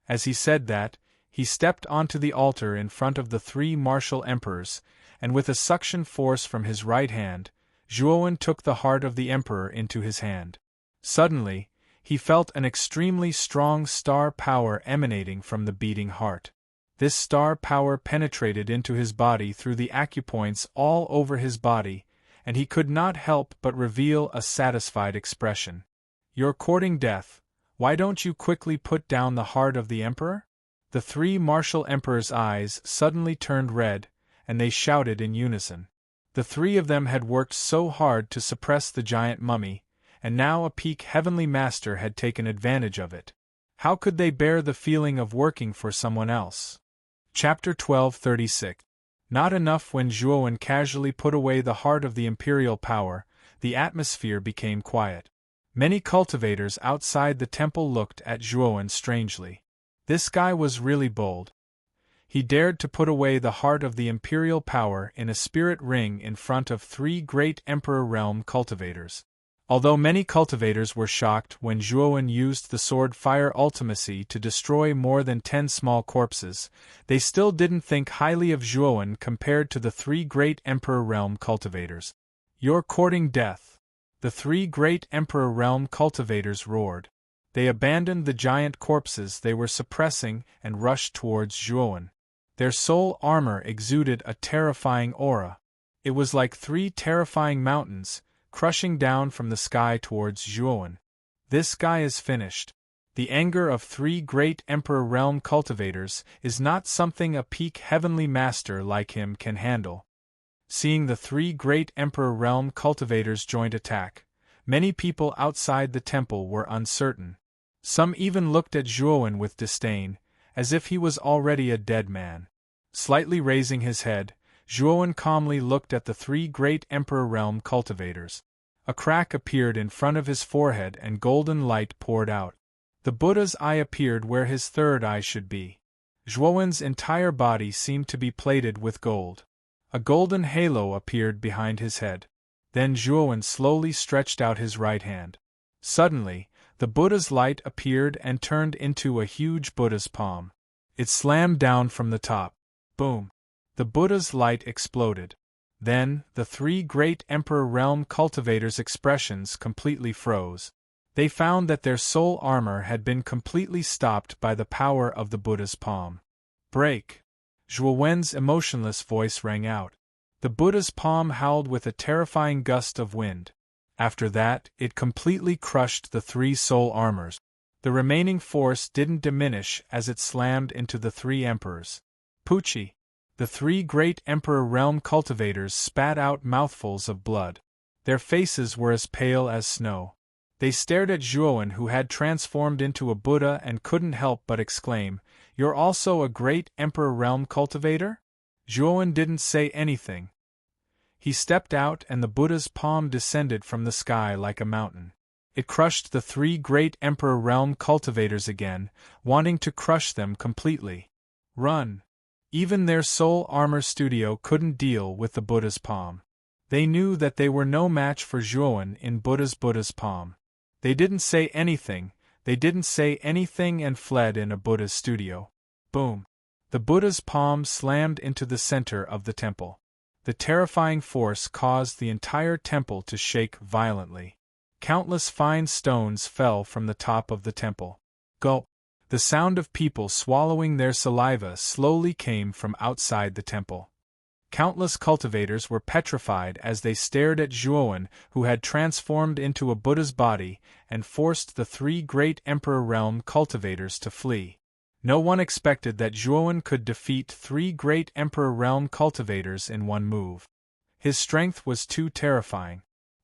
As he said that, he stepped onto the altar in front of the 3 martial emperors, and with a suction force from his right hand, Zhuowen took the heart of the emperor into his hand. Suddenly, he felt an extremely strong star power emanating from the beating heart. This star power penetrated into his body through the acupoints all over his body, and he could not help but reveal a satisfied expression. "You're courting death. Why don't you quickly put down the heart of the Emperor?" The three martial emperors' eyes suddenly turned red, and they shouted in unison. The three of them had worked so hard to suppress the giant mummy, and now a peak heavenly master had taken advantage of it. How could they bear the feeling of working for someone else? Chapter 1236. Not enough. When Zhuowen casually put away the heart of the imperial power, the atmosphere became quiet. Many cultivators outside the temple looked at Zhuowen strangely. This guy was really bold. He dared to put away the heart of the imperial power in a spirit ring in front of three great Emperor realm cultivators. Although many cultivators were shocked when Zhuowen used the sword fire ultimacy to destroy more than 10 small corpses, they still didn't think highly of Zhuowen compared to the three great Emperor realm cultivators. "You're courting death!" The three great Emperor realm cultivators roared. They abandoned the giant corpses they were suppressing and rushed towards Zhuowen. Their soul armor exuded a terrifying aura. It was like three terrifying mountains, crushing down from the sky towards Zhuowen. This guy is finished. The anger of three great Emperor realm cultivators is not something a peak heavenly master like him can handle. Seeing the three great Emperor realm cultivators' joint attack, many people outside the temple were uncertain. Some even looked at Zhuowen with disdain, as if he was already a dead man. Slightly raising his head, Zhuowen calmly looked at the three great Emperor realm cultivators. A crack appeared in front of his forehead and golden light poured out. The Buddha's eye appeared where his third eye should be. Zhuowen's entire body seemed to be plated with gold. A golden halo appeared behind his head. Then Zhuowen slowly stretched out his right hand. Suddenly, the Buddha's light appeared and turned into a huge Buddha's palm. It slammed down from the top. Boom! The Buddha's light exploded. Then, the three great Emperor realm cultivators' expressions completely froze. They found that their soul armor had been completely stopped by the power of the Buddha's palm. "Break!" Zhuowen's emotionless voice rang out. The Buddha's palm howled with a terrifying gust of wind. After that, it completely crushed the three soul armors. The remaining force didn't diminish as it slammed into the three emperors. Pucci! The three great Emperor realm cultivators spat out mouthfuls of blood. Their faces were as pale as snow. They stared at Zhuowen, who had transformed into a Buddha, and couldn't help but exclaim, "You're also a great Emperor realm cultivator?" Zhuowen didn't say anything. He stepped out and the Buddha's palm descended from the sky like a mountain. It crushed the three great Emperor realm cultivators again, wanting to crush them completely. Run! Even their soul armor studio couldn't deal with the Buddha's palm. They knew that they were no match for Zhuowen in Buddha's palm. They didn't say anything and fled in a Buddha's studio. Boom! The Buddha's palm slammed into the center of the temple. The terrifying force caused the entire temple to shake violently. Countless fine stones fell from the top of the temple. Gulp! The sound of people swallowing their saliva slowly came from outside the temple. Countless cultivators were petrified as they stared at Zhuowen, who had transformed into a Buddha's body and forced the three great Emperor realm cultivators to flee. No one expected that Zhuowen could defeat three great Emperor realm cultivators in one move. His strength was too terrifying.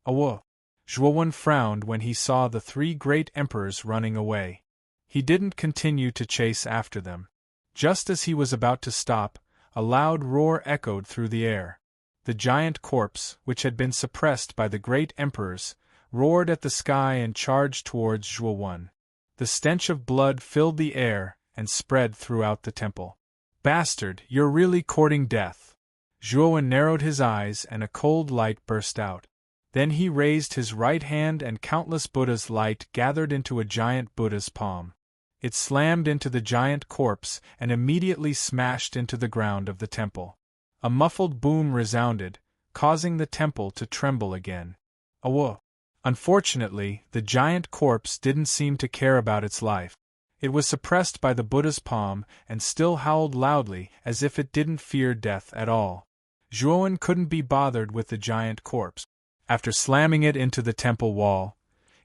Awo! Zhuowen frowned when he saw the three great emperors running away. He didn't continue to chase after them. Just as he was about to stop, a loud roar echoed through the air. The giant corpse, which had been suppressed by the great emperors, roared at the sky and charged towards Zhuowen. The stench of blood filled the air and spread throughout the temple. "Bastard, you're really courting death!" Zhuowen narrowed his eyes and a cold light burst out. Then he raised his right hand and countless Buddha's light gathered into a giant Buddha's palm. It slammed into the giant corpse and immediately smashed into the ground of the temple. A muffled boom resounded, causing the temple to tremble again. Awo! Unfortunately, the giant corpse didn't seem to care about its life. It was suppressed by the Buddha's palm and still howled loudly as if it didn't fear death at all. Zhuowen couldn't be bothered with the giant corpse. After slamming it into the temple wall,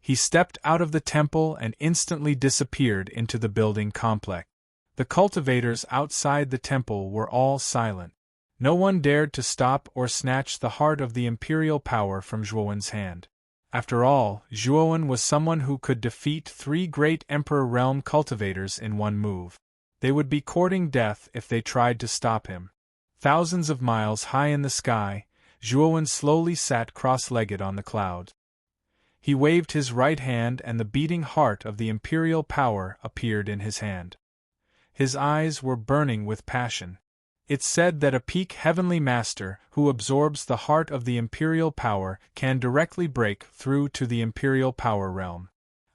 he stepped out of the temple and instantly disappeared into the building complex. The cultivators outside the temple were all silent. No one dared to stop or snatch the heart of the imperial power from Zhuowen's hand. After all, Zhuowen was someone who could defeat 3 great Emperor Realm cultivators in one move. They would be courting death if they tried to stop him. Thousands of miles high in the sky, Zhuowen slowly sat cross-legged on the clouds. He waved his right hand and the beating heart of the imperial power appeared in his hand. His eyes were burning with passion. It's said that a peak heavenly master who absorbs the heart of the imperial power can directly break through to the imperial power realm.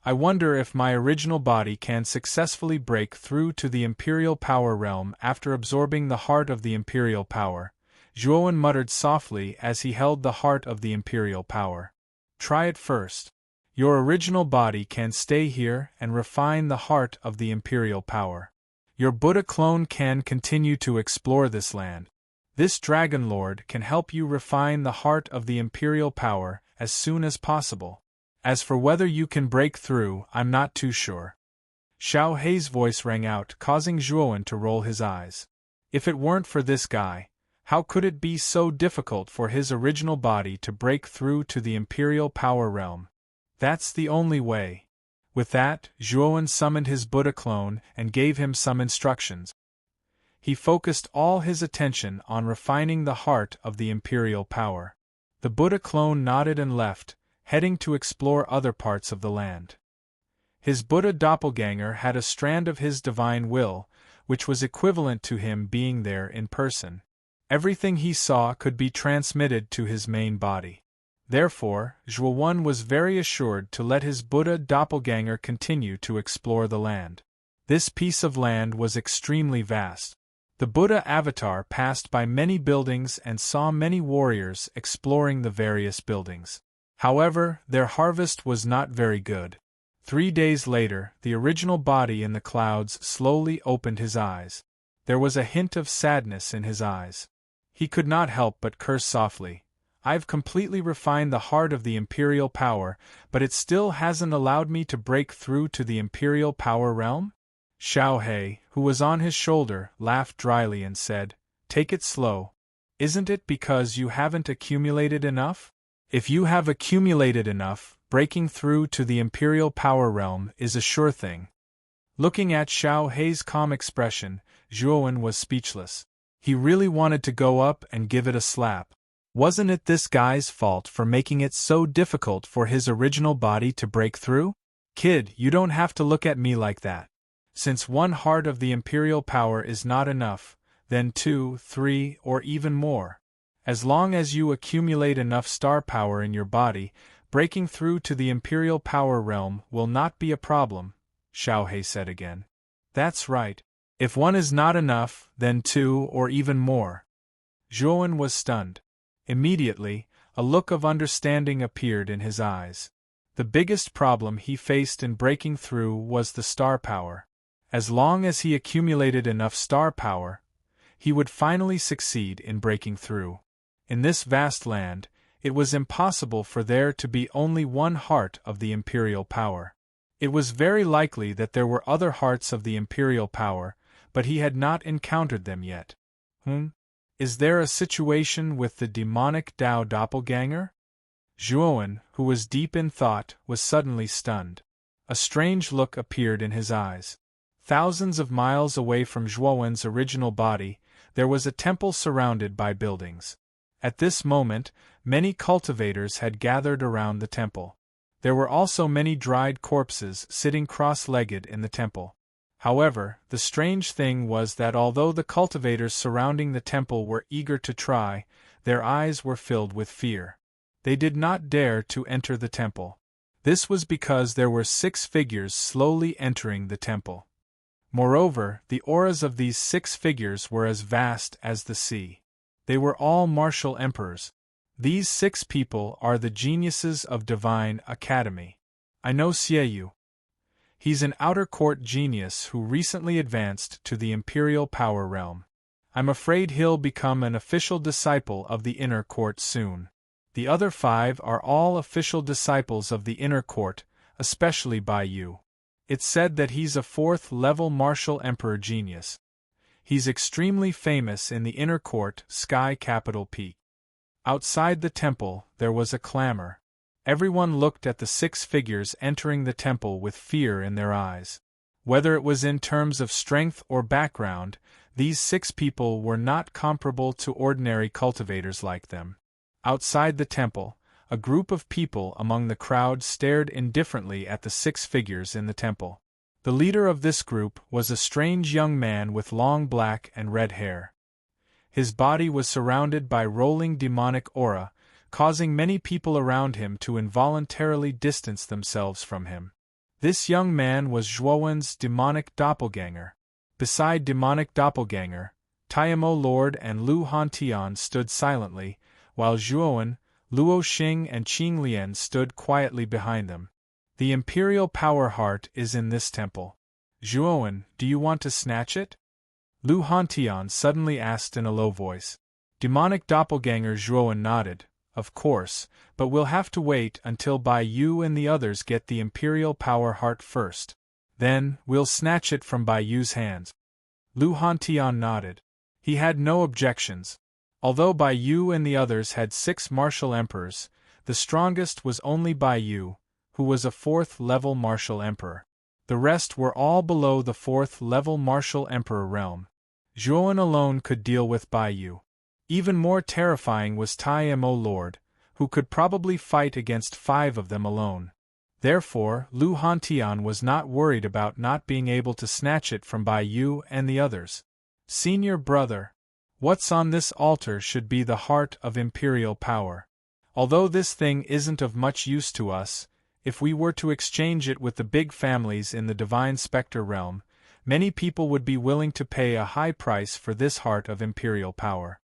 I wonder if my original body can successfully break through to the imperial power realm after absorbing the heart of the imperial power, Zhuowen muttered softly as he held the heart of the imperial power. Try it first. Your original body can stay here and refine the heart of the imperial power. Your Buddha clone can continue to explore this land. This Dragon Lord can help you refine the heart of the imperial power as soon as possible. As for whether you can break through, I'm not too sure. Xiao Hei's voice rang out, causing Zhuowen to roll his eyes. If it weren't for this guy, how could it be so difficult for his original body to break through to the imperial power realm? That's the only way. With that, Zhuowen summoned his Buddha clone and gave him some instructions. He focused all his attention on refining the heart of the imperial power. The Buddha clone nodded and left, heading to explore other parts of the land. His Buddha doppelganger had a strand of his divine will, which was equivalent to him being there in person. Everything he saw could be transmitted to his main body. Therefore, Zhuowen was very assured to let his Buddha doppelganger continue to explore the land. This piece of land was extremely vast. The Buddha avatar passed by many buildings and saw many warriors exploring the various buildings. However, their harvest was not very good. 3 days later, the original body in the clouds slowly opened his eyes. There was a hint of sadness in his eyes. He could not help but curse softly. I've completely refined the heart of the imperial power, but it still hasn't allowed me to break through to the imperial power realm? Xiao Hei, who was on his shoulder, laughed dryly and said, "Take it slow. Isn't it because you haven't accumulated enough? If you have accumulated enough, breaking through to the imperial power realm is a sure thing." Looking at Xiao Hei's calm expression, Zhuowen was speechless. He really wanted to go up and give it a slap. Wasn't it this guy's fault for making it so difficult for his original body to break through? Kid, you don't have to look at me like that. Since one heart of the imperial power is not enough, then 2, 3, or even more. As long as you accumulate enough star power in your body, breaking through to the imperial power realm will not be a problem, Xiao Hei said again. That's right. If one is not enough, then 2 or even more. Zhuowen was stunned. Immediately, a look of understanding appeared in his eyes. The biggest problem he faced in breaking through was the star power. As long as he accumulated enough star power, he would finally succeed in breaking through. In this vast land, it was impossible for there to be only one heart of the imperial power. It was very likely that there were other hearts of the imperial power, but he had not encountered them yet. Is there a situation with the demonic Dao doppelganger? Zhuowen, who was deep in thought, was suddenly stunned. A strange look appeared in his eyes. Thousands of miles away from Zhuowen's original body, there was a temple surrounded by buildings. At this moment, many cultivators had gathered around the temple. There were also many dried corpses sitting cross-legged in the temple. However, the strange thing was that although the cultivators surrounding the temple were eager to try, their eyes were filled with fear. They did not dare to enter the temple. This was because there were 6 figures slowly entering the temple. Moreover, the auras of these 6 figures were as vast as the sea. They were all martial emperors. These 6 people are the geniuses of Divine Academy. I know Xieyu. He's an outer court genius who recently advanced to the imperial power realm. I'm afraid he'll become an official disciple of the inner court soon. The other 5 are all official disciples of the inner court, especially by you. It's said that he's a 4th-level martial emperor genius. He's extremely famous in the inner court, Sky Capital Peak. Outside the temple, there was a clamor. Everyone looked at the 6 figures entering the temple with fear in their eyes. Whether it was in terms of strength or background, these 6 people were not comparable to ordinary cultivators like them. Outside the temple, a group of people among the crowd stared indifferently at the 6 figures in the temple. The leader of this group was a strange young man with long black and red hair. His body was surrounded by rolling demonic aura, causing many people around him to involuntarily distance themselves from him. This young man was Zhuowen's demonic doppelganger. Beside demonic doppelganger, Taimo Lord and Lu Hantian stood silently, while Zhuowen, Luo Xing and Qing Lian stood quietly behind them. The imperial power heart is in this temple. Zhuowen, do you want to snatch it? Lu Hantian suddenly asked in a low voice. Demonic doppelganger Zhuowen nodded. Of course, but we'll have to wait until Bai Yu and the others get the imperial power heart first. Then, we'll snatch it from Bai Yu's hands. Lu Hantian nodded. He had no objections. Although Bai Yu and the others had 6 martial emperors, the strongest was only Bai Yu, who was a 4th-level martial emperor. The rest were all below the 4th-level martial emperor realm. Zhuowen alone could deal with Bai Yu. Even more terrifying was Taimo Lord, who could probably fight against 5 of them alone. Therefore, Lu Hantian was not worried about not being able to snatch it from Bai Yu and the others. Senior brother, what's on this altar should be the heart of imperial power. Although this thing isn't of much use to us, if we were to exchange it with the big families in the Divine Spectre realm, many people would be willing to pay a high price for this heart of imperial power.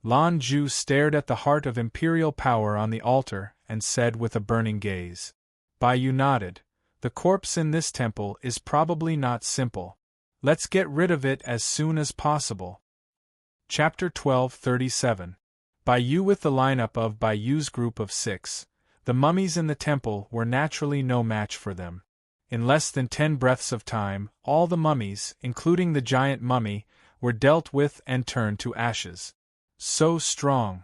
Lan Zhu stared at the heart of imperial power on the altar and said with a burning gaze. Bai Yu nodded. The corpse in this temple is probably not simple. Let's get rid of it as soon as possible. Chapter 1237. Bai Yu. With the lineup of Bai Yu's group of 6, the mummies in the temple were naturally no match for them. In less than 10 breaths of time, all the mummies, including the giant mummy, were dealt with and turned to ashes. So strong.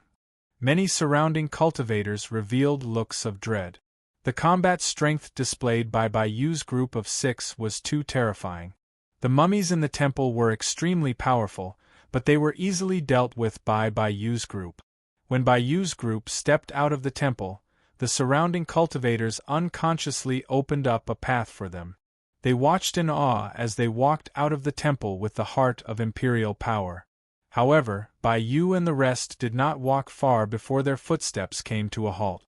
Many surrounding cultivators revealed looks of dread. The combat strength displayed by Bai Yu's group of 6 was too terrifying. The mummies in the temple were extremely powerful, but they were easily dealt with by Bai Yu's group. When Bai Yu's group stepped out of the temple, the surrounding cultivators unconsciously opened up a path for them. They watched in awe as they walked out of the temple with the heart of imperial power. However, Bai Yu and the rest did not walk far before their footsteps came to a halt.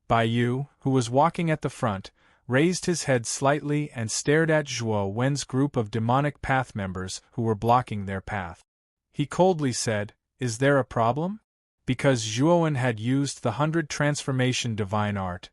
Bai Yu, who was walking at the front, raised his head slightly and stared at Zhuo Wen's group of demonic path members who were blocking their path. He coldly said, "Is there a problem?" Because Zhuowen had used the 100 transformation divine art,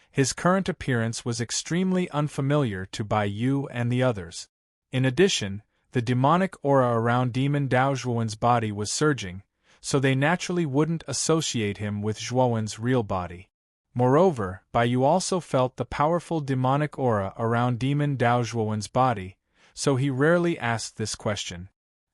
his current appearance was extremely unfamiliar to Bai Yu and the others. In addition, the demonic aura around Demon Dao Zhuowen's body was surging, so they naturally wouldn't associate him with Zhuowen's real body. Moreover, Bai Yu also felt the powerful demonic aura around Demon Dao Zhuowen's body, so he rarely asked this question.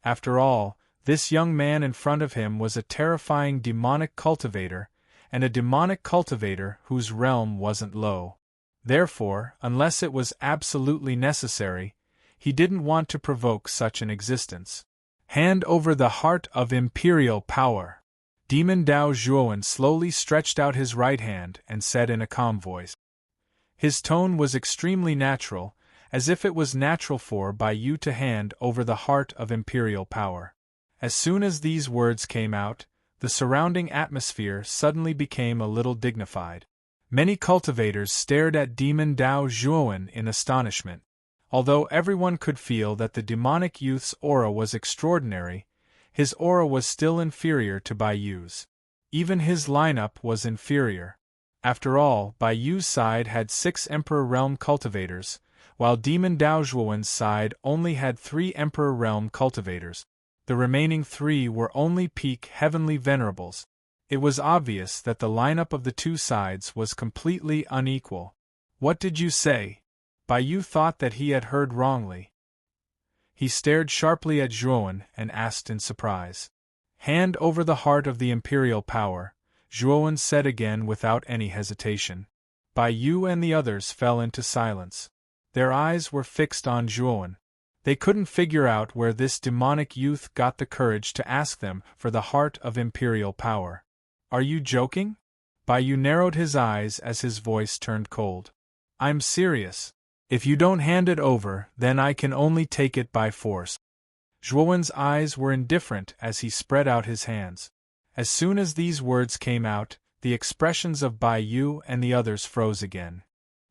After all, this young man in front of him was a terrifying demonic cultivator, and a demonic cultivator whose realm wasn't low. Therefore, unless it was absolutely necessary, he didn't want to provoke such an existence. Hand over the heart of imperial power. Demon Dao Zhuowen slowly stretched out his right hand and said in a calm voice. His tone was extremely natural, as if it was natural for Bai Yu to hand over the heart of imperial power. As soon as these words came out, the surrounding atmosphere suddenly became a little dignified. Many cultivators stared at Demon Dao Zhuowen in astonishment. Although everyone could feel that the demonic youth's aura was extraordinary, his aura was still inferior to Bai Yu's. Even his lineup was inferior. After all, Bai Yu's side had 6 Emperor Realm cultivators, while Demon Dao Zhuowen's side only had 3 Emperor Realm cultivators. The remaining 3 were only peak Heavenly Venerables. It was obvious that the lineup of the two sides was completely unequal. What did you say? Bai Yu thought that he had heard wrongly. He stared sharply at Zhuowen and asked in surprise. Hand over the heart of the imperial power, Zhuowen said again without any hesitation. Bai Yu and the others fell into silence. Their eyes were fixed on Zhuowen. They couldn't figure out where this demonic youth got the courage to ask them for the heart of imperial power. Are you joking? Bai Yu narrowed his eyes as his voice turned cold. I'm serious. If you don't hand it over, then I can only take it by force. Zhuowen's eyes were indifferent as he spread out his hands. As soon as these words came out, the expressions of Bai Yu and the others froze again.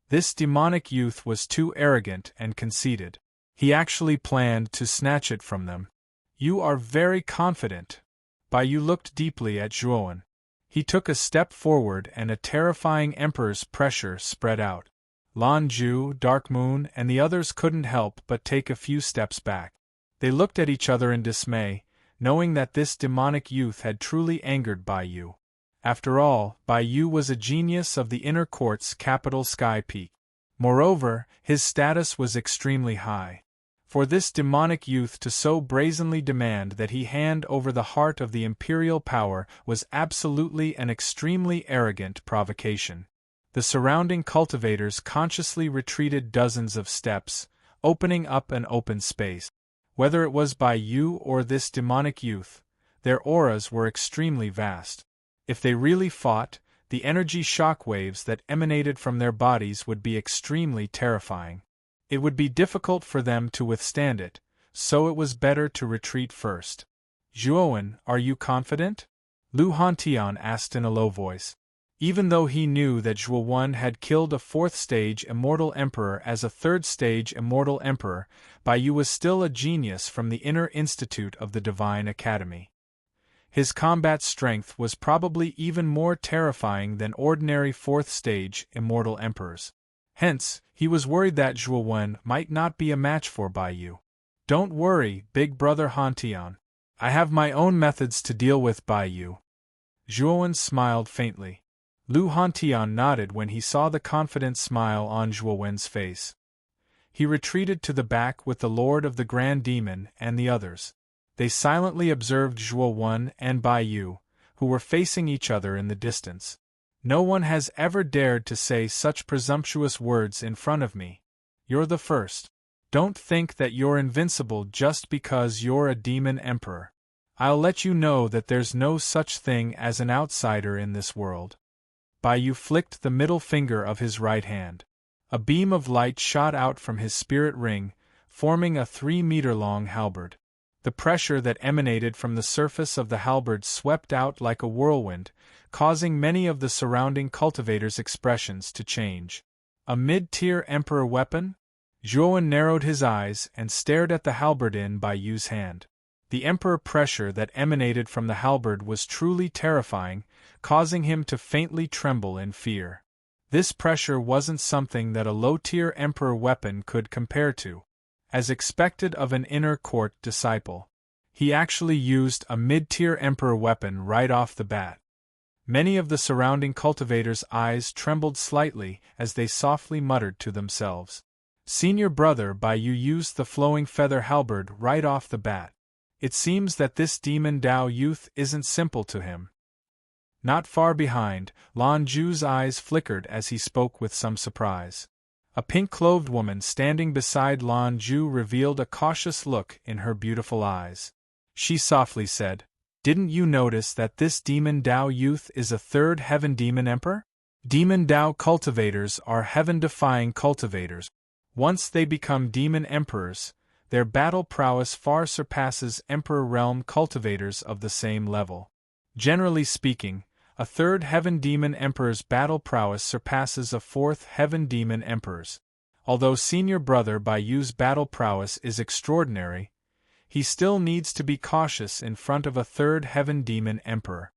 This demonic youth was too arrogant and conceited. He actually planned to snatch it from them. You are very confident. Bai Yu looked deeply at Zhuowen. He took a step forward and a terrifying emperor's pressure spread out. Lan Ju, Dark Moon, and the others couldn't help but take a few steps back. They looked at each other in dismay, knowing that this demonic youth had truly angered Bai Yu. After all, Bai Yu was a genius of the inner court's capital Sky Peak. Moreover, his status was extremely high. For this demonic youth to so brazenly demand that he hand over the heart of the imperial power was absolutely an extremely arrogant provocation. The surrounding cultivators consciously retreated dozens of steps, opening up an open space. Whether it was Bai Yu or this demonic youth, their auras were extremely vast. If they really fought, the energy shockwaves that emanated from their bodies would be extremely terrifying. It would be difficult for them to withstand it, so it was better to retreat first. Zhuowen, are you confident? Lu Hantian asked in a low voice. Even though he knew that Zhuowen had killed a 4th-stage Immortal Emperor as a 3rd-stage Immortal Emperor, Bai Yu was still a genius from the Inner Institute of the Divine Academy. His combat strength was probably even more terrifying than ordinary 4th-stage Immortal Emperors. Hence, he was worried that Zhuowen might not be a match for Bai Yu. Don't worry, big brother Hantian. I have my own methods to deal with Bai Yu. Zhuowen smiled faintly. Lu Hantian nodded when he saw the confident smile on Zhuowen's face. He retreated to the back with the Lord of the Grand Demon and the others. They silently observed Zhuowen and Bai Yu, who were facing each other in the distance. No one has ever dared to say such presumptuous words in front of me. You're the first. Don't think that you're invincible just because you're a demon emperor. I'll let you know that there's no such thing as an outsider in this world. Bai Yu flicked the middle finger of his right hand. A beam of light shot out from his spirit ring, forming a 3-meter-long halberd. The pressure that emanated from the surface of the halberd swept out like a whirlwind, causing many of the surrounding cultivators' expressions to change. A mid-tier emperor weapon? Zhuowen narrowed his eyes and stared at the halberd in Bai Yu's hand. The emperor pressure that emanated from the halberd was truly terrifying, causing him to faintly tremble in fear. This pressure wasn't something that a low-tier emperor weapon could compare to. As expected of an inner court disciple, he actually used a mid-tier emperor weapon right off the bat. Many of the surrounding cultivators' eyes trembled slightly as they softly muttered to themselves. Senior brother Bai Yu used the flowing feather halberd right off the bat. It seems that this demon Dao youth isn't simple to him. Not far behind, Lan Ju's eyes flickered as he spoke with some surprise. A pink-clothed woman standing beside Lan Ju revealed a cautious look in her beautiful eyes. She softly said, "Didn't you notice that this demon Dao youth is a 3rd heaven demon emperor? Demon Dao cultivators are heaven-defying cultivators. Once they become demon emperors, their battle prowess far surpasses Emperor Realm cultivators of the same level. Generally speaking, a 3rd Heaven Demon Emperor's battle prowess surpasses a 4th Heaven Demon Emperor's. Although senior brother Bai Yu's battle prowess is extraordinary, he still needs to be cautious in front of a 3rd Heaven Demon Emperor."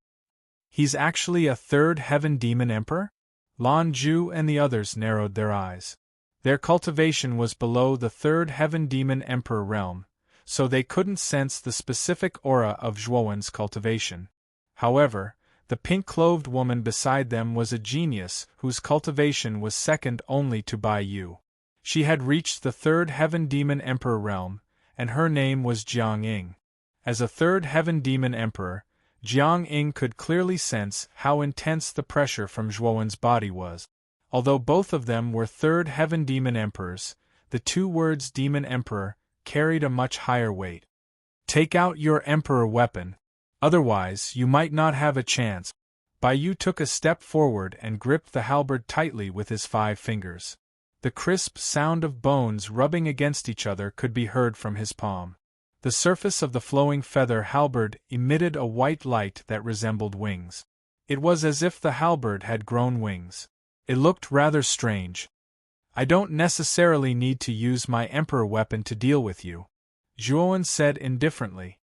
He's actually a 3rd Heaven Demon Emperor? Lan Ju and the others narrowed their eyes. Their cultivation was below the third Heaven Demon Emperor realm, so they couldn't sense the specific aura of Zhuowen's cultivation. However, the pink-clothed woman beside them was a genius whose cultivation was second only to Bai Yu. She had reached the third Heaven Demon Emperor realm, and her name was Jiang Ying. As a third Heaven Demon Emperor, Jiang Ying could clearly sense how intense the pressure from Zhuowen's body was. Although both of them were third Heaven Demon Emperors, the two words Demon Emperor carried a much higher weight. Take out your Emperor weapon. Otherwise, you might not have a chance. Bai Yu took a step forward and gripped the halberd tightly with his 5 fingers. The crisp sound of bones rubbing against each other could be heard from his palm. The surface of the flowing feather halberd emitted a white light that resembled wings. It was as if the halberd had grown wings. It looked rather strange. I don't necessarily need to use my Emperor weapon to deal with you, Zhuowen said indifferently.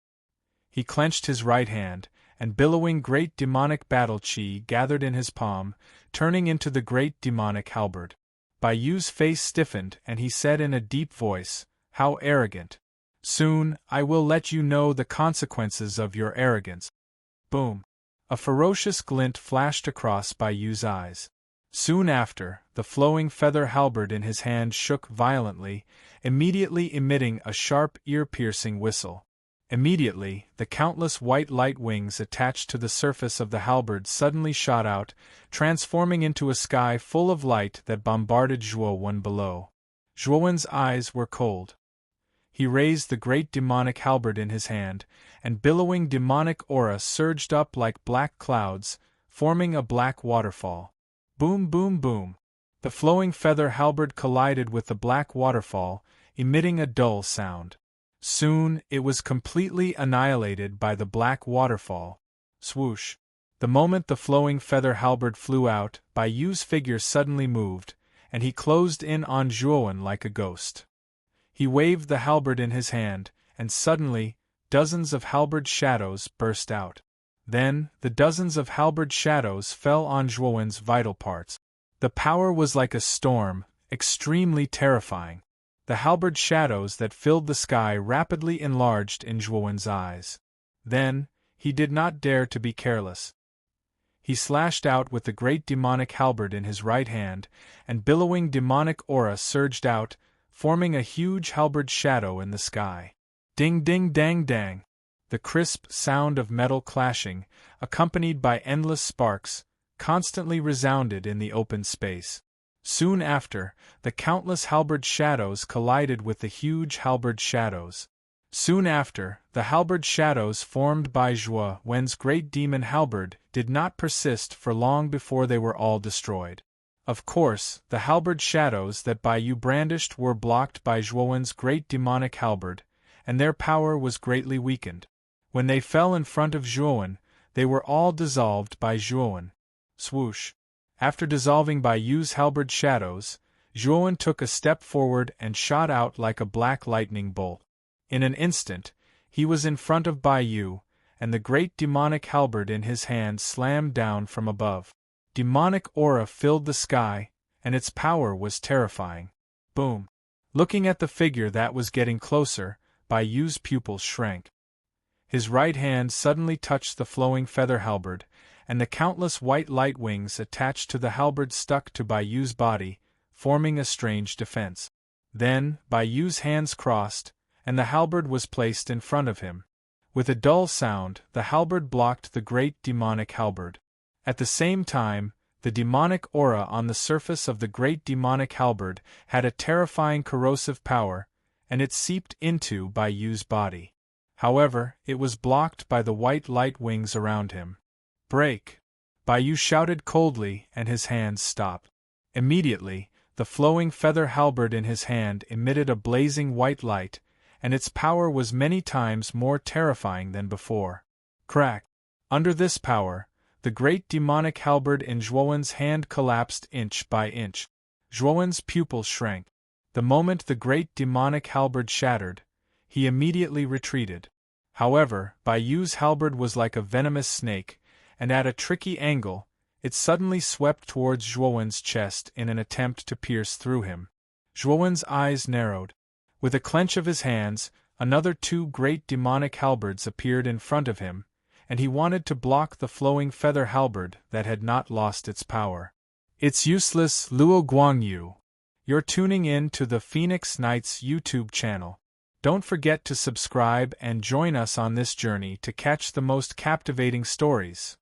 He clenched his right hand, and billowing great demonic battle chi gathered in his palm, turning into the great demonic halberd. Bai Yu's face stiffened and he said in a deep voice, "How arrogant! Soon, I will let you know the consequences of your arrogance." Boom! A ferocious glint flashed across Bai Yu's eyes. Soon after, the flowing feather halberd in his hand shook violently, immediately emitting a sharp ear-piercing whistle. Immediately, the countless white light wings attached to the surface of the halberd suddenly shot out, transforming into a sky full of light that bombarded Zhuowen below. Zhuowen's eyes were cold. He raised the great demonic halberd in his hand, and billowing demonic aura surged up like black clouds, forming a black waterfall. Boom, boom, boom. The flowing feather halberd collided with the black waterfall, emitting a dull sound. Soon, it was completely annihilated by the black waterfall. Swoosh! The moment the flowing feather halberd flew out, Bai Yu's figure suddenly moved, and he closed in on Zhuowen like a ghost. He waved the halberd in his hand, and suddenly, dozens of halberd shadows burst out. Then, the dozens of halberd shadows fell on Zhuowen's vital parts. The power was like a storm, extremely terrifying. The halberd shadows that filled the sky rapidly enlarged in Zhuowen's eyes. Then, he did not dare to be careless. He slashed out with the great demonic halberd in his right hand, and billowing demonic aura surged out, forming a huge halberd shadow in the sky. Ding ding dang dang! The crisp sound of metal clashing, accompanied by endless sparks, constantly resounded in the open space. Soon after, the countless halberd shadows collided with the huge halberd shadows. Soon after, the halberd shadows formed by Zhuowen's great demon halberd did not persist for long before they were all destroyed. Of course, the halberd shadows that Bai Yu brandished were blocked by Zhuowen's great demonic halberd, and their power was greatly weakened. When they fell in front of Zhuowen, they were all dissolved by Zhuowen. Swoosh! After dissolving Bai Yu's halberd shadows, Zhuowen took a step forward and shot out like a black lightning bolt. In an instant, he was in front of Bai Yu, and the great demonic halberd in his hand slammed down from above. Demonic aura filled the sky, and its power was terrifying. Boom! Looking at the figure that was getting closer, Bai Yu's pupils shrank. His right hand suddenly touched the flowing feather halberd, and the countless white light wings attached to the halberd stuck to Bai Yu's body, forming a strange defense. Then, Bai Yu's hands crossed, and the halberd was placed in front of him. With a dull sound, the halberd blocked the great demonic halberd. At the same time, the demonic aura on the surface of the great demonic halberd had a terrifying corrosive power, and it seeped into Bai Yu's body. However, it was blocked by the white light wings around him. Break! Bai Yu shouted coldly, and his hands stopped. Immediately, the flowing feather halberd in his hand emitted a blazing white light, and its power was many times more terrifying than before. Crack! Under this power, the great demonic halberd in Zhuowen's hand collapsed inch by inch. Zhuowen's pupils shrank. The moment the great demonic halberd shattered, he immediately retreated. However, Bai Yu's halberd was like a venomous snake, and at a tricky angle, it suddenly swept towards Zhuowen's chest in an attempt to pierce through him. Zhuowen's eyes narrowed. With a clench of his hands, another two great demonic halberds appeared in front of him, and he wanted to block the flowing feather halberd that had not lost its power. It's useless, Luo Guangyu. You're tuning in to the Phoenix Knights YouTube channel. Don't forget to subscribe and join us on this journey to catch the most captivating stories.